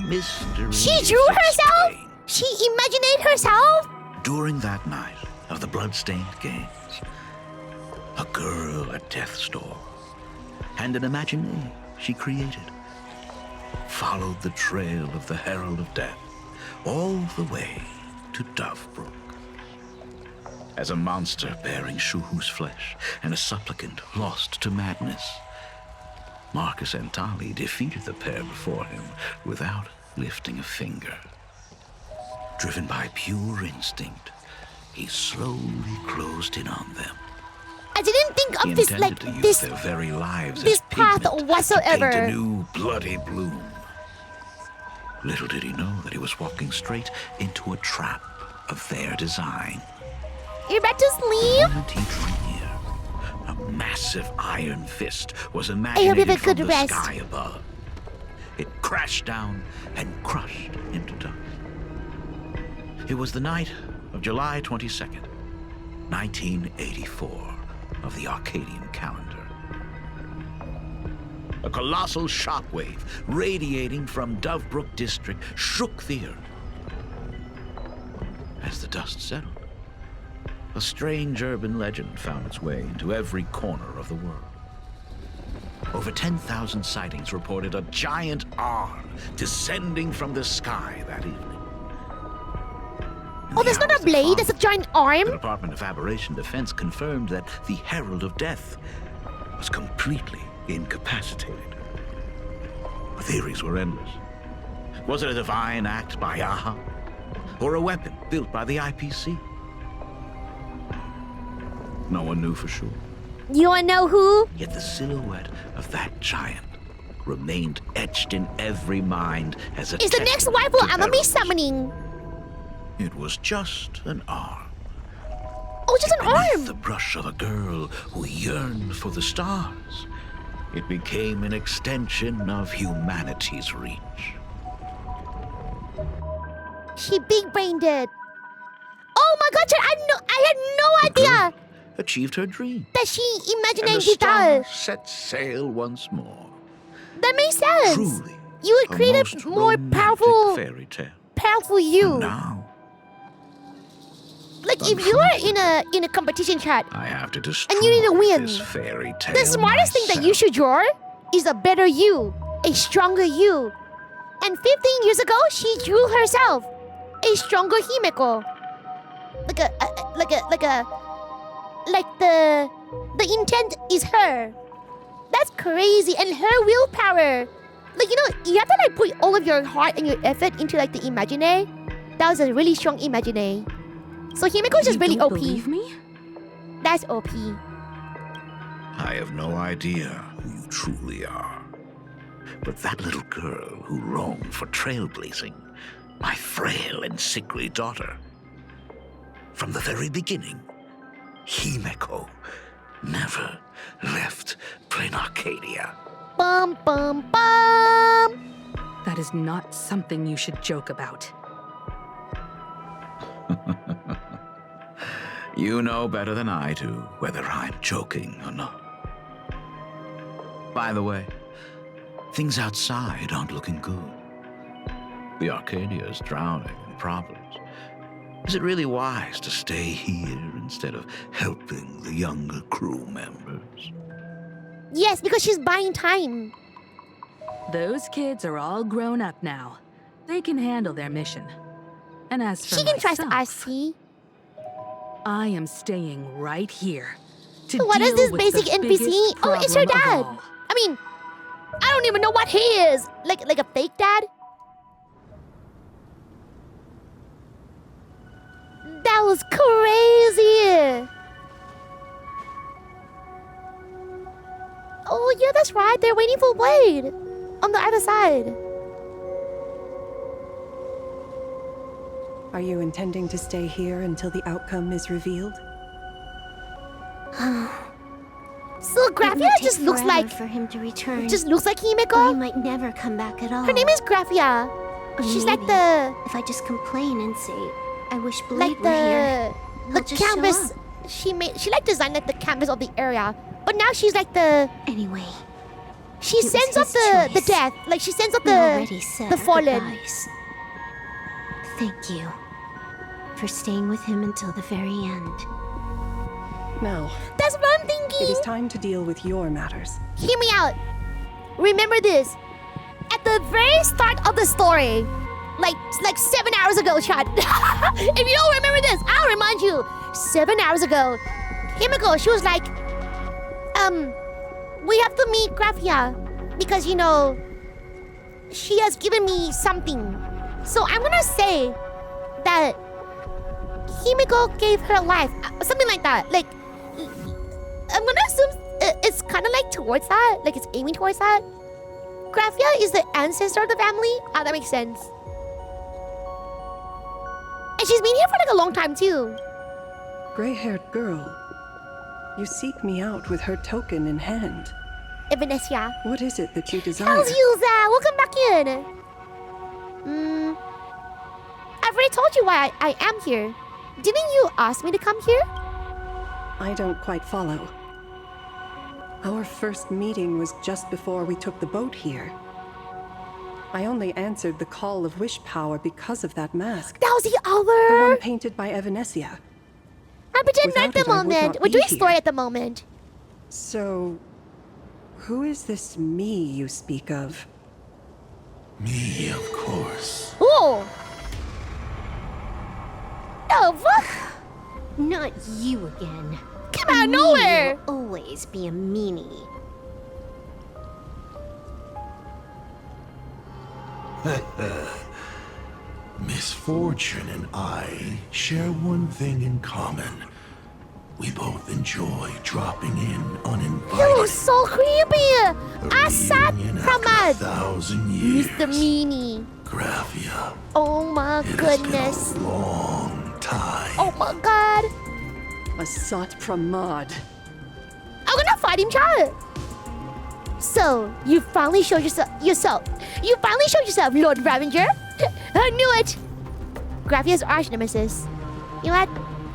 She drew herself? She imagined herself? During that night of the Bloodstained Games, a girl at death's door and an imagination she created followed the trail of the Herald of Death all the way to Dovebrook. As a monster bearing Shuhu's flesh and a supplicant lost to madness, Marcus Antali defeated the pair before him without lifting a finger. Driven by pure instinct, he slowly closed in on them. I didn't think of this like to use this their very lives this as path pigment whatsoever. To paint a new bloody bloom. Little did he know that he was walking straight into a trap of their design. You're about to sleep? A massive iron fist was I hope you have emanated a from good the rest. sky above. It crashed down and crushed into dust. It was the night of July 22nd, 1984, of the Arcadian calendar. A colossal shockwave radiating from Dovebrook District shook the earth. As the dust settled, a strange urban legend found its way into every corner of the world. Over 10,000 sightings reported a giant arm descending from the sky that evening. Oh, that's not a blade, that's a giant arm? The Department of Aberration Defense confirmed that the Herald of Death was completely incapacitated. The theories were endless. Was it a divine act by Yaha? Or a weapon built by the IPC? No one knew for sure. You wanna know who? Yet the silhouette of that giant remained etched in every mind as a It's the next waifu I'm gonna be summoning. It was just an arm. Oh, just an arm! The brush of a girl who yearned for the stars. It became an extension of humanity's reach. She big-brained it. Oh my god, I had no idea Achieved her dream. that she imagined And the guitar. stars set sail once more. That makes sense. Truly, You would a create most a more romantic powerful fairy tale. you. Now, Like if you are in a competition chat I have to destroy and you need to win, this fairy tale. the smartest thing that you should draw is a better you, a stronger you. And 15 years ago, she drew herself a stronger Himeko. The intent is her. That's crazy, and her willpower. Like, you know, you have to like put all of your heart and your effort into like the Imagine. That was a really strong Imagine. So Himeko is just really don't OP. believe me? That's OP. I have no idea who you truly are. But that little girl who roamed for trailblazing, my frail and sickly daughter. From the very beginning, HIMEKO never left Plain Arcadia. Bum bum bum. That is not something you should joke about. You know better than I do whether I'm joking or not. By the way, things outside aren't looking good. The Arcadia is drowning in problems. Is it really wise to stay here instead of helping the younger crew members? Yes, because she's buying time. Those kids are all grown up now. They can handle their mission. And as for She can trust myself, us, see? I am staying right here to So what is deal this with basic the NPC? biggest Oh, it's her problem of dad. all. I mean, I don't even know what he is. Like a fake dad? That was crazy. Oh, yeah, that's right. They're waiting for Blade on the other side. Are you intending to stay here until the outcome is revealed? So Graphia just looks like for him to return. just looks like Himeko. Or he might never come back at all. Her name is Graphia. Or She's maybe like the if I just complain and say I wish Blade like were here, the he'll just show canvas. up. She like designed like the canvas of the area, but now she's like the anyway. She It was sends up his the choice. death, like she sends up We already said the our fallen. goodbyes. Thank you for staying with him until the very end. Now, That's what I'm thinking. it is time to deal with your matters. Hear me out. Remember this. At the very start of the story, like 7 hours ago, Chad. If you don't remember this, I'll remind you. 7 hours ago, Himeko, she was like, we have to meet Graphia because, you know, she has given me something. So I'm gonna say that Himeko gave her life, something like that. Like, I'm gonna assume it's kind of like towards that, like it's aiming towards that. Graphia is the ancestor of the family. That makes sense. And she's been here for like a long time too. Gray-haired girl, you seek me out with her token in hand. Venetia. What is it that you desire? How's you, Zah? Welcome back in. I've already told you why I am here. Didn't you ask me to come here? I don't quite follow. Our first meeting was just before we took the boat here. I only answered the call of wish power because of that mask. That was the The other. one painted by Evanesia. I'm pretending at Without the it, I would moment. not We're be doing here. story at the moment. So, who is this me you speak of? Me, of course. Ooh. Oh, fuck. Not you again. Come out of nowhere. Will always be a meanie. Misfortune and I share one thing in common. We both enjoy dropping in uninvited. You were so creepy. I sat from a 1,000 years. Mr. Meanie. Graphia. Oh my It goodness. has been a long time. Oh my god. Asat Pramad. I'm gonna fight him, child. So, you finally showed yourself. You finally showed yourself, Lord Ravenger. I knew it. Graphia's arch nemesis. You know what?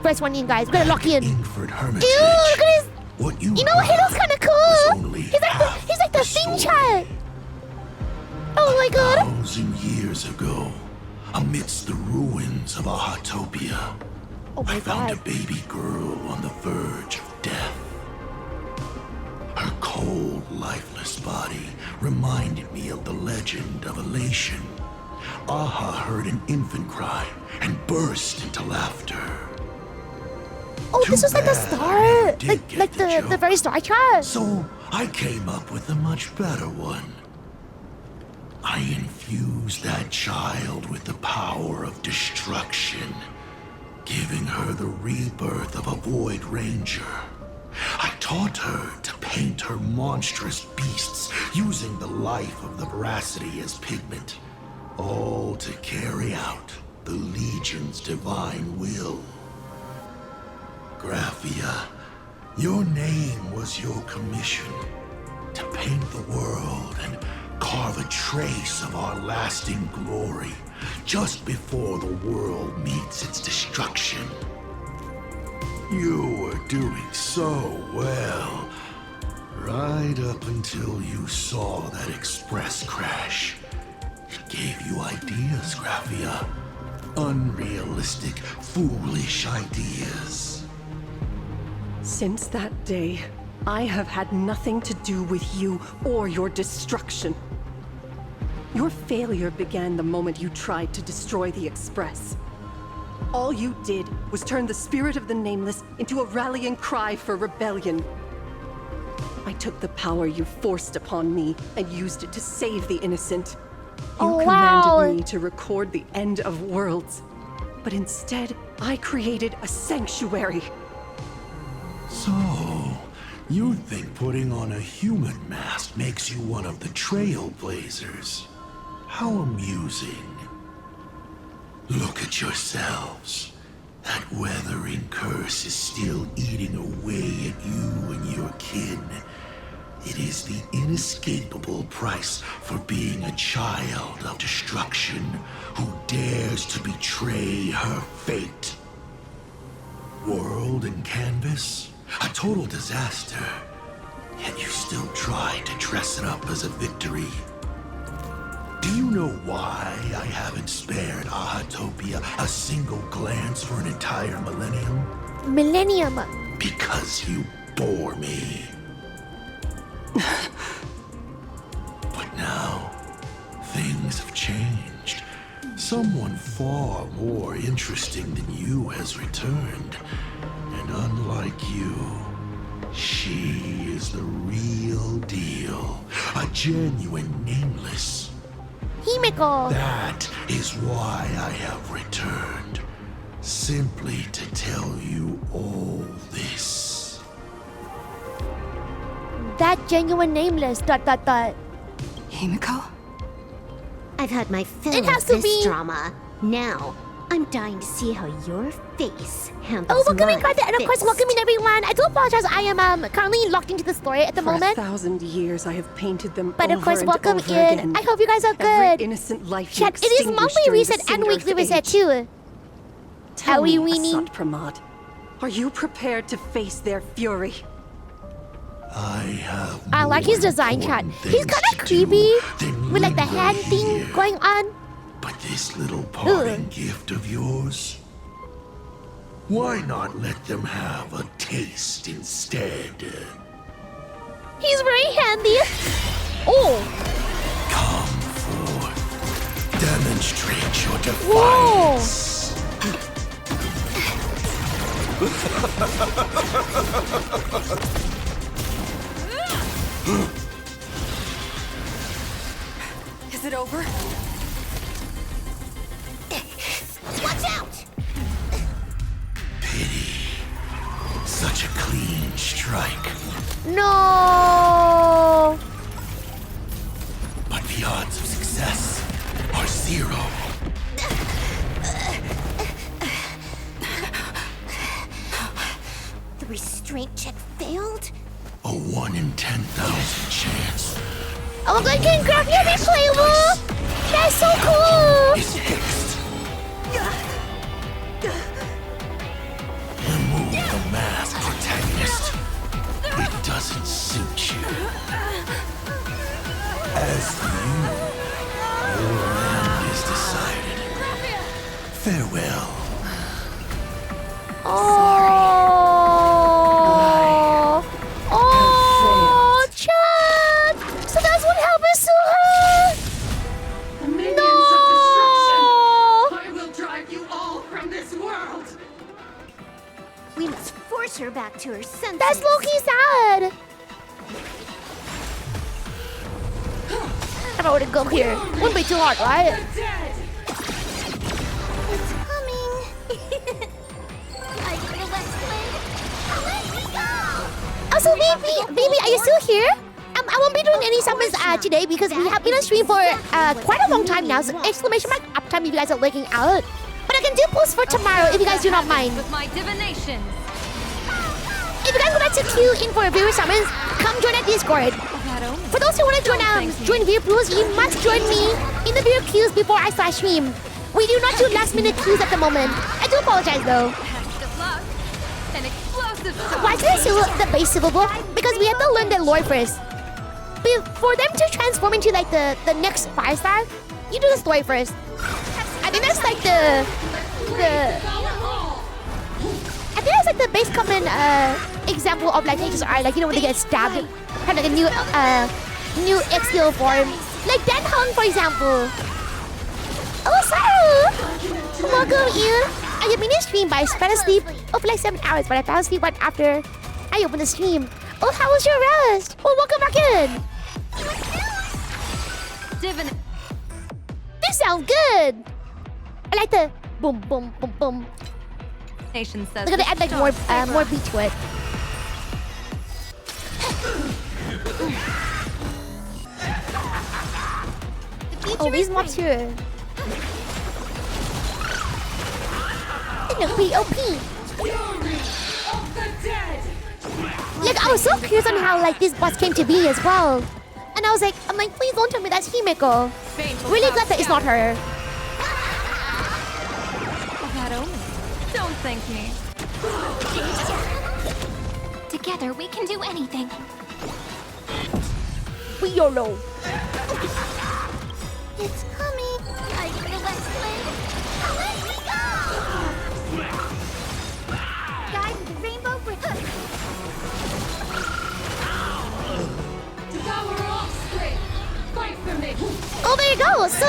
First one, you guys. We're gonna lock you in. Ew, look at his. What You know, Hido's kind of cool. He's like the thing child. Oh my god. 1,000 years ago, amidst the ruins of a Hotopia, I found a baby girl on the verge of death. Her cold, lifeless body reminded me of the legend of Elation. Aha heard an infant cry and burst into laughter. Oh, this was like the start. Like the very start child. So I came up with a much better one. I infused that child with the power of destruction, giving her the rebirth of a Void Ranger. I taught her to paint her monstrous beasts using the life of the veracity as pigment, all to carry out the Legion's divine will. Graphia, your name was your commission, to paint the world and carve a trace of our lasting glory just before the world meets its destruction. You were doing so well, right up until you saw that express crash. It gave you ideas, Graphia. Unrealistic, foolish ideas. Since that day, I have had nothing to do with you or your destruction. Your failure began the moment you tried to destroy the Express. All you did was turn the spirit of the Nameless into a rallying cry for rebellion. I took the power you forced upon me and used it to save the innocent. You commanded me to record the end of worlds, but instead, I created a sanctuary. So, you think putting on a human mask makes you one of the Trailblazers? How amusing. Look at yourselves. That weathering curse is still eating away at you and your kin. It is the inescapable price for being a child of destruction who dares to betray her fate. World and canvas, a total disaster. Yet you still try to dress it up as a victory. Do you know why I haven't spared Ahatopia a single glance for an entire millennium? Because you bore me. But now, things have changed. Someone far more interesting than you has returned. And unlike you, she is the real deal. A genuine Nameless. HIMEKO. That is why I have returned. Simply to tell you all this. That genuine Nameless. ... HIMEKO? I've had my fill It has of to this be- drama. Now, I'm dying to see how your face handles Oh, welcoming my guys, and of course, fist. welcoming everyone. I do apologize. I am currently locked into the story at the For moment. 1,000 years, I have painted them But of over course, and welcome over in. again. I hope you guys are Every good. innocent life you Chat, it is extinguished monthly during the reset and Cinder weekly reset Age. too. Tell Are we me, winning? Asat Pramad, are you prepared to face their fury? I like his design chat. He's kind of creepy with like the hand thing going on. But this little parting gift of yours, why not let them have a taste instead? He's very handy. Oh. Come forth. Demonstrate your defiance. Is it over? Watch out! Pity. Such a clean strike. No. But the odds of success are 0. The restraint check failed? A 1 in 10,000 chance. Oh my god, can grab me replayable? That's so cool! Is fixed. Remove the mask, protagonist. It doesn't suit you. As for you, your end is decided. Farewell. Oh, oh, Chad! So that's what happens to her. Minions No! of destruction! I will drive you all from this world. We must force her back to her senses. That's low-key sad. I don't know where to go here. Wouldn't be too hard, right? It's coming. Also, baby, are you still here? I won't be doing any summons today because we have been on stream for quite a long time now. So exclamation mark uptime if you guys are looking out. But I can do posts for tomorrow if you guys do not mind. With my divinations. If you guys would like to queue in for viewer summons, come join our Discord. For those who want to join viewer pools, you must join me in the viewer queues before I start stream. We do not do last minute queues at the moment. I do apologize though. An explosive Why is this the base civil war? Because we have to learn the lore first. For them to transform into like the next 5-star, you do the story first. I think that's like the I think that's like the base common example of like HSR, like you know when they get stabbed, kind of like a new X-skill form. Like Dan Hong, for example. Oh, Saru! Welcome you. I have been in stream, but I fell asleep for like 7 hours, but I fell asleep right after I opened the stream. Oh, how was your rest? Oh, welcome back in. This sounds good. I like the boom, boom, boom, boom. Nation says. Look at the add like more beat to it. Oh, these mobs here. They look pretty OP. Like I was so curious on how like this boss came to be as well. And I was like, please don't tell me that's HIMEKO. Really glad that it's not her. Don't thank me. Together we can do anything. We YOLO. It's coming. Are you gonna let's play? Away we go! Guide the rainbow bridge. Oh, there you go. So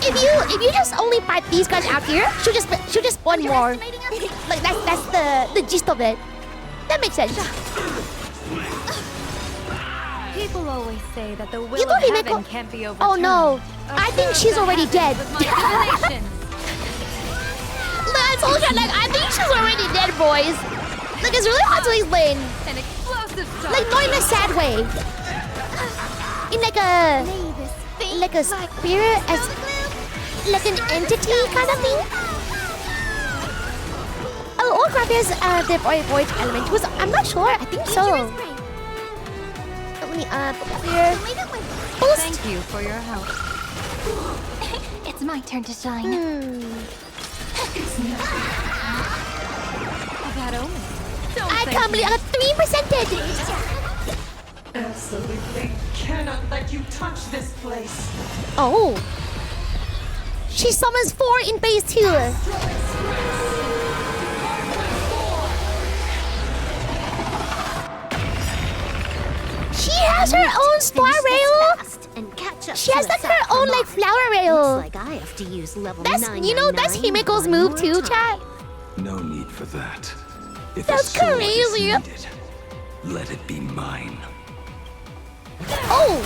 if you just only fight these guys out here, she'll just spawn more. Like that's the gist of it. That makes sense. People always say that the will You know of heaven HIMEKO? can't be overturned. Oh no, I think she's already dead. Look, I told you, like I think she's already dead, boys. Like it's really hard to explain. An explosive Like not in a sad way. In like a spirit, as like an entity kind of thing. Oh, Warcraft is the void element. I'm not sure. I think so. Let me put here. Boost. Thank you for your help. It's my turn to shine. That omen. I can't believe I got 3%. Absolutely cannot let you touch this place. Oh. She summons 4 in phase 2. She has her own star rail. She has like her own like flower rail. Looks like I have to use level That's 999 that's HIMEKO's move one too, more chat. No need for that. If That's a sword crazy. is needed, let it be mine. Oh!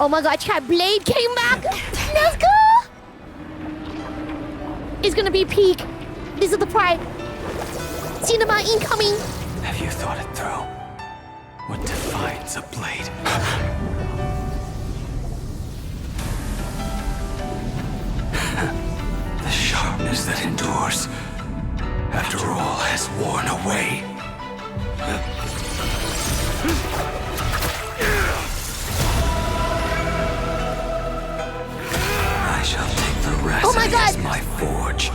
Oh my god, chat, Blade came back! Let's go! It's gonna be peak. This is the pride. Cinema incoming. Have you thought it through? What defines a blade? The sharpness that endures, after all has worn away. I shall take the Oh my resin God. as my forge,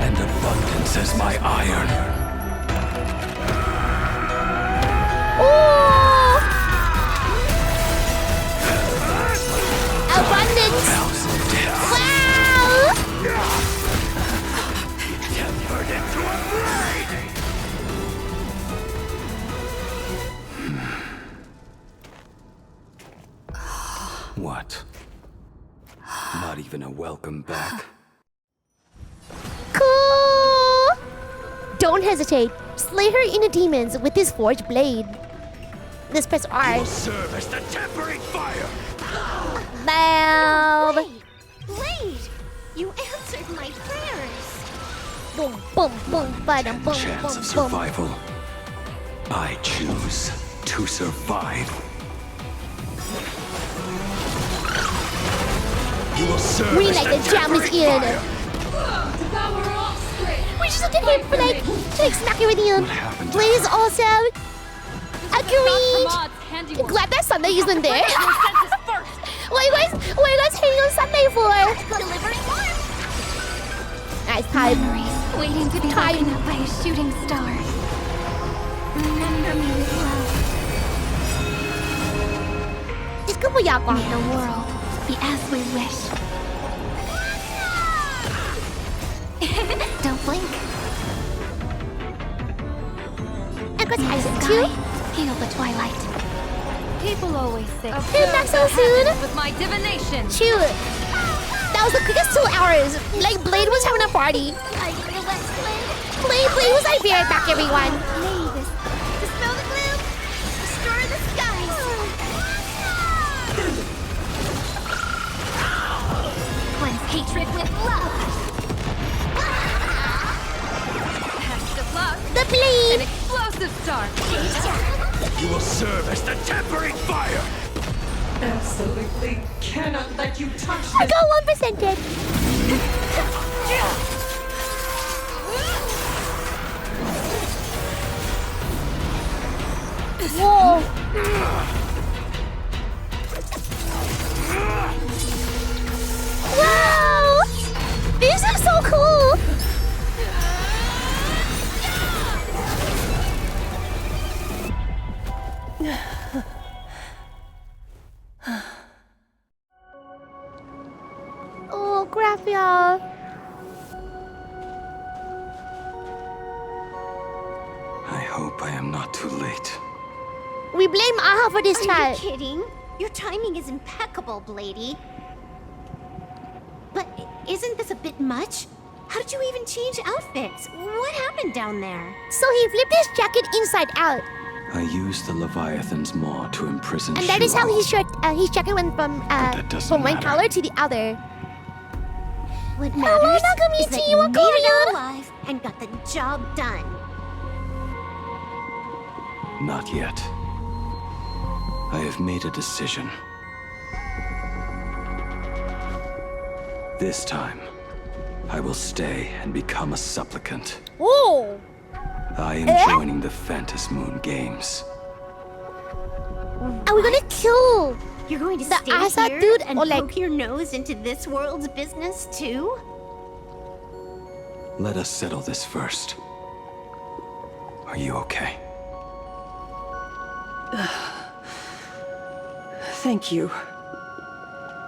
and abundance as my iron. Oh! Abundance! Wow! Tempered into a blade! What? Not even a welcome back? Cool! Don't hesitate. Slay her inner demons with this forged blade. Let's press R. Will serve as the tempering fire! Bam! Blade, you answered my prayers. Boom, boom, boom, ba-dum, boom, Chance boom, of boom. survival. I choose to survive. You will serve We as like the the jam is tempering in. fire! We just looked at him for like smack you in the end. happened? Blade is awesome. Agreed. Glad that Sunday isn't there. What are you guys hanging on Sunday for? Delivering one. Nice time. Waiting to be woken up by a shooting star. Remember me with love. Just go for May the world be as we wish. Don't blink. Echo's Isaac Sky, too. heal the twilight. People always say, Came back so soon. with my divination. Shoot. That was the quickest 2 hours. Like Blade was having a party. Blade was like, be right back, everyone. Dispel the gloom. Destroy the skies. Cleanse hatred with love. Act of love. The Blade. An explosive start. You will serve as the tempering fire! Absolutely cannot let you touch I this. got 1%. Whoa. Wow! This is so cool! Oh, Graphia. I hope I am not too late. We blame Aha for this Are chat. you kidding? Your timing is impeccable, Blady. But isn't this a bit much? How did you even change outfits? What happened down there? So he flipped his jacket inside out. I used the Leviathan's maw to imprison And that is how Shuo. his jacket went from doesn't one matter. color to the other. What Hello, matters Nakamichi, is that you what's made going it on? out alive and got the job done. Not yet. I have made a decision. This time, I will stay and become a supplicant. Oh! I am joining the Phantas Moon Games. Are we gonna kill You're going to the stay Asa here dude and or like poke your nose into this world's business too? Let us settle this first. Are you okay? Thank you.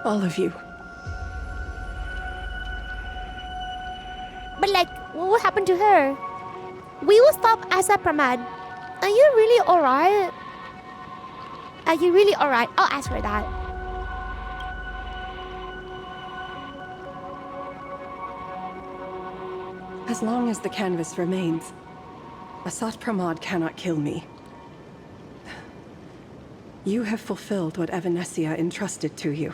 All of you. But like, what happened to her? We will stop Asa Pramad. Are you really alright? Are you really alright? I'll ask her that. As long as the canvas remains, Asat Pramad cannot kill me. You have fulfilled what Evanescia entrusted to you.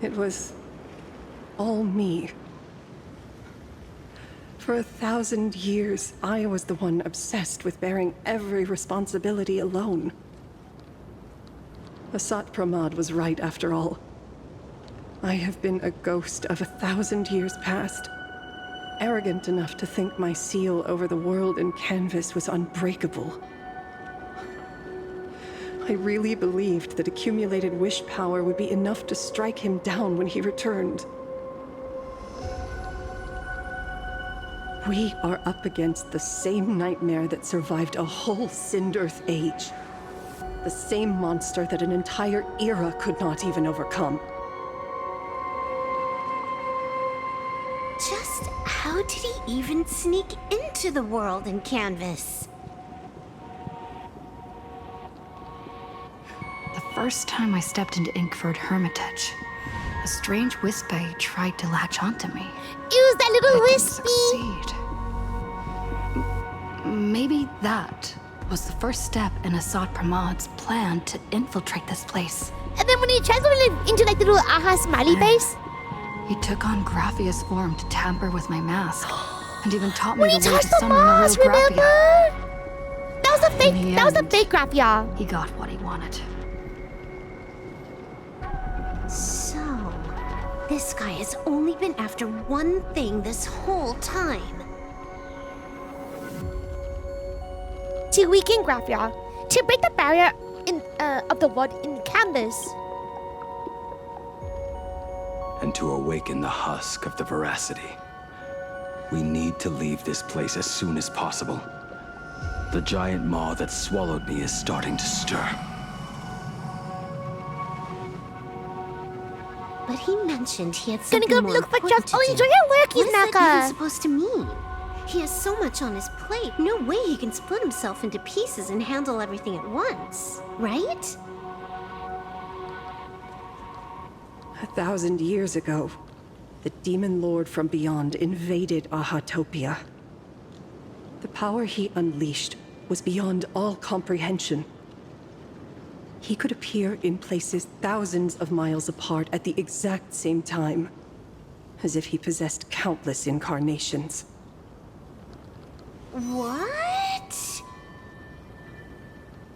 It was all me. For 1,000 years, I was the one obsessed with bearing every responsibility alone. Asat Pramad was right after all. I have been a ghost of 1,000 years past, arrogant enough to think my seal over the world and canvas was unbreakable. I really believed that accumulated wish power would be enough to strike him down when he returned. We are up against the same nightmare that survived a whole Sindearth age. The same monster that an entire era could not even overcome. Just how did he even sneak into the world in Canvas? The first time I stepped into Inkford Hermitage, a strange wispy tried to latch onto me. Use that little wispy! Maybe that was the first step in Asat Pramad's plan to infiltrate this place. And then when he transformed into like the little aha smiley face, he took on Graphia's form to tamper with my mask, and even taught me when he the way to touched the summon the mask, real remember? Graphia. That was a fake. That was a fake Graphia. He got what he wanted. So, this guy has only been after one thing this whole time. To weaken Graphia, to break the barrier of the world in Canvas. And to awaken the husk of the veracity. We need to leave this place as soon as possible. The giant maw that swallowed me is starting to stir. But he mentioned he had Gonna something go more look for important jobs. to Oh, do. enjoy your work, What is that Hinaka. even supposed to mean? He has so much on his plate. No way he can split himself into pieces and handle everything at once, right? 1,000 years ago, the demon lord from beyond invaded Ahatopia. The power he unleashed was beyond all comprehension. He could appear in places thousands of miles apart at the exact same time, as if he possessed countless incarnations. What?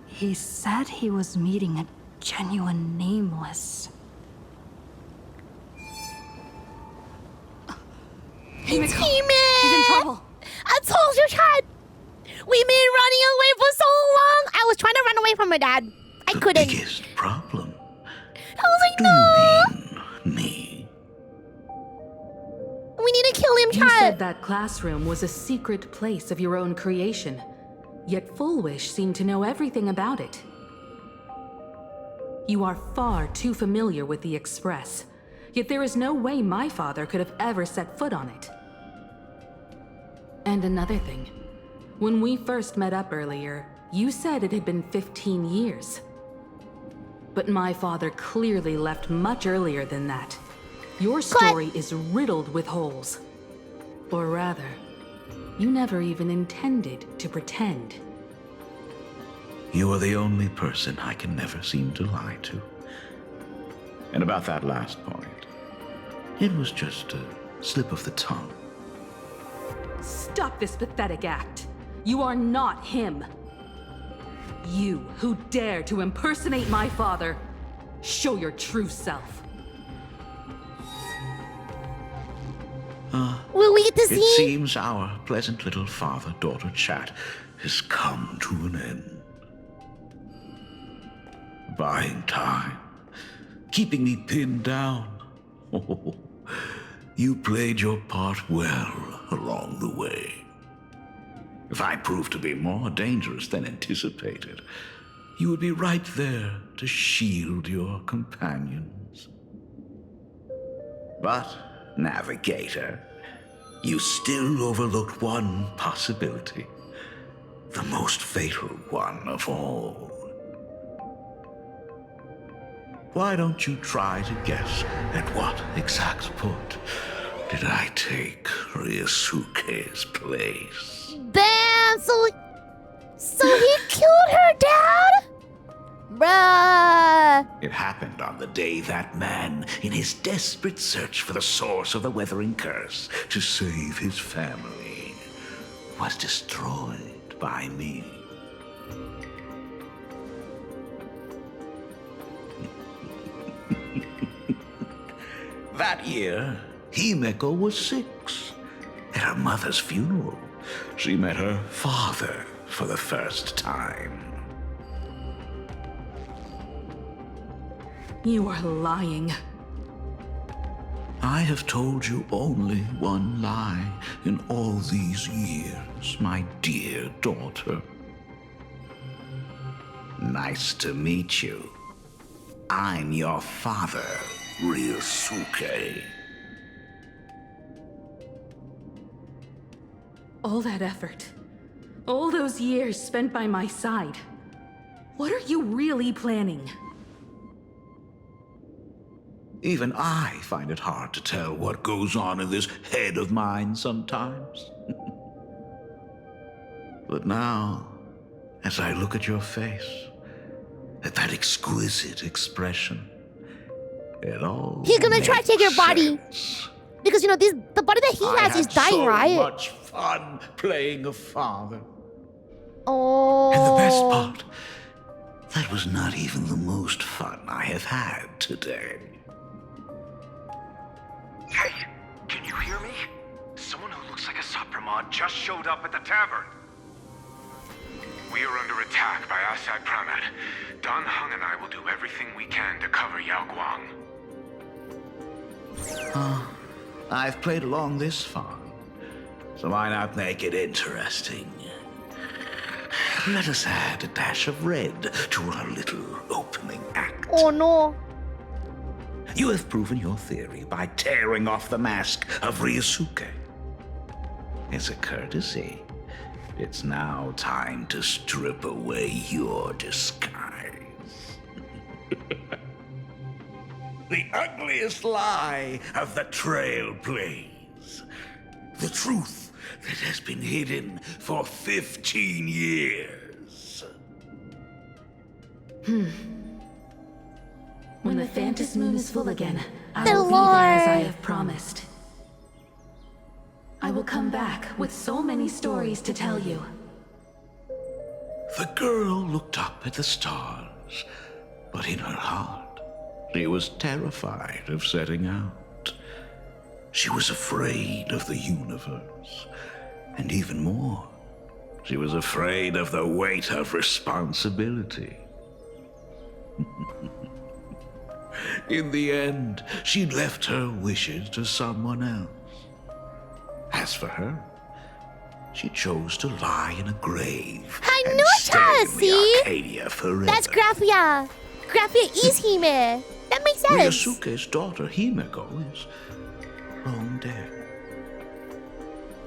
He said he was meeting a genuine nameless. It's Hime! He's in trouble. I told you, Chad! We've been running away for so long! I was trying to run away from my dad. I couldn't. Biggest problem. I was like, no! Me. We need to kill him, You Chad! said that classroom was a secret place of your own creation, yet Fullwish seemed to know everything about it. You are far too familiar with the Express, yet there is no way my father could have ever set foot on it. And another thing. When we first met up earlier, you said it had been 15 years. But my father clearly left much earlier than that. Your story is riddled with holes. Or rather, you never even intended to pretend. You are the only person I can never seem to lie to. And about that last point, it was just a slip of the tongue. Stop this pathetic act. You are not him. You who dare to impersonate my father, show your true self. Will we get to see? It seems our pleasant little father-daughter chat has come to an end. Buying time, keeping me pinned down. Oh, you played your part well along the way. If I proved to be more dangerous than anticipated, you would be right there to shield your companions. But, Navigator, you still overlooked one possibility. The most fatal one of all. Why don't you try to guess at what exact point did I take Ryusuke's place? Damn! So he killed her dad? Bruh! It happened on the day that man, in his desperate search for the source of the weathering curse to save his family, was destroyed by me. That year, Himeko was 6. At her mother's funeral, she met her father for the first time. You are lying. I have told you only one lie in all these years, my dear daughter. Nice to meet you. I'm your father, Ryusuke. All that effort, all those years spent by my side. What are you really planning? Even I find it hard to tell what goes on in this head of mine sometimes. But now, as I look at your face, at that exquisite expression, it all He's gonna try to take your body. sense. Because, you know, the body that he has is dying, so right? much fun playing a father. Oh. And the best part, that was not even the most fun I have had today. Hey, can you hear me? Someone who looks like a Sopramod just showed up at the tavern. We are under attack by Asai Pramad. Dan Heng and I will do everything we can to cover Yao Guang. I've played along this far, so why not make it interesting? Let us add a dash of red to our little opening act. Oh no. You have proven your theory by tearing off the mask of Ryusuke. As a courtesy, it's now time to strip away your disguise. The ugliest lie of the Trailblaze. The truth that has been hidden for 15 years. When the Phantom Moon is full again, I The will be there as I Lord. have promised. I will come back with so many stories to tell you. The girl looked up at the stars, but in her heart, she was terrified of setting out. She was afraid of the universe, and even more, she was afraid of the weight of responsibility. In the end, she left her wishes to someone else. As for her, she chose to lie in a grave I and knew stay it, in the see? Arcadia forever. That's Graphia. Graphia is Hime. That makes sense. Ryusuke's daughter, Himeko, is long dead.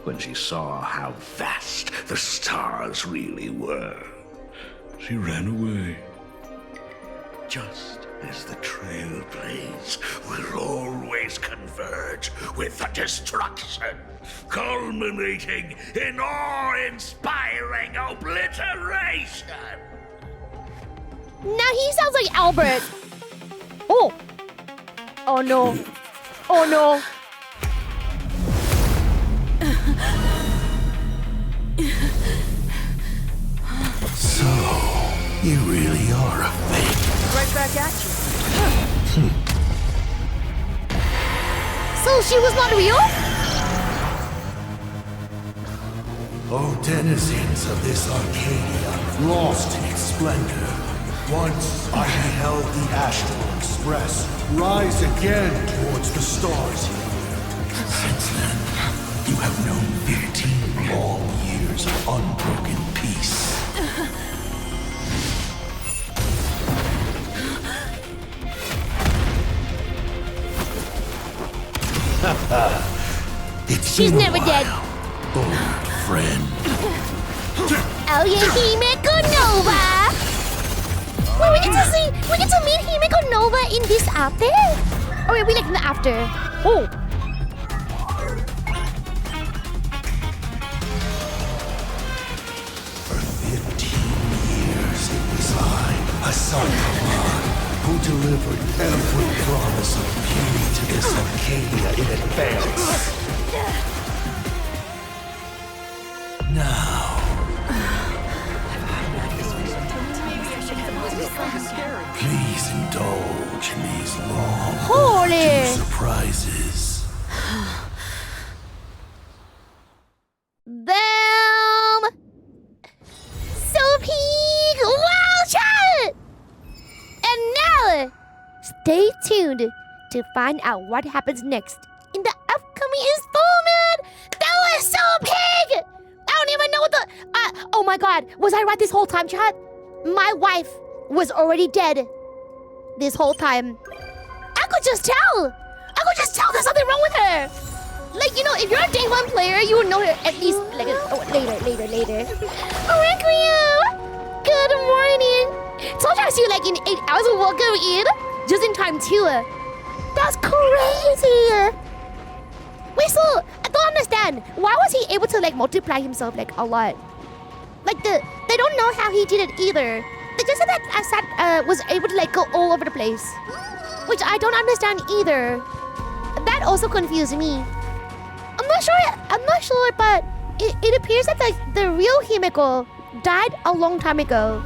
When she saw how vast the stars really were, she ran away. Just as the Trailblaze will always converge with the destruction, culminating in awe-inspiring obliteration. Now he sounds like Albert. Oh. Oh no. Oh no. So, you really are a fake. Right back at you. So she was not real? O denizens of this Arcadia, lost in its splendor, once I beheld the Astral Express rise again towards the stars here. Since then, you have known 15 long years years of unbroken peace. She's never dead. Old friend. Oh yeah, HIMEKO Nova! Wait, we get to meet HIMEKO Nova in this after? Or are we like in the after? Oh. For 15 years it was I, Hassan Khan, who delivered every promise of beauty to this Arcadia in advance. Now, please indulge in these long surprises. Damn! So peak! Wow, chat! And now, stay tuned to find out what happens next in the upcoming installment. That was so big! I don't even know what the... oh my god, was I right this whole time, chat? My wife was already dead this whole time. I could just tell! I could just tell there's something wrong with her! Like, you know, if you're a day one player, you would know her at least like later. Requiem! Good morning! Told you I see you like in 8 hours. Welcome in! Just in time too. That's crazy! Wait, so I don't understand. Why was he able to like multiply himself like a lot? Like they don't know how he did it either. They just said that Assad was able to like go all over the place, which I don't understand either. That also confused me. I'm not sure, but it appears that the real HIMEKO died a long time ago,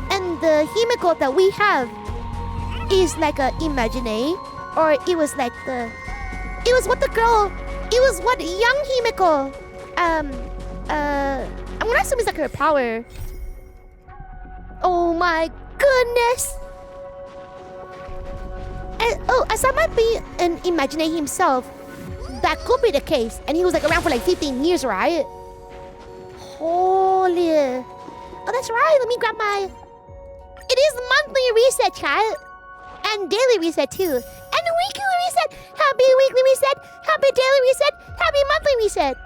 and the HIMEKO that we have is like a imaginary, or it was like it was what young HIMEKO, I'm gonna assume it's like her power. Oh my goodness! Assad might be an imaginary himself. That could be the case, and he was like around for like 15 years, right? Holy! Oh, that's right. Let me grab my. It is monthly reset, chat, and daily reset too, and weekly reset. Happy weekly reset, happy daily reset, happy monthly reset.